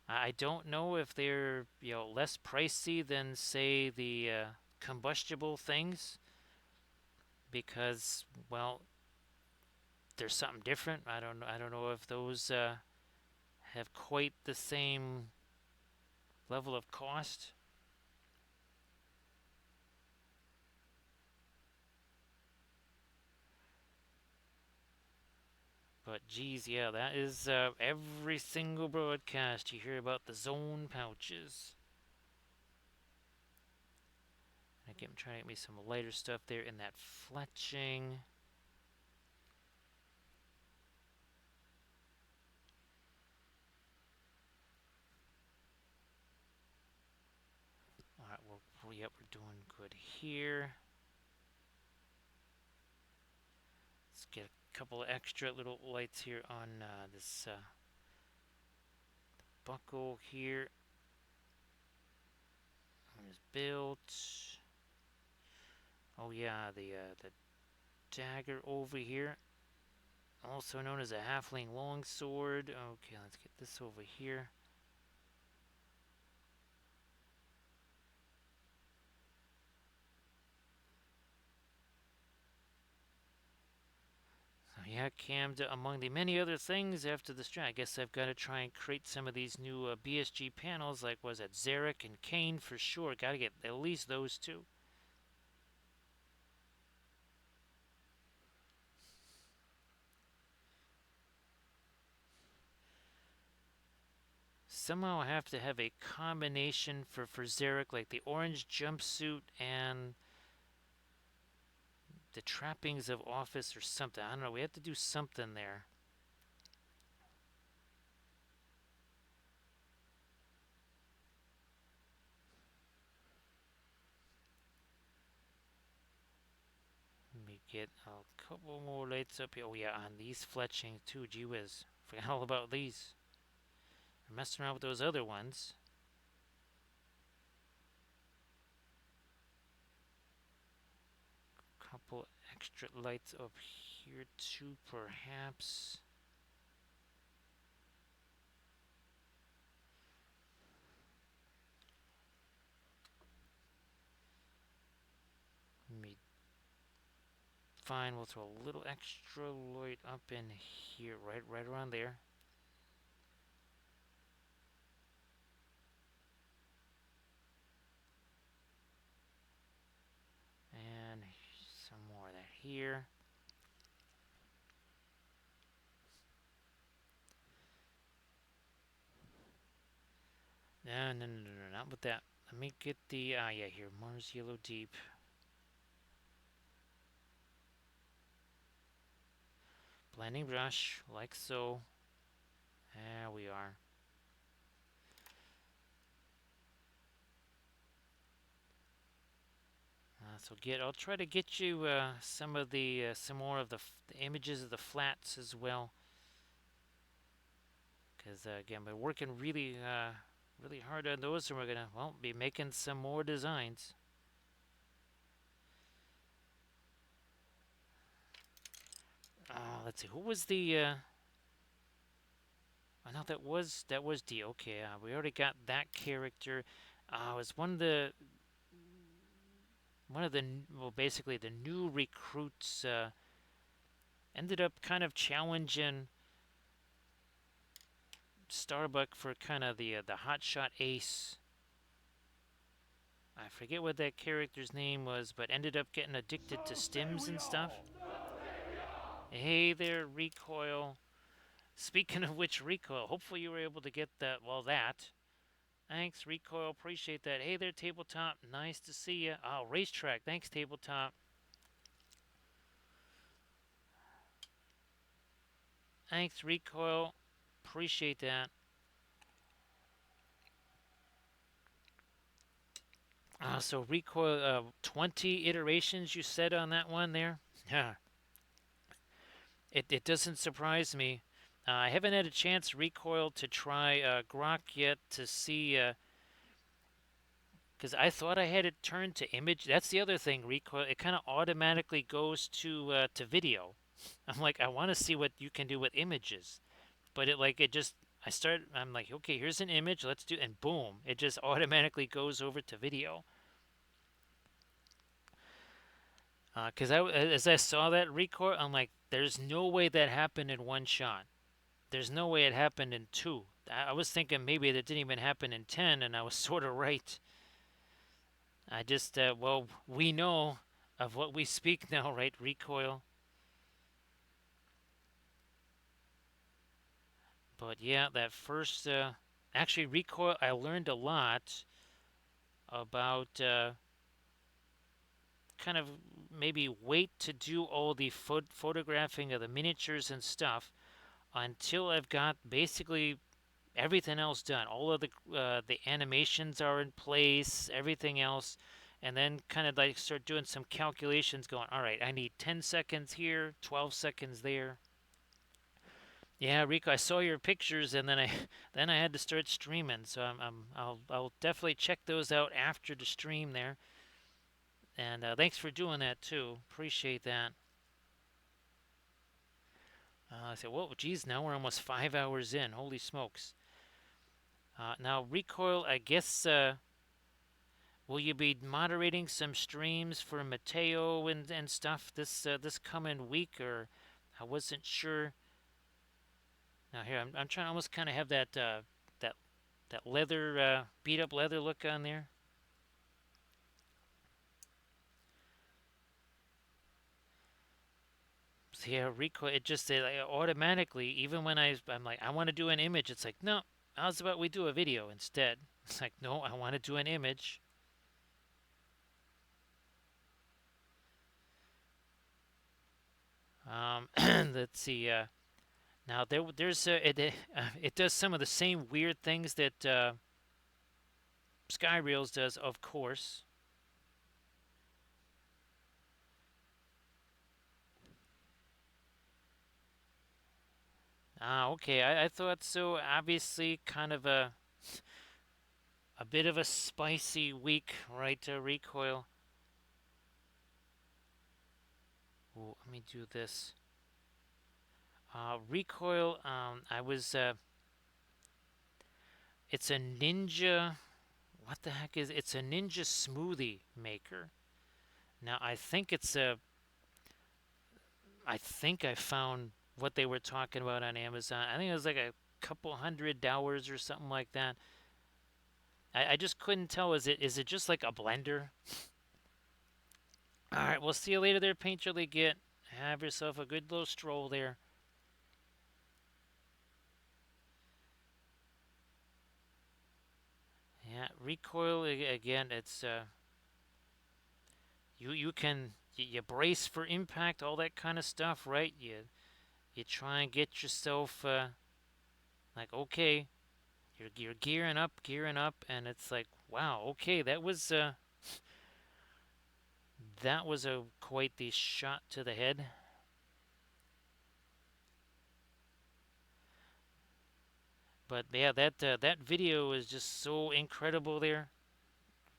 I don't know if they're less pricey than say the combustible things because well there's something different. I don't know if those have quite the same level of cost. But geez, yeah, that is every single broadcast you hear about the zone pouches. I'm trying to get me some lighter stuff there in that fletching. All right, we're doing good here. Let's get a couple of extra little lights here on this buckle here is built. Oh yeah, the dagger over here, also known as a halfling longsword. Okay, let's get this over here. So yeah, Cam, among the many other things after the strat, I guess I've got to try and create some of these new BSG panels, like was it Zarek and Kane for sure. Got to get at least those two. Somehow I have to have a combination for Zarek, like the orange jumpsuit and the trappings of office or something. I don't know. We have to do something there. Let me get a couple more lights up here. Oh yeah, on these fletching too. Gee whiz. Forgot all about these. I'm messing around with those other ones. Couple extra lights up here too, perhaps. Let me fine. We'll throw a little extra light up in here, right around there. And some more of that here. No, not with that. Let me get the, yeah, here, Mars Yellow Deep. Blending brush, like so. There we are. So I'll try to get you some of the, some more of the images of the flats as well. Because again, we're working really, really hard on those, and we're gonna, well, be making some more designs. Let's see, who was the? Oh no, that was D. Okay, we already got that character. It was one of the well, basically the new recruits. Ended up kind of challenging Starbuck for kind of the hotshot ace. I forget what that character's name was, but ended up getting addicted to stims and stuff. Hey there, Recoil. Speaking of which, Recoil, hopefully you were able to get that. Well, that. Thanks, Recoil. Appreciate that. Hey there, Tabletop. Nice to see you. Oh, Racetrack. Thanks, Tabletop. Thanks, Recoil. Appreciate that. So Recoil, 20 iterations you said on that one there? Yeah. It doesn't surprise me. I haven't had a chance, Recoil, to try Grok yet to see, because I thought I had it turned to image. That's the other thing, Recoil. It kind of automatically goes to video. I'm like, I want to see what you can do with images, but I'm like, okay, here's an image, let's do, and boom, it just automatically goes over to video. Because as I saw that Recoil, I'm like, there's no way that happened in one shot. There's no way it happened in two. I was thinking maybe that didn't even happen in 10, and I was sort of right. I just, well, we know of what we speak now, right, Recoil? But yeah, that first, actually, Recoil, I learned a lot about kind of maybe wait to do all the photographing of the miniatures and stuff until I've got basically everything else done. All of the animations are in place, everything else, and then kind of like start doing some calculations. Going, all right, I need 10 seconds here, 12 seconds there. Yeah, Rico, I saw your pictures, and then I then I had to start streaming. So I'll definitely check those out after the stream there. And thanks for doing that too. Appreciate that. I said, well, geez, now we're almost 5 hours in. Holy smokes! Now Recoil, I guess. Will you be moderating some streams for Mateo and stuff this coming week, or I wasn't sure. Now here I'm trying to almost kind of have that that leather beat up leather look on there. So yeah, Recoil. It just like, automatically, even when I'm like I want to do an image, it's like no. How's about we do a video instead? It's like no, I want to do an image. Let's see. Now there's it does some of the same weird things that Skyrails does, of course. Ah, okay. I thought so. Obviously, kind of a bit of a spicy week, right? Recoil. Ooh, let me do this. Recoil. I was. It's a ninja. What the heck is? It's a ninja smoothie maker. Now I think it's a. I think I found what they were talking about on Amazon. I think it was like a couple $100 or something like that. I just couldn't tell. Is it just like a blender? All right, we'll see you later there, Paint Your Get. Have yourself a good little stroll there. Yeah, recoil again. It's you can you brace for impact, all that kind of stuff, right? You try and get yourself like okay, you're gearing up, and it's like wow, okay, that was a quite the shot to the head. But yeah, that video is just so incredible there.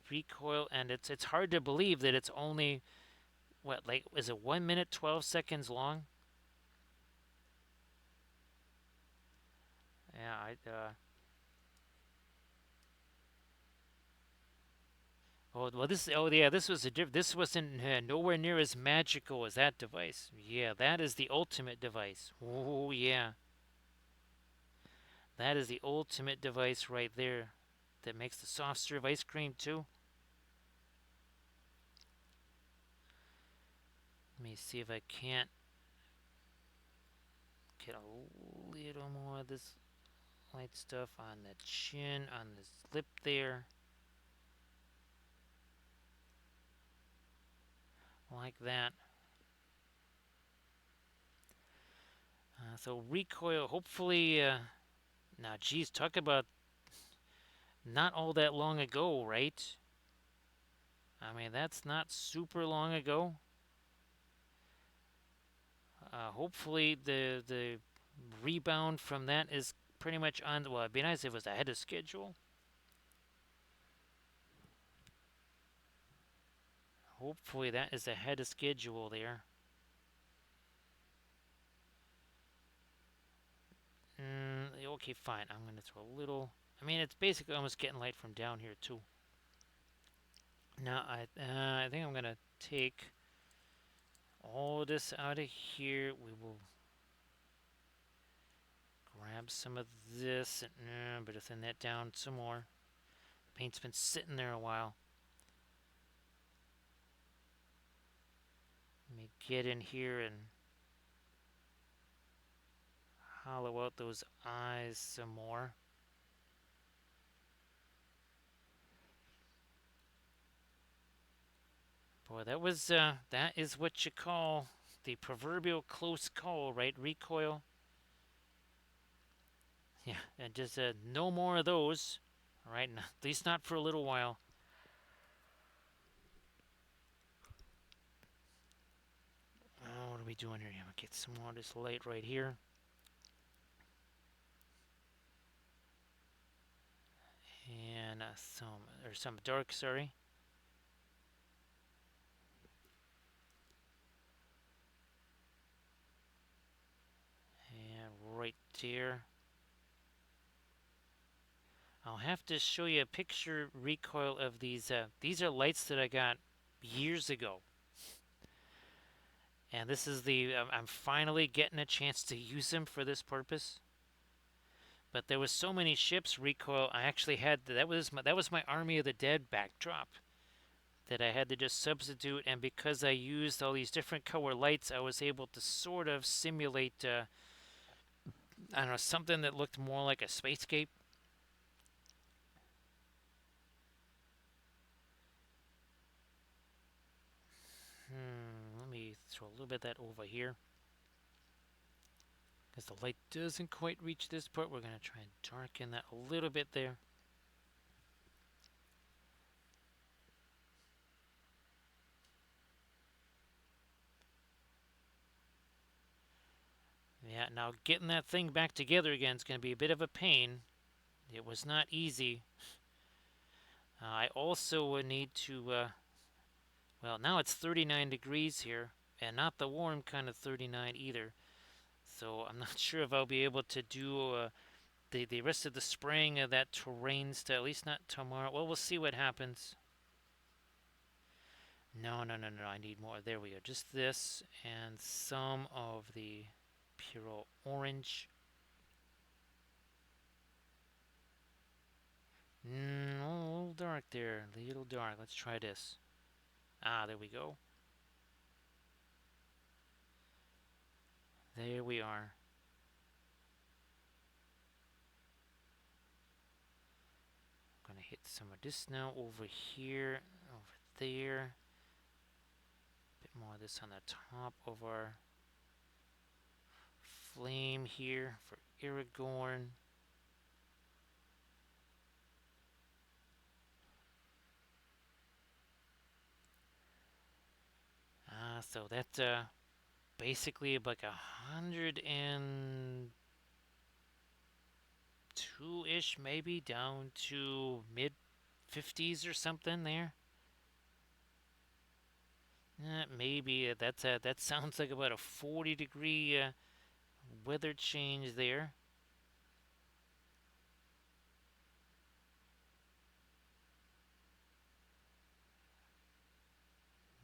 Recoil, and it's hard to believe that it's only what like is it 1 minute 12 seconds long? Yeah, oh well this was this wasn't nowhere near as magical as that device. Yeah, that is the ultimate device. Oh yeah, that is the ultimate device right there that makes the soft serve ice cream too. Let me see if I can't get a little more of this light stuff on the chin, on the lip there, like that. So recoil, hopefully, now geez, talk about not all that long ago, right? I mean, that's not super long ago. Hopefully, the rebound from that is pretty much on. Well, it'd be nice if it was ahead of schedule. Hopefully, that is ahead of schedule there. Okay, fine. I'm gonna throw a little. I mean, it's basically almost getting light from down here too. Now, I think I'm gonna take all this out of here. We will grab some of this, and but thin that down some more. Paint's been sitting there a while. Let me get in here and hollow out those eyes some more. Boy, that is what you call the proverbial close call, right? Recoil. Yeah, and just no more of those. All right, at least not for a little while. Oh, what are we doing here? I'm gonna get some more of this light right here. some dark, sorry. And right there. I'll have to show you a picture recoil of these. These are lights that I got years ago. And this is I'm finally getting a chance to use them for this purpose. But there was so many ships recoil. I actually had that was my Army of the Dead backdrop that I had to just substitute. And because I used all these different color lights, I was able to sort of simulate I don't know, something that looked more like a spacescape. Let me throw a little bit of that over here. Because the light doesn't quite reach this part, we're going to try and darken that a little bit there. Yeah, now getting that thing back together again is going to be a bit of a pain. It was not easy. I also would need to, well, now it's 39 degrees here, and not the warm kind of 39 either. So I'm not sure if I'll be able to do the rest of the spraying of that terrain stuff, at least not tomorrow. Well, we'll see what happens. No, no, no, no, I need more. There we go. Just this and some of the pure orange. A little dark there. A little dark. Let's try this. Ah, there we go. There we are. I'm going to hit some of this now over here, over there. A bit more of this on the top of our flame here for Aragorn. So that's basically like 102-ish, maybe down to mid 50s or something there. Maybe that sounds like about a 40-degree weather change there.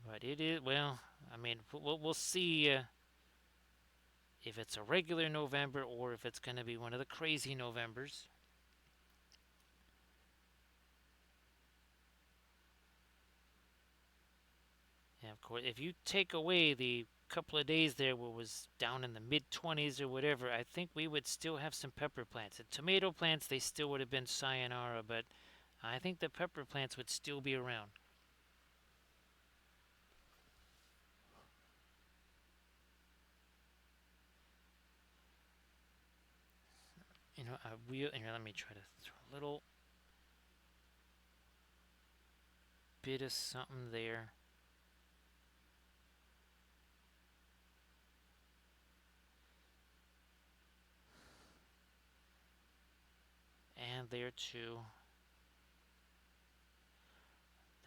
But it is, well, I mean, we'll see if it's a regular November or if it's going to be one of the crazy Novembers. And of course, if you take away the couple of days there where it was down in the mid 20s or whatever, I think we would still have some pepper plants. And tomato plants, they still would have been sayonara, but I think the pepper plants would still be around. You know, here, let me try to throw a little bit of something there. And there too.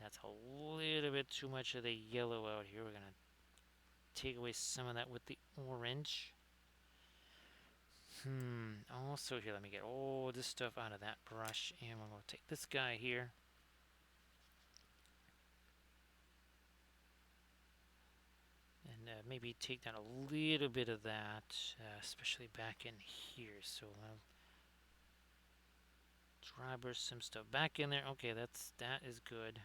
That's a little bit too much of the yellow out here. We're going to take away some of that with the orange. Also here, let me get all this stuff out of that brush. And we're going to take this guy here. And maybe take down a little bit of that, especially back in here. So dry brush some stuff back in there. Okay, that is good.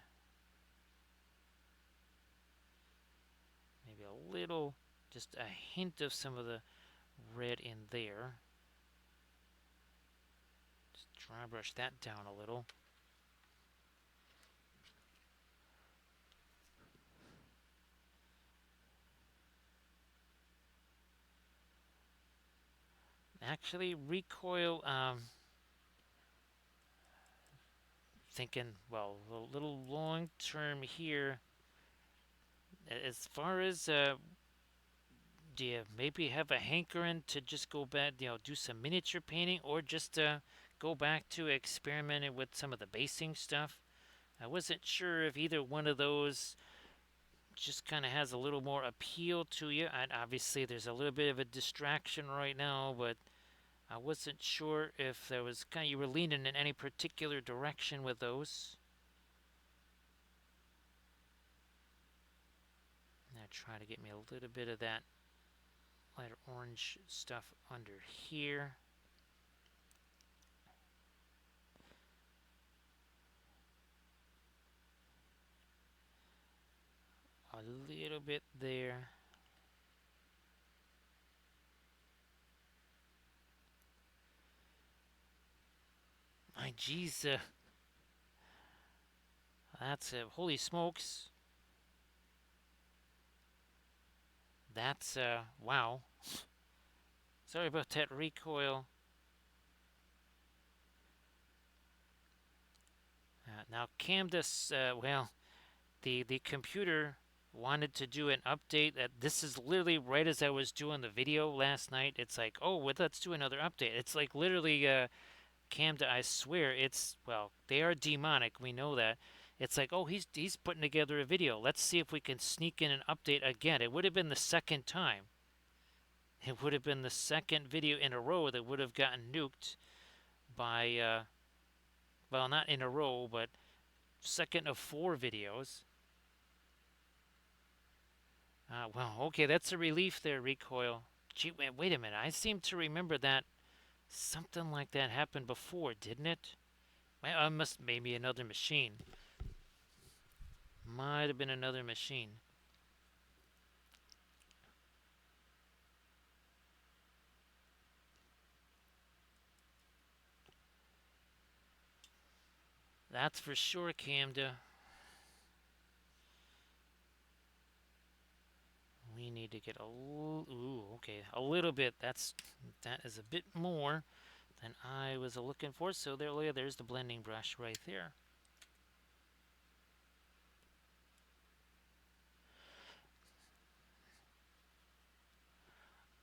Maybe a little, just a hint of some of the red in there. Just dry brush that down a little. Actually, recoil, thinking, well, a little long term here. As far as, do you maybe have a hankering to just go back, do some miniature painting, or just go back to experimenting with some of the basing stuff. I wasn't sure if either one of those just kind of has a little more appeal to you. And obviously, there's a little bit of a distraction right now, but I wasn't sure if there was kind of you were leaning in any particular direction with those. Now try to get me a little bit of that lighter orange stuff under here. A little bit there. My jeez, that's holy smokes. That's wow. Sorry about that recoil. Now Camdus, well, the computer wanted to do an update. This is literally right as I was doing the video last night. It's like, oh, well, let's do another update. It's like literally, Camda. I swear, it's well, they are demonic. We know that. It's like, oh, he's putting together a video. Let's see if we can sneak in an update again. It would have been the second time. It would have been the second video in a row that would have gotten nuked by, well, not in a row, but second of 4 videos. Well, okay, that's a relief there, recoil. Gee, wait a minute. I seem to remember that something like that happened before, didn't it? Well, must maybe another machine. Might have been another machine. That's for sure, Camda. We need to get a a little bit. That is a bit more than I was looking for. So there's the blending brush right there.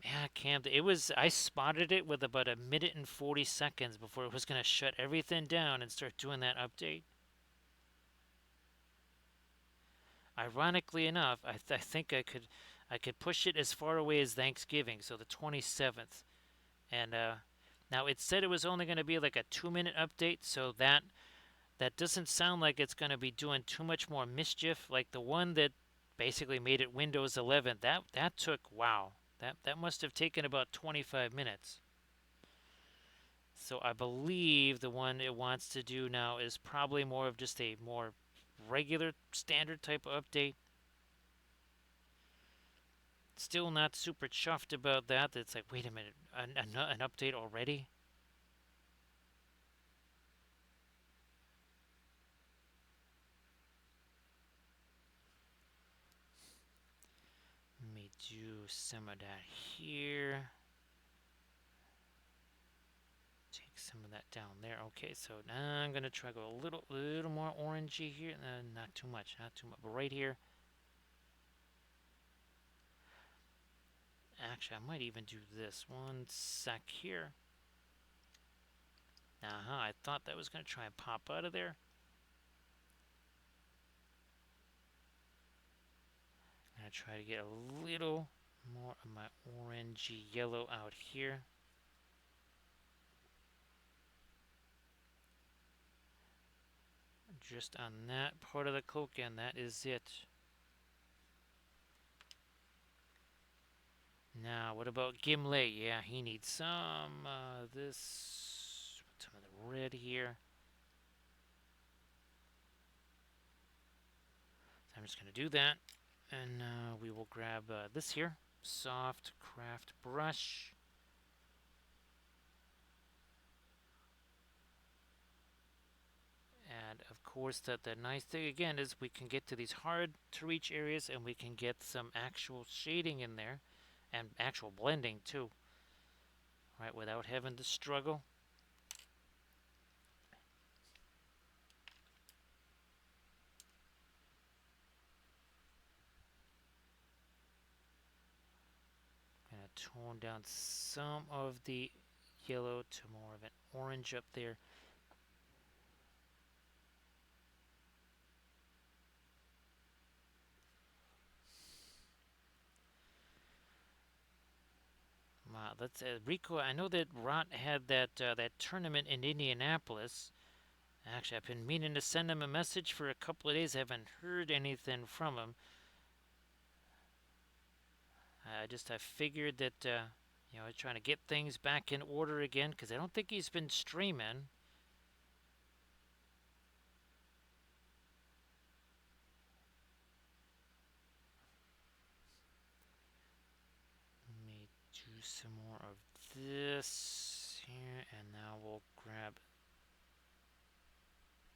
Yeah, Camda. It was. I spotted it with about 1 minute and 40 seconds before it was going to shut everything down and start doing that update. Ironically enough, I think I could push it as far away as Thanksgiving, so the 27th. And now it said it was only going to be like a 2-minute update, so that doesn't sound like it's going to be doing too much more mischief. Like the one that basically made it Windows 11, that took wow, that must have taken about 25 minutes. So I believe the one it wants to do now is probably more of just a more regular standard type of update. Still not super chuffed about that. It's like, wait a minute, an update already? Let me do some of that here. Take some of that down there. Okay, so now I'm gonna try to go a little more orangey here. Not too much, not too much. But right here, actually, I might even do this. 1 sec here. I thought that was gonna try and pop out of there. I'm gonna try to get a little more of my orangey yellow out here. Just on that part of the cloak, and that is it. Now, what about Gimli? Yeah, he needs some this. Put some of the red here. So I'm just going to do that, and we will grab this here, soft craft brush. And of course, the nice thing again is we can get to these hard to reach areas, and we can get some actual shading in there, and actual blending too, right? Without having to struggle. Tone down some of the yellow to more of an orange up there. Wow, that's Rico. I know that Rot had that tournament in Indianapolis. Actually, I've been meaning to send him a message for a couple of days. I haven't heard anything from him. I figured that trying to get things back in order again because I don't think he's been streaming. Let me do some more of this here, and now we'll grab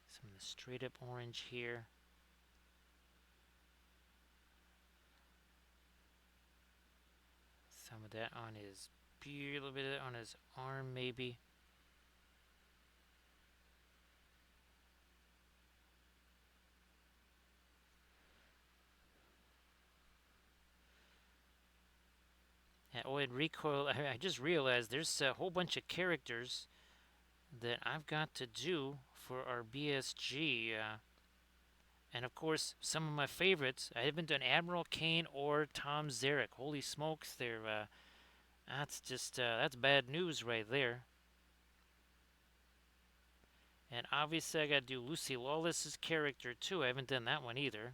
some of the straight up orange here. Some of that on his beard, a little bit of that on his arm, maybe. And recoil. I just realized there's a whole bunch of characters that I've got to do for our BSG. And of course, some of my favorites. I haven't done Admiral Kane or Tom Zarek. Holy smokes, that's bad news right there. And obviously, I got to do Lucy Lawless's character too. I haven't done that one either.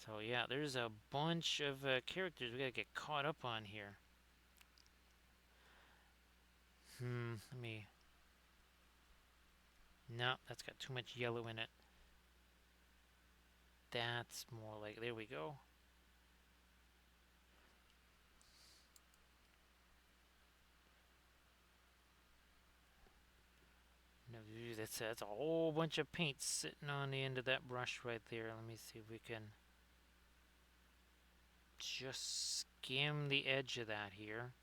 So yeah, there's a bunch of characters we got to get caught up on here. Let me. No, that's got too much yellow in it. That's more like. There we go. No, that's a whole bunch of paint sitting on the end of that brush right there. Let me see if we can just skim the edge of that here.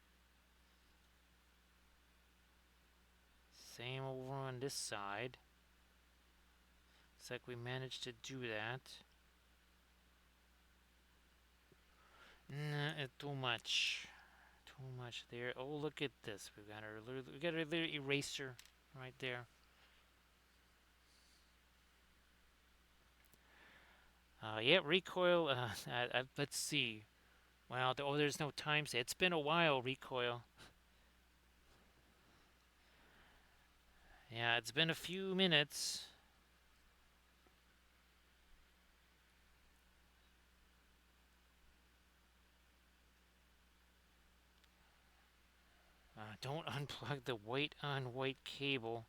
Same over on this side. Looks like we managed to do that. Nah, too much. Too much there. Oh, look at this. We got our little eraser right there. Yeah, recoil. Let's see. Wow. There's no time. It's been a while. Recoil. Yeah, it's been a few minutes. Don't unplug the white on white cable.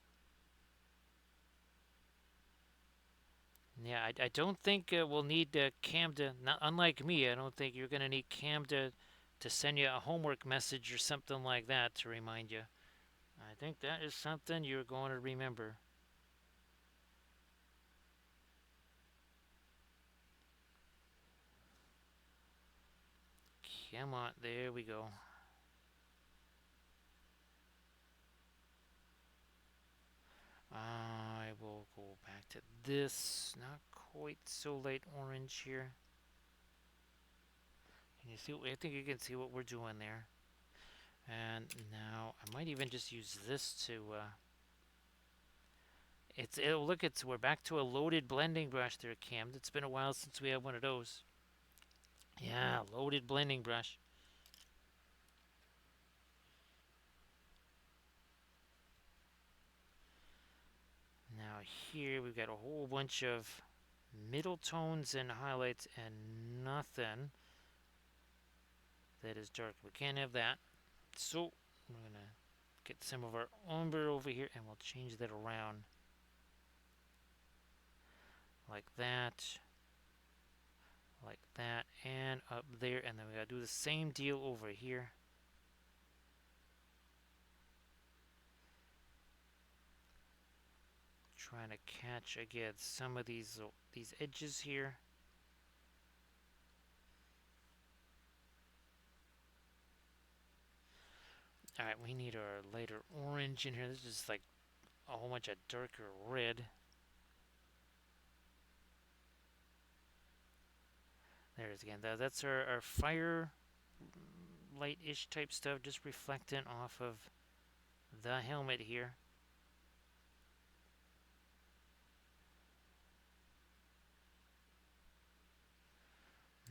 Yeah, I don't think we'll need Cam to. Not unlike me, I don't think you're gonna need Cam to send you a homework message or something like that to remind you. I think that is something you're going to remember. Come on, there we go. I will go back to this. Not quite so light orange here. Can you see? I think you can see what we're doing there. And now I might even just use this to. We're back to a loaded blending brush there, Cam. It's been a while since we had one of those. Yeah, loaded blending brush. Now here we've got a whole bunch of middle tones and highlights and nothing that is dark. We can't have that. So we're going to get some of our umber over here and we'll change that around. Like that. Like that. And up there. And then we got to do the same deal over here. Trying to catch again some of these edges here. Alright, we need our lighter orange in here. This is like a whole bunch of darker red. There it is again. That's our fire light-ish type stuff, just reflecting off of the helmet here.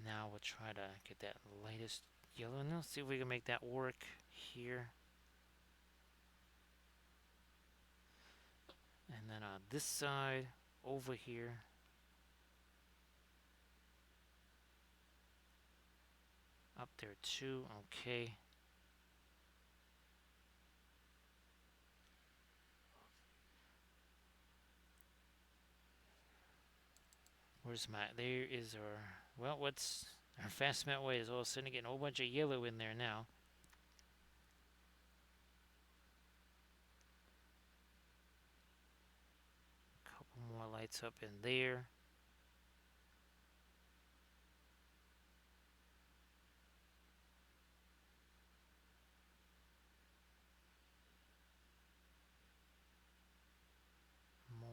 Now we'll try to get that lightest yellow, and let's see if we can make that work here. And then on this side, over here. Up there too, okay. Where's my, there is our, well, what's, our fast melt way is all of a sudden getting a whole bunch of yellow in there now. Couple more lights up in there.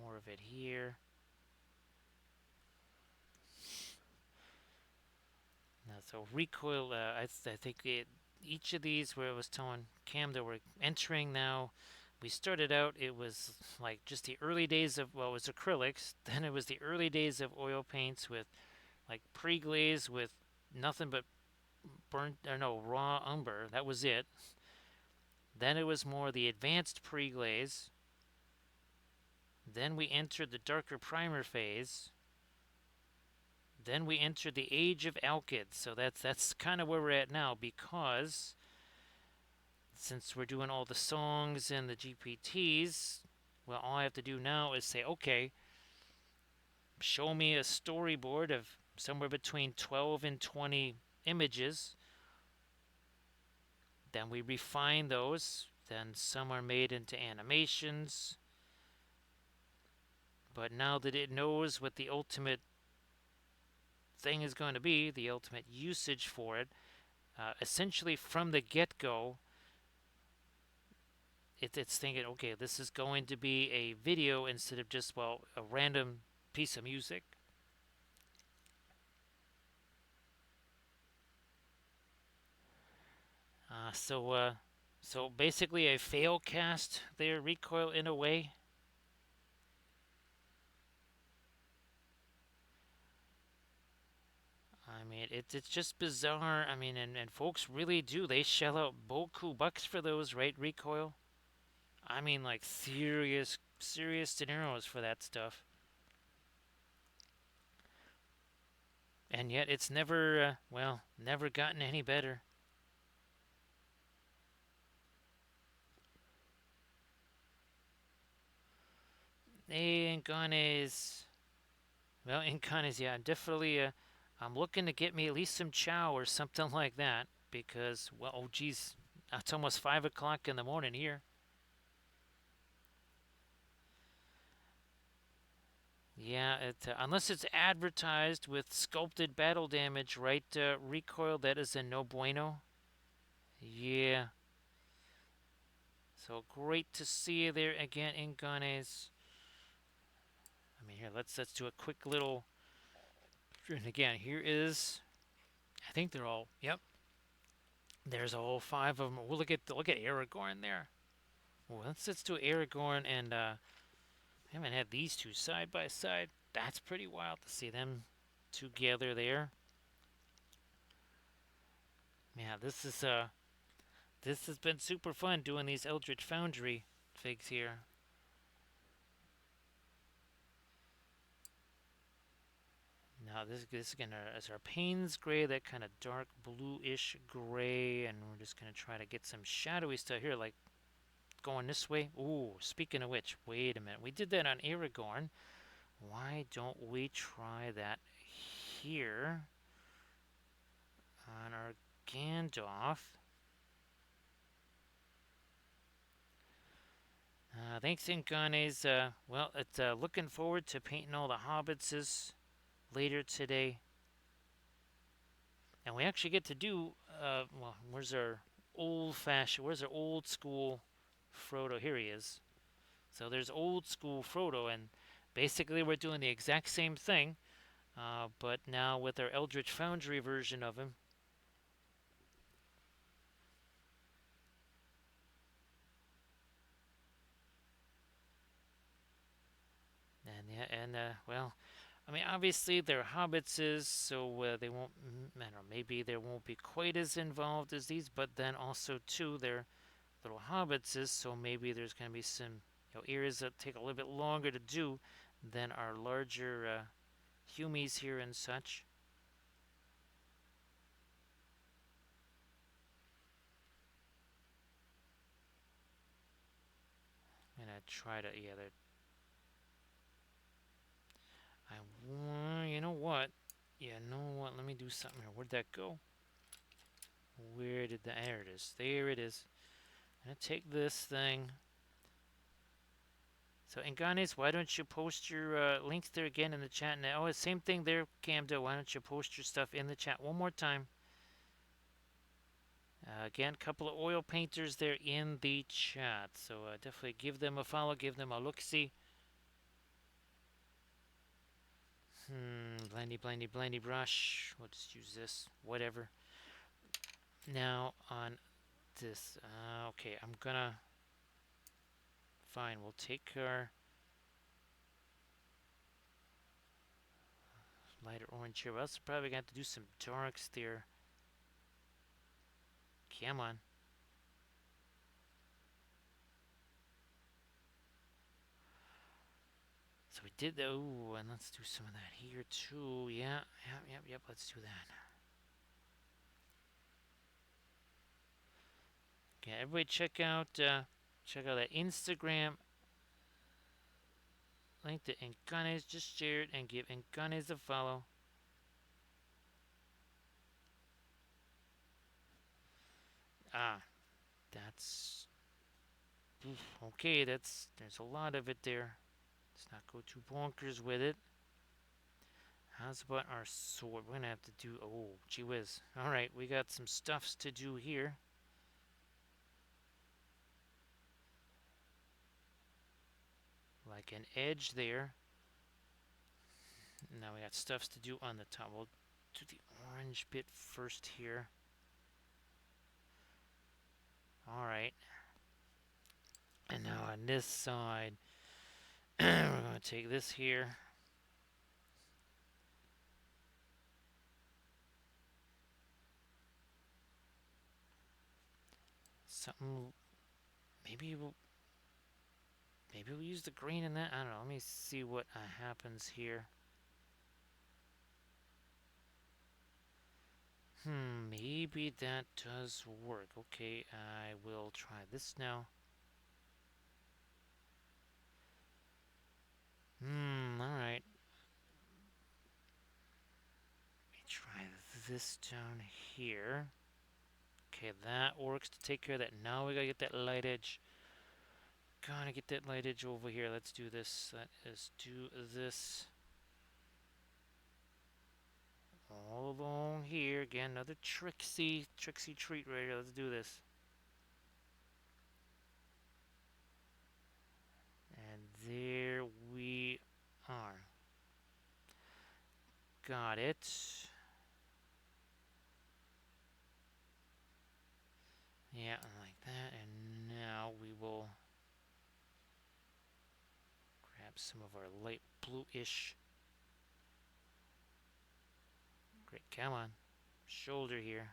More of it here. Now, so recoil, I think each of these, where I was telling Cam that we're entering now, we started out, it was like just the early days of, well, it was acrylics. Then it was the early days of oil paints with like pre-glaze with nothing but burnt, or no, raw umber. That was it. Then it was more the advanced pre-glaze. Then we entered the darker primer phase. Then we entered the age of alkyds. So that's kind of where we're at now, because since we're doing all the songs and the GPTs, well, all I have to do now is say, okay, show me a storyboard of somewhere between 12 and 20 images. Then we refine those. Then some are made into animations. But now that it knows what the ultimate thing is going to be, the ultimate usage for it, essentially from the get-go, it's thinking, okay, this is going to be a video instead of just, well, a random piece of music. So basically a fail cast there, recoil in a way. I mean, it's just bizarre. I mean, and folks really do. They shell out boku bucks for those, right? Recoil. I mean, like serious dineros for that stuff. And yet it's never, well, never gotten any better. Incanes. Well, Incanes, yeah, definitely. I'm looking to get me at least some chow or something like that because, well, oh geez, it's almost 5 o'clock in the morning here. Yeah, unless it's advertised with sculpted battle damage, right? Recoil, that is a no bueno. Yeah. So great to see you there again, Incanes. I mean, here, let's do a quick little. And again, here is. I think they're all. Yep. There's all 5 of them. We'll look at Aragorn there. Well, let's do Aragorn and I haven't had these two side by side. That's pretty wild to see them together there. Yeah, this has been super fun doing these Eldritch Foundry figs here. Now this is gonna, as our Payne's gray, that kind of dark bluish gray, and we're just gonna try to get some shadowy stuff here, like going this way. Ooh, speaking of which, wait a minute. We did that on Aragorn. Why don't we try that here on our Gandalf? Thanks, Incanes. Well, it's looking forward to painting all the hobbitses later today. And we actually get to do, well, where's our where's our old school Frodo? Here he is. So there's old school Frodo, and basically we're doing the exact same thing. But now with our Eldritch Foundry version of him, and yeah, and well, I mean, obviously they're hobbitses, so they won't. I don't know. Maybe they won't be quite as involved as these, but then also too, they're little hobbitses, so maybe there's going to be some areas that take a little bit longer to do than our larger humies here and such. And I try to, yeah, you know what? Yeah, you know what? Let me do something here. Where'd that go? Where did that? There it is. There it is. I'm gonna take this thing. So, Enganes, why don't you post your links there again in the chat now? Oh, same thing there, Camdo. Why don't you post your stuff in the chat one more time? Again, a couple of oil painters there in the chat. So definitely give them a follow, give them a look-see. Blendy, blendy, blendy brush. We'll just use this, whatever. Now on this. Okay, I'm gonna. Fine, we'll take our lighter orange here. We're also probably going to have to do some darks there. Come on. So we did the. Ooh, and let's do some of that here too. Yeah, yep. Let's do that. Okay, everybody check out that Instagram link to Enganes. Just share it and give Enganes a follow. Ah, that's okay. There's a lot of it there. Let's not go too bonkers with it. How's about our sword? We're gonna have to do. Oh, gee whiz! All right, we got some stuffs to do here. Like an edge there. Now we got stuffs to do on the top. We'll do the orange bit first here. All right. And now on this side, we're going to take this here. Something. Maybe we'll use the green in that. I don't know. Let me see what happens here. Maybe that does work. Okay, I will try this now. Alright. Let me try this down here. Okay, that works to take care of that. Now we gotta get that light edge. Gotta get that light edge over here. Let's do this. Let's do this. All along here. Again, another tricksy treat right here. Let's do this. And there we are. Got it. Yeah, like that. And now we will grab some of our light bluish. Great, come on. Shoulder here.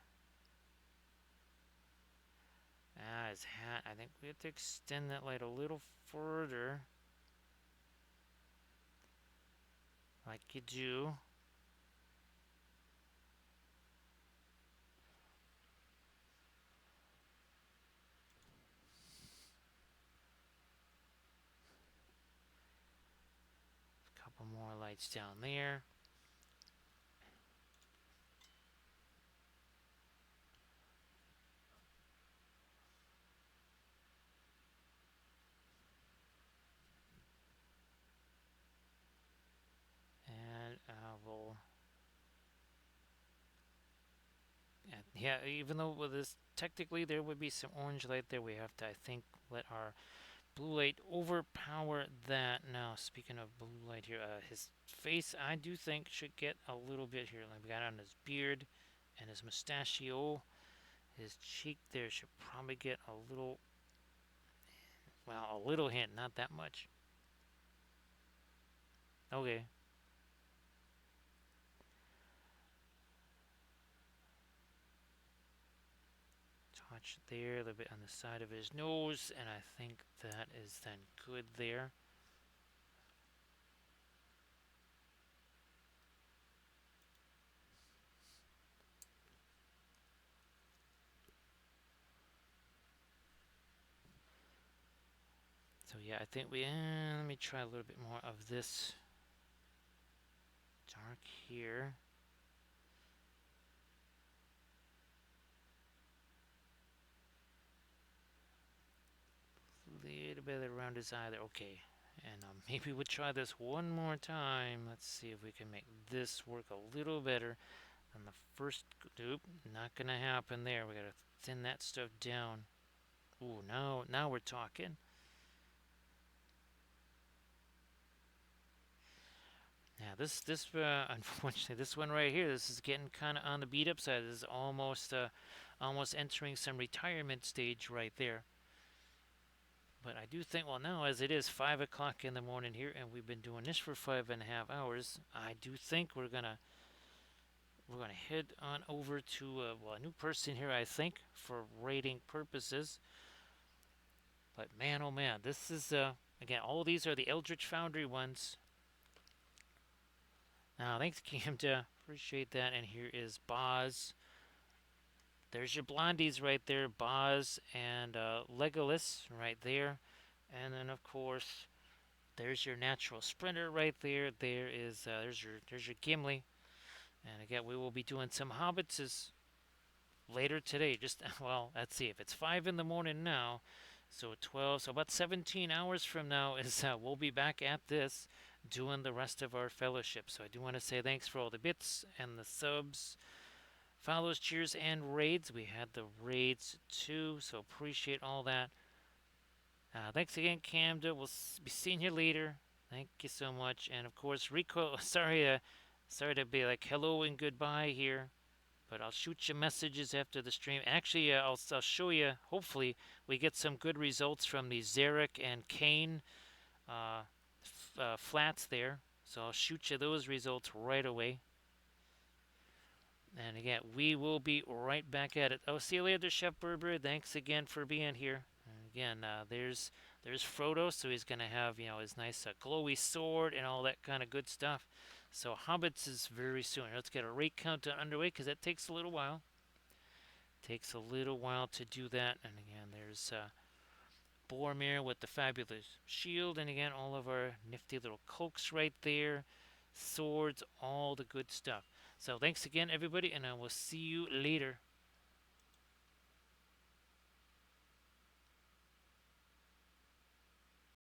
His hat. I think we have to extend that light a little further. Like you do. A couple more lights down there. And we'll... Yeah, even though with this, technically there would be some orange light there, we have to, I think, let our blue light overpower that. Now, speaking of blue light here, his face, I do think, should get a little bit here. Like we got on his beard and his mustachio. His cheek there should probably get a little, well, a little hint, not that much. Okay. Touch there, a little bit on the side of his nose, and I think that is then good there. So yeah, I think let me try a little bit more of this dark here. A little bit around his eye there. Okay. And maybe we'll try this one more time. Let's see if we can make this work a little better than the first. Nope, not gonna happen there. We gotta thin that stuff down. Ooh, now we're talking. Yeah, this unfortunately, this one right here, this is getting kind of on the beat up side. This is almost entering some retirement stage right there. But I do think, well, now as it is 5 o'clock in the morning here, and we've been doing this for 5.5 hours, I do think we're gonna head on over to well, a new person here, I think, for rating purposes. But man, oh man, this is again, all these are the Eldritch Foundry ones. Now, thanks, Camda. Appreciate that. And here is Boz. There's your blondies right there, Boz and Legolas right there. And then, of course, there's your natural sprinter right there. There's your Gimli. And again, we will be doing some hobbitses later today. Just well, let's see. If it's 5 in the morning now, so 12, so about 17 hours from now is we'll be back at this doing the rest of our fellowship. So I do want to say thanks for all the bits and the subs, follows, cheers, and raids. We had the raids too, so appreciate all that. Thanks again, Camda. We'll be seeing you later. Thank you so much. And of course, Rico, sorry to be like hello and goodbye here, but I'll shoot you messages after the stream. Actually, I'll show you. Hopefully, we get some good results from the Zarek and Kane flats there. So I'll shoot you those results right away. And again, we will be right back at it. Oh, see you later, Chef Berber. Thanks again for being here. And again, there's Frodo, so he's gonna have his nice glowy sword and all that kind of good stuff. So Hobbits is very soon. Let's get a raid countdown underway because that takes a little while. Takes a little while to do that. And again, there's Boromir with the fabulous shield, and again, all of our nifty little cloaks right there, swords, all the good stuff. So thanks again, everybody, and I will see you later.